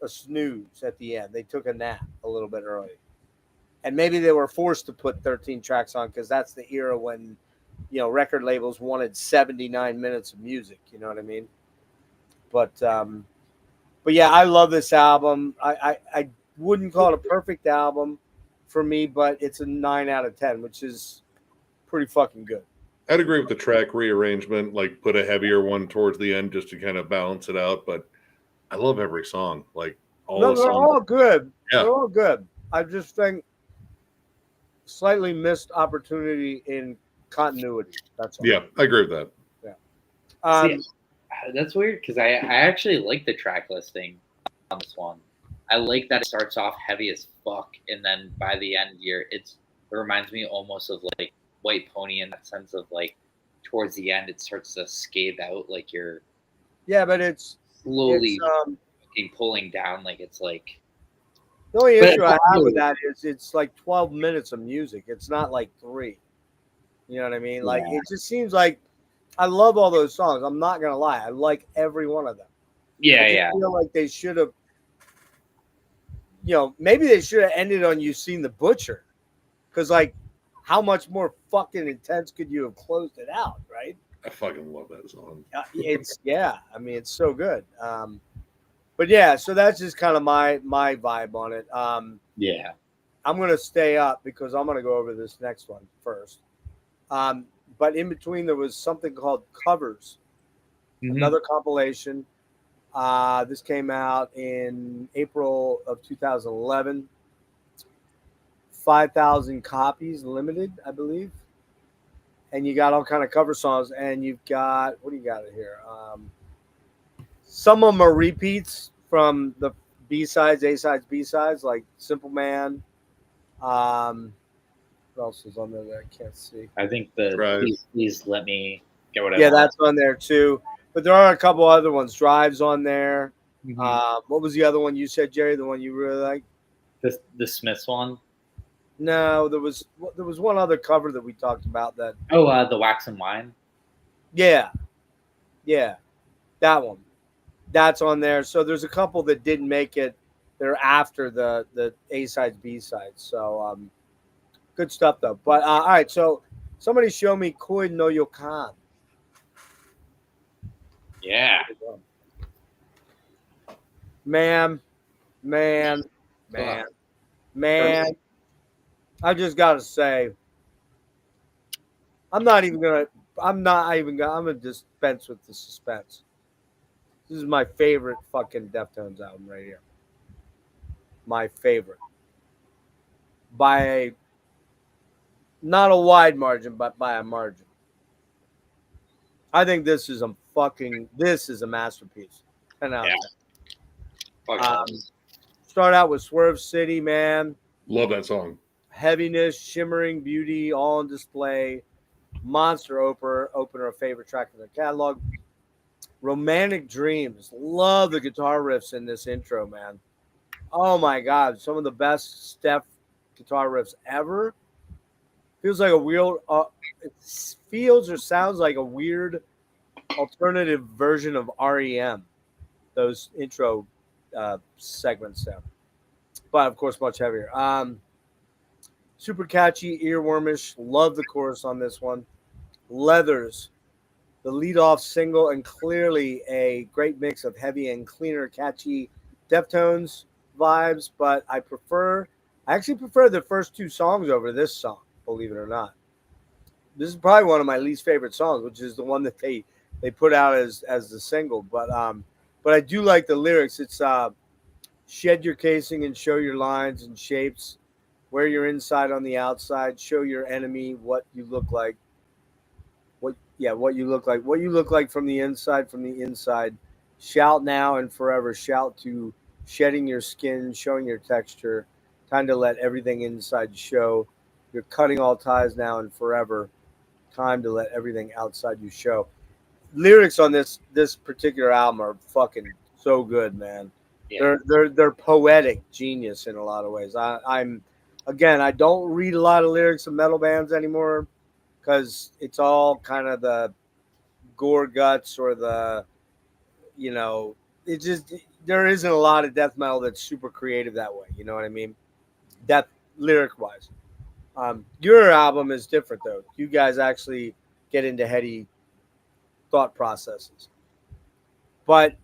a snooze at the end. They took a nap a little bit early. And maybe they were forced to put 13 tracks on because that's the era when, record labels wanted 79 minutes of music. You know what I mean? But yeah, I love this album. I wouldn't call it a perfect album for me, but it's a 9 out of 10, which is pretty fucking good. I'd agree with the track rearrangement, like put a heavier one towards the end just to kind of balance it out. But I love every song. Like all the They're songs. all good. Yeah. They're all good. I just think slightly missed opportunity in continuity. That's all. Yeah, I agree with that. Yeah. See, that's weird because I actually like the track listing on this one. I like that it starts off heavy as fuck, and then by the end, it reminds me almost of like White Pony in that sense of like towards the end it starts to scathe out, like you're But it's slowly it's, fucking pulling down, like it's like the only But- issue I have with that is it's like 12 minutes of music. It's not like 3. You know what I mean? Like it just seems like I love all those songs. I'm not gonna lie. I like every one of them. I just feel like they should have, maybe they should have ended on "You Seen the Butcher," because like, how much more fucking intense could you have closed it out, right? I fucking love that song. It's I mean, it's so good. But yeah, so that's just kind of my vibe on it. I'm gonna stay up because I'm gonna go over this next one first. But in between there was something called covers, another compilation. This came out in April of 2011. 5,000 copies limited, I believe. And you got all kind of cover songs, and you've got, what do you got here? Some of them are repeats from the B-sides, A-sides, B-sides, like Simple Man. What else is on there that I can't see? I think the Right. please let me get what I Yeah, want. that's on there too. But there are a couple other ones. Drive's on there. Mhm. What was the other one you said, Jerry? The one you really like? The Smiths one. No, there was one other cover that we talked about that. Oh, the Wax and Wine. Yeah, that one. That's on there. So there's a couple that didn't make it. They're after the A sides, B sides. So good stuff though. But all right, so somebody show me Koinoyokan. Yeah. Man. I just gotta say, I'm gonna dispense with the suspense. This is my favorite fucking Deftones album right here. My favorite. By not a wide margin, but by a margin. I think this is a masterpiece. 10 out of 10. Start out with Swerve City, man. Love that song. Heaviness, shimmering beauty, all on display. Monster opener, a favorite track in the catalog. Romantic Dreams. Love the guitar riffs in this intro, man. Oh my God, some of the best Steph guitar riffs ever. Feels like a weird. It feels or sounds like a weird alternative version of REM. Those intro segments there, but of course much heavier. Super catchy, earwormish. Love the chorus on this one. Leathers, the lead-off single, and clearly a great mix of heavy and cleaner, catchy Deftones vibes. But I actually prefer the first two songs over this song, believe it or not. This is probably one of my least favorite songs, which is the one that they put out as the single. But I do like the lyrics. It's shed your casing and show your lines and shapes. Wear your inside on the outside. Show your enemy what you look like. What you look like. What you look like from the inside. Shout now and forever. Shout to shedding your skin, showing your texture. Time to let everything inside show. You're cutting all ties now and forever. Time to let everything outside you show. Lyrics on this particular album are fucking so good, man. Yeah. They're poetic genius in a lot of ways. I don't read a lot of lyrics of metal bands anymore because it's all kind of the gore guts or the, it just, there isn't a lot of death metal that's super creative that way. You know what I mean? Death lyric wise. Your album is different though. You guys actually get into heady thought processes. But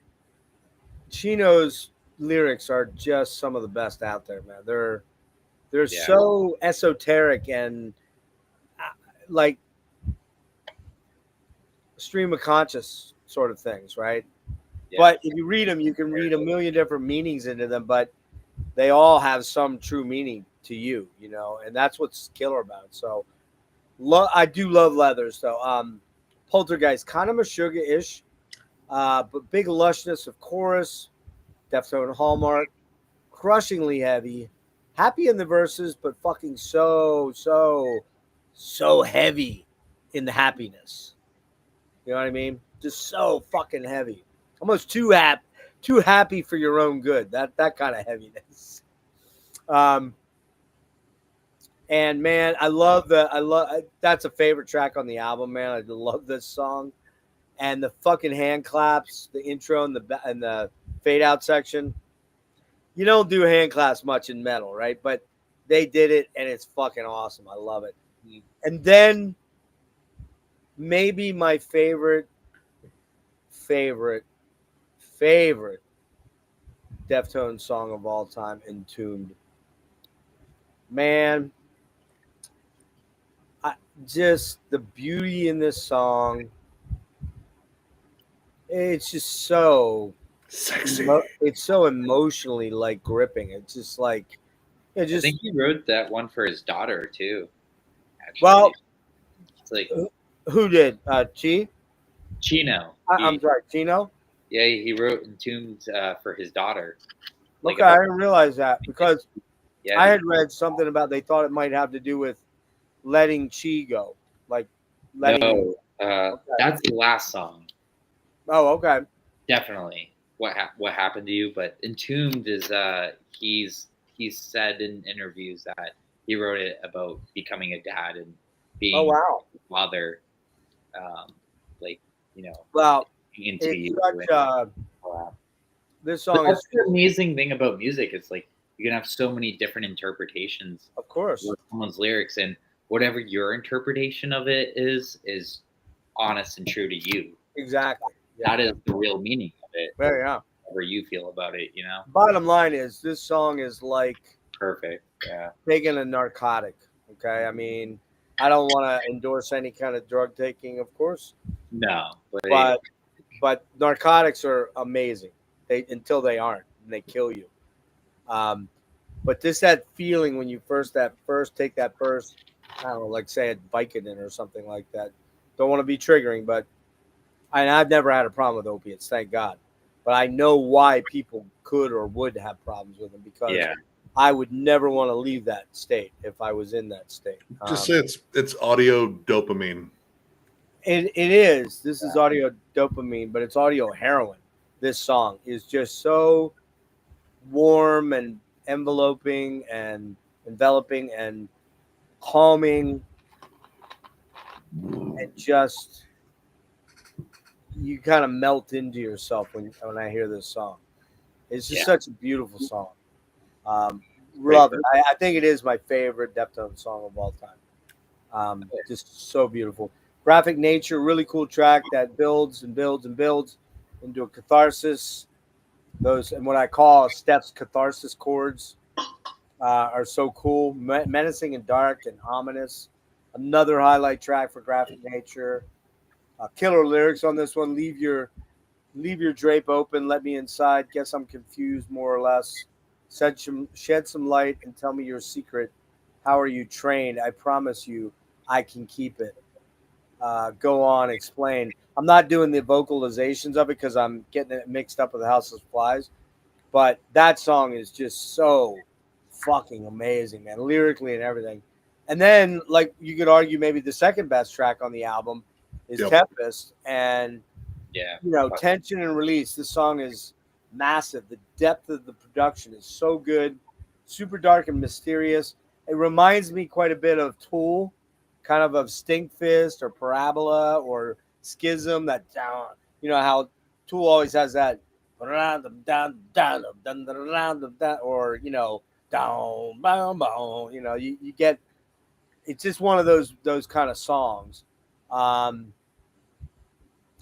Chino's lyrics are just some of the best out there, man. They're so esoteric and like stream of conscious sort of things, right? Yeah. But if you read them, you can read a million different meanings into them, but they all have some true meaning to you, and that's what's killer about it. So I do love Leathers though. Poltergeist, kind of Meshuggah-ish, but big lushness of chorus, Deftone hallmark, crushingly heavy, happy in the verses, but fucking so heavy in the happiness. You know what I mean? Just so fucking heavy, almost too happy for your own good. That kind of heaviness. And man, I love that's a favorite track on the album, man. I love this song. And the fucking hand claps, the intro and the fade out section. You don't do hand claps much in metal, right? But they did it, and it's fucking awesome. I love it. And then maybe my favorite Deftones song of all time, Entombed. Man, just the beauty in this song. it's just so Sexy. it's so emotionally like gripping. It's just like it I just think he wrote that one for his daughter too. Actually, well, it's like who did Chi? Chino. I'm sorry, Chino. Yeah, he wrote Entombed for his daughter. Like Okay, I about didn't realize that because yeah, I had read something about they thought it might have to do with letting Chi go, like letting him. no, Okay. that's the last song. Oh, okay. Definitely what happened to you, but Entombed is he's said in interviews that he wrote it about becoming a dad and being Oh, wow. a father, like you know Well, into it's you. such. And all that. This But song that's is, the amazing thing about music. It's like you can have so many different interpretations of course, of someone's lyrics, and whatever your interpretation of it is honest and true to you. exactly. Yeah. That is the real meaning of it. Yeah. However you feel about it, you know. Bottom line is, this song is like Perfect. Yeah. taking a narcotic. Okay, I mean, I don't want to endorse any kind of drug taking, of course, No, but but narcotics are amazing. They until they aren't, and they kill you. Um, but just that feeling when you take that first, I don't know, like say a Vicodin or something like that. Don't want to be triggering, but I've never had a problem with opiates, thank God. But I know why people could or would have problems with them because yeah, I would never want to leave that state if I was in that state. Just say it's audio dopamine. It is. This is audio dopamine, but it's audio heroin. This song is just so warm and enveloping and calming and just you kind of melt into yourself when I hear this song. It's just Yeah. such a beautiful song. Love it. I think it is my favorite Deftones song of all time. Just so beautiful. Graphic Nature, really cool track that builds and builds and builds into a catharsis. Those and what I call Steph's catharsis chords are so cool, menacing and dark and ominous. Another highlight track for Graphic Nature. Killer lyrics on this one. Leave your drape open. Let me inside. Guess I'm confused more or less. Shed some light and tell me your secret. How are you trained? I promise you, I can keep it. Go on, explain. I'm not doing the vocalizations of it because I'm getting it mixed up with the House of Flies. But that song is just so fucking amazing, man, lyrically and everything. And then, like, you could argue maybe the second best track on the album is Yep. Tempest. And, yeah. Tension and Release. This song is massive. The depth of the production is so good, super dark and mysterious. It reminds me quite a bit of Tool, kind of Stinkfist or Parabola or Schism. That how Tool always has that, or down, down, you get. It's just one of those kind of songs.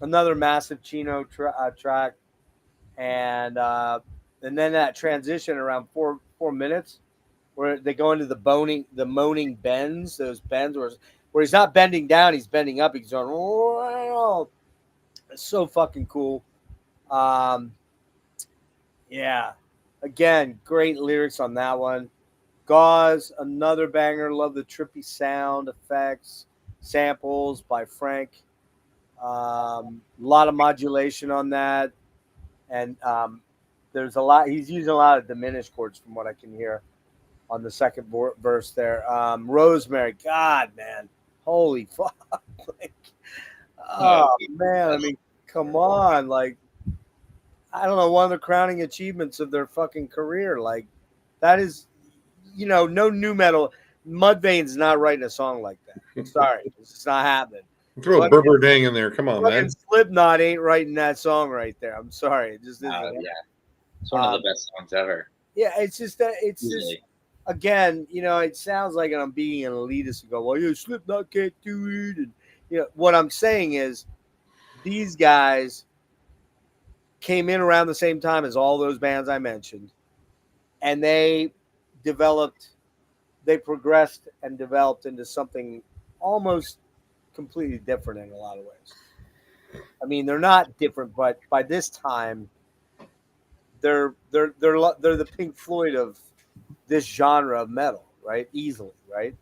Another massive Chino track, and then that transition around 4 minutes where they go into the moaning bends, those bends where he's not bending down, he's bending up, he's going, oh, it's so fucking cool. Yeah, again, great lyrics on that one. Gauze, another banger. Love the trippy sound effects, samples by Frank. A lot of modulation on that, and there's a lot. He's using a lot of diminished chords from what I can hear on the second verse there. Rosemary, God, man, holy fuck! Like, oh man, I mean, come on, like, I don't know, one of the crowning achievements of their fucking career. Like, that is, no new metal. Mudvayne's not writing a song like that. Sorry, it's just not happening. Throw a Berber Dang in there. Come on, man. Slipknot ain't writing that song right there. I'm sorry, it just isn't. Yeah, it's one of the best songs ever. Yeah, it's just that it's Easily. just again, it sounds like I'm being an elitist and go, well, Slipknot can't do it. And what I'm saying is these guys came in around the same time as all those bands I mentioned, and they progressed and developed into something almost completely different in a lot of ways. I mean, they're not different, but by this time, they're the Pink Floyd of this genre of metal, right? Easily, right?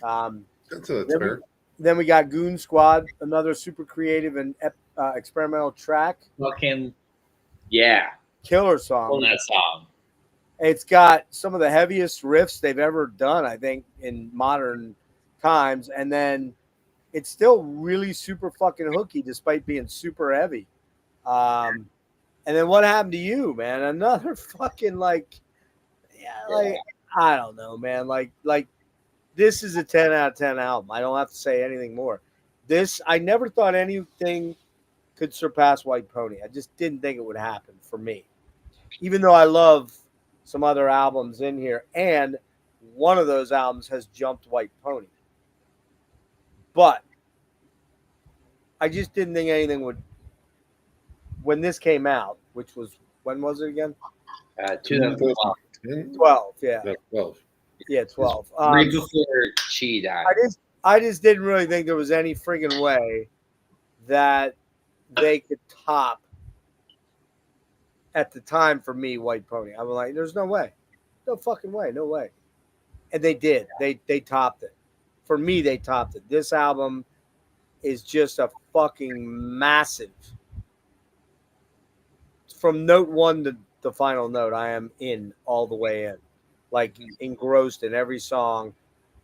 That's Then we, fair. then we got Goon Squad, another super creative and experimental track, Fucking yeah, killer love song. that song. It's got some of the heaviest riffs they've ever done, I think, in modern times, and then it's still really super fucking hooky despite being super heavy. And then What Happened to You, man? Another fucking like I don't know, man. Like this is a 10 out of 10 album. I don't have to say anything more. This I never thought anything could surpass White Pony. I just didn't think it would happen for me. Even though I love some other albums in here, and one of those albums has jumped White Pony. But I just didn't think anything would. When this came out, which was when was it again? 2012. 12, yeah, That's 12. yeah, 12. Right before she died. I just didn't really think there was any friggin' way that they could top at the time for me White Pony. I was like, there's no way, no fucking way, no way, and they did. They topped it. For me, they topped it. This album is just a fucking massive. From note one to the final note, I am in all the way in, like engrossed in every song,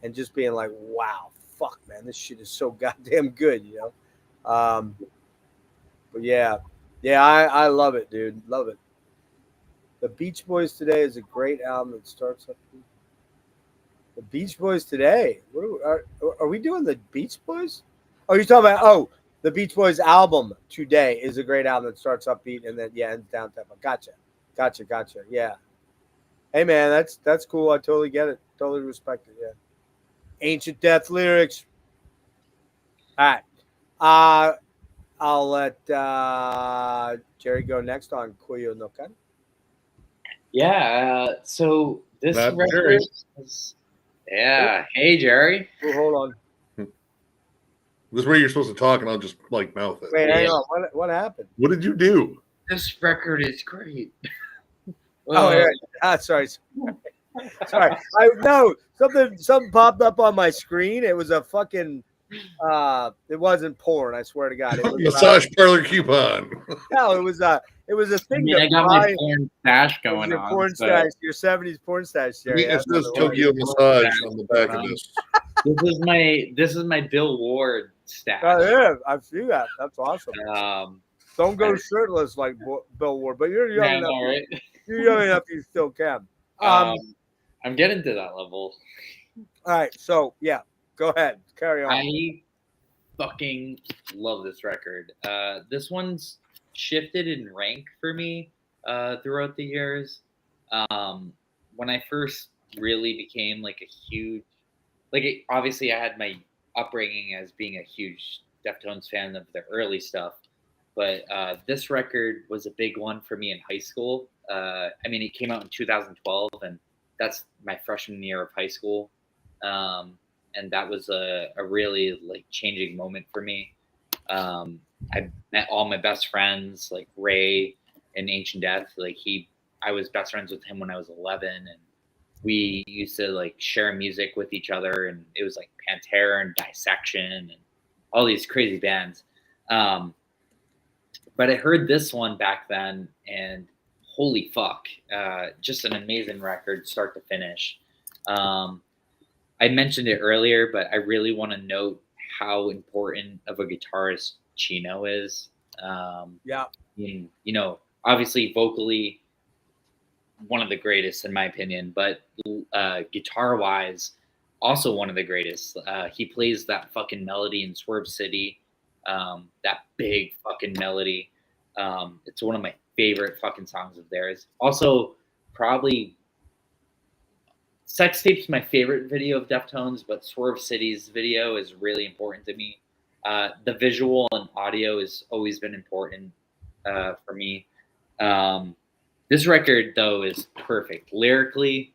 and just being like, wow, fuck, man, this shit is so goddamn good, you know. But yeah, I love it, dude, love it. The Beach Boys Today is a great album that starts up. The Beach Boys Today. Are we doing the Beach Boys? Oh, you're talking about the Beach Boys album Today is a great album that starts upbeat and then ends down tempo. Gotcha. Yeah. Hey man, that's cool. I totally get it. Totally respect it. Yeah. Ancient Death lyrics. All right. I'll let Jerry go next on Koinoyokan. Yeah. So this Not record Jerry. is, yeah. Hey Jerry. Oh, hold on. This is where you're supposed to talk, and I'll just like mouth it. Wait, hang Yeah. on. What happened? What did you do? This record is great. Oh, yeah. Sorry. Sorry. Something popped up on my screen. It was a fucking it wasn't porn, I swear to God. It was Massage parlor coupon. no, it was a I thing mean, I to got buy. my porn stash It was going your on. porn so stash, your 70s porn stash, Jerry. It That's says what it was. Tokyo Massage on the back of this. This is my Bill Ward stash. Oh, yeah, I see that. That's awesome. Don't go I- shirtless like Bill Ward, but you're young Yeah, I enough. know, right? You're young enough. You still can. I'm getting to that level. All right. So yeah, go ahead. Carry on. I fucking love this record. This one's shifted in rank for me throughout the years. When I first really became like a huge, obviously I had my upbringing as being a huge Deftones fan of the early stuff, but this record was a big one for me in high school. I mean, it came out in 2012, and that's my freshman year of high school. And that was a really like changing moment for me. I met all my best friends, like Ray and Ancient Death. I was best friends with him when I was 11, and we used to like share music with each other. And it was like Pantera and Dissection and all these crazy bands. But I heard this one back then, and holy fuck, just an amazing record, start to finish. I mentioned it earlier, but I really want to note how important of a guitarist Chino is. Yeah. You know, obviously vocally, one of the greatest in my opinion, but guitar-wise, also one of the greatest. He plays that fucking melody in Swerve City, that big fucking melody. It's one of my favorite fucking songs of theirs. Also, probably Sex Tape's my favorite video of Deftones, but Swerve City's video is really important to me. The visual and audio has always been important for me. This record, though, is perfect. Lyrically,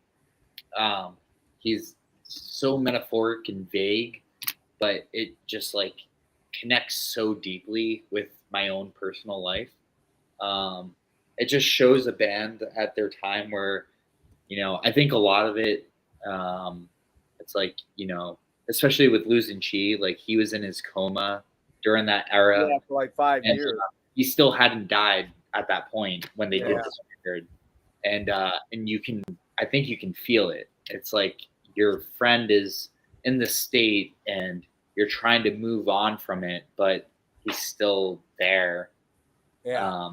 he's so metaphoric and vague, but it just like connects so deeply with my own personal life. It just shows a band at their time where, I think a lot of it, it's like, especially with losing Chi, like he was in his coma during that era. Yeah, for like 5 And years. he still hadn't died at that point when they did Yeah. this record. And I think you can feel it. It's like your friend is in the state and you're trying to move on from it, but he's still there. Yeah.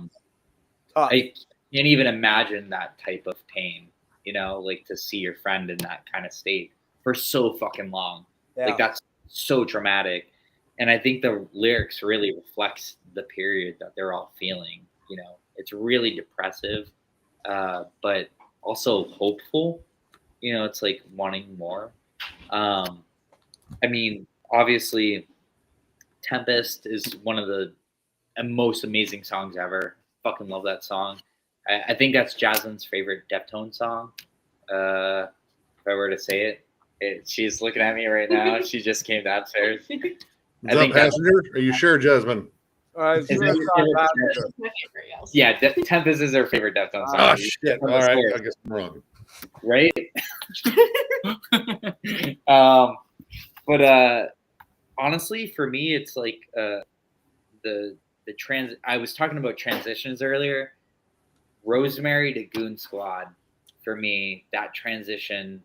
I can't even imagine that type of pain, like to see your friend in that kind of state for so fucking long. Yeah. Like that's so traumatic. And I think the lyrics really reflects the period that they're all feeling. It's really depressive, but also hopeful. It's like wanting more. I mean, obviously, Tempest is one of the most amazing songs ever. Fucking love that song. I think that's Jasmine's favorite Deftones song. If I were to say it, she's looking at me right now. She just came downstairs. What's up, passenger? Are you sure, Jasmine? All right. Is that your favorite? My favorite, yes. Yeah, Tempest is her favorite Deftones song. Oh, shit. All right. I guess I'm wrong. Right? But honestly, for me, it's like the I was talking about transitions earlier. Rosemary to Goon Squad, for me, that transition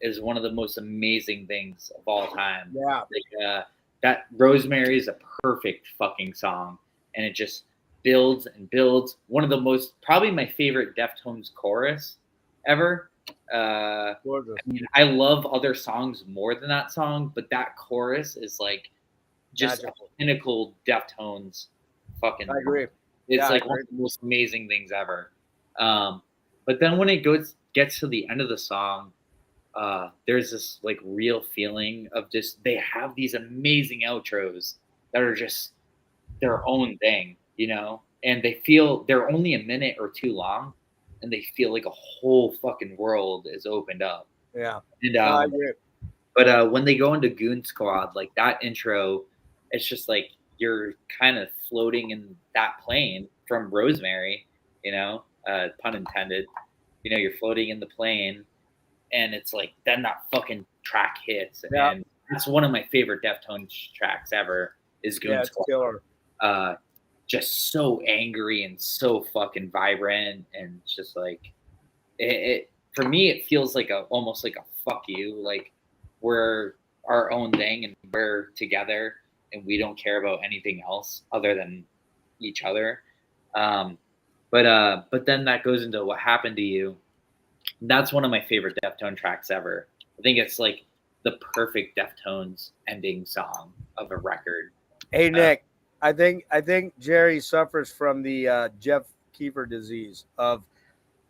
is one of the most amazing things of all time. Yeah. Like, that Rosemary is a perfect fucking song, and it just builds and builds. One of the most, probably my favorite Deftones chorus ever. I mean, I love other songs more than that song, but that chorus is like just a pinnacle Deftones fucking. I agree. It's like one of the most amazing things ever. But then when it gets to the end of the song, there's this like real feeling of just they have these amazing outros that are just their own thing, and they're only a minute or two long, and they feel like a whole fucking world is opened up. Yeah. And I agree. but when they go into Goon Squad, like that intro, it's just like you're kind of floating in that plane from Rosemary, pun intended. You're floating in the plane, and it's like then that fucking track hits, and that's one of my favorite Deftones tracks ever. Is Goon Squad. Killer. Just so angry and so fucking vibrant, and it's just like it for me. It feels like almost like a fuck you, like we're our own thing and we're together and we don't care about anything else other than each other. But then that goes into What Happened to You. That's one of my favorite Deftones tracks ever. I think it's like the perfect Deftones ending song of a record. Hey Nick, I think Jerry suffers from the Jeff Kiefer disease of.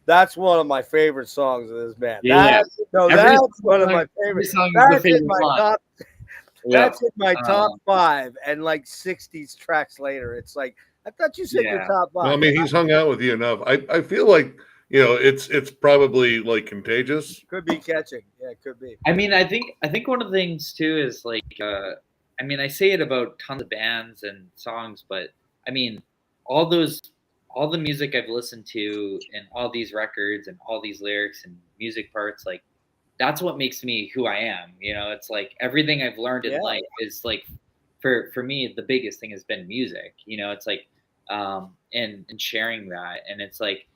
That's one of my favorite songs of this band. Yeah. That's one of my favorite. That's in my top. That's in my top 5, and like 60s tracks later, it's like I thought you said your top 5. Well, I mean, he's hung out with you enough. I feel like it's probably like contagious. Could be catching. Yeah, it could be. I mean, I think one of the things too is like, I mean, I say it about tons of bands and songs, but I mean, all the music I've listened to and all these records and all these lyrics and music parts, like that's what makes me who I am. It's like everything I've learned in life is like, for me, the biggest thing has been music. It's like, and sharing that, and it's like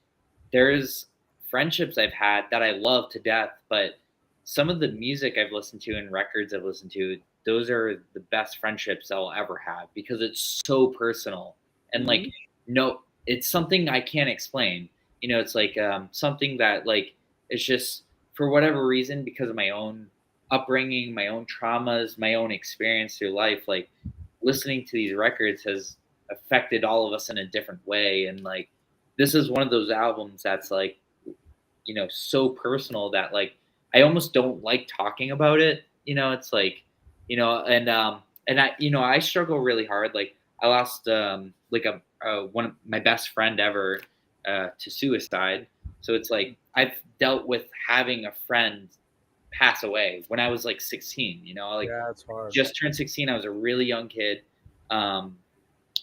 there's friendships I've had that I love to death, but some of the music I've listened to and records I've listened to, those are the best friendships I'll ever have because it's so personal and like it's something I can't explain. It's like something that like it's just for whatever reason, because of my own upbringing, my own traumas, my own experience through life, like listening to these records has affected all of us in a different way. And like this is one of those albums that's like, so personal that like I almost don't like talking about it. It's like, and I struggle really hard. Like I lost like one of my best friend ever to suicide. So it's like I've dealt with having a friend pass away when I was like 16. Like yeah, it's hard. Just turned 16. I was a really young kid.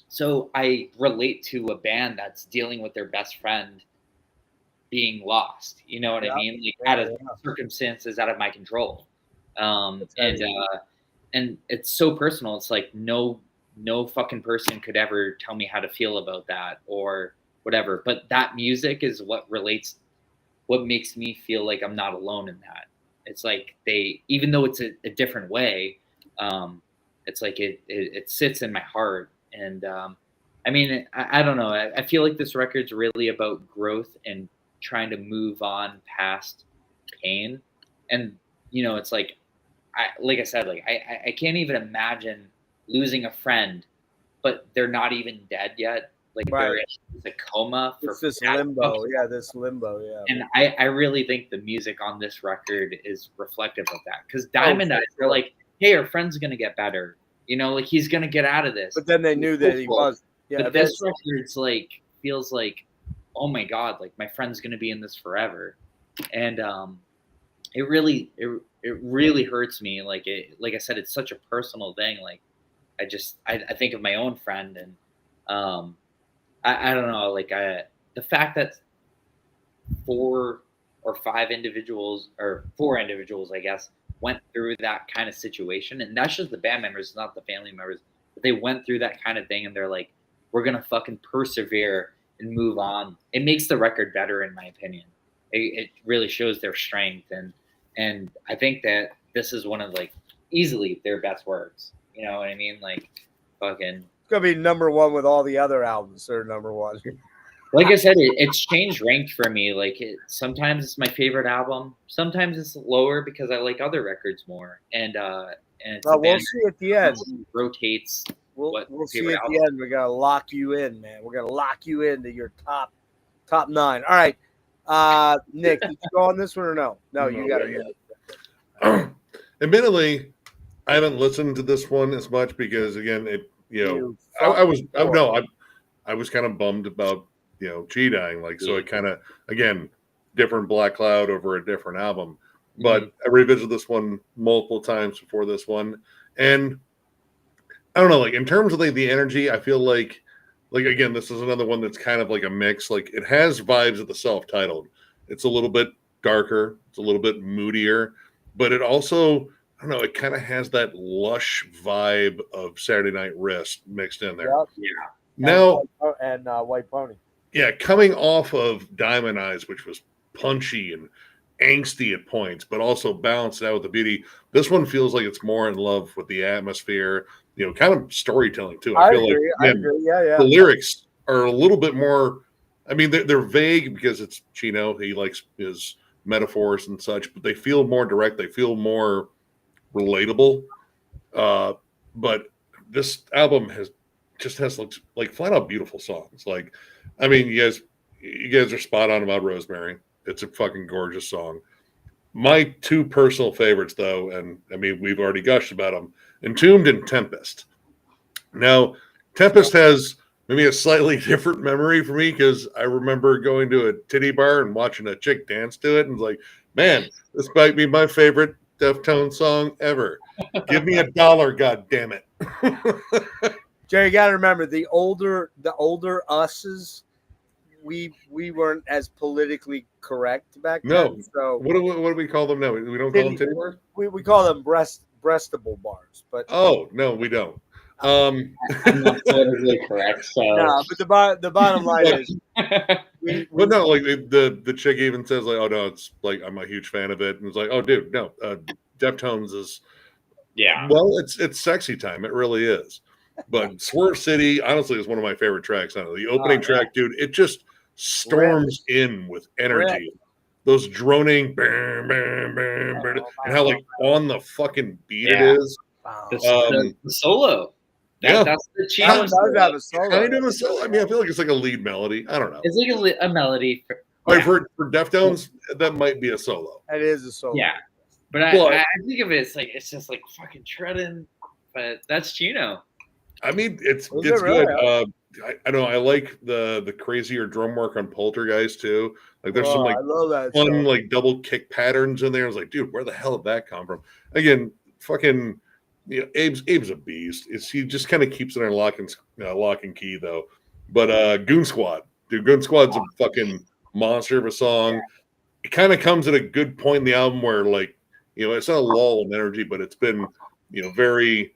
So I relate to a band that's dealing with their best friend being lost. You know what I mean? Like out of circumstances out of my control. And it's so personal. It's like no fucking person could ever tell me how to feel about that or whatever. But that music is what makes me feel like I'm not alone in that. It's like even though it's a different way, it's like it sits in my heart. And I mean, I don't know. I feel like this record's really about growth and trying to move on past pain. And, it's like, like I said, like I can't even imagine losing a friend, but they're not even dead yet. Like they're in a coma for this limbo. Yeah, this limbo. Yeah. And I really think the music on this record is reflective of that. Because Diamond Eyes, they're like, hey, our friend's gonna get better. Like he's gonna get out of this. But then they knew that he was. Yeah. But this record's like feels like, oh my God, like my friend's gonna be in this forever. And it really hurts me. Like I said, it's such a personal thing. Like I think of my own friend, and I don't know, like the fact that 4 or 5 individuals, or 4 individuals, I guess, went through that kind of situation, and that's just the band members, not the family members, but they went through that kind of thing, and they're like, we're gonna fucking persevere and move on. It makes the record better, in my opinion. It really shows their strength, and I think that this is one of like easily their best works. You know what I mean? Like fucking. It's gonna be number 1 with all the other albums that are number 1. Like I said, it's changed ranked for me. Like sometimes it's my favorite album. Sometimes it's lower because I like other records more. And it's we'll see at the end. Rotates. We'll see at the end. We're gonna lock you in, man. We're gonna lock you into your top 9. All right, Nick, did you go on this one or no? No, you got it. Admittedly, I haven't listened to this one as much because, again, I was kind of bummed about G dying, like, so it kind of, again, different Black Cloud over a different album. But I revisited this one multiple times before this one, and I don't know, like in terms of like the energy, I feel like again, this is another one that's kind of like a mix. Like it has vibes of the self-titled. It's a little bit darker, it's a little bit moodier, but it also, I don't know, it kind of has that lush vibe of Saturday Night Wrist mixed in there. Yep. Yeah. And White Pony. Yeah, coming off of Diamond Eyes, which was punchy and angsty at points, but also balanced out with the beauty. This one feels like it's more in love with the atmosphere, kind of storytelling too. I agree. Yeah. The lyrics are a little bit more, I mean, they're vague because it's Chino. He likes his metaphors and such, but they feel more direct. They feel more relatable. But this album has like flat out beautiful songs. Like, I mean, you guys are spot on about Rosemary. It's a fucking gorgeous song. My 2 personal favorites, though, and I mean, we've already gushed about them, Entombed and Tempest. Now, Tempest has maybe a slightly different memory for me because I remember going to a titty bar and watching a chick dance to it and was like, man, this might be my favorite Deftones song ever. Give me $1, God damn it. Jerry, you got to remember the older us's. We weren't as politically correct back then. No. So what do we call them now? We don't call them titty bars? We call them breastable bars. But oh no, we don't. I'm not politically correct. So no, but the bottom line is, but no, like the chick even says like, oh no, it's like I'm a huge fan of it, and it's like, oh dude, no, Deftones is, well, it's sexy time, it really is. But Swerve City, honestly, is one of my favorite tracks. I don't know, the opening track, dude, it just storms in with energy. Those droning, bam, bam, bam, bam, and how like on the fucking beat it is. Wow. The solo. That's the Kind of a solo. I mean, I feel like it's like a lead melody. I don't know. It's like a melody. For Deftones, that might be a solo. It is a solo. Yeah. But I think of it, it's just like fucking treading. But that's Chino. I mean, it's really? good. I know I like the crazier drum work on Poltergeist too. Like there's some like I love that fun stuff. like double kick patterns in there. I was like, dude, where the hell did that come from? Again, fucking Yeah, Abe's a beast. He just kind of keeps it in lock and key though. But Goon Squad, dude, Goon Squad's a fucking monster of a song. It kind of comes at a good point in the album where, like, it's not a lull in energy, but it's been, very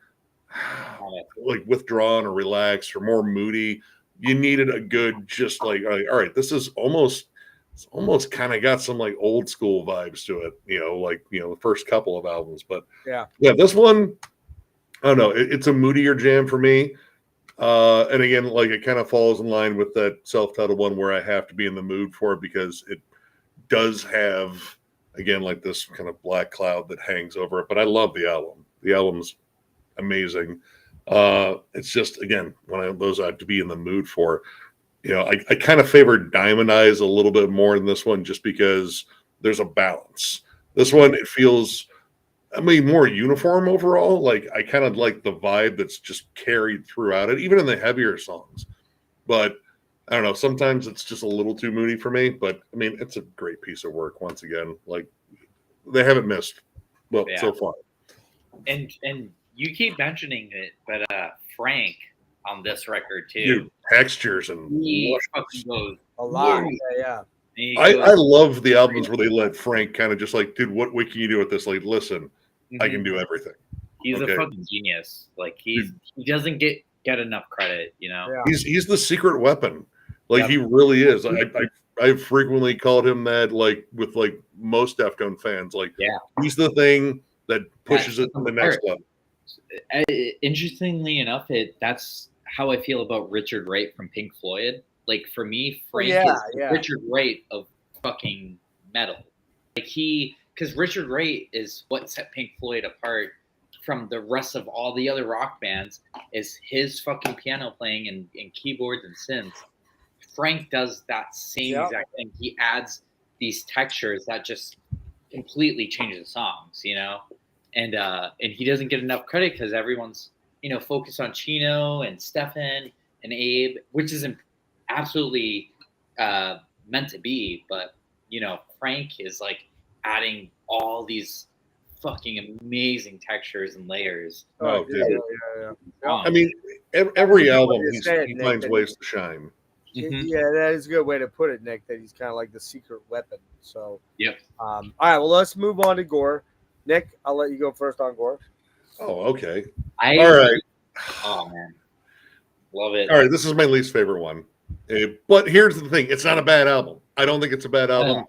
like withdrawn or relaxed or more moody. You needed a good, just like, all right, this is almost kind of got some like old school vibes to it, the first couple of albums. But Yeah. this one, I don't know. It's a moodier jam for me. And again, like, it kind of falls in line with that self-titled one where I have to be in the mood for it because it does have, again, like this kind of black cloud that hangs over it. But I love the album. The album's amazing. It's just, again, one of those I have to be in the mood for. I kind of favor Diamond Eyes a little bit more than this one just because there's a balance. This one, it feels, more uniform overall. Like, I kind of like the vibe that's just carried throughout it, even in the heavier songs. But I don't know, sometimes it's just a little too moody for me. But it's a great piece of work once again. Like, they haven't missed so far. And you keep mentioning it, but Frank on this record too. Dude, textures and he fucking goes A lot. woo. Yeah. I love the albums where they let Frank kind of just like, dude, what can you do with this? Like, listen, I can do everything. He's a fucking genius. Like, he doesn't get enough credit, Yeah. He's the secret weapon. Like, he really is. I've frequently called him that, like, with like most Deftones fans. Like, he's the thing that pushes it to the next level. Interestingly enough, that's how I feel about Richard Wright from Pink Floyd. Like, for me, Frank is the Richard Wright of fucking metal. Like, because Richard Wright is what set Pink Floyd apart from the rest of all the other rock bands, is his fucking piano playing and keyboards and synths. Frank does that same exact thing. He adds these textures that just completely change the songs, and he doesn't get enough credit because everyone's focused on Chino and Stefan and Abe, which isn't absolutely meant to be, but Frank is like adding all these fucking amazing textures and layers. Oh, dude. Yeah. Every album he finds ways to shine. Mm-hmm. Yeah, that is a good way to put it, Nick, that he's kind of like the secret weapon. So, yep. All right, well, let's move on to Gore. Nick, I'll let you go first on Gore. Oh, okay. All right. Oh, man. Love it. All right, this is my least favorite one. But here's the thing. It's not a bad album. I don't think it's a bad album.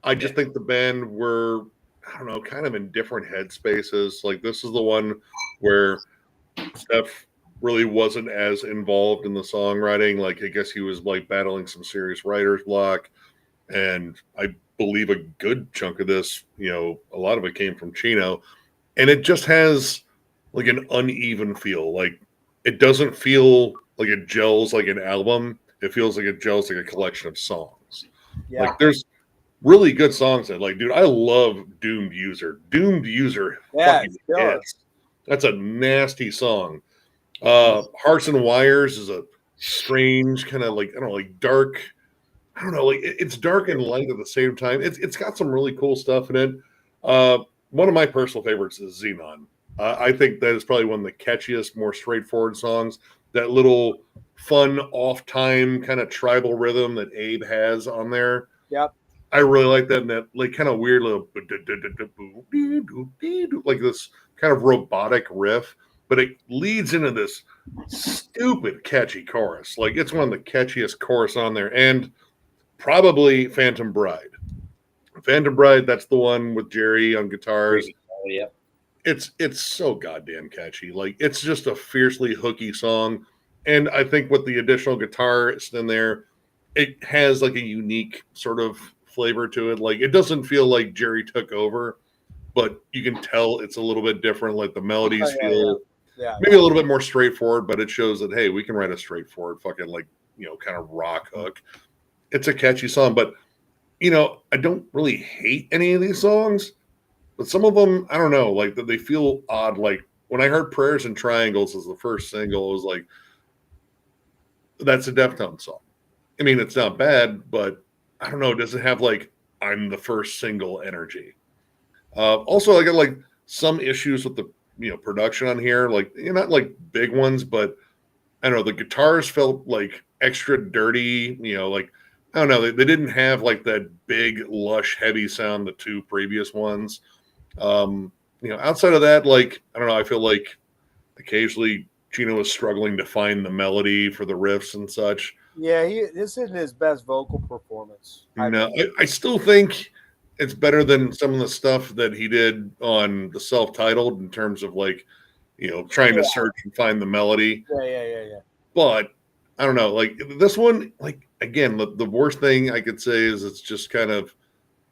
I just think the band were, I don't know, kind of in different headspaces. Like, this is the one where Steph really wasn't as involved in the songwriting. Like, I guess he was like battling some serious writer's block. And I believe a good chunk of this, a lot of it came from Chino. And it just has like an uneven feel. Like, it doesn't feel like it gels like an album. It feels like it gels like a collection of songs. Yeah. Like, there's really good songs that, like, dude, I love Doomed User. Doomed User fucking hits. That's a nasty song. Hearts and Wires is a strange kind of like, I don't know, like dark. I don't know, like it's dark and light at the same time. It's got some really cool stuff in it. One of my personal favorites is Xenon. I think that is probably one of the catchiest, more straightforward songs. That little fun off-time kind of tribal rhythm that Abe has on there. Yep. I really like that, and that like kind of weird little like this kind of robotic riff, but it leads into this stupid catchy chorus. Like, it's one of the catchiest chorus on there, and probably Phantom Bride. Phantom Bride, that's the one with Jerry on guitars. Yeah. It's so goddamn catchy. Like, it's just a fiercely hooky song. And I think with the additional guitars in there, it has like a unique sort of flavor to it. Like, it doesn't feel like Jerry took over, but you can tell it's a little bit different. Like, the melodies feel maybe a little bit more straightforward, but it shows that, hey, we can write a straightforward fucking like, kind of rock hook. It's a catchy song, but I don't really hate any of these songs, but some of them, I don't know, like they feel odd. Like, when I heard Prayers and Triangles as the first single, it was like, that's a Deftones song. I mean, it's not bad, but I don't know, does it have like I'm the first single energy? Also, I got like some issues with production on here. Like, not like big ones, but I don't know, the guitars felt like extra dirty. Like, I don't know, they didn't have like that big, lush, heavy sound the two previous ones. Outside of that, like, I don't know, I feel like occasionally Gino was struggling to find the melody for the riffs and such. Yeah, this isn't his best vocal performance. I still think it's better than some of the stuff that he did on the self-titled in terms of like, trying to search and find the melody. Yeah. But I don't know, like this one, like again, the worst thing I could say is it's just kind of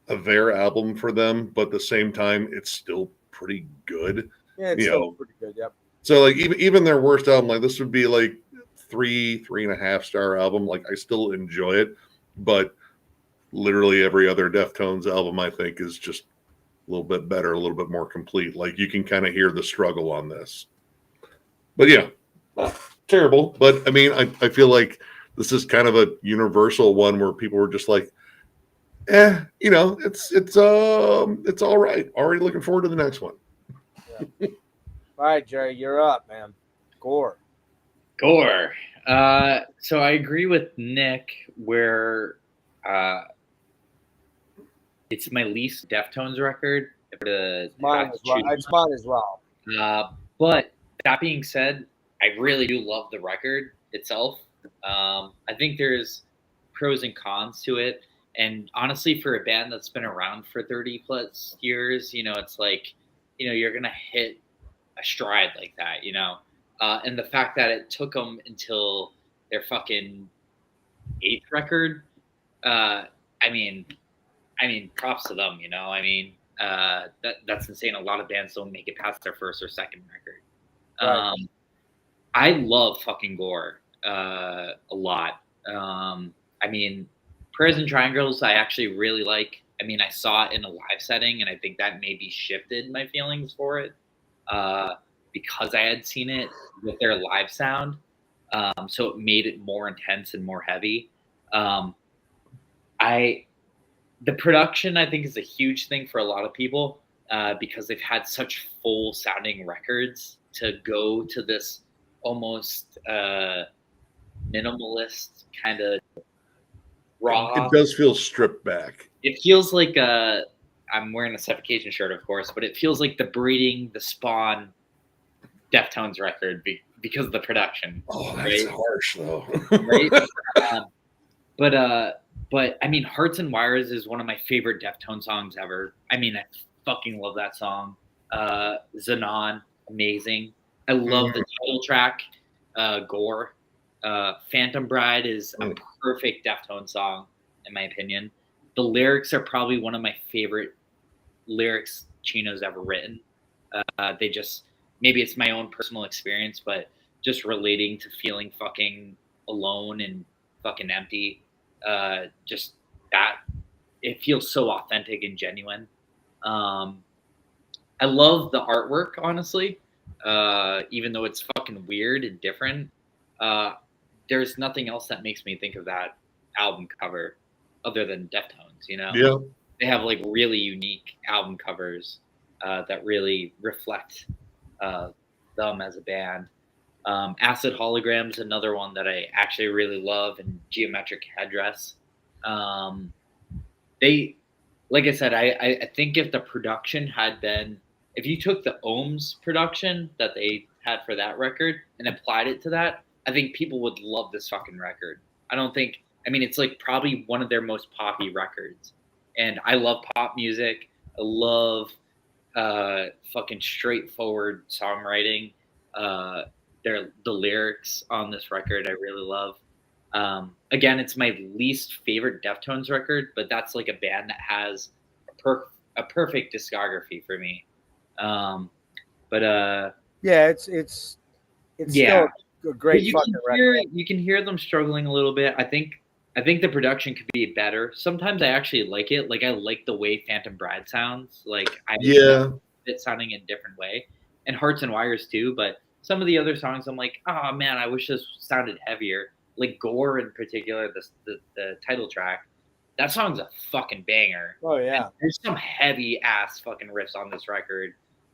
a their album for them, but at the same time, it's still pretty good. Yeah, it's still pretty good. Yep. So like even their worst album, like this would be like 3.5 star album. Like I still enjoy it, but literally every other Deftones album I think is just a little bit better, a little bit more complete. Like you can kind of hear the struggle on this. But yeah, terrible. But I mean, I feel like this is kind of a universal one where people were just like, it's all right. Already looking forward to the next one. Yeah. All right, Jerry, you're up, man. Gore. So I agree with Nick where it's my least Deftones record. Mine as well. But that being said, I really do love the record itself. I think there's pros and cons to it. And honestly, for a band that's been around for 30 plus years, it's like, you're going to hit a stride like that, and the fact that it took them until their fucking 8th record, I mean, props to them, that's insane. A lot of bands don't make it past their 1st or 2nd record. Right. I love fucking Gore a lot. Prayers and Triangles I actually really like. I saw it in a live setting, and I think that maybe shifted my feelings for it because I had seen it with their live sound. So it made it more intense and more heavy. The production, I think, is a huge thing for a lot of people because they've had such full sounding records to go to this almost minimalist kind of raw. It does feel stripped back. It feels like I'm wearing a Suffocation shirt, of course, but it feels like the Breeding, the Spawn Deftones record because of the production. Oh, that's right? harsh though. Right? But Hearts and Wires is one of my favorite Deftones songs ever. I fucking love that song. Xenon, amazing. I love the title track, Gore. Phantom Bride is a perfect Deftones song, in my opinion. The lyrics are probably one of my favorite lyrics Chino's ever written. They just, maybe it's my own personal experience, but just relating to feeling fucking alone and fucking empty. Just that, it feels so authentic and genuine. I love the artwork, honestly, even though it's fucking weird and different. There's nothing else that makes me think of that album cover other than Deftones, Yeah. They have like really unique album covers that really reflect them as a band. Acid Hologram's another one that I actually really love, and Geometric Headdress. They, like I said, I think if the production had been, if you took the Ohms production that they had for that record and applied it to that, I think people would love this fucking record. It's like probably one of their most poppy records. And I love pop music. I love fucking straightforward songwriting. The lyrics on this record I really love. Again, it's my least favorite Deftones record, but that's like a band that has a perfect discography for me. It's still a great fucking record. You can hear them struggling a little bit. I think the production could be better. Sometimes I actually like it. Like I like the way Phantom Bride sounds. Like it sounding in a different way, and Hearts and Wires too. But some of the other songs, I'm like, oh man, I wish this sounded heavier. Like Gore in particular, the title track, that song's a fucking banger. Oh yeah, and there's some heavy ass fucking riffs on this record.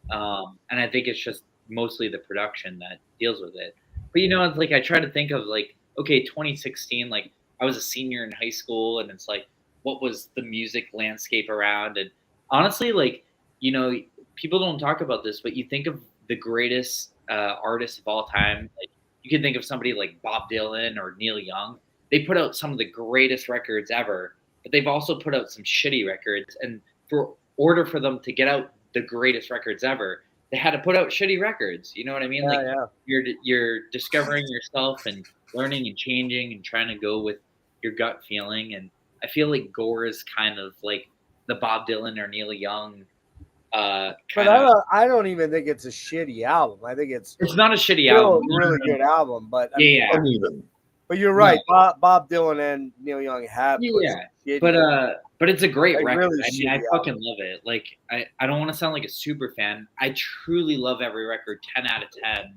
And I think it's just mostly the production that deals with it. But it's like I try to think of like, okay, 2016, like I was a senior in high school, and it's like, what was the music landscape around? And honestly, like, people don't talk about this, but you think of the greatest artists of all time. Like, you can think of somebody like Bob Dylan or Neil Young. They put out some of the greatest records ever, but they've also put out some shitty records. And for order for them to get out the greatest records ever, they had to put out shitty records. You know what I mean? Yeah, Like yeah. you're discovering yourself and learning and changing and trying to go with your gut feeling. And I feel like Gore is kind of like the Bob Dylan or Neil Young But kind of. I don't even think it's a shitty album. I think it's It's not a shitty still album. a really good album. But I Yeah, mean, yeah. Uneven. but you're right. Bob Dylan and Neil Young have put Yeah, some shitty, but it's a great like, record. really I mean, I shitty fucking love it. Like, I don't want to sound like a super fan. I truly love every record, 10 out of 10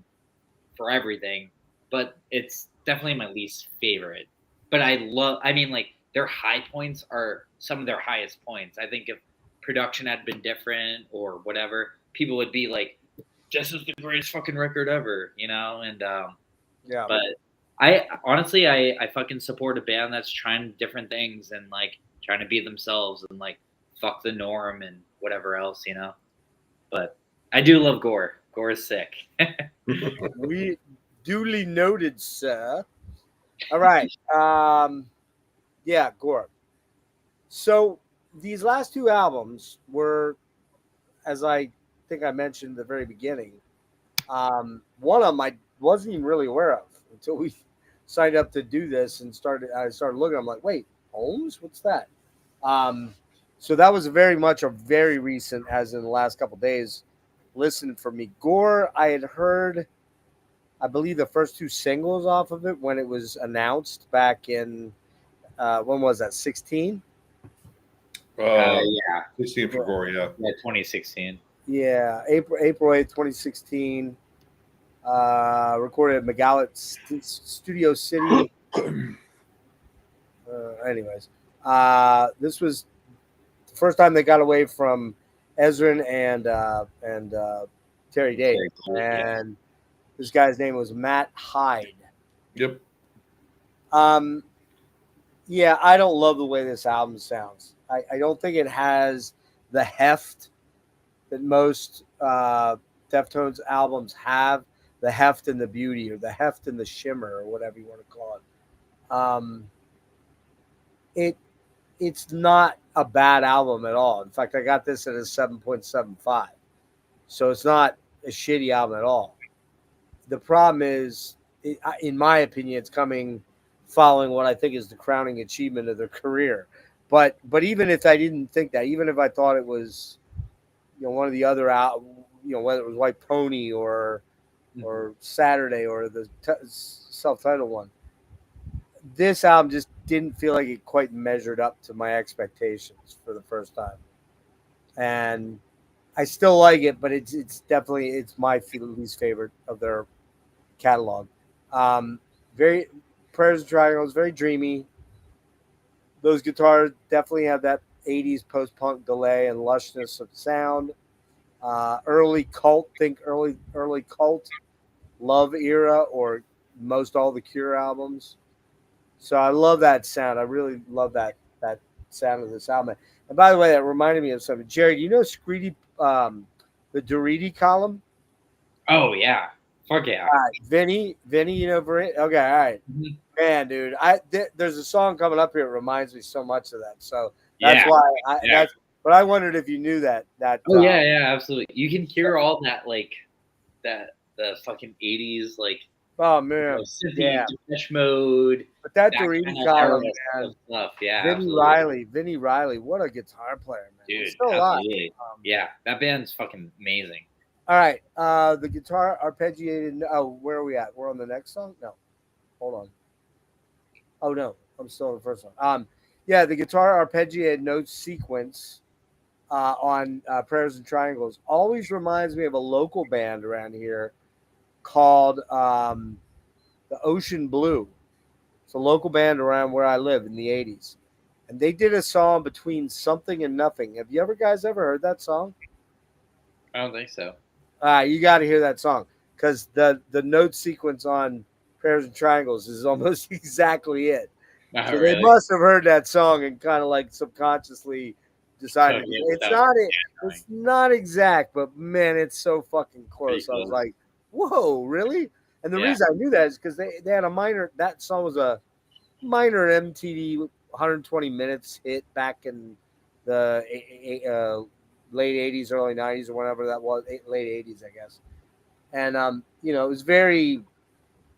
for everything. But it's definitely my least favorite. But I mean, like, their high points are some of their highest points. I think if production had been different or whatever, people would be like, this is the greatest fucking record ever, And yeah. but I honestly, I fucking support a band that's trying different things and like trying to be themselves and like fuck the norm and whatever else, But I do love Gore. Gore is sick. We duly noted, sir. All right. Yeah, Gore. So these last two albums were, as I think I mentioned at the very beginning, one of them I wasn't even really aware of until we signed up to do this and I started looking. I'm like, wait, Holmes? What's that? So that was very much a very recent, as in the last couple of days, listen for me. Gore, I had heard, I believe, the first two singles off of it when it was announced back in, when was that, 16? Yeah, 16 for Gore, yeah. 2016. Yeah, April 8th, 2016. Recorded at McGallat Studio City. Anyways, this was the first time they got away from Ezrin and Terry Dave, and this guy's name was Matt Hyde. Yep. Yeah, I don't love the way this album sounds. I don't think it has the heft that most Deftones albums have, the heft and the beauty, or the heft and the shimmer, or whatever you want to call it. It's not a bad album at all. In fact, I got this at a 7.75. So it's not a shitty album at all. The problem is, in my opinion, it's coming following what I think is the crowning achievement of their career. But even if I didn't think that, even if I thought it was, one of the other, whether it was White Pony or Saturday or the self-titled one, this album just didn't feel like it quite measured up to my expectations for the first time. And I still like it, but it's definitely my least favorite of their catalog. Very Prayers and Triangles, very dreamy. Those guitars definitely have that 80s post-punk delay and lushness of sound. Early Cult, think early Cult, Love era, or most all the Cure albums. So I love that sound. I really love that sound of this album. And by the way, that reminded me of something. Jerry, do you know Screedy, the Doriti column? Oh yeah, fuck yeah. All right, Vinny, okay, all right. Mhm. Man, dude, there's a song coming up here that reminds me so much of that. So that's why but I wondered if you knew that. Oh yeah, absolutely. You can hear all that, like the fucking 80s, like oh man, Depeche Mode. But that kind Doriti of column, era man. stuff. Yeah, Vinny Riley, what a guitar player, man. dude. He's still alive. Yeah, that band's fucking amazing. All right, the guitar arpeggiated. Oh, where are we at? We're on the next song. No, hold on. Oh no, I'm still on the first one. Yeah, the guitar arpeggiated note sequence on Prayers and Triangles always reminds me of a local band around here called the Ocean Blue. It's a local band around where I live in the 80s. And they did a song Between Something and Nothing. Have you guys ever heard that song? I don't think so. You got to hear that song because the note sequence on Prayers and Triangles is almost exactly it. Not So really. they must have heard that song and kind of like subconsciously decided Oh, yeah, it's that not was it's not exact, but man, it's so fucking close. Pretty I was close. like, whoa, really? And the Yeah. reason I knew that is because they had a minor. That song was a minor MTV 120 minutes hit back in the late 80s, early 90s, or whatever that was, late 80s, I guess. And you know, it was very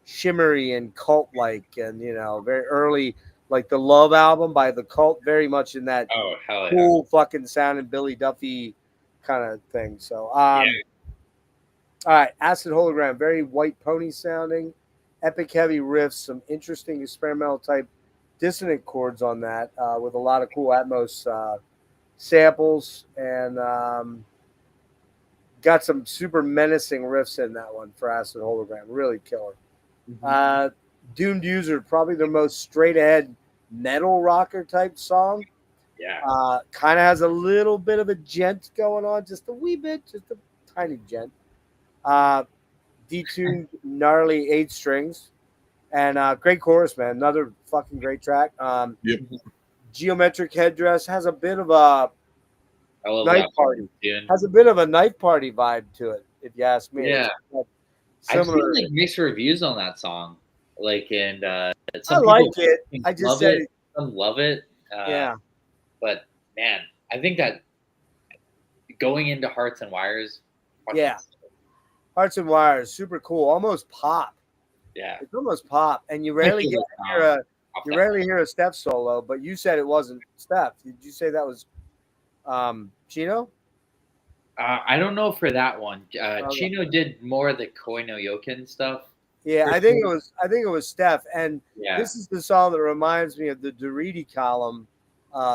shimmery and cult like, and you know, very early, like the Love album by the Cult, very much in that Oh, hell yeah. cool fucking sounding Billy Duffy kind of thing. So Yeah. all right, Acid Hologram, very White Pony sounding, epic heavy riffs, some interesting experimental type dissonant chords on that, with a lot of cool Atmos samples, and got some super menacing riffs in that one for Acid Hologram. Really killer. Mhm. Doomed User, probably their most straight ahead metal rocker type song. Yeah. Kind of has a little bit of a gent going on, just a wee bit, just a tiny gent. Detuned, gnarly 8 strings, and great chorus, man. Another fucking great track. Yep. Geometric Headdress has a bit of a I love night that party. tune. Has a bit of a night party vibe to it, if you ask me. Yeah. It's I've similar. seen like mixed reviews on that song. Like, and I some like people it. I just love said it, it. some love it. Yeah. But man, I think that going into Hearts and Wires, fucking Yeah. Hearts and Wires, super cool, almost pop. yeah. It's almost pop, and you rarely Especially hear with, a you rarely hear a Steph solo. But you said it wasn't Steph. Did you say that was Chino? I don't know for that one. Okay. Chino did more of the Koinoyokan stuff. Yeah, I think it was Steph, and Yeah. this is the song that reminds me of the Doriti column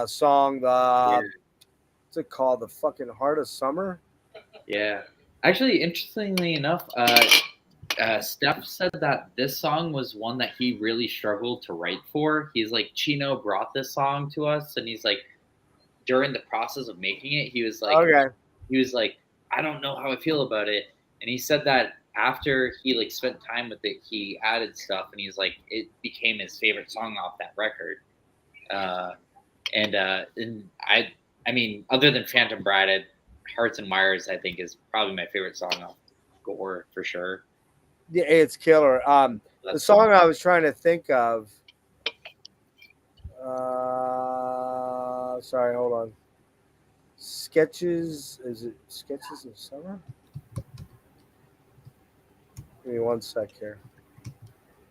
song. What's it called? The fucking Heart of Summer. Yeah. Actually, interestingly enough, Steph said that this song was one that he really struggled to write for. He's like, Chino brought this song to us, and he's like, during the process of making it, he was like, I don't know how I feel about it. And he said that after he like spent time with it, he added stuff, and he's like, it became his favorite song off that record. And I mean, other than Phantom Bride, Hearts and Wires, I think, is probably my favorite song off Gore for sure. Yeah, it's killer. The song I was trying to think of. Sorry, hold on. Sketches. Is it Sketches of Summer? Give me one sec here.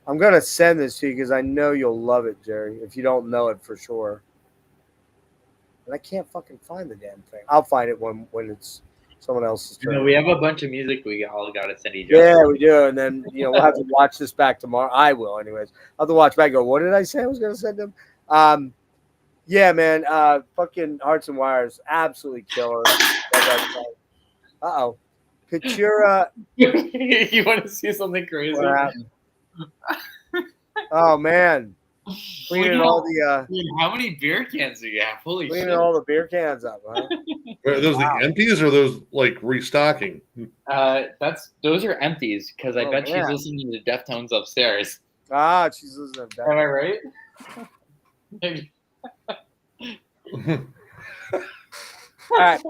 I'm gonna send this to you because I know you'll love it, Jerry. If you don't know it for sure. And I can't fucking find the damn thing. I'll find it when it's someone else's turn. We have a bunch of music we all got to send each other. Yeah, we do. And then, we'll have to watch this back tomorrow. I will, anyways. I'll have to watch back and go, what did I say I was going to send them? Yeah, man. Fucking Hearts and Wires. Absolutely killer. Uh-oh. Katura. You want to see something crazy? What happened? Oh, man. Cleaning all the Dude, how many beer cans do you have? Holy cleaning shit! all the beer cans up, huh? Are those the empties or those like restocking? Those are empties because I bet yeah. she's listening to Deftones upstairs. Ah, she's listening to that. Am I right? All right.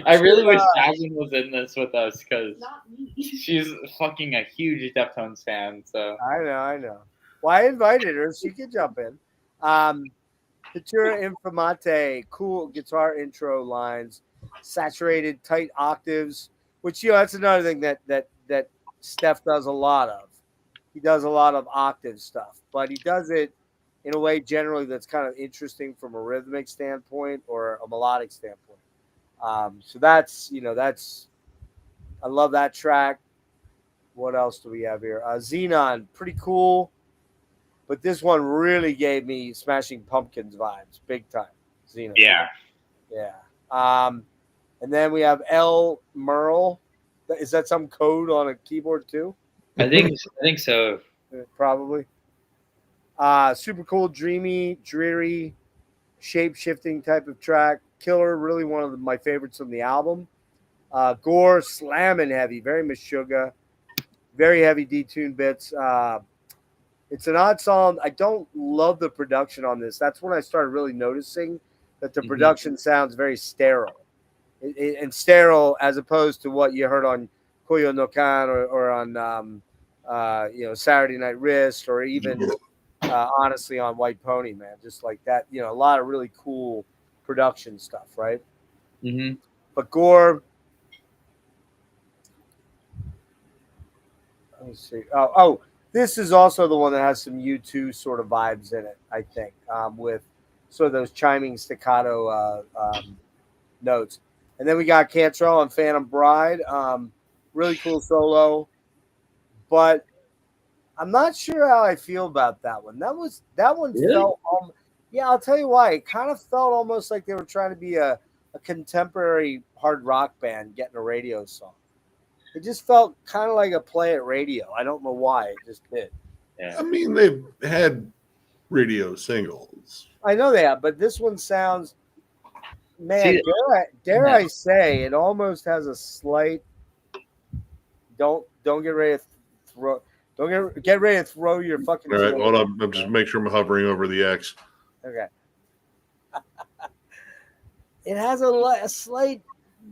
I really wish Jasmine was in this with us because Not me. she's fucking a huge Deftones fan. So I know. Well, I invited her. She could jump in. Katura Infamate, cool guitar intro lines, saturated, tight octaves, which, that's another thing that Steph does a lot of. He does a lot of octave stuff, but he does it in a way generally that's kind of interesting from a rhythmic standpoint or a melodic standpoint. So that's I love that track. What else do we have here? Xenon, pretty cool. But this one really gave me Smashing Pumpkins vibes, big time. Xenon. yeah, And then we have L. Merle. Is that some code on a keyboard too? I think so. Probably. Super cool, dreamy, dreary, shape-shifting type of track. Killer, really one of my favorites from the album. Gore slamming heavy, very Meshuggah, very heavy detune bits. It's an odd song. I don't love the production on this. That's when I started really noticing that the production sounds very sterile. And sterile as opposed to what you heard on Koinoyokan or on Saturday Night Wrist or even honestly on White Pony, man. Just like that, a lot of really cool production stuff, right? Mm-hmm. But Gore, let me see. Oh, this is also the one that has some U2 sort of vibes in it, I think, with sort of those chiming staccato notes. And then we got Cantrell and Phantom Bride. Really cool solo. But I'm not sure how I feel about that one. That one Really? felt yeah, I'll tell you why. It kind of felt almost like they were trying to be a contemporary hard rock band getting a radio song. It just felt kind of like a play at radio. I don't know why. It just did. I mean, they've had radio singles. I know they have, but this one sounds, man, See, dare I say, it almost has a slight. Don't get ready to throw. Don't get ready to throw your fucking. All right, hold on. I'm just make sure I'm hovering over the X. Okay. It has a slight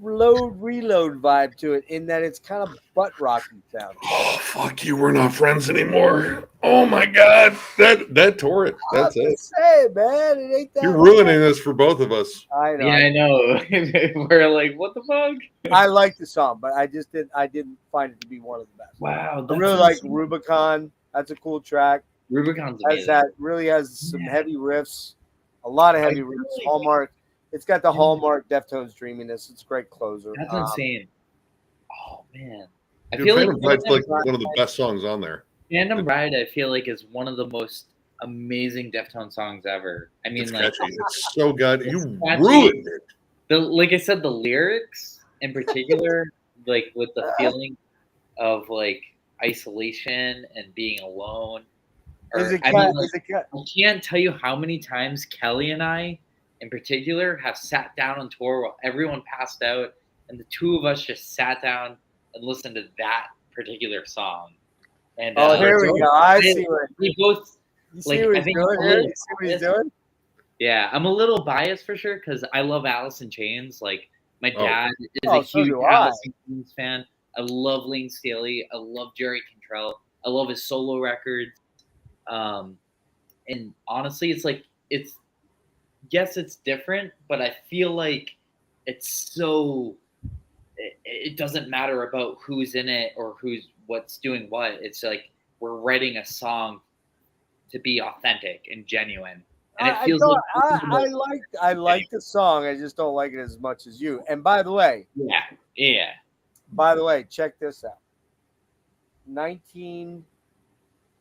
reload vibe to it in that it's kind of butt rocky sound. Oh fuck you! We're not friends anymore. Oh my god, that tore it. That's it. Say, man, it ain't that. You're ruining this for both of us. I know. Yeah, I know. We're like, what the fuck? I like the song, but I didn't find it to be one of the best. Wow, I really like Rubicon. That's a cool track. Rubicon's Has amazing. really has some heavy riffs, a lot of heavy riffs. Hallmark. It's got the Hallmark Deftones dreaminess. It's a great closer. That's insane. Oh man, I Dude, feel Phantom Bride's like like one of the best songs on there. Phantom Bride. I feel like is one of the most amazing Deftones songs ever. I mean, It's like catchy. It's so good. You catchy. ruined it. like I said, the lyrics in particular, like with the feeling of like isolation and being alone. I can't tell you how many times Kelly and I, in particular, have sat down on tour while everyone passed out, and the two of us just sat down and listened to that particular song. And here we go. I see what we both. you see what he's doing here. You see what he's doing? Yeah, I'm a little biased for sure because I love Alice in Chains. Like my dad is a so huge do I. Alice in Chains fan. I love Lane Staley. I love Jerry Cantrell. I love his solo records. And honestly, it's different, but I feel like it's so it doesn't matter about who's in it or what's doing what. It's like we're writing a song to be authentic and genuine. And it feels I like the song. I just don't like it as much as you. And by the way, yeah. By the way, check this out.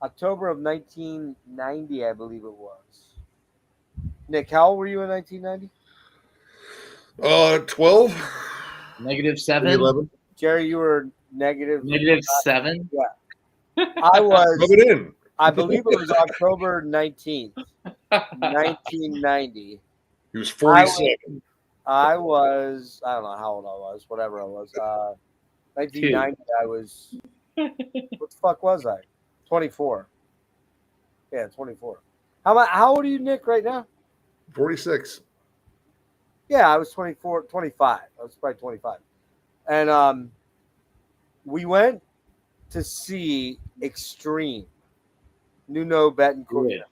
October of 1990, I believe it was. Nick, how old were you in 1990? 12. -7. 11. Jerry, you were negative -7. Yeah. I was. Rub it in. I believe it was October 19th, 1990. He was 47. I was, I don't know how old I was, whatever I was. 1990, I was, what the fuck was I? 24. Yeah, 24. How old are you, Nick, right now? 46. Yeah, I was 24, 25. I was probably 25. And we went to see Extreme. Nuno Betancourt. Yeah.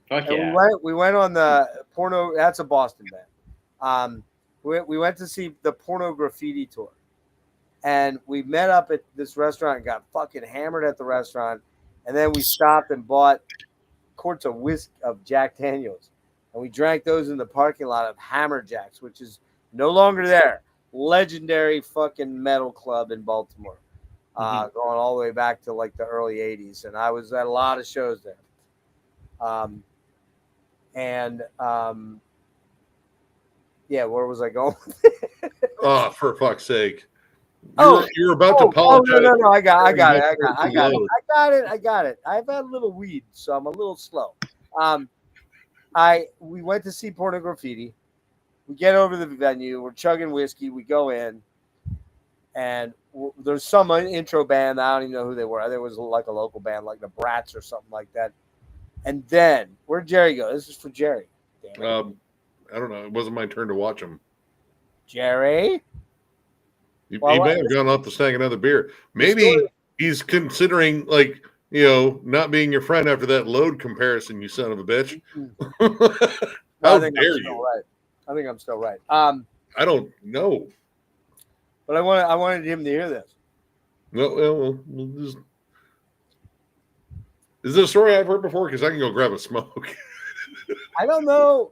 Fuck And yeah. we went on the Porno. That's a Boston band. We went to see the Porno Graffiti tour, and we met up at this restaurant and got fucking hammered at the restaurant, and then we stopped and bought quarts of whiskey of Jack Daniels, and we drank those in the parking lot of Hammerjacks, which is no longer there. Legendary fucking metal club in Baltimore. Going all the way back to like the early 80s. And I was at a lot of shows there. Yeah, where was I going? Oh, for fuck's sake. You're about to apologize. No. I got it. I've had a little weed, so I'm a little slow. We went to see Porno Graffiti. We get over to the venue. We're chugging whiskey. We go in. And there's some intro band. I don't even know who they were. I think it was like a local band, like the Brats or something like that. And then where'd Jerry go? This is for Jerry. Damn it. I don't know. It wasn't my turn to watch him. Jerry. He Well, may have gone off to snag another beer. Maybe he's considering, like, not being your friend after that load comparison, you son of a bitch. How dare you? Right. I think I'm still right. I don't know. But I wanted him to hear this. Well, is this a story I've heard before? Because I can go grab a smoke. I don't know.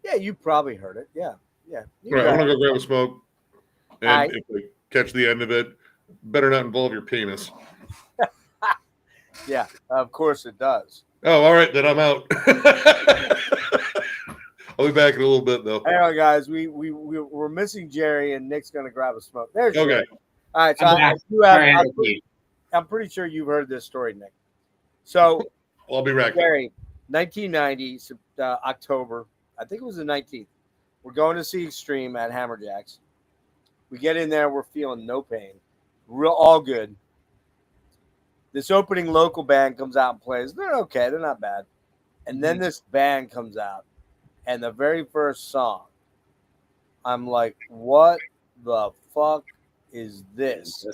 Yeah, you probably heard it. Yeah. All right, I'm going to go grab a smoke. And if we catch the end of it, better not involve your penis. Yeah, of course it does. Oh, all right, then I'm out. I'll be back in a little bit, though. Hang on, guys. We're missing Jerry, and Nick's going to grab a smoke. There's okay. Jerry. All right, so I'm pretty sure you've heard this story, Nick. So I'll be right back. Jerry, 1990, October. I think it was the 19th. We're going to see Extreme at Hammerjacks. We get in there. We're feeling no pain. All good. This opening local band comes out and plays. They're okay. They're not bad. And then this band comes out. And the very first song, I'm like, what the fuck is this?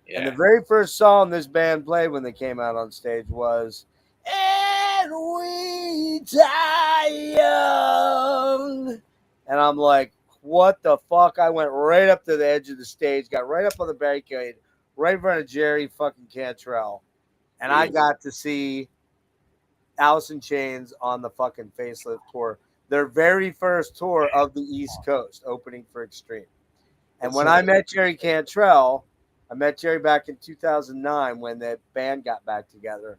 Yeah. And the very first song this band played when they came out on stage was "And We Die Young." And I'm like, what the fuck? I went right up to the edge of the stage, got right up on the barricade, right in front of Jerry fucking Cantrell. And I got to see Alice in Chains on the fucking Facelift tour. Their very first tour of the East Coast, opening for Extreme. And when I met Jerry Cantrell, I met Jerry back in 2009 when the band got back together.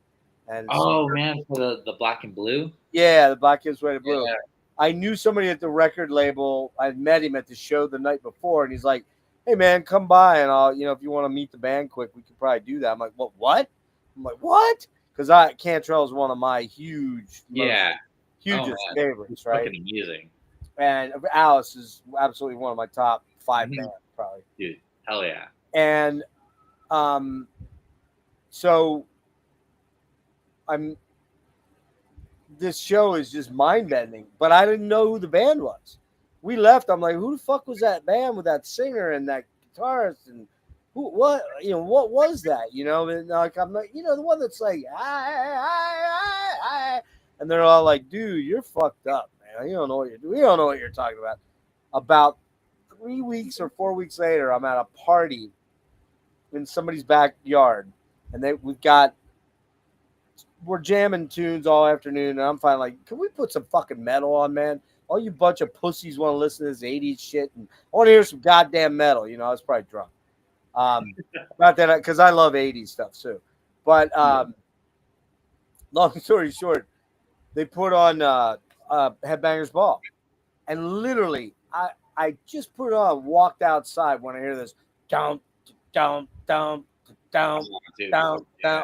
And for the Black and Blue? Yeah, the Black Gives Way to Blue. Yeah. I knew somebody at the record label. I met him at the show the night before, and he's like, hey, man, come by, and I'll, if you want to meet the band quick, we could probably do that. I'm like, what? I'm like, what? Because Cantrell is one of my hugest favorites, right? Fucking amazing. And Alice is absolutely one of my top 5 bands, probably. Dude, hell yeah. And so this show is just mind-bending, but I didn't know who the band was. We left. I'm like, who the fuck was that band with that singer and that guitarist and what was that? And like, I'm like, the one that's like, I. And they're all like, dude, you're fucked up, man. You don't know what you're doing. You don't know what you're talking about. About 3 weeks or 4 weeks later, I'm at a party in somebody's backyard, and we're jamming tunes all afternoon, and I'm finally like, can we put some fucking metal on, man? All you bunch of pussies want to listen to this 80s shit, and I want to hear some goddamn metal. I was probably drunk. Not that, because I love 80s stuff too. But long story short, they put on Headbangers Ball, and literally, I just put it on, walked outside when I hear this down, wow,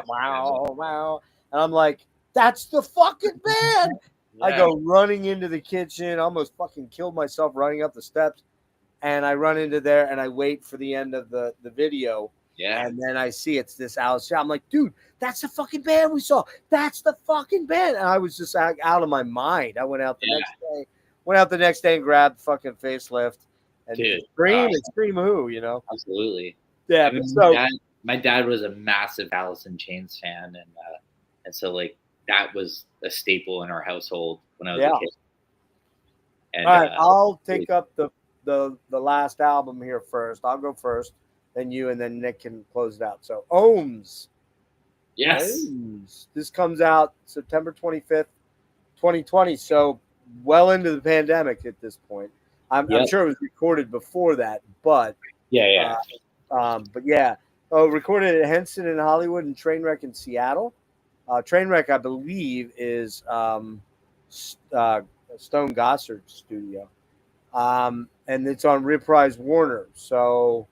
wow. And I'm like, that's the fucking band. Yeah. I go running into the kitchen, almost fucking killed myself running up the steps. And I run into there and I wait for the end of the video. Yeah. And then I see it's this Alice. I'm like, dude, that's the fucking band we saw. That's the fucking band. And I was just out of my mind. I went out the next day and grabbed fucking Facelift and scream who, Absolutely. Yeah. I mean, my dad was a massive Alice in Chains fan, and so like that was a staple in our household when I was a kid. And, all right, I'll take up the last album here first. I'll go first, then you, and then Nick can close it out. So Ohms. Yes. Ohms. This comes out September 25th, 2020. So well into the pandemic at this point. I'm sure it was recorded before that, but recorded at Henson in Hollywood and Trainwreck in Seattle. Trainwreck, I believe, is Stone Gossard's studio. And it's on Reprise Warner. So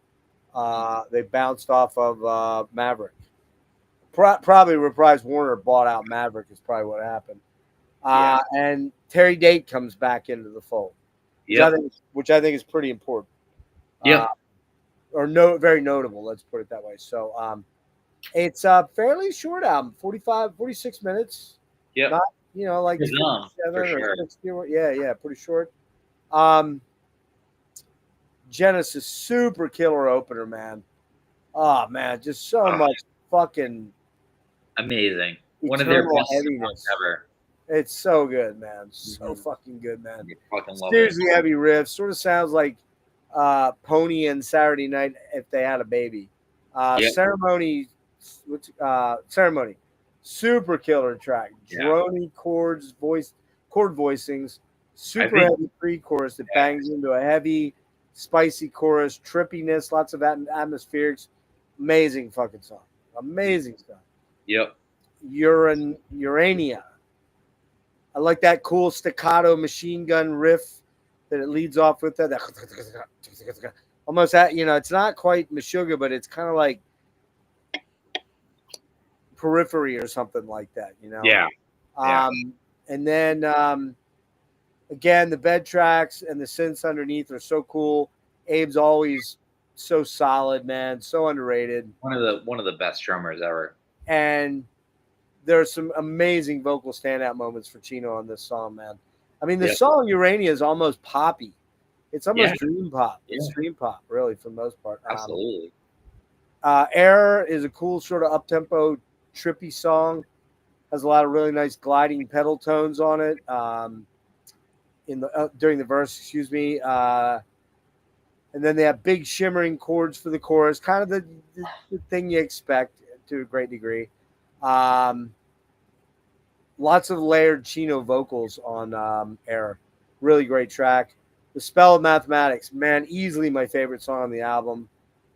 they bounced off of Maverick. Probably Reprise Warner bought out Maverick is probably what happened. And Terry Date comes back into the fold, which I think is pretty important. or very notable. Let's put it that way. So it's a fairly short album, 46 minutes. Yep. Not like It's long, 57 for or sure. 60. Yeah, pretty short. Genesis, super killer opener, man. Oh man, just so much fucking Amazing. One of their eternal best songs heaviness. ever. It's so good, man. So Mhm. fucking good, man. You fucking love Seriously it. heavy riff. Sort of sounds like Pony and Saturday Night if they had a baby. Yeah. Ceremony, Ceremony, super killer track. Yeah. Drony chord voicings, super think- heavy pre-chorus that bangs into a heavy, spicy chorus, trippiness, lots of atmospherics. Amazing fucking song. Amazing stuff. Yep. Urania. I like that cool staccato machine gun riff that it leads off with. That almost it's not quite Meshuggah, but it's kind of like Periphery or something like that. Yeah. Yeah. And then again, the bed tracks and the synths underneath are so cool. Abe's always so solid, man. So underrated. One of the best drummers ever. And there's some amazing vocal standout moments for Chino on this song, man. I mean, the Yep. song Urania is almost poppy. It's almost Yeah. dream pop. It's Yeah. dream pop, really, for the most part. Absolutely. Error is a cool sort of up-tempo, trippy song. Has a lot of really nice gliding pedal tones on it. In the during the verse, excuse me. And then they have big shimmering chords for the chorus, kind of the thing you expect to a great degree. Lots of layered Chino vocals on Error. Really great track. The Spell of Mathematics, man, easily my favorite song on the album.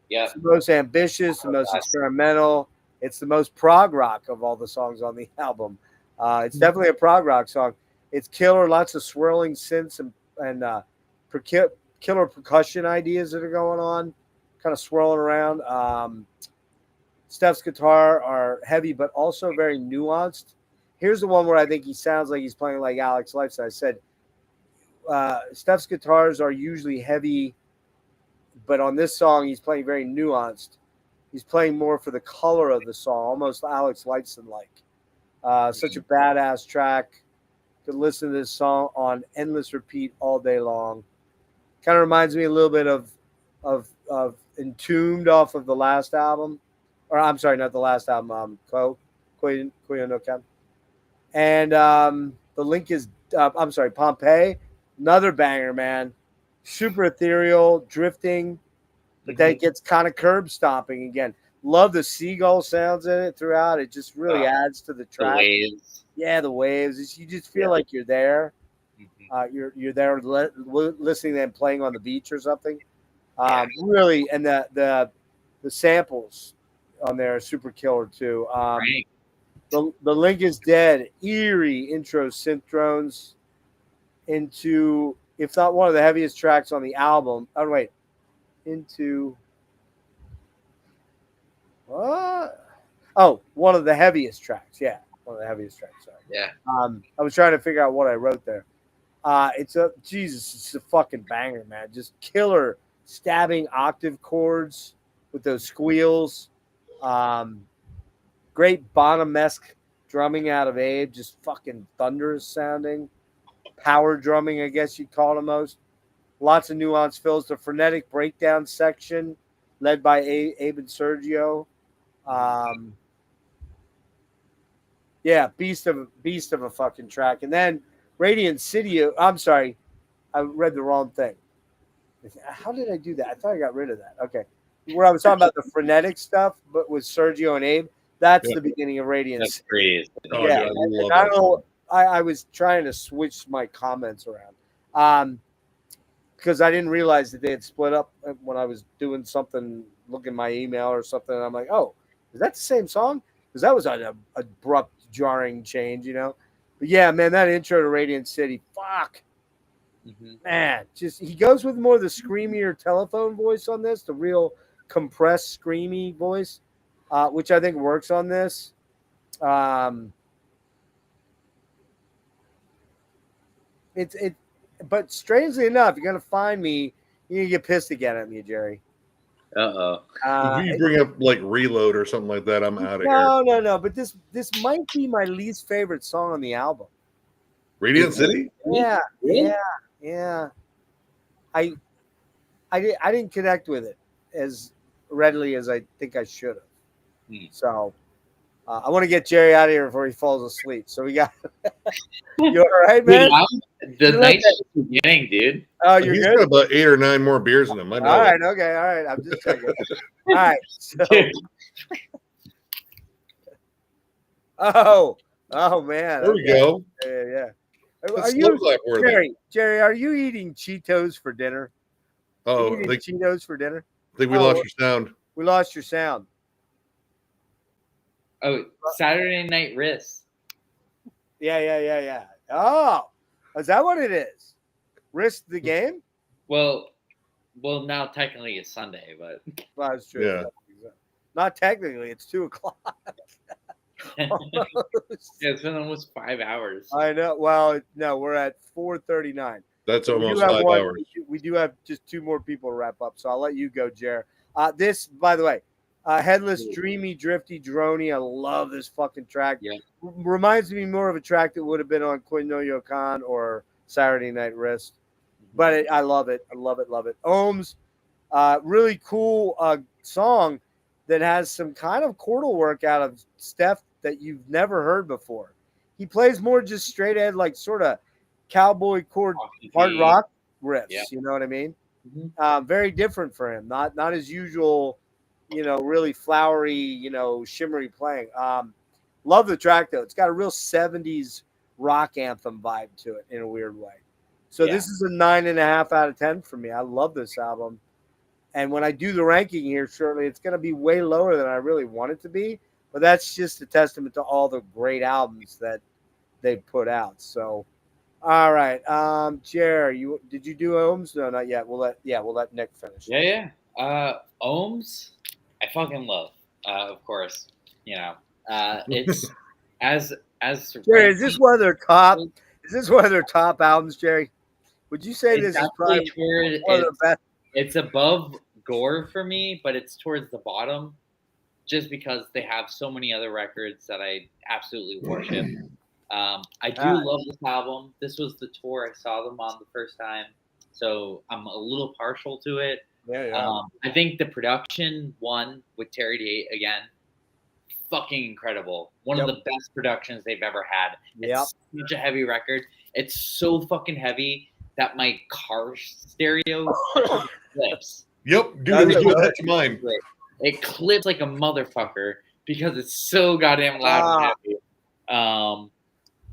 Yeah. It's the most ambitious, the most experimental. It's the most prog rock of all the songs on the album. It's definitely a prog rock song. It's killer, lots of swirling synths and killer percussion ideas that are going on, kind of swirling around. Steph's guitar are heavy, but also very nuanced. Here's the one where I think he sounds like he's playing like Alex Lifestyle. I said Steph's guitars are usually heavy, but on this song, he's playing very nuanced. He's playing more for the color of the song, almost Alex Lifeson-like. Such a badass track. Could listen to this song on endless repeat all day long. Kind of reminds me a little bit of Entombed off of the last album. Or I'm sorry, not the last album, Koinoyokan. And the link is, I'm sorry, Pompeii. Another banger, man. Super ethereal, drifting, but then it gets kind of curb stomping again. Love the seagull sounds in it throughout. It just really adds to the The track. waves. Yeah, the waves. You just feel like you're there. You're there listening to them playing on the beach or something. Really, and the samples on there are super killer too. Right. The link is dead. Eerie intro synth drones into, if not one of the heaviest tracks on the album. Oh wait, into what? Oh, one of the heaviest tracks. Yeah, one of the heaviest tracks. Sorry. Yeah. I was trying to figure out what I wrote there. It's a fucking banger, man. Just killer stabbing octave chords with those squeals. Great Bonham-esque drumming out of Abe, just fucking thunderous sounding. Power drumming, I guess you'd call it most. Lots of nuance fills. The frenetic breakdown section led by Abe and Sergio. Yeah, beast of a fucking track. And then Radiant City. I'm sorry, I read the wrong thing. How did I do that? I thought I got rid of that. Okay, where I was talking about the frenetic stuff, but with Sergio and Abe, that's the beginning of Radiant That's City. crazy. Oh, Yeah, I love and I that don't know. I was trying to switch my comments around because I didn't realize that they had split up when I was doing something, looking at my email or something. And I'm like, oh, is that the same song? Because that was an abrupt, jarring change, But yeah, man, that intro to Radiant City, fuck, man, just he goes with more of the screamier telephone voice on this, the real compressed, screamy voice, which I think works on this. But strangely enough, you're gonna find me. You're gonna get pissed again at me, Jerry. Uh-oh. Uh, If you bring up like Reload or something like that, I'm out of here. no. But this might be my least favorite song on the album. Radiant City? Yeah, Really? yeah. I didn't connect with it as readily as I think I should have. So I want to get Jerry out of here before he falls asleep. So we got you all right, man? Dude, the You night's like just beginning, dude. Oh, you're He's good. got about 8 or 9 more beers in him. I know. All that. right, okay, all right. I'm just checking. All right. So, Dude. oh man. There we go. Yeah. That's Are slow you clap worthy. Jerry? Are you eating Cheetos for dinner? Oh, You I eating Cheetos for dinner? think we Oh, lost your sound. We lost your sound. Oh, Saturday Night Wrist. Yeah. Oh, is that what it is? Risk the game? Well, now technically it's Sunday, but Well, that's true. Yeah. Not technically. It's 2:00. yeah, it's been almost 5 hours. I know. Well, no, we're at 4:39. That's We almost do have 5 one- hours. We do have just 2 more people to wrap up, so I'll let you go, Jer. This, by the way, Headless, Dreamy, Drifty, Droney. I love this fucking track. Yeah. Reminds me more of a track that would have been on Koinoyokan or Saturday Night Wrist. But I love it. I love it. Ohms, really cool song that has some kind of chordal work out of Steph that you've never heard before. He plays more just straight ahead, like sort of cowboy chord hard rock riffs. Yeah. You know what I mean? Mhm. Very different for him. Not his usual, really flowery, shimmery playing. Love the track though. It's got a real 70s rock anthem vibe to it in a weird way. So this is a 9.5 out of 10 for me. I love this album. And when I do the ranking here shortly, it's going to be way lower than I really want it to be. But that's just a testament to all the great albums that they put out. So, all right, Jer, did you do Ohms? No, not yet. We'll let Nick finish. Yeah. Ohms, I fucking love. Of course, it's as Jerry, is this one of their top? Is this one of their top albums, Jerry? Would you say this is probably one of the best? It's above Gore for me, but it's towards the bottom, just because they have so many other records that I absolutely worship. I do love this album. This was the tour I saw them on the first time, so I'm a little partial to it. Yeah. I think the production one with Terry D again, fucking incredible. One of the best productions they've ever had. It's such a heavy record. It's so fucking heavy that my car stereo clips. Yep, dude, it was doing that to mine. It clips like a motherfucker because it's so goddamn loud and heavy.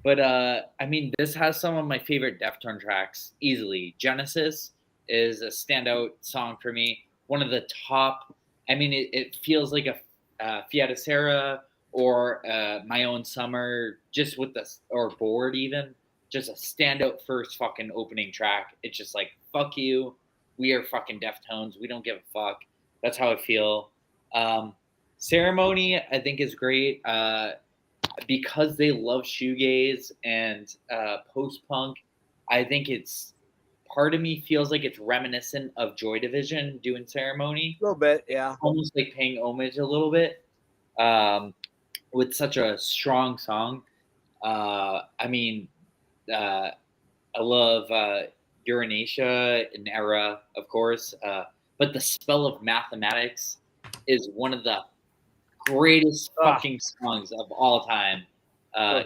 But I mean, this has some of my favorite Deftones tracks easily. Genesis is a standout song for me. One of the top. I mean, it feels like a Fiat Sarah or My Own Summer, just with this, or Bored even. Just a standout first fucking opening track. It's just like, fuck you. We are fucking Deftones. We don't give a fuck. That's how I feel. Ceremony, I think, is great. Because they love shoegaze and post-punk, I think it's, part of me feels like it's reminiscent of Joy Division doing Ceremony. A little bit, yeah. Almost like paying homage a little bit with such a strong song. I love Uranatia and Era, of course. But The Spell of Mathematics is one of the greatest fucking songs of all time.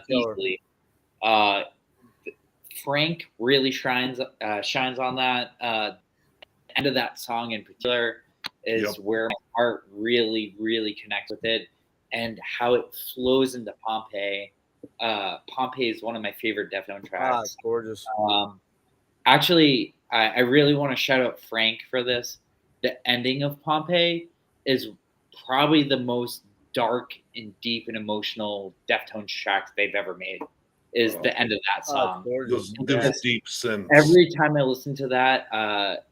Easily. Frank really shines on that. End of that song in particular is where my heart really, really connects with it, and how it flows into Pompeii. Pompeii is one of my favorite Deftones tracks. Gorgeous. Actually, I really want to shout out Frank for this. The ending of Pompeii is probably the most dark and deep and emotional Deftones track they've ever made. Is the end of that song. Those deep synths. Every time I listen to that,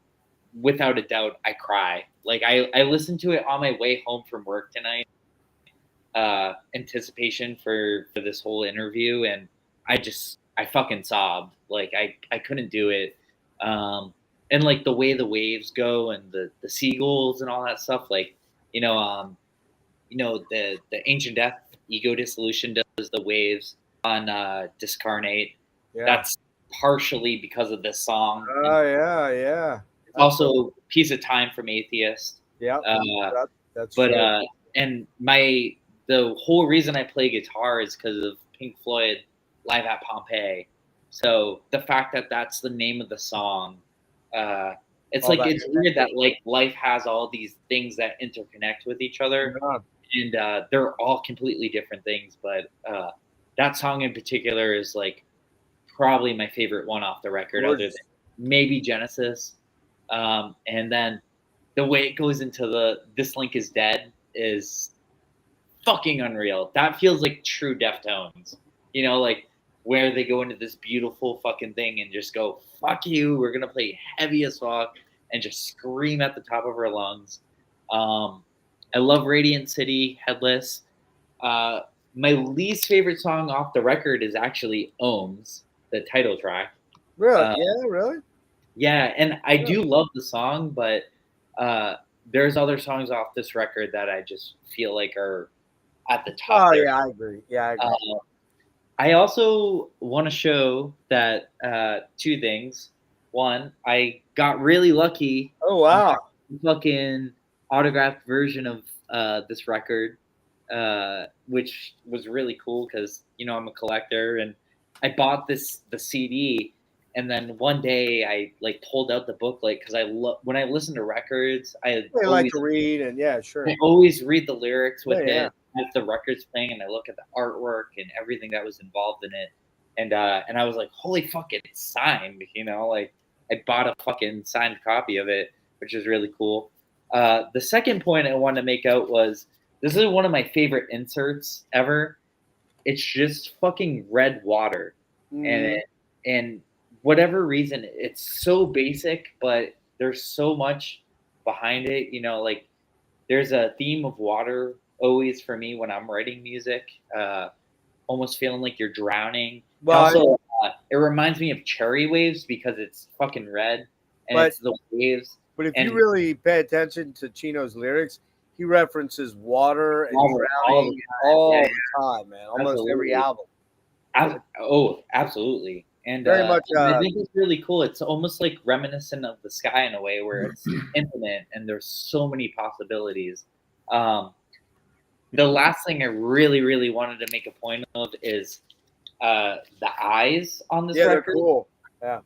without a doubt, I cry. Like I listened to it on my way home from work tonight, anticipation for this whole interview, and I fucking sobbed. Like I couldn't do it. and like the way the waves go and the seagulls and all that stuff. Like, the Ancient Death Ego Dissolution does the waves on Discarnate. Yeah. That's partially because of this song. Oh yeah. Also, Piece of Time from Atheist. Yeah. That's But true. and the whole reason I play guitar is because of Pink Floyd Live at Pompeii. So the fact that that's the name of the song, it's like it's weird that like life has all these things that interconnect with each other, and they're all completely different things. But that song in particular is like probably my favorite one off the record, other than maybe Genesis. And then the way it goes into This Link is Dead is fucking unreal. That feels like true Deftones, like where they go into this beautiful fucking thing and just go, fuck you, we're gonna play heavy as fuck and just scream at the top of our lungs. I love Radiant City, Headless. My least favorite song off the record is actually Ohms, the title track. Really? Yeah, really? Yeah, and I do love the song, but there's other songs off this record that I just feel like are at the top. Oh, there. yeah, I agree. Yeah, I agree. I also want to show that two things. One, I got really lucky. Oh, wow. Fucking autographed version of this record, which was really cool because, I'm a collector, and I bought the CD. And then one day I like pulled out the booklet because when I listen to records, I like to read, and yeah, sure. I always read the lyrics with Yeah. it as the record's playing, and I look at the artwork and everything that was involved in it. And I was like, holy fuck, it's signed, like I bought a fucking signed copy of it, which is really cool. The second point I wanted to make out was this is one of my favorite inserts ever. It's just fucking red water. And whatever reason, it's so basic, but there's so much behind it. Like there's a theme of water always for me when I'm writing music, almost feeling like you're drowning. Well, also, it reminds me of Cherry Waves because it's fucking red and it's the waves. But if you really pay attention to Chino's lyrics, he references water and drowning all the time, man. Almost every album. Absolutely. And very much. I think it's really cool. It's almost like reminiscent of the sky in a way where it's infinite and there's so many possibilities. The last thing I really, really wanted to make a point of is the eyes on this record. They're cool. Yeah.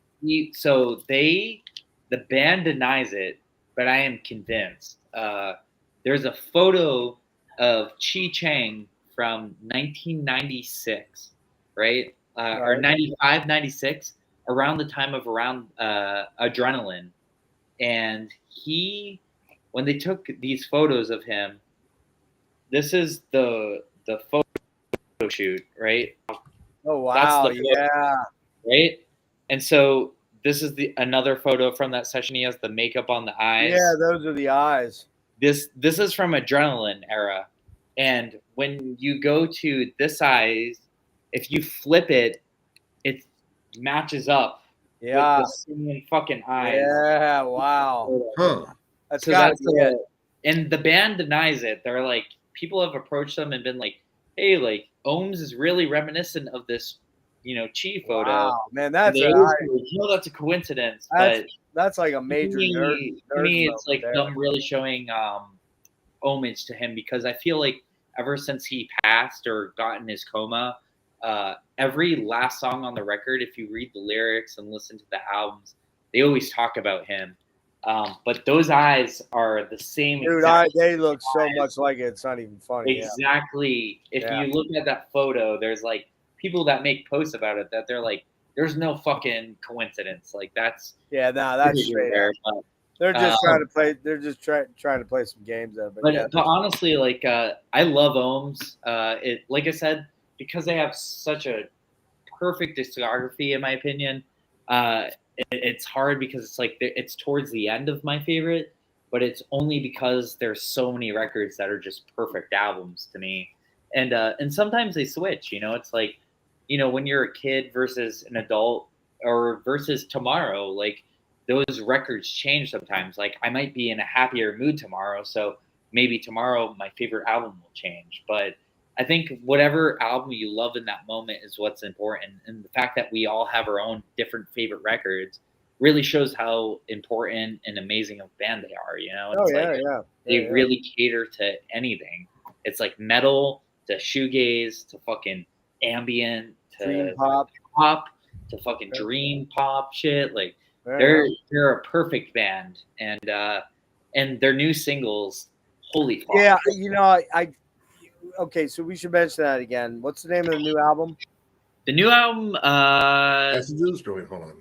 So the band denies it, but I am convinced. There's a photo of Chi Chang from 1996, right? Or 95, 96, around the time of Adrenaline. And when they took these photos of him, this is the photo shoot, right? Oh, wow. That's the photo, right? And so this is another photo from that session. He has the makeup on the eyes. Yeah, those are the eyes. This is from Adrenaline era. And when you go to this eyes, if you flip it, it matches up with the same fucking eyes. Yeah, wow. Huh. And the band denies it. They're like, people have approached them and been like, hey, like, Ohms is really reminiscent of this, Chi photo. Wow, man, that's a coincidence. That's like a major nerd. To me, it's like them really showing homage to him because I feel like ever since he passed or got in his coma, every last song on the record, if you read the lyrics and listen to the albums, they always talk about him. But those eyes are the same. Dude, they look so much like it. It's not even funny. Exactly. If you look at that photo, there's like people that make posts about it that they're like, there's no fucking coincidence. Like that's that's straight up. They're just trying to play. They're just trying to play some games there. But honestly, like I love Ohms. Like I said, because they have such a perfect discography, in my opinion. It's hard because it's like it's towards the end of my favorite, but it's only because there's so many records that are just perfect albums to me. And sometimes they switch. It's like, when you're a kid versus an adult or versus tomorrow, like those records change sometimes. Like I might be in a happier mood tomorrow, so maybe tomorrow my favorite album will change. But I think whatever album you love in that moment is what's important. And the fact that we all have our own different favorite records really shows how important and amazing of a band they are. You know, Oh it's yeah, like yeah. they really cater to anything. It's like metal to shoegaze to fucking ambient to Dream pop. pop to fucking dream pop shit. Like Yeah, they're a perfect band, and their new singles, holy fuck. yeah. You know, I okay. So we should mention that again. What's the name of the new album? The new album, Messages? Wait, hold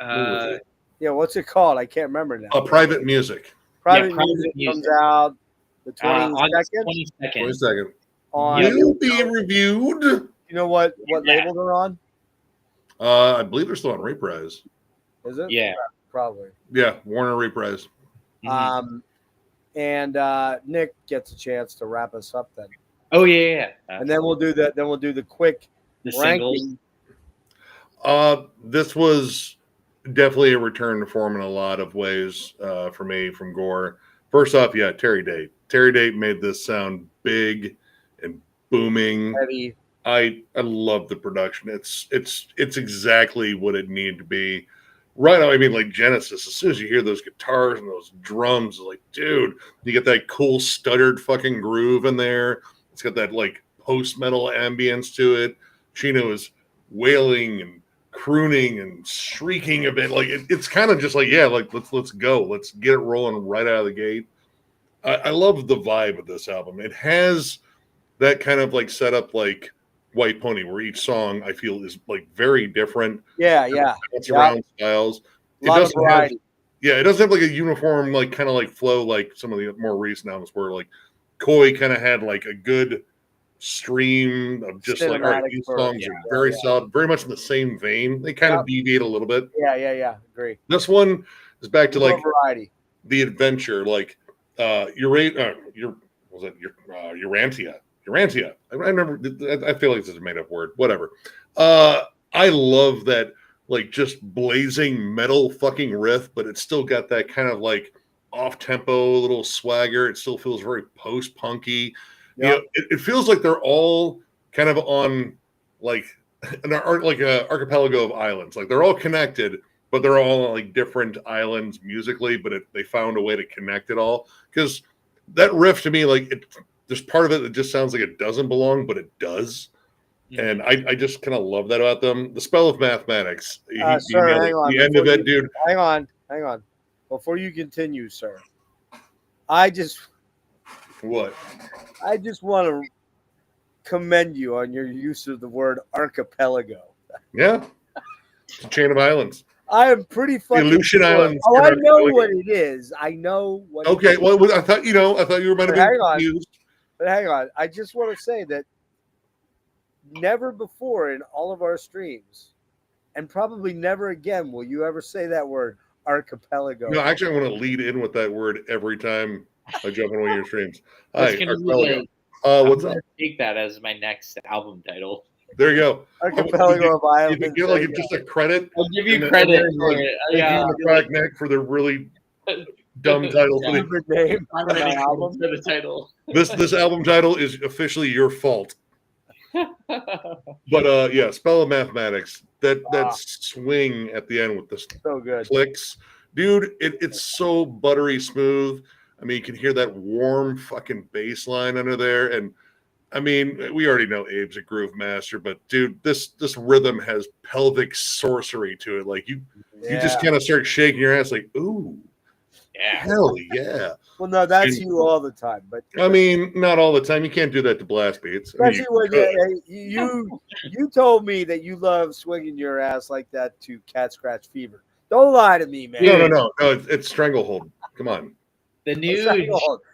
on. Yeah, what's it called? I can't remember now. Private Music. Private Private Music Music. comes out the August 22nd. 22nd. 22nd. On Will be reviewed. you know what Yeah. label they're on? I believe they're still on Reprise. Is it? Yeah. Probably. Yeah, Warner Reprise. Mhm. And Nick gets a chance to wrap us up then, Oh yeah. and then we'll do that. Then we'll do the quick the singles. ranking. This was definitely a return to form in a lot of ways for me from Gore. First off, yeah, Terry Date. Terry Date made this sound big and booming. Heavy. I love the production. It's exactly what it needed to be. Right now, I mean, like Genesis, as soon as you hear those guitars and those drums, it's like, dude, you get that cool stuttered fucking groove in there. It's got that like post-metal ambience to it. Chino is wailing and crooning and shrieking a bit. Like it's kind of just like, yeah, like let's go. Let's get it rolling right out of the gate. I love the vibe of this album. It has that kind of like setup like White Pony, where each song I feel is like very different. Yeah, yeah. It's around styles. A lot of variety. It doesn't have like a uniform like kind of like flow like some of the more recent albums where like Koi kind of had like a good stream of just like, all right, these songs are very solid, very much in the same vein. They kind of deviate a little bit. Yeah. Agree. This one is back to like variety. The adventure, like Urantia. Urantia. I remember. I feel like this is a made-up word. Whatever. I love that, like, just blazing metal fucking riff, but it's still got that kind of like off-tempo little swagger. It still feels very post-punky. Yep. You know, it feels like they're all kind of on like an archipelago of islands. Like they're all connected, but they're all on like different islands musically. But they found a way to connect it all, because that riff to me, like there's part of it that just sounds like it doesn't belong, but it does. And I just kind of love that about them. The Spell of Mathematics. Sir, hang on. The end of it, dude. Hang on. Before you continue, sir, I just want to commend you on your use of the word archipelago. Yeah. It's a chain of islands. I am pretty fucking Aleutian sure. Islands. Oh, I know what it is. I know what Okay, it is. well, I thought you were meant to be confused. But hang on. I just want to say that never before in all of our streams, and probably never again, will you ever say that word archipelago. No, actually, I want to lead in with that word every time I jump on one of your streams. That's Hi, gonna be archipelago. I'm What's gonna up? take that as my next album title. There you go. Archipelago of You islands. can get like just a credit. I'll give you And then- credit and then, for like, it. Thank you, Necrotic Nick, for the really dumb title. for the- Stupid name I'm for my ready album. for the title. This album title is officially your fault. But yeah, Spell of Mathematics. That swing at the end with the So good. clicks, dude. It's so buttery smooth. I mean, you can hear that warm fucking bass line under there, and I mean, we already know Abe's a groove master, but dude, this rhythm has pelvic sorcery to it. Like you just kind of start shaking your ass, like, ooh, Yeah. hell yeah. Well, no, that's you all the time, but I mean, not all the time. You can't do that to blast beats. I mean, especially when you told me that you love swinging your ass like that to Cat Scratch Fever. Don't lie to me, man. no, it's Stranglehold. Come on. The new.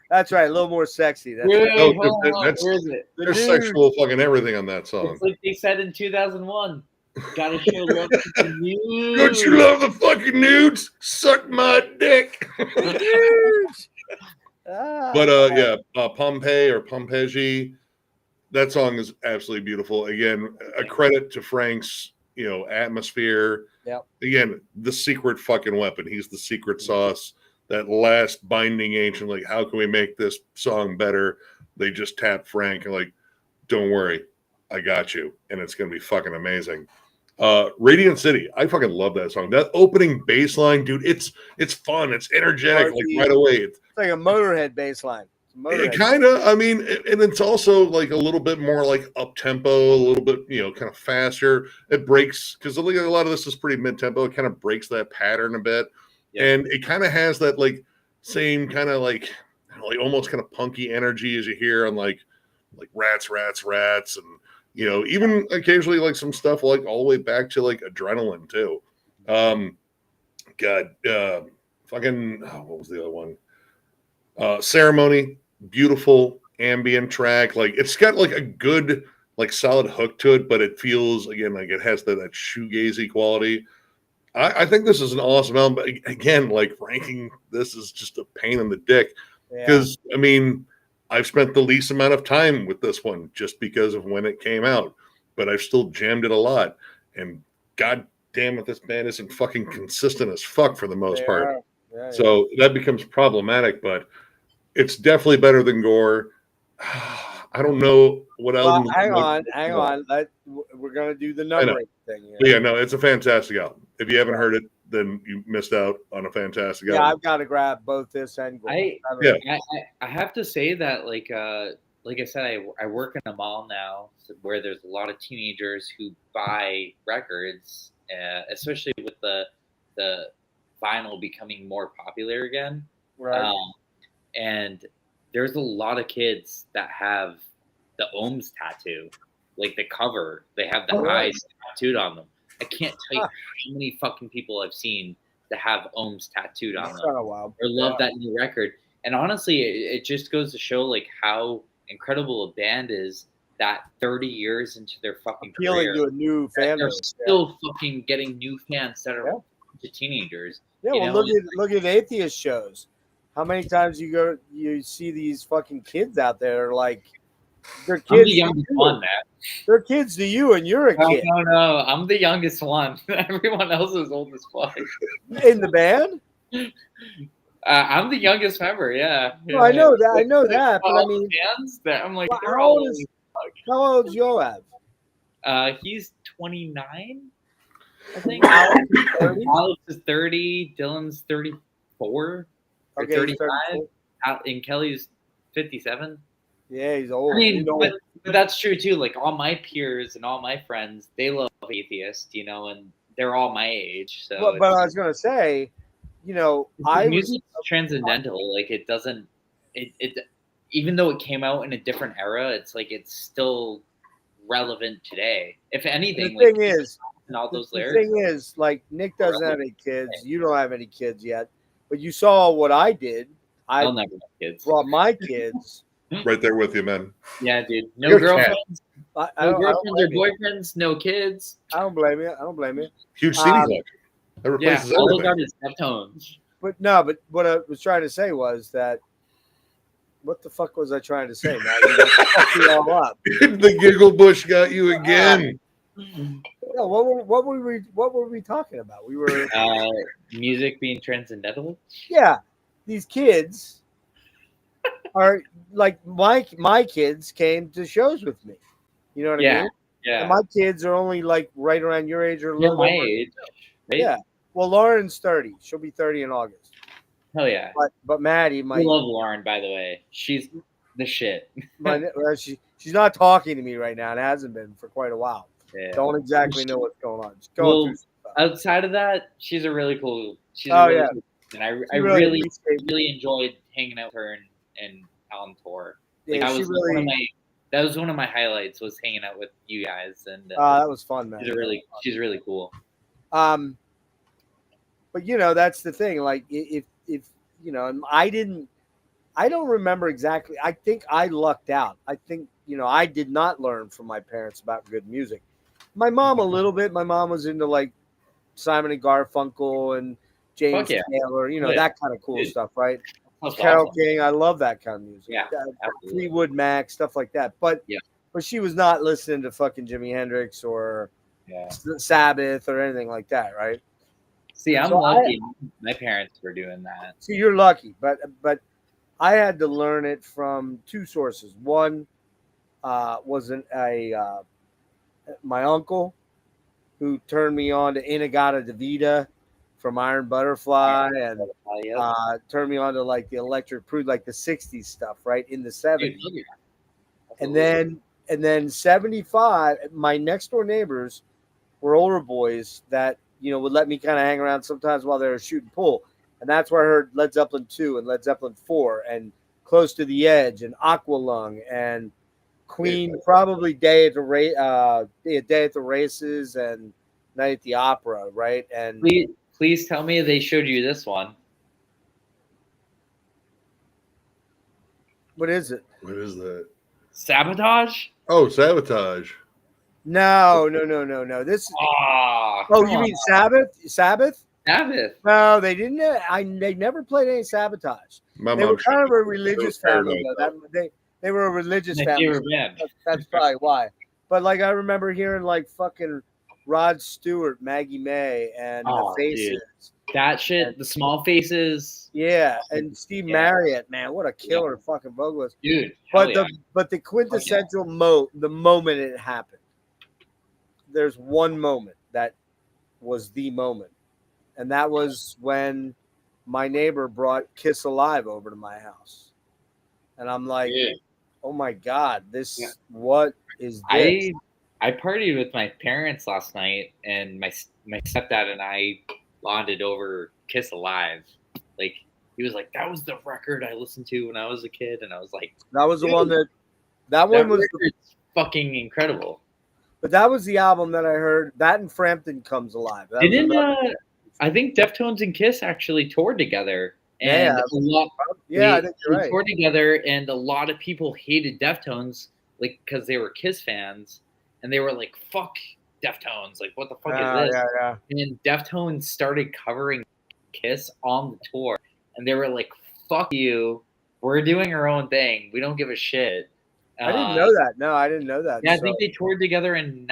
That's right, a little more sexy. That's Wait, right. No, hold on, that's- where is it? The There's dude- sexual fucking everything on that song. It's like they said in 2001. Gotta show love to the news. Don't you love the fucking nudes? Suck my dick. But yeah, Pompeii or Pompeji, that song is absolutely beautiful. Again, a credit to Frank's, atmosphere. Yep. Again, the secret fucking weapon. He's the secret sauce, that last binding agent. Like, how can we make this song better? They just tap Frank and like, don't worry, I got you, and it's gonna be fucking amazing. Radiant City, I fucking love that song. That opening bass line, dude, it's fun, it's energetic, like right away. It's like a Motorhead bass line. It kind of, I mean, and it's also like a little bit more like up tempo, a little bit, kind of faster. It breaks because a lot of this is pretty mid tempo. It kind of breaks that pattern a bit, and it kind of has that like same kind of like almost kind of punky energy as you hear on like rats, and even occasionally like some stuff like all the way back to like Adrenaline too. Fucking what was the other one? Ceremony. Beautiful ambient track. Like, it's got like a good like solid hook to it, but it feels again like it has that shoegazy quality. I think this is an awesome album, but again, like ranking this is just a pain in the dick because I mean I've spent the least amount of time with this one just because of when it came out, but I've still jammed it a lot, and god damn it, this band isn't fucking consistent as fuck for the most part. So that becomes problematic, but it's definitely better than Gore. I don't know what else. Well, hang on. We're gonna do the numbering thing. Yeah, no, it's a fantastic album. If you haven't heard it, then you missed out on a fantastic album. Yeah, I've got to grab both this and Gore. I have to say that, like I said, I work in a mall now where there's a lot of teenagers who buy records, especially with the vinyl becoming more popular again. Right. And there's a lot of kids that have the Ohms tattoo, like the cover. They have the eyes tattooed on them. I can't tell you how many fucking people I've seen that have Ohms tattooed on them or love that new record. And honestly, it just goes to show like how incredible a band is that 30 years into their fucking career, to a new fan they're still fucking getting new fans that are to teenagers. Yeah, well, look at Atheist shows. How many times you see these fucking kids out there like they're kids. I'm the youngest one, man. They're kids to you, and you're a kid. No, I'm the youngest one. Everyone else is old as fuck. In the band? I'm the youngest member. Yeah. Well, I know that. But I mean, fans that I'm like, how old is Joab? He's 29. I think Alex is 30. Dylan's 34. Or 35, and Kelly's 57. Yeah, he's old. I mean, but that's true too. Like all my peers and all my friends, they love Atheist, and they're all my age. So, but I was gonna say, music's transcendental. Like it doesn't, it even though it came out in a different era, it's like it's still relevant today. If anything, the thing is, and all those lyrics. The thing is, like Nick doesn't have any kids. You don't have any kids yet. But you saw what I did. I'll never have kids. Brought my kids. Right there with you, man. Yeah, dude. No girlfriends. No girlfriends or boyfriends. No kids. I don't blame you. Huge CD collection. That replaces all everything. those artists Deftones. But what I was trying to say was that. What the fuck was I trying to say, man? You fucked me all up. The giggle bush got you again. No, what were we talking about? We were music being transcendental. Yeah, these kids are like my kids came to shows with me. You know what I mean? Yeah. And my kids are only like right around your age or a little my over. age. Right? Yeah. Well, Lauren's 30. She'll be 30 in August. Hell yeah. But Maddie, I love Lauren, by the way. She's the shit. She's not talking to me right now. It hasn't been for quite a while. Yeah. Don't exactly know what's going on. Just going through stuff. Outside of that, she's a really cool. Cool, and I really enjoyed hanging out with her and on tour. Like that was one of my highlights was hanging out with you guys, and that was fun, man. She's really cool. But that's the thing. Like if I don't remember exactly. I think I lucked out. I think I did not learn from my parents about good music. My mom a little bit. My mom was into like Simon and Garfunkel and James Taylor, that kind of cool stuff, right? Carole King, I love that kind of music. Yeah, Fleetwood Mac, stuff like that. But she was not listening to fucking Jimi Hendrix or Yeah. Sabbath or anything like that, right? See, I'm So lucky. My parents were doing that. See, you're lucky, but I had to learn it from two sources. One was my uncle who turned me on to Inagata Davida from Iron Butterfly, and Yep. turned me on to like the Electric Prude, like the '60s stuff, right in the Dude, '70s. look at that. And then '75, my next door neighbors were older boys that would let me kind of hang around sometimes while they were shooting pool, and that's where I heard Led Zeppelin 2 and Led Zeppelin 4 and Close to the Edge and Aqualung and Queen, probably Day at the Races and Night at the Opera, right? And Please tell me they showed you this one. what is it? What is that? Sabotage? Oh, Sabotage. No. This. Ah, Oh, come you on. mean Sabbath? Sabbath? Sabbath? No, they didn't. They never played any Sabotage. My They were mom kind of a showed me. religious They were family, Paradise though. They were a religious My family. favorite band. That's probably why. But like I remember hearing like fucking Rod Stewart, Maggie May, and Oh, the Faces. That shit, the small faces. Yeah, and Steve Marriott, man, what a killer fucking vocalist. Dude, hell But the quintessential the moment it happened. There's one moment that was the moment, and that was when my neighbor brought Kiss Alive over to my house, and I'm like, oh my god, what is this? I partied with my parents last night, and my stepdad and I bonded over Kiss Alive. Like, he was like, that was the record I listened to when I was a kid, and I was like, That was the one that that one was record's fucking incredible. but that was the album that I heard. That and Frampton Comes Alive. That was Didn't another- I think Deftones and Kiss actually toured together, and Yeah. a lot. I think you're they right. toured together, and a lot of people hated Deftones, like, because they were Kiss fans, and they were like, "Fuck Deftones! Like, what the fuck is this?" Yeah. And Deftones started covering Kiss on the tour, and they were like, "Fuck you! We're doing our own thing. We don't give a shit." I didn't know that. No, I didn't know that. Yeah, I So- think they toured together in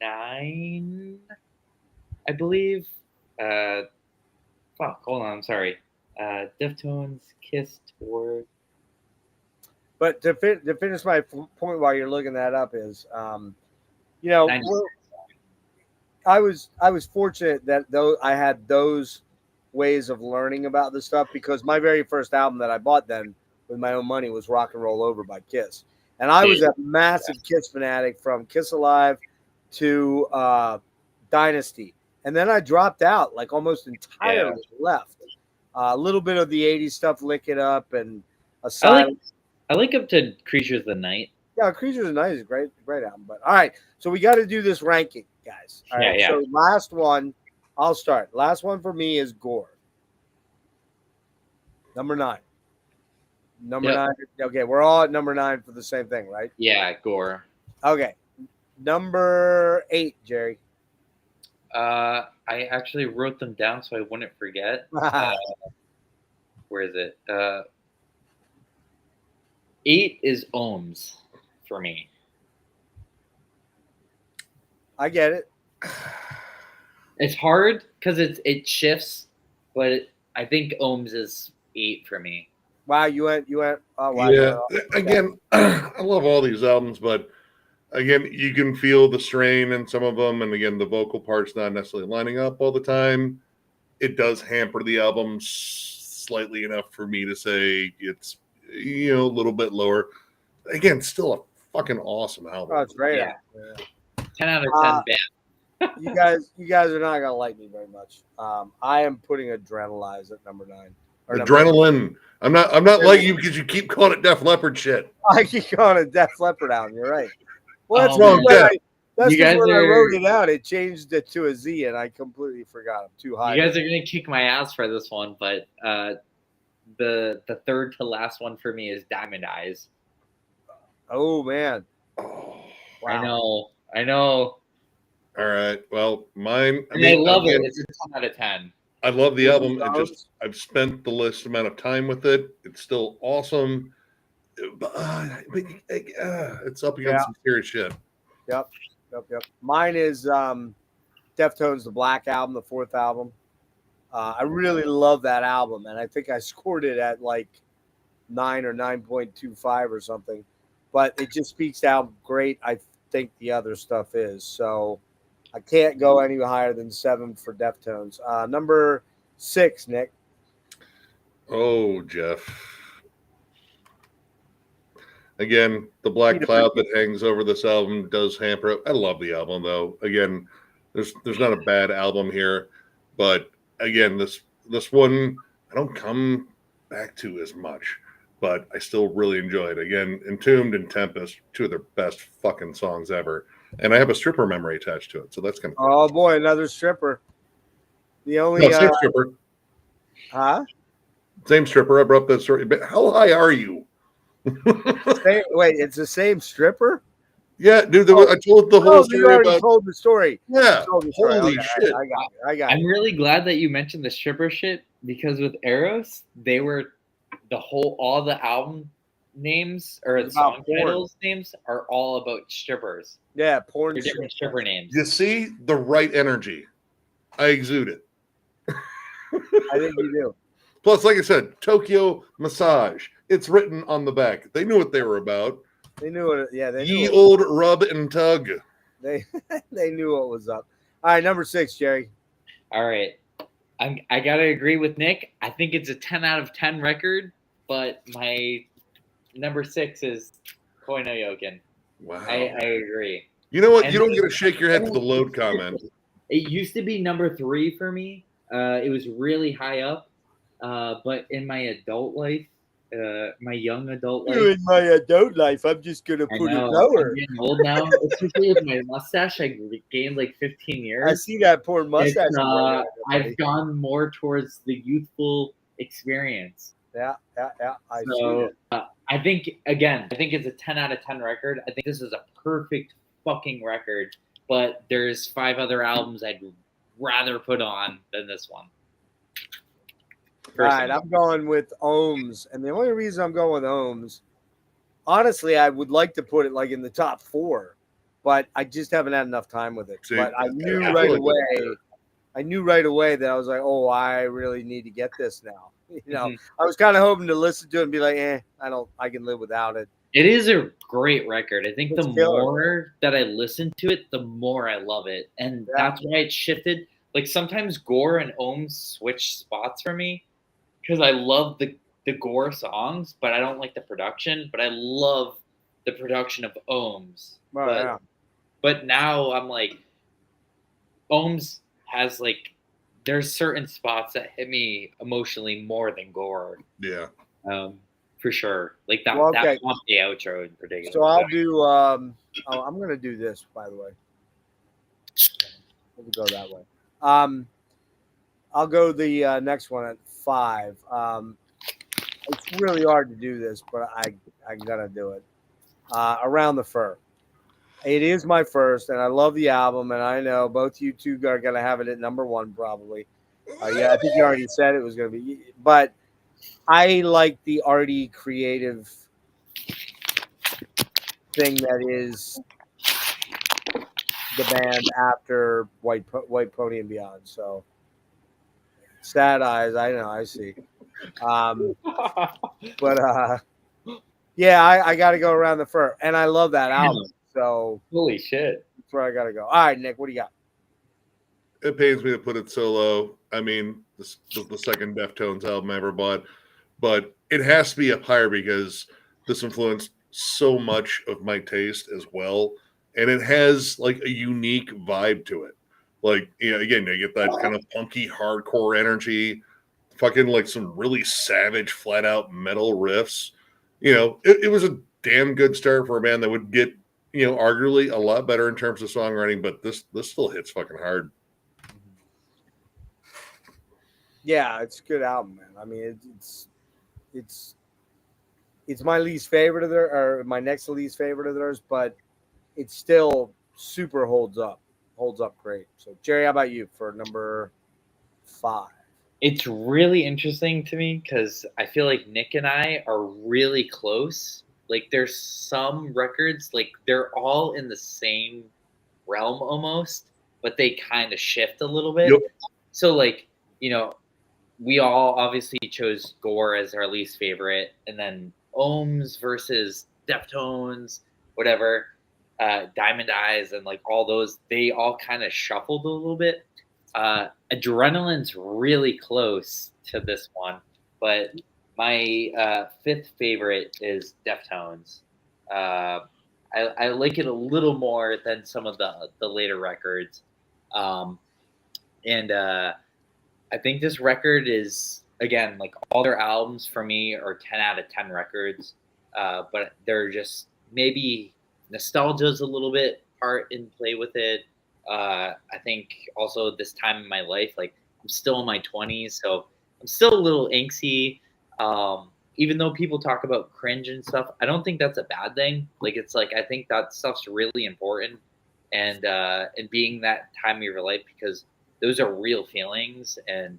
'99, I believe. Fuck, hold on, I'm sorry. Deftones, Kiss tour. But to finish my point while you're looking that up is, 90. I was fortunate that though I had those ways of learning about this stuff, because my very first album that I bought then with my own money was Rock and Roll Over by Kiss, and I was a massive Kiss fanatic from Kiss Alive to Dynasty, and then I dropped out, like almost entirely left. A little bit of the '80s stuff, Lick It Up, and Asylum. I like up to Creatures of the Night. Yeah, Creatures of the Night is a great album. But all right, so we got to do this ranking, guys. All right, Yeah. So last one, I'll start. Last one for me is Gore. Number 9. Number 9. Okay, we're all at number 9 for the same thing, right? Yeah, Gore. Okay. Number 8, Jerry. I actually wrote them down so I wouldn't forget. Where is it? 8 is Ohms for me. I get it. It's hard because it shifts, but I think Ohms is 8 for me. Wow, you went. Oh, wow. Yeah. Again, I love all these albums, but again, you can feel the strain in some of them, and again, the vocal parts not necessarily lining up all the time. It does hamper the album slightly enough for me to say it's a little bit lower. Again, still a fucking awesome album. Oh, it's great. Yeah. Yeah. 10 out of 10 band. You guys are not gonna like me very much. I am putting Adrenalize at number 9. Or number Adrenaline. I'm not like you because you keep calling it Def Leppard shit. I keep calling it Def Leppard album. You're right. Well, that's wrong, when Def. that's You just guys when I are- wrote it out. It changed it to a Z, and I completely forgot. I'm too high. You guys are gonna kick my ass for this one, but the third to last one for me is Diamond Eyes. Oh man. Oh, Wow. I know. all right. Well, mine. And I love it. It's a 10 out of 10. I love the album. Stones? I've spent the least amount of time with it. It's still awesome, but it's up against some serious shit. Yep. Mine is Deftones, the Black Album, the 4th album. I really love that album, and I think I scored it at like 9 or 9.25 or something. But it just speaks to how great I think the other stuff is. So I can't go any higher than 7 for Deftones. Number 6, Nick. Oh, Jeff. Again, the black cloud that hangs over this album does hamper it. I love the album, though. Again, there's not a bad album here, but again, this one I don't come back to as much, but I still really enjoy it. Again, Entombed and Tempest, 2 of their best fucking songs ever, and I have a stripper memory attached to it, so that's kind of cool. Oh boy, another stripper. The only same stripper. Huh? Same stripper. I brought up that story. But how high are you? Wait, it's the same stripper? Yeah, dude. I told the whole story you already about. told the story. Yeah. Told the story. Holy Okay, shit! I got it. I'm really glad that you mentioned the stripper shit because with Eros, they were all the album names or It's about song porn. titles names are all about strippers. Yeah, porn. They're different stripper names. You see the right energy. I exude it. I think you do. Plus, like I said, Tokyo Massage. It's written on the back. They knew what they were about. They knew it. Yeah, they knew. Ye old rub and tug. They they knew what was up. All right, number 6, Jerry. All right. I gotta agree with Nick. I think it's a 10 out of 10 record, but my number 6 is Koinoyokan. Wow. I agree. You know what? And You don't get to shake your head to the load comment. It used to be number 3 for me. It was really high up. But in my adult life, my young adult life, In my adult life, I'm just gonna I put it know, lower. I'm getting old now. Especially with my mustache, I gained like 15 years. I see that porn mustache. It's, you wear there, buddy. I've gone more towards the youthful experience. Yeah. I see So that. I think it's a 10 out of 10 record. I think this is a perfect fucking record. But there's 5 other albums I'd rather put on than this one. All right, I'm going with Ohms, and the only reason I'm going with Ohms, honestly, I would like to put it like in the top 4, but I just haven't had enough time with it. See, but I knew I right feel like away. I knew right away that I was like, oh, I really need to get this now. You know, I was kind of hoping to listen to it and be like, I can live without it. It is a great record. I think It's the killer. more that I listen to it, the more I love it. And that's why it shifted. Like sometimes Gore and Ohms switch spots for me because I love the Gore songs, but I don't like the production. But I love the production of Ohms. But now I'm like, Ohms has like, there's certain spots that hit me emotionally more than Gore. Yeah. For sure. Like that, Well, that okay. Pompeii outro in particular. So I'll do. I'm going to do this, by the way. We'll go that way. I'll go the next one at 5. It's really hard to do this, but I gotta do it. Around the Fur. It is my first, and I love the album, and I know both you two are gonna have it at number 1 probably. Yeah, I think you already said it was gonna be, but I like the arty, creative thing that is the band after White Pony and Beyond. So sad eyes, I know, I see. But yeah, I got to go Around the Fur, and I love that album. So holy shit, that's where I got to go. All right, Nick, what do you got? It pains me to put it so low. I mean, this was the second Deftones album I ever bought, but it has to be up higher because this influenced so much of my taste as well, and it has like a unique vibe to it. Like, you know, again, you get that kind of punky hardcore energy, fucking like some really savage, flat out metal riffs. You know, it was a damn good start for a band that would get, you know, arguably a lot better in terms of songwriting, but this still hits fucking hard. Yeah, it's a good album, man. I mean, it's my least favorite of their, or my next to least favorite of theirs, but it still super holds up great. So, Jerry, how about you for number 5? it's really interesting to me because I feel like Nick and I are really close. Like there's some records, like they're all in the same realm almost, but they kind of shift a little bit. Yep. So like, we all obviously chose Gore as our least favorite, and then Ohms versus Deftones, whatever, Diamond Eyes, and like all those, they all kind of shuffled a little bit. Adrenaline's really close to this one, but my fifth favorite is Deftones. I like it a little more than some of the later records, and I think this record is, again, like all their albums for me are 10 out of 10 records, but they're just maybe nostalgia's a little bit part in play with it. I think also this time in my life, like I'm still in my 20s, so I'm still a little angsty. Even though people talk about cringe and stuff, I don't think that's a bad thing. Like it's like I think that stuff's really important, and being that time of your life, because those are real feelings and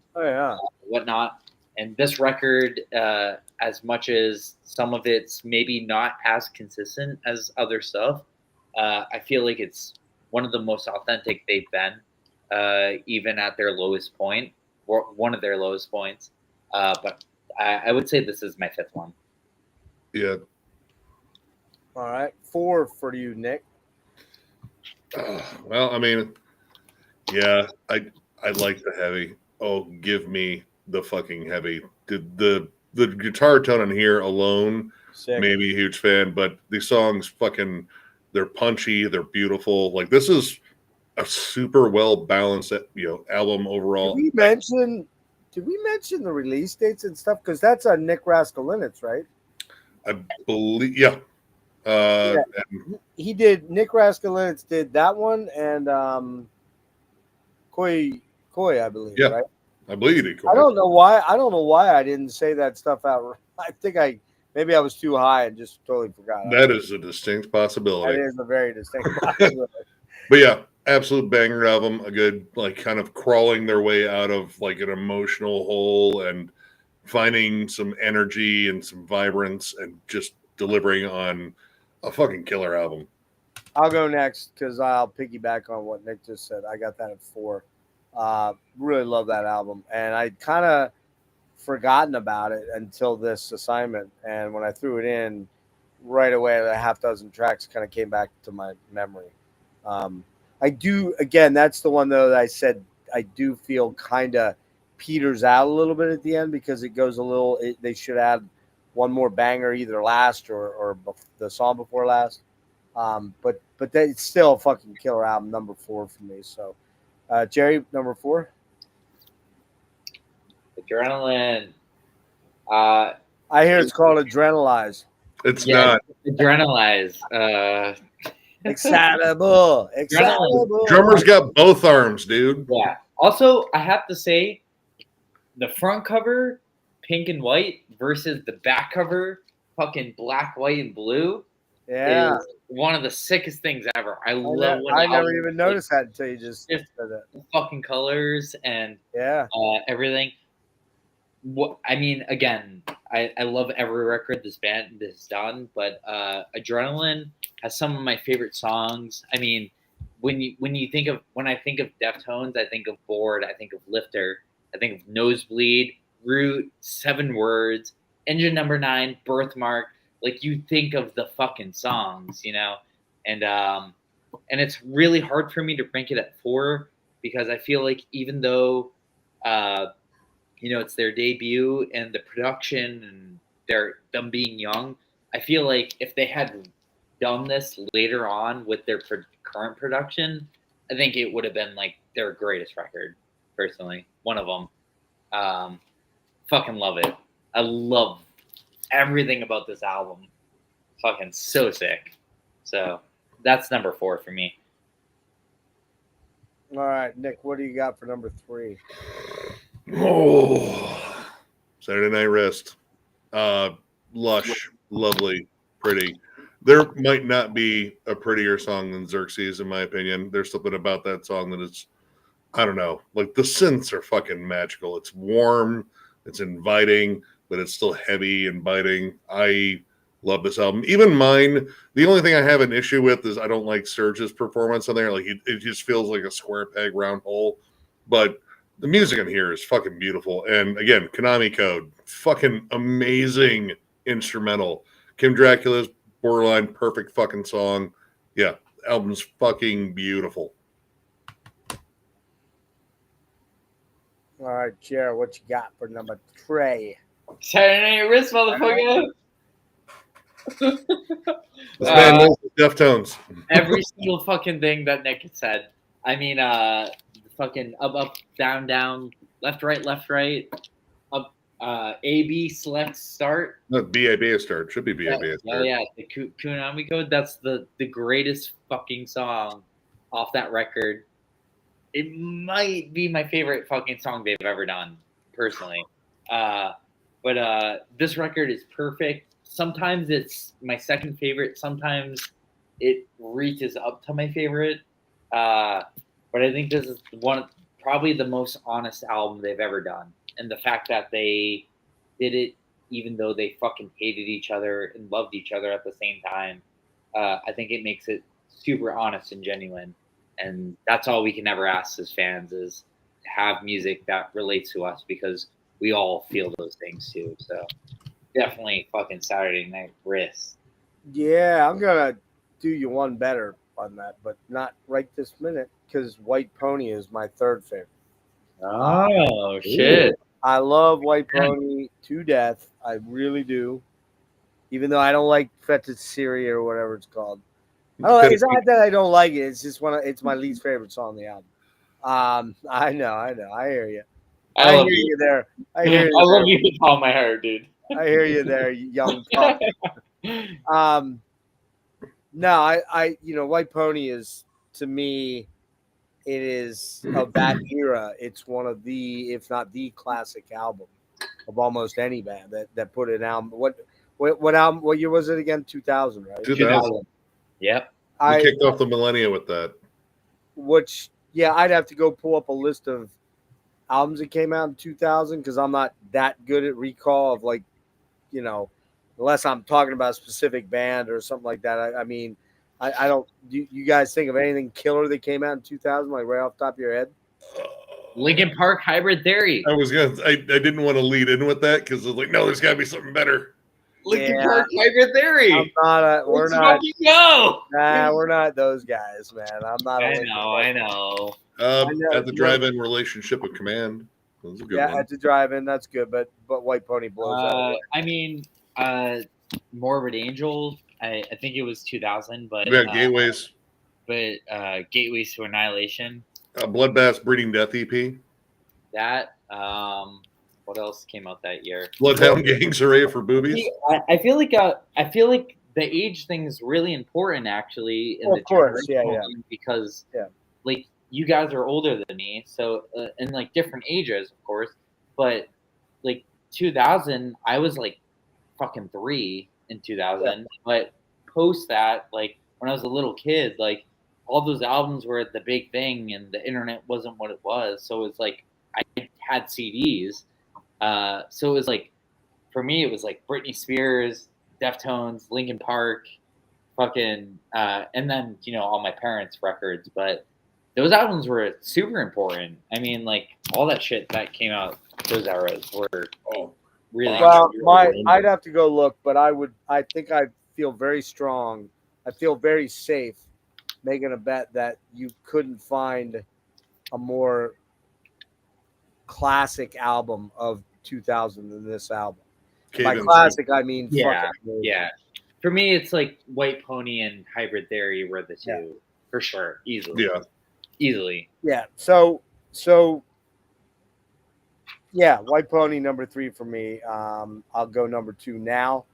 whatnot. And this record, as much as some of it's maybe not as consistent as other stuff, I feel like it's one of the most authentic they've been, even at their lowest point, or one of their lowest points. But I would say this is my fifth one. Yeah. All right. 4 for you, Nick. Well, I mean, yeah, I like the heavy. Oh, give me the fucking heavy. The guitar tone in here alone, Sick. maybe a huge fan, but these songs fucking, they're punchy, they're beautiful. Like this is a super well balanced, album overall. Did we mention the release dates and stuff? Because that's on Nick Raskulinecz, right? I believe, yeah. Yeah. He did. Nick Raskulinecz did that one, and Koi, I believe. Yeah. Right? I believe you did. I don't know why I didn't say that stuff out. I think maybe I was too high and just totally forgot. That is a distinct possibility. That is a very distinct possibility. But yeah, absolute banger album. A good, like, kind of crawling their way out of like an emotional hole and finding some energy and some vibrance and just delivering on a fucking killer album. I'll go next because I'll piggyback on what Nick just said. I got that at 4. Really love that album, and I'd kind of forgotten about it until this assignment. And when I threw it in, right away, the half dozen tracks kind of came back to my memory. I do, again, that's the one though that I said I do feel kind of peters out a little bit at the end because it goes a little. They should add one more banger, either last or the song before last. But it's still a fucking killer album, number 4 for me. So, Jerry, number 4. Adrenaline. I hear it's called Adrenalize. It's not. Adrenalize. Excitable. Drummer's got both arms, dude. Yeah. Also, I have to say, the front cover, pink and white, versus the back cover, fucking black, white, and blue. Yeah. Is one of the sickest things ever. I love when I never albums, even noticed that until you just said just that. fucking colors and everything. What I mean, again, I love every record this band has done, but Adrenaline has some of my favorite songs. I mean, when I think of Deftones, I think of Bored, I think of Lifter, I think of Nosebleed, Root, 7 Words, Engine Number 9, Birthmark. Like you think of the fucking songs, and it's really hard for me to rank it at 4 because I feel like even though it's their debut and the production and them being young, I feel like if they had done this later on with their current production, I think it would have been like their greatest record. Personally, one of them. Fucking love it. I love everything about this album. Fucking so sick. So that's number 4 for me. All right, Nick, what do you got for number 3? Oh, Saturday Night Rest. Lush, lovely, pretty. There might not be a prettier song than Xerxes, in my opinion. There's something about that song that is, I don't know, like the synths are fucking magical. It's warm, it's inviting, but it's still heavy and biting. I Love this album. Even mine, the only thing I have an issue with is I don't like Serge's performance on there. Like it just feels like a square peg, round hole. But the music in here is fucking beautiful. And again, Konami Code, fucking amazing instrumental. Kim Dracula's borderline perfect fucking song. Yeah, album's fucking beautiful. All right, Jared, what you got for number 3? Saturday Night Wrist, motherfucker. This man knows the Deftones. Every single fucking thing that Nick had said. I mean, fucking up, down, down, left, right, up, A, B, select, start. No, BAB start. Should be BAB Yeah, start. yeah, the Konami Code. That's the greatest fucking song off that record. It might be my favorite fucking song they've ever done, personally. But this record is perfect. Sometimes it's my second favorite. Sometimes it reaches up to my favorite. But I think this is probably the most honest album they've ever done. And the fact that they did it even though they fucking hated each other and loved each other at the same time, I think it makes it super honest and genuine. And that's all we can ever ask as fans is to have music that relates to us because we all feel those things too. So definitely fucking Saturday Night Wrist. Yeah, I'm gonna do you one better on that, but not right this minute because White Pony is my third favorite. Oh shit! I love White Pony to death. I really do. Even though I don't like Fetid Syria or whatever it's called. It's not that I don't like it. It's just it's my least favorite song on the album. I know. I hear you. I hear you there. I hear you. I love you with all my heart, dude. I hear you there, you young pup. No, I White Pony is, to me, it is of that era. It's one of the, if not the classic album of almost any band that put an album. What album? What year was it again? 2000, right? 2000. Yep. We kicked off the millennia with that. Which, yeah, I'd have to go pull up a list of albums that came out in 2000 because I'm not that good at recall of unless I'm talking about a specific band or something like that. I mean, I don't. You guys think of anything killer that came out in 2000, like right off the top of your head? Linkin Park Hybrid Theory. I didn't want to lead in with that because I was like, no, there's got to be something better. Linkin Park Hybrid Theory. We're not. Go. Nah, we're not those guys, man. I'm not. I know. At the drive-in relationship with Command. That was a good one. At the drive-in, that's good, but White Pony blows out. I mean, Morbid Angel. I think it was 2000, but we had Gateways. But Gateways to Annihilation. Bloodbath's Breeding Death EP. That. What else came out that year? Bloodhound Gangs Array for Boobies. I feel like the age thing is really important, actually. Of course, yeah. Because like you guys are older than me, so and like different ages, of course. But like 2000, I was like fucking 3 in 2000. Yeah. But post that, like when I was a little kid, like all those albums were the big thing, and the internet wasn't what it was. So it's like I had CDs. So it was like, for me, it was like Britney Spears, Deftones, Linkin Park, fucking, and then, all my parents' records. But those albums were super important. I mean, like, all that shit that came out those eras were really. Well, I'd have to go look, but I think I feel very strong. I feel very safe making a bet that you couldn't find a more classic album of 2000 than this album. By classic, I mean yeah. For me, it's like White Pony and Hybrid Theory were the two for sure, easily. Yeah. So yeah, White Pony number 3 for me. I'll go number 2 now.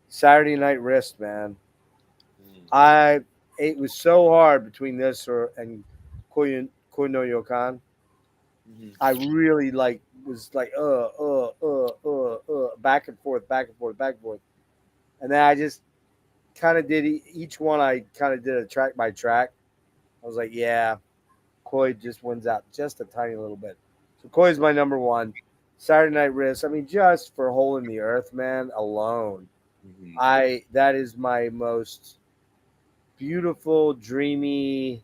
Saturday Night Wrist, man. It was so hard between this and Koinoyokan. I really was back and forth. And then I just kind of did each one. I kind of did a track by track. I was like, yeah, Koi just wins out just a tiny little bit. So Koi's my number 1. Saturday Night Wrist. I mean, just for Hole in the Earth, man, alone. That is my most beautiful, dreamy.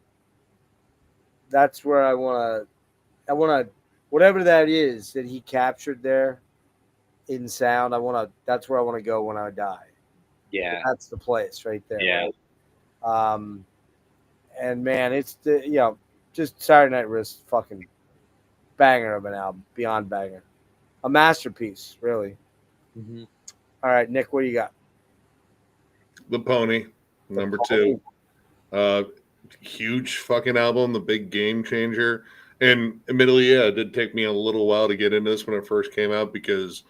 That's where I want to, whatever that is that he captured there in sound. That's where I want to go when I die. Yeah. That's the place right there. Yeah. Right? And man, it's just Saturday Night Wrist, fucking banger of an album, beyond banger, a masterpiece, really. Mm-hmm. All right, Nick, what do you got? The Pony, number 2. Huge fucking album, the big game changer. And admittedly, yeah, it did take me a little while to get into this when it first came out because,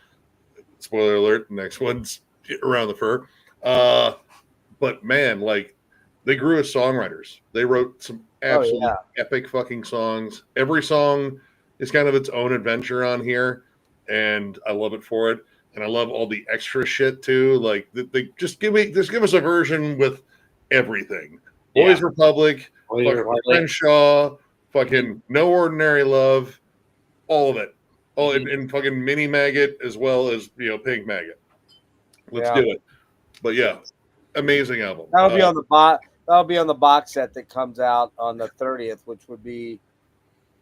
spoiler alert, the next one's around the fur. But man, like, they grew as songwriters. They wrote some absolutely epic fucking songs. Every song is kind of its own adventure on here, and I love it for it. And I love all the extra shit too. Like, they just give us a version with everything. Boys Republic, Crenshaw, fucking No Ordinary Love, all of it. Oh, and fucking Mini Maggot as well as Pink Maggot. Let's do it. But yeah, amazing album. That'll be on the box set that comes out on the 30th, which would be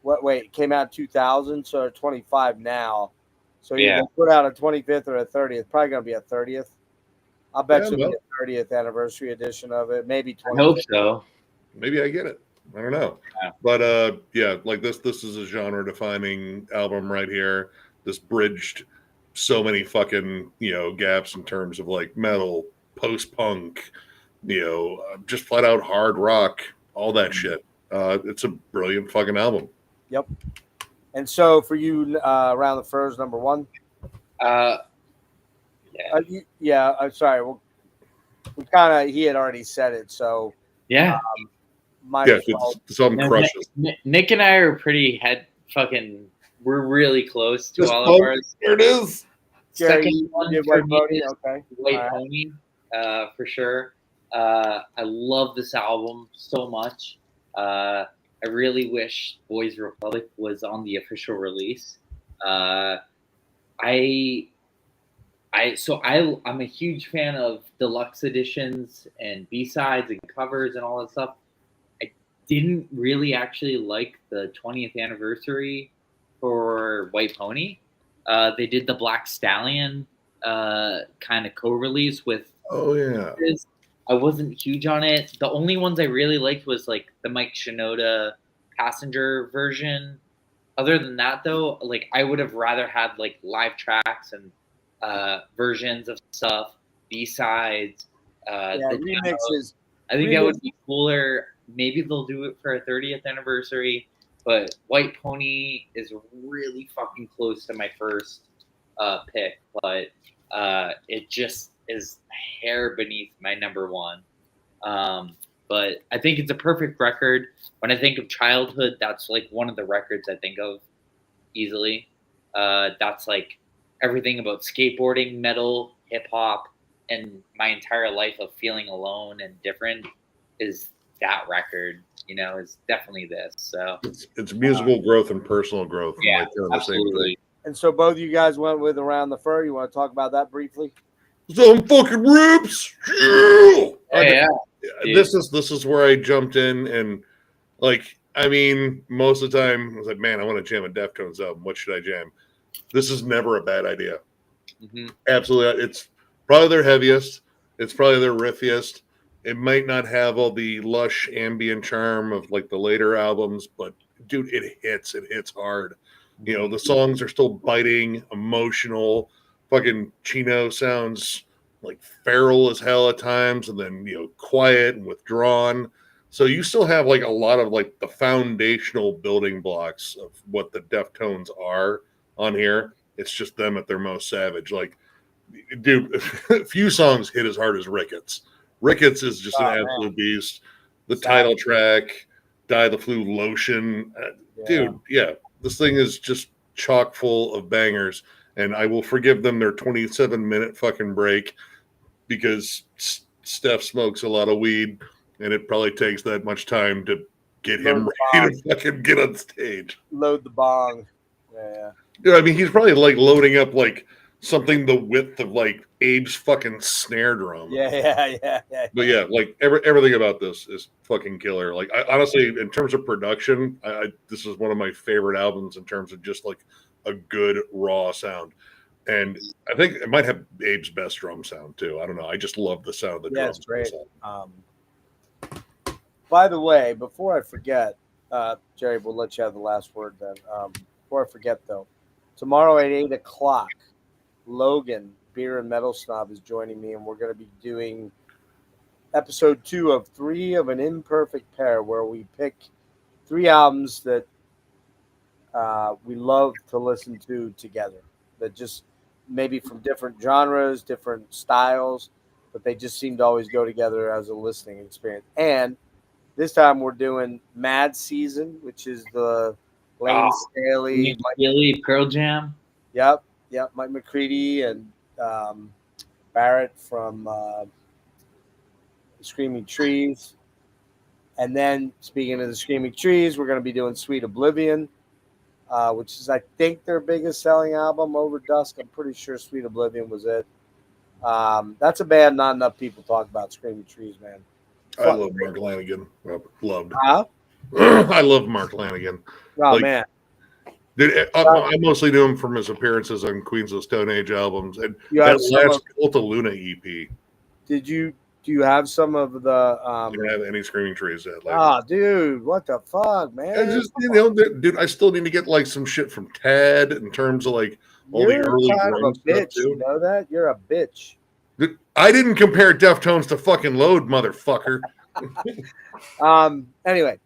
it came out in 2000, so 25 now. So you can put out a 25th or a 30th. Probably gonna be a 30th. I'll bet you it'll be a 30th anniversary edition of it. Maybe 20th. I hope so. Maybe I get it. I don't know. Yeah. But like this is a genre defining album right here. This bridged so many fucking, gaps in terms of like metal, post-punk, just flat out hard rock, all that shit. It's a brilliant fucking album. Yep. And so for you, Around the Furs, number 1. I'm sorry. Well, he had already said it, so yeah. It's all crushes. Nick and I are we're really close to all of ours. There it is. Second one for me is okay. White Pony, for sure. I love this album so much. I really wish Boys Republic was on the official release. I'm a huge fan of deluxe editions and B-sides and covers and all that stuff. I didn't really actually like the 20th anniversary for White Pony. They did the Black Stallion kind of co-release with. Oh yeah. I wasn't huge on it. The only ones I really liked was like the Mike Shinoda Passenger version. Other than that, though, like I would have rather had like live tracks and versions of stuff, B-sides, remixes. I think that would be cooler. Maybe they'll do it for a 30th anniversary. But White Pony is really fucking close to my first pick, but it just is a hair beneath my number 1. But I think it's a perfect record. When I think of childhood, that's like one of the records I think of easily. That's like everything about skateboarding, metal, hip hop, and my entire life of feeling alone and different is that record. Is definitely this. So it's musical growth and personal growth. Yeah, right there, absolutely. And so both of you guys went with Around the Fur. You want to talk about that briefly? Some fucking rips. Yeah. This is where I jumped in and most of the time I was like, man, I want to jam a Deftones album. What should I jam? This is never a bad idea. Mm-hmm. Absolutely. It's probably their heaviest. It's probably their riffiest. It might not have all the lush ambient charm of like the later albums, but dude, it hits hard. The songs are still biting, emotional. Fucking Chino sounds like feral as hell at times, and then quiet and withdrawn. So you still have like a lot of like the foundational building blocks of what the Deftones are on here. It's just them at their most savage. Like, dude, few songs hit as hard as Ricketts. Ricketts is just an absolute beast. The title track, Die the Flu Lotion. Dude, this thing is just chock full of bangers. And I will forgive them their 27-minute fucking break because Steph smokes a lot of weed, and it probably takes that much time to get him ready to fucking get on stage. Load the bong. Yeah. Dude, I mean, he's probably like loading up like something the width of like Abe's fucking snare drum. Yeah. But yeah, like everything about this is fucking killer. Like I honestly, in terms of production, this is one of my favorite albums in terms of just like a good raw sound. And I think it might have Abe's best drum sound too. I don't know. I just love the sound of the drums. It's great. By the way, before I forget, Jerry, we'll let you have the last word then. Before I forget, though, tomorrow at 8 o'clock, Logan, Beer and Metal Snob, is joining me, and we're going to be doing episode 2 of 3 of an Imperfect Pair, where we pick 3 albums that we love to listen to together, that just maybe from different genres, different styles, but they just seem to always go together as a listening experience. And this time we're doing Mad Season, which is the Lane Staley, Pearl Jam. Yep, Mike McCready and Barrett from Screaming Trees. And then, speaking of the Screaming Trees, we're going to be doing Sweet Oblivion, which is, I think, their biggest selling album, Over Dusk. I'm pretty sure Sweet Oblivion was it. That's a band not enough people talk about, Screaming Trees, man. I love Mark Lanigan. Loved. Huh? I love Mark Lanigan. Oh, man. Dude, I mostly knew him from his appearances on Queens of the Stone Age albums and that last Cult of Luna EP. Do you have some of the? I don't have any Screaming Trees yet. Dude, what the fuck, man? I just, dude, I still need to get like some shit from Ted in terms of like all the early kind of a bitch. Too. You know that? You're a bitch. Dude, I didn't compare Deftones to fucking Load, motherfucker. Anyway,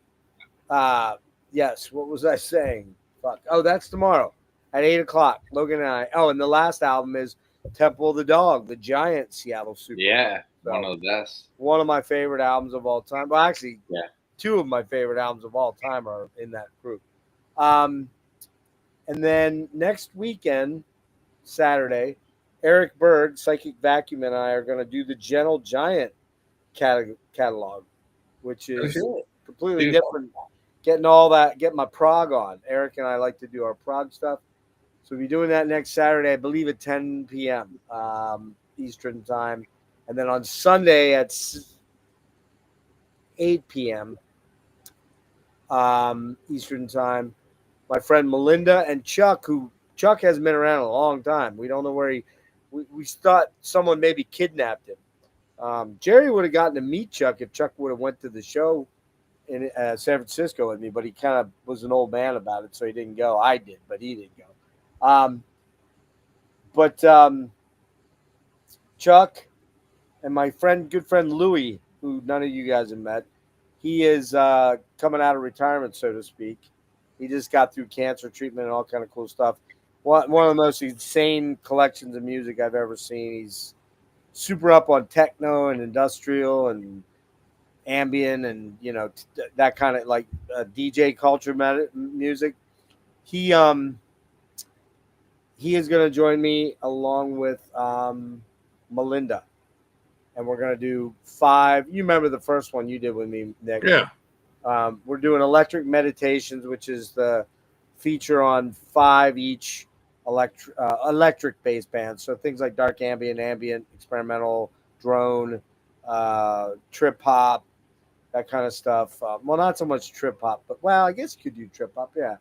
yes. What was I saying? Fuck. Oh, that's tomorrow at 8 o'clock. Logan and I. Oh, and the last album is Temple of the Dog, the giant Seattle super. Yeah, So, one of the best. One of my favorite albums of all time. Well, actually, yeah, 2 of my favorite albums of all time are in that group. And then next weekend, Saturday, Eric Berg, Psychic Vacuum, and I are going to do the Gentle Giant catalog, which is completely different. Getting my prog on. Eric and I like to do our prog stuff. So we'll be doing that next Saturday, I believe at 10 p.m. Eastern time. And then on Sunday at 8 p.m. Eastern time, my friend Melinda and Chuck, who Chuck hasn't been around a long time. We don't know where we thought someone maybe kidnapped him. Jerry would have gotten to meet Chuck if Chuck would have went to the show in San Francisco with me, but he kind of was an old man about it, so he didn't go. I did, but he didn't go. Chuck and my good friend Louie, who none of you guys have met, he is coming out of retirement, so to speak. He just got through cancer treatment and all kind of cool stuff. One of the most insane collections of music I've ever seen. He's super up on techno and industrial and ambient and that kind of like DJ culture music. He is going to join me along with Melinda, and we're going to do 5. You remember the first one you did with me, Nick? Yeah. We're doing Electric Meditations, which is the feature on 5 each electric bass bands. So things like dark ambient, experimental, drone, trip hop, that kind of stuff. Well, not so much trip hop, but I guess you could do trip hop. Yeah.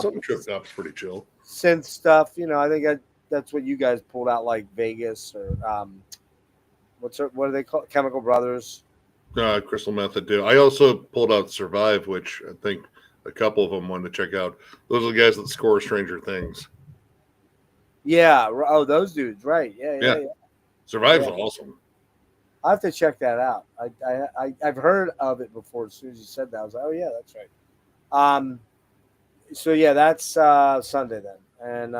Some trip hop's pretty chill. Synth stuff. I think that's what you guys pulled out, like Vegas or what are they called? Chemical Brothers. Crystal Method too. I also pulled out Survive, which I think a couple of them wanted to check out. Those are the guys that score Stranger Things. Yeah. Oh, those dudes. Right. Yeah. Survive's awesome. I have to check that out. I've heard of it before. As soon as you said that, I was like, oh yeah, that's right. So yeah, that's Sunday then, and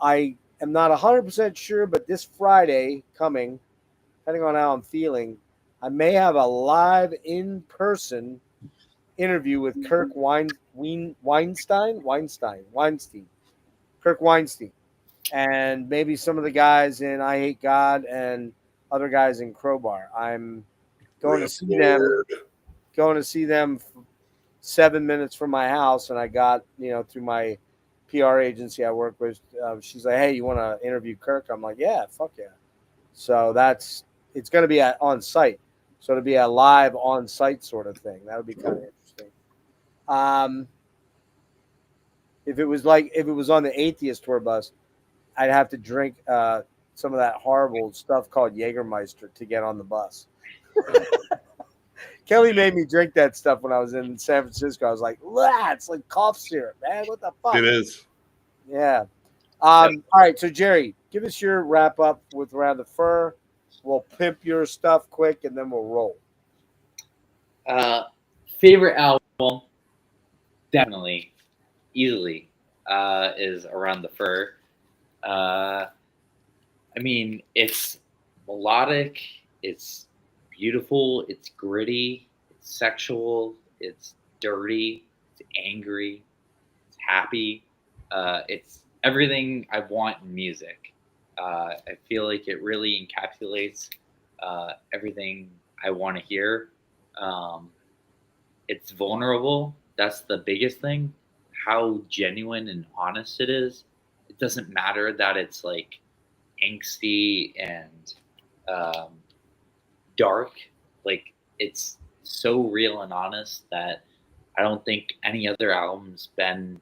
I am not 100% sure, but this Friday coming, depending on how I'm feeling, I may have a live in-person interview with Kirk Weinstein, Kirk Weinstein, and maybe some of the guys in I Hate God and other guys in Crowbar. I'm going to see them 7 minutes from my house, and I got through my PR agency I work with, she's like, "Hey, you want to interview Kirk?" I'm like, "Yeah, fuck yeah." So it's going to be on site. So it'll be a live on site sort of thing. That would be kind of interesting. If it was on the Atheist tour bus, I'd have to drink some of that horrible stuff called Jägermeister to get on the bus. Kelly made me drink that stuff when I was in San Francisco. I was like, it's like cough syrup, man. What the fuck? It is. Yeah. All right. So, Jerry, give us your wrap up with Around the Fur. We'll pimp your stuff quick and then we'll roll. Favorite album, definitely, easily, is Around the Fur. I mean, it's melodic, it's beautiful, it's gritty, it's sexual, it's dirty, it's angry, it's happy. It's everything I want in music. I feel like it really encapsulates everything I want to hear. It's vulnerable. That's the biggest thing. How genuine and honest it is. It doesn't matter that it's like angsty and dark. Like, it's so real and honest that I don't think any other album's been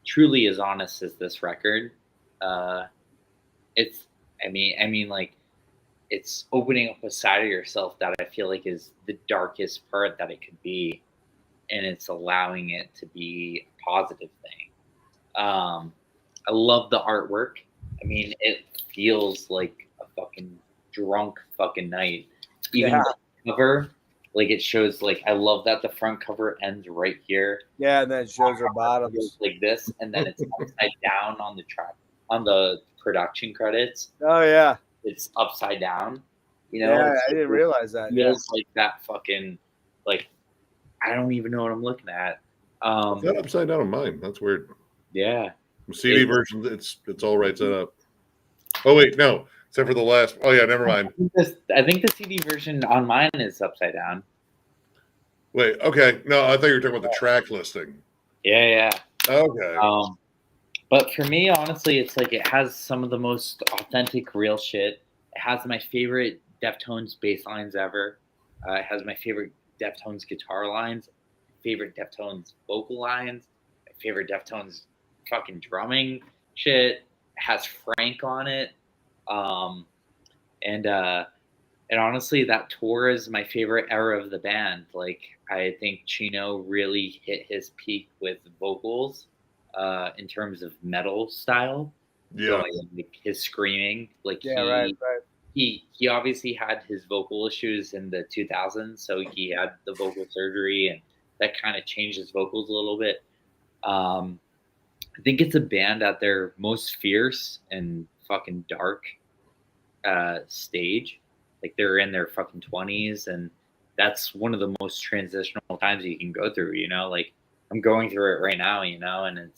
truly as honest as this record. It's opening up a side of yourself that I feel like is the darkest part that it could be, and it's allowing it to be a positive thing. I love the artwork. I mean, it feels like a fucking drunk fucking night. Even the cover, like, it shows, like, I love that the front cover ends right here. Yeah, and then it shows her bottoms like this, and then it's upside down on the track, on the production credits. Oh yeah, it's upside down. You know, yeah, I didn't realize that. It feels like that fucking, like, I don't even know what I'm looking at. It's not upside down on mine. That's weird. Yeah. The CD version, it's all right set up. Oh wait, no, except for the last. Oh yeah, never mind. I think the CD version on mine is upside down. Wait, okay, no, I thought you were talking about the track listing. Yeah. Okay. But for me, honestly, it's like it has some of the most authentic, real shit. It has my favorite Deftones bass lines ever. It has my favorite Deftones guitar lines, favorite Deftones vocal lines, my favorite Deftones fucking drumming shit. It has Frank on it. And honestly, that tour is my favorite era of the band. Like, I think Chino really hit his peak with vocals in terms of metal style. Yeah. So, like, his screaming. Like, right. He obviously had his vocal issues in the 2000s, so he had the vocal surgery, and that kind of changed his vocals a little bit. I think it's a band at their most fierce and fucking dark stage. Like, they're in their fucking 20s, and that's one of the most transitional times you can go through, you know? Like, I'm going through it right now, you know, and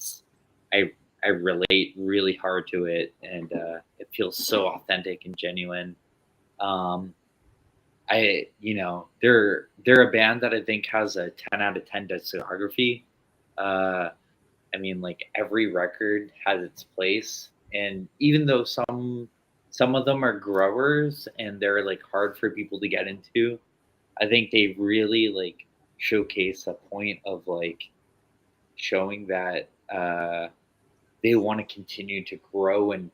I relate really hard to it, and it feels so authentic and genuine. They're a band that I think has a 10 out of 10 discography. I mean, like, every record has its place, and even though some of them are growers and they're like hard for people to get into, I think they really like showcase a point of like showing that they want to continue to grow and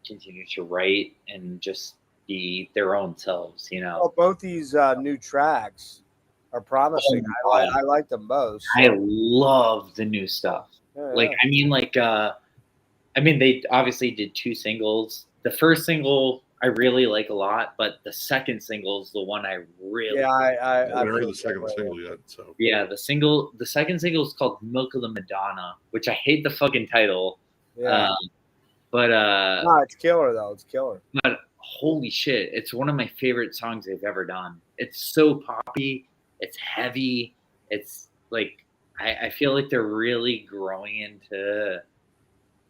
continue to write and just be their own selves, you know. Well, both these new tracks are promising. I like them both. So. I love the new stuff. Like, I mean, they obviously did 2 singles. The first single I really like a lot, but the second single is the one I really. Yeah, I haven't heard the second single yet. So yeah, the second single is called "Milk of the Madonna," which I hate the fucking title. Yeah. No, it's killer though. It's killer. But holy shit, it's one of my favorite songs they've ever done. It's so poppy. It's heavy. It's like, I feel like they're really growing into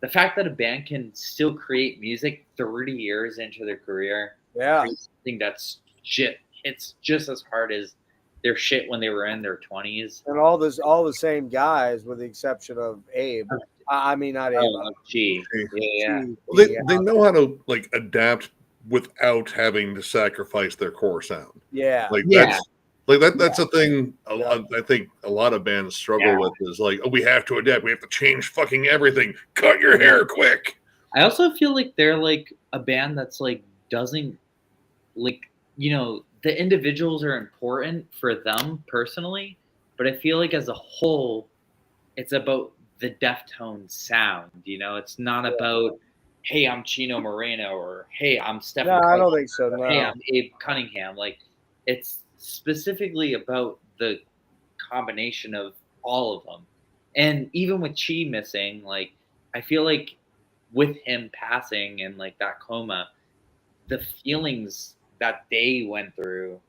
the fact that a band can still create music 30 years into their career. Yeah. I think that's shit. It's just as hard as their shit when they were in their 20s. And all the same guys, with the exception of Abe. I mean, not Ava. Oh, G. Yeah. They know how to like adapt without having to sacrifice their core sound. Yeah. Like Yeah. that's a thing I think a lot of bands struggle Yeah. with is like, oh, we have to adapt, we have to change fucking everything. Cut your hair quick. I also feel like they're like a band that's like doesn't like the individuals are important for them personally, but I feel like as a whole, it's about the Deftones sound. It's not about hey, I'm Chino Moreno or hey, I'm Stefan. No, I don't think so. No. Hey, I'm Abe Cunningham. Like it's specifically about the combination of all of them. And even with Chi missing, like I feel like with him passing and like that coma, the feelings that they went through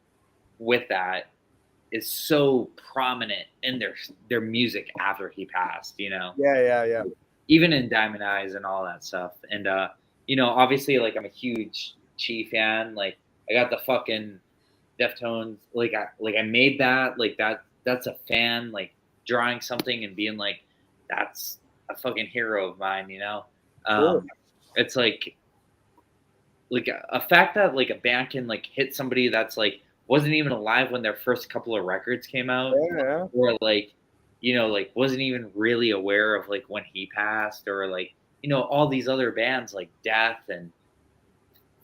with that is so prominent in their music after he passed, Yeah. even in Diamond Eyes and all that stuff. And obviously like I'm a huge Chi fan. Like I got the fucking Deftones, like I made that, like that's a fan, like drawing something and being like, that's a fucking hero of mine, Cool. It's like a fact that like a band can like hit somebody that's like wasn't even alive when their first couple of records came out, Yeah. or like like wasn't even really aware of like when he passed, or like all these other bands like Death and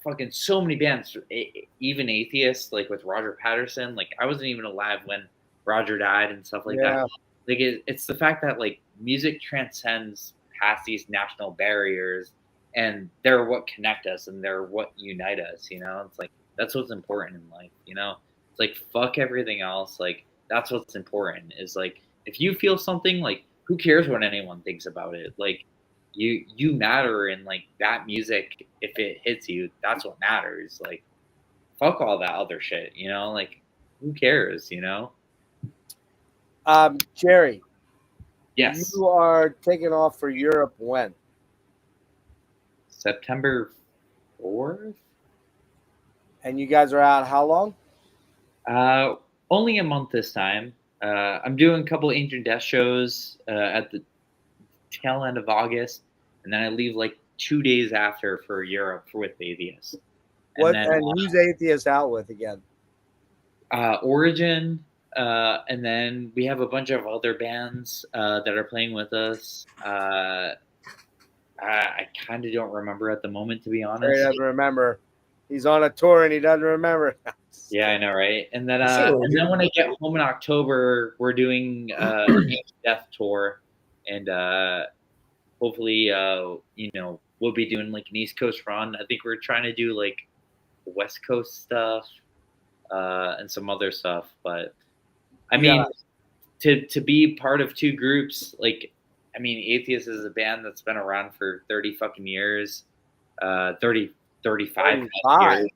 fucking so many bands, even Atheist, like with Roger Patterson. Like I wasn't even alive when Roger died and stuff like that. Like it's the fact that like music transcends past these national barriers, and they're what connect us and they're what unite us. It's like that's what's important in life. It's like fuck everything else. Like that's what's important. Is like if you feel something, like who cares what anyone thinks about it? Like you matter, and like that music, if it hits you, that's what matters. Like fuck all that other shit. Like who cares? Jerry, Yes. you are taking off for Europe when? September 4th. And you guys are out how long? Only a month this time. I'm doing a couple Ancient Death shows at the tail end of August, and then I leave like 2 days after for Europe with Atheist. And who's Atheist out with again? Origin, and then we have a bunch of other bands that are playing with us. I kind of don't remember at the moment, to be honest. He doesn't remember. He's on a tour and he doesn't remember. Yeah, I know, right? And then when I get home in October, we're doing Ancient Death tour, and hopefully, we'll be doing like an East Coast run. I think we're trying to do like West Coast stuff and some other stuff. But I mean, to be part of two groups, like, I mean, Atheist is a band that's been around for 30 fucking years, 35 years.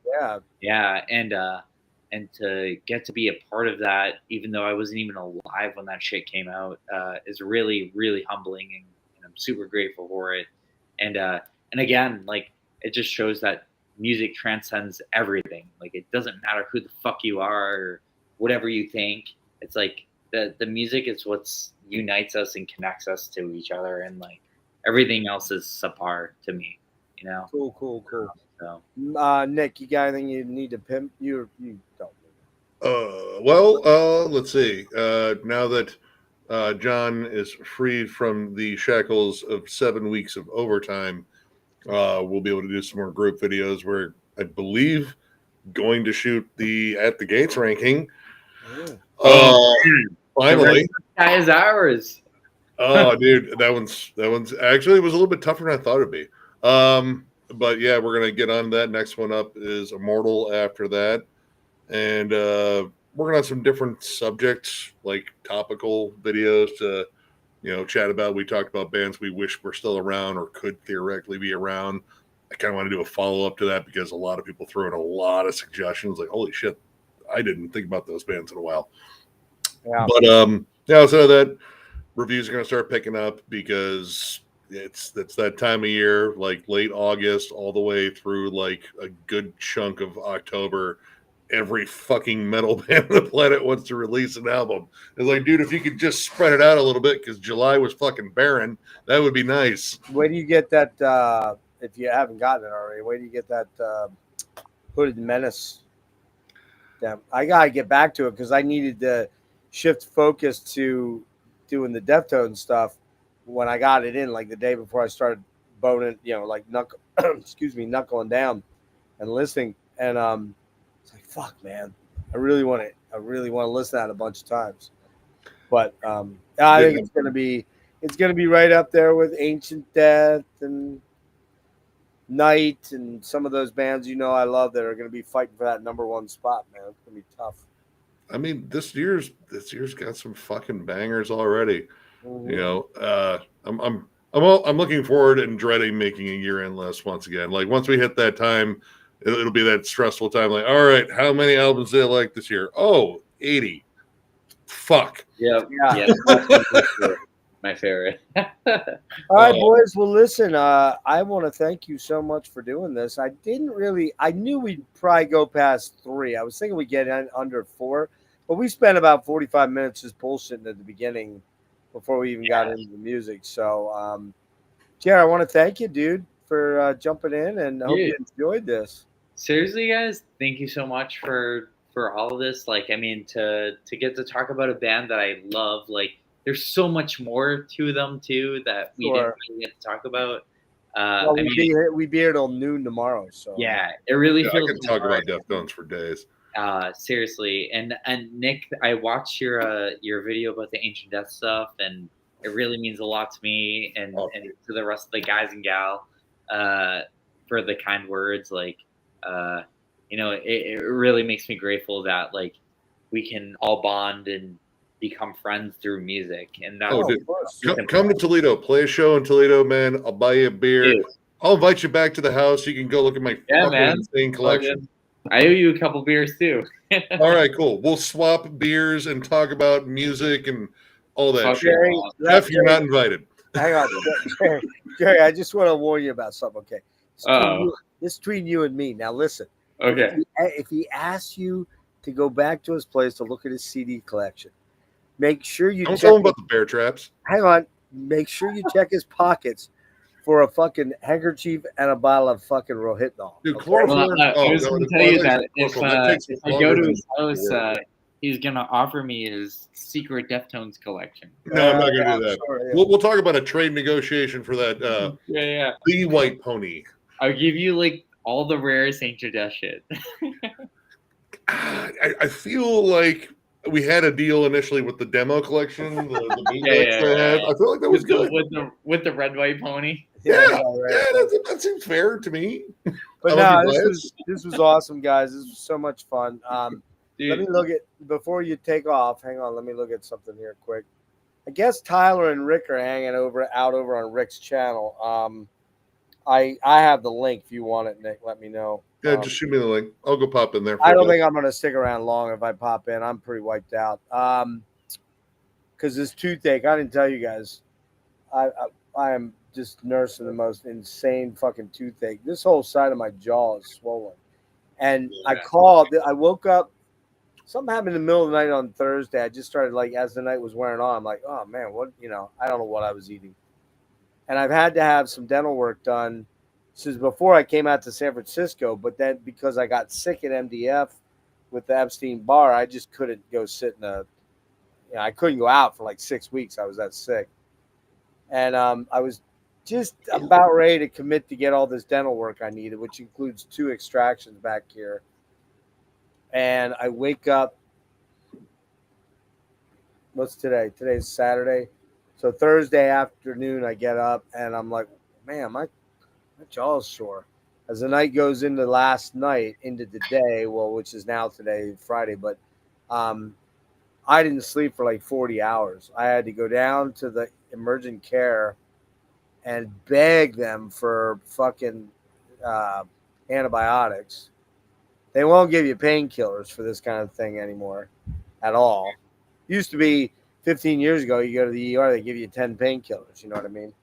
Yeah. And to get to be a part of that, even though I wasn't even alive when that shit came out, is really, really humbling, and I'm super grateful for it. And again, like, it just shows that music transcends everything. Like, it doesn't matter who the fuck you are or whatever you think. It's like the music is what unites us and connects us to each other, and like everything else is subpar to me. Cool. So, Nick, you got anything you need to pimp? You don't. Let's see. Now that John is freed from the shackles of 7 weeks of overtime, we'll be able to do some more group videos. We're, I believe, going to shoot the At the Gates ranking. Finally, that is ours. Oh, dude, that one's actually, it was a little bit tougher than I thought it'd be. But yeah, we're gonna get on that. Next one up is Immortal after that, and working on some different subjects, like topical videos to chat about. We talked about bands we wish were still around or could theoretically be around. I kind of want to do a follow up to that because a lot of people threw in a lot of suggestions. Like, holy shit, I didn't think about those bands in a while. Yeah. But outside of that, reviews are going to start picking up because it's that time of year, like late August all the way through like a good chunk of October. every fucking metal band on the planet wants to release an album. It's like, dude, if you could just spread it out a little bit, because July was fucking barren, that would be nice. Where do you get that? If you haven't gotten it already, where do you get that Hooded Menace? Damn, I gotta get back to it because I needed to shift focus to doing the Deftones stuff when I got it in, like the day before I started boning, like knuckling down and listening. And it's like, fuck, man, I really want to listen to that a bunch of times. But I think it's gonna be right up there with Ancient Death and Night and some of those bands I love that are going to be fighting for that number one spot, man. It's going to be tough. I mean, this year's got some fucking bangers already. Mm-hmm. I'm looking forward and dreading making a year-end list once again. Like once we hit that time, it'll be that stressful time. Like, all right, how many albums did I like this year? Oh, 80. Fuck. Yeah. My favorite. All right, boys. Well, listen, I want to thank you so much for doing this. I knew we'd probably go past 3. I was thinking we'd get under 4, but we spent about 45 minutes just bullshitting at the beginning before we even got into the music. So, Jared, I want to thank you, dude, for jumping in, and I hope you enjoyed this. Seriously, guys, thank you so much for all of this. Like, I mean, to get to talk about a band that I love, like, there's so much more to them too that we didn't really get to talk about. We be here till noon tomorrow. So yeah, it really feels. I can talk about Deftones for days. Seriously, and Nick, I watched your video about the Ancient Death stuff, and it really means a lot to me and to the rest of the guys and gal for the kind words. Like, it really makes me grateful that like we can all bond and become friends through music. And that's come to Toledo, play a show in Toledo, man. I'll buy you a beer. Dude. I'll invite you back to the house. You can go look at my insane collection. I owe you a couple beers too. All right, cool. We'll swap beers and talk about music and all that shit. Jeff, you're not invited. Hang on, Jerry. I just want to warn you about something. Okay, this is between you and me. Now listen. Okay. If he asks you to go back to his place to look at his CD collection, make sure you don't tell him about the bear traps. Hang on. Make sure you check his pockets for a fucking handkerchief and a bottle of fucking Rohypnol. Dude, chloroform. I was going to tell you that if I go to his house, he's going to offer me his secret Deftones collection. No, I'm not going to do that. Sure, yeah. We'll talk about a trade negotiation for that. The White Pony. I'll give you like all the rarest Ancient Death shit. I feel like we had a deal initially with the demo collection. I feel like that was good. With the red white pony. That seems fair to me. But no, this was awesome, guys. This was so much fun. Let me look at before you take off. Hang on, let me look at something here quick. I guess Tyler and Rick are hanging out over on Rick's channel. I have the link if you want it, Nick. Let me know. Yeah, just shoot me the link. I'll go pop in there. I don't think I'm going to stick around long if I pop in. I'm pretty wiped out. Because this toothache, I didn't tell you guys. I am just nursing the most insane fucking toothache. This whole side of my jaw is swollen. And I woke up. Something happened in the middle of the night on Thursday. I just started, like, as the night was wearing on, I'm like, oh, man, I don't know what I was eating. And I've had to have some dental work done since before I came out to San Francisco. But then because I got sick at MDF with the Epstein-Barr, I just couldn't go sit in I couldn't go out for like 6 weeks. I was that sick. And I was just about ready to commit to get all this dental work I needed, which includes 2 extractions back here. And I wake up. What's today? Today's Saturday. So Thursday afternoon, I get up and I'm like, man, my jaw's sore. As the night goes into last night, into the day, which is now today, Friday, but I didn't sleep for like 40 hours. I had to go down to the emergent care and beg them for fucking antibiotics. They won't give you painkillers for this kind of thing anymore at all. Used to be 15 years ago, you go to the ER, they give you 10 painkillers. You know what I mean?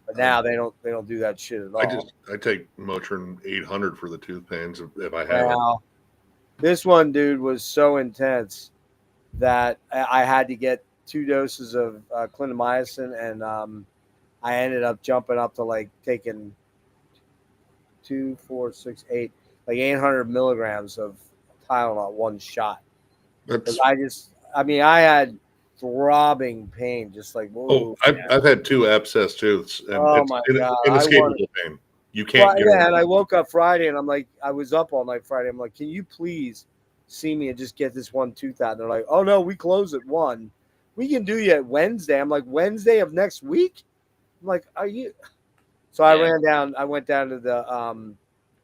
But now they don't do that shit at all. I take Motrin 800 for the tooth pains if I have it. This one, dude, was so intense that I had to get 2 doses of clindamycin, and I ended up jumping up to like taking 2, 4, 6, 8, like 800 milligrams of Tylenol one shot. That's I had throbbing pain, just like whoa. I've had 2 abscess tooths, and Oh it's my God. inescapable pain. You can't get Yeah, and around I it. woke up Friday, and I'm like, I was up all night Friday. I'm like, can you please see me and just get this one tooth out? And they're like, oh no, we close at 1. We can do you at Wednesday. I'm like, Wednesday of next week? I'm like, are you? So I went down to the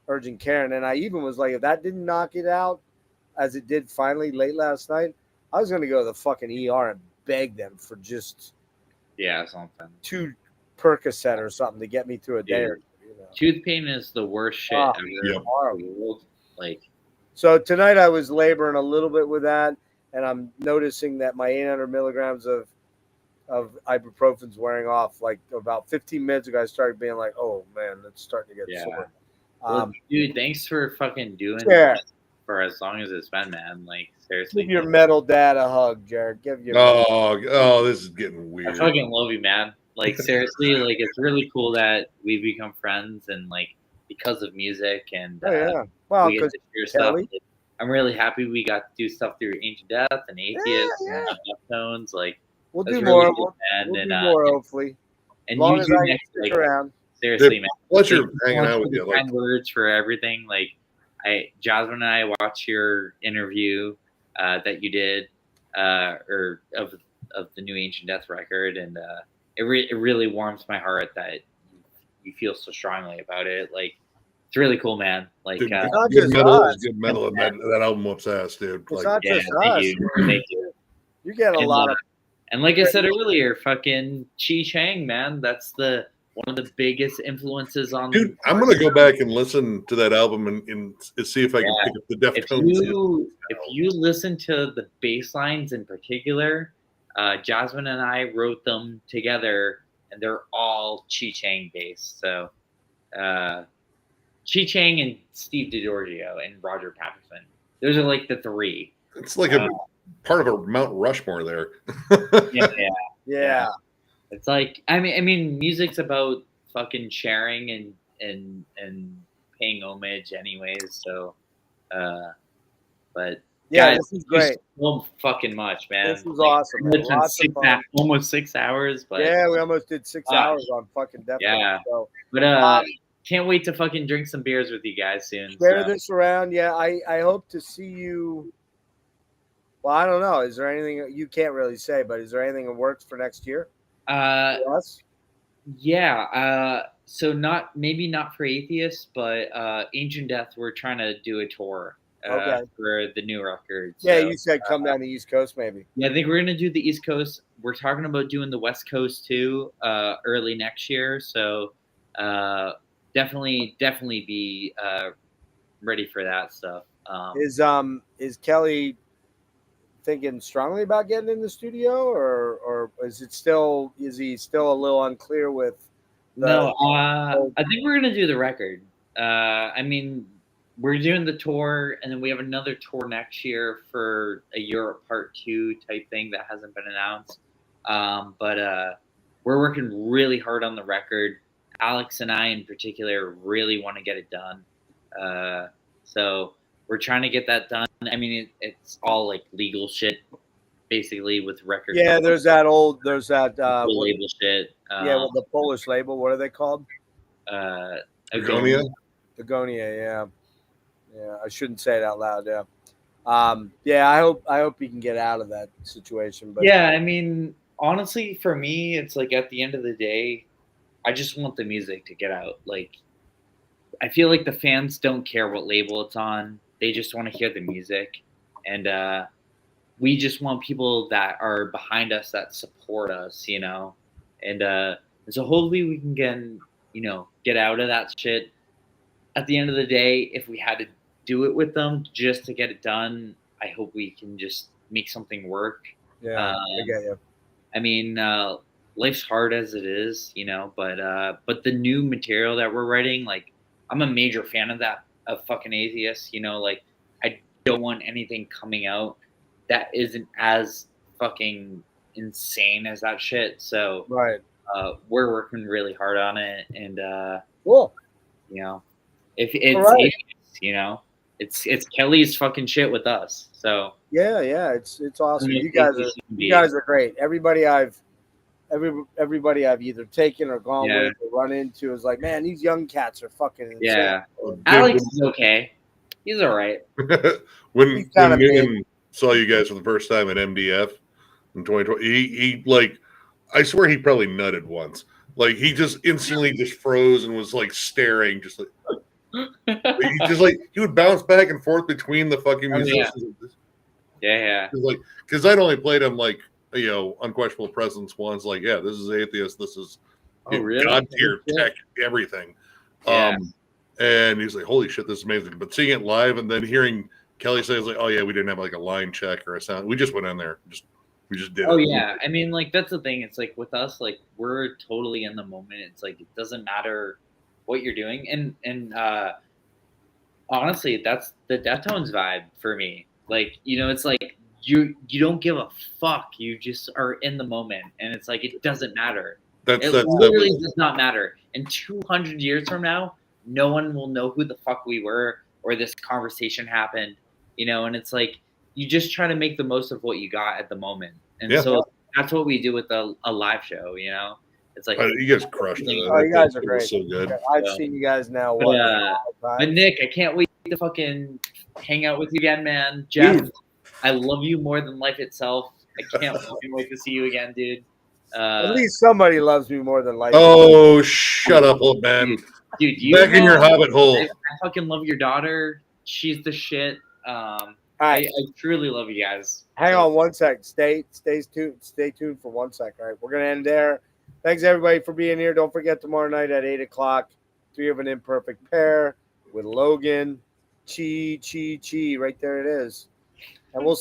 urgent care, and then I even was like, if that didn't knock it out, as it did finally late last night, I was gonna go to the fucking ER and beg them for just Something. 2 Percocet or something to get me through a day or 2. Tooth pain is the worst shit Oh, ever. Yep. Horrible. Like, so tonight I was laboring a little bit with that, and I'm noticing that my 800 milligrams of ibuprofen's wearing off. Like about 15 minutes ago, I started being like, "Oh man, it's starting to get sore." Well, dude, thanks for fucking doing Yeah. this for as long as it's been, man. Like, seriously. Give your metal dad a hug, Jared. Give your This is getting I weird. fucking love you, man. Like, seriously, like, it's really cool that we've become friends and, like, because of music and Oh yeah. Well, we get because to share stuff. Kelly. Like, I'm really happy we got to do stuff through Ancient Death and Atheist Yeah. and Deftones. Like, we'll that's do really more. cool, man. We'll and do more, hopefully. and As long you as too I next, stick like, around. seriously, man. Pleasure Thank you so hanging much out for with the you. Like, kind words for everything. Like, Jasmine and I watched your interview that you did or of the new Ancient Death record, and it really warms my heart that you feel so strongly about it. Like, it's really cool, man. Like, dude, not good just metal us. is good metal, and that album whoops ass, dude. It's Like, not yeah, just thank us. you. Thank you. You get a And, lot of. And like I said earlier, fucking Chi Chang, man, that's one of the biggest influences on. dude, I'm gonna go back and listen to that album and see if I can pick up the Deftones. If you listen to the bass lines in particular, Jasmine and I wrote them together, and they're all Chi Chang based. So, Chi Chang and Steve DiGiorgio and Roger Patterson. Those are like the 3. It's like a part of a Mount Rushmore there. Yeah. It's like I mean, music's about fucking sharing and paying homage, anyways. So, but Yeah, guys, this is great. so fucking much, man. This was awesome, man. It's been Lots of fun. almost 6 hours, but Yeah, we almost did 6 hours on fucking Deftones. Yeah. So but can't wait to fucking drink some beers with you guys soon. share So. this around. Yeah, I hope to see you. Well, I don't know. Is there anything you can't really say, but is there anything that works for next year? For us? Yeah. So maybe not for Atheist, but Ancient Death, we're trying to do a tour for the new record. Yeah, So, you said come down the East Coast, maybe. yeah, I think we're gonna do the East Coast. We're talking about doing the West Coast too, early next year. So definitely be ready for that stuff. Is Kelly thinking strongly about getting in the studio, or is he still a little unclear with No, I think we're gonna do the record. I mean, we're doing the tour, and then we have another tour next year for a Europe Part 2 type thing that hasn't been announced. But we're working really hard on the record. Alex and I, in particular, really want to get it done. So we're trying to get that done. I mean, it's all like legal shit, basically, with record. Yeah, there's that label shit. Well, the Polish label. What are they called? Begonia? Begonia. Yeah. I shouldn't say it out loud. Yeah. I hope he can get out of that situation. But yeah, I mean, honestly, for me, it's like at the end of the day, I just want the music to get out. Like, I feel like the fans don't care what label it's on. They just want to hear the music. And we just want people that are behind us, that support us, you know? And so hopefully we can get out of that shit. At the end of the day, if we had to do it with them just to get it done, I hope we can just make something work. Yeah, I get you. I mean, life's hard as it is, you know, but the new material that we're writing, like, I'm a major fan of that, of fucking Atheist, you know, like, don't want anything coming out that isn't as fucking insane as that shit. So Right. we're working really hard on it, and Cool. you know, if it's All right. Atheist, you know, it's Kelly's fucking shit with us. So Yeah, it's awesome. I mean, You guys Atheist can you be- guys are great. Everybody I've either taken or gone Yeah. with or run into is like, man, these young cats are fucking insane. Yeah. Dude, Alex is okay. He's all right. when He's kinda Megan saw you guys for the first time at MDF in 2020, he like, I swear he probably nutted once. Like he just instantly just froze and was like staring, just like he just like he would bounce back and forth between the fucking Oh, yeah. musicians. Yeah. Like, because I'd only played him like, you know, Unquestionable Presence once. Like, yeah, this is Atheist. This is Oh, really? God tier tech, everything. Yeah. And he's like, holy shit, this is amazing. But seeing it live and then hearing Kelly say, like, oh yeah, we didn't have like a line check or a sound. We just went in there, we just did Oh it. yeah, I mean, like that's the thing. It's like with us, like we're totally in the moment. It's like it doesn't matter what you're doing, and honestly, that's the Deftones vibe for me. Like it's like you don't give a fuck. You just are in the moment, and it's like it doesn't matter. That's It literally does not matter. And 200 years from now, no one will know who the fuck we were or this conversation happened. And it's like you just try to make the most of what you got at the moment. And so that's what we do with a live show, It's like you guys crushed it. Oh, you guys are It great. was so good. I've seen you guys now. But Nick, I can't wait to fucking hang out with you again, man. Jeff, Dude. I love you more than life itself. I can't fucking wait to see you again, dude. At least somebody loves me more than life. Oh, shut up, old man. Dude, you Back in your know, hobbit hole. I fucking love your daughter. She's the shit. All right. I truly love you guys. Hang on one sec. Stay tuned for 1 sec. All right, we're gonna end there. Thanks everybody for being here. Don't forget tomorrow night at 8:00, 3 of an Imperfect Pair with Logan. Chi. Right there it is. And we'll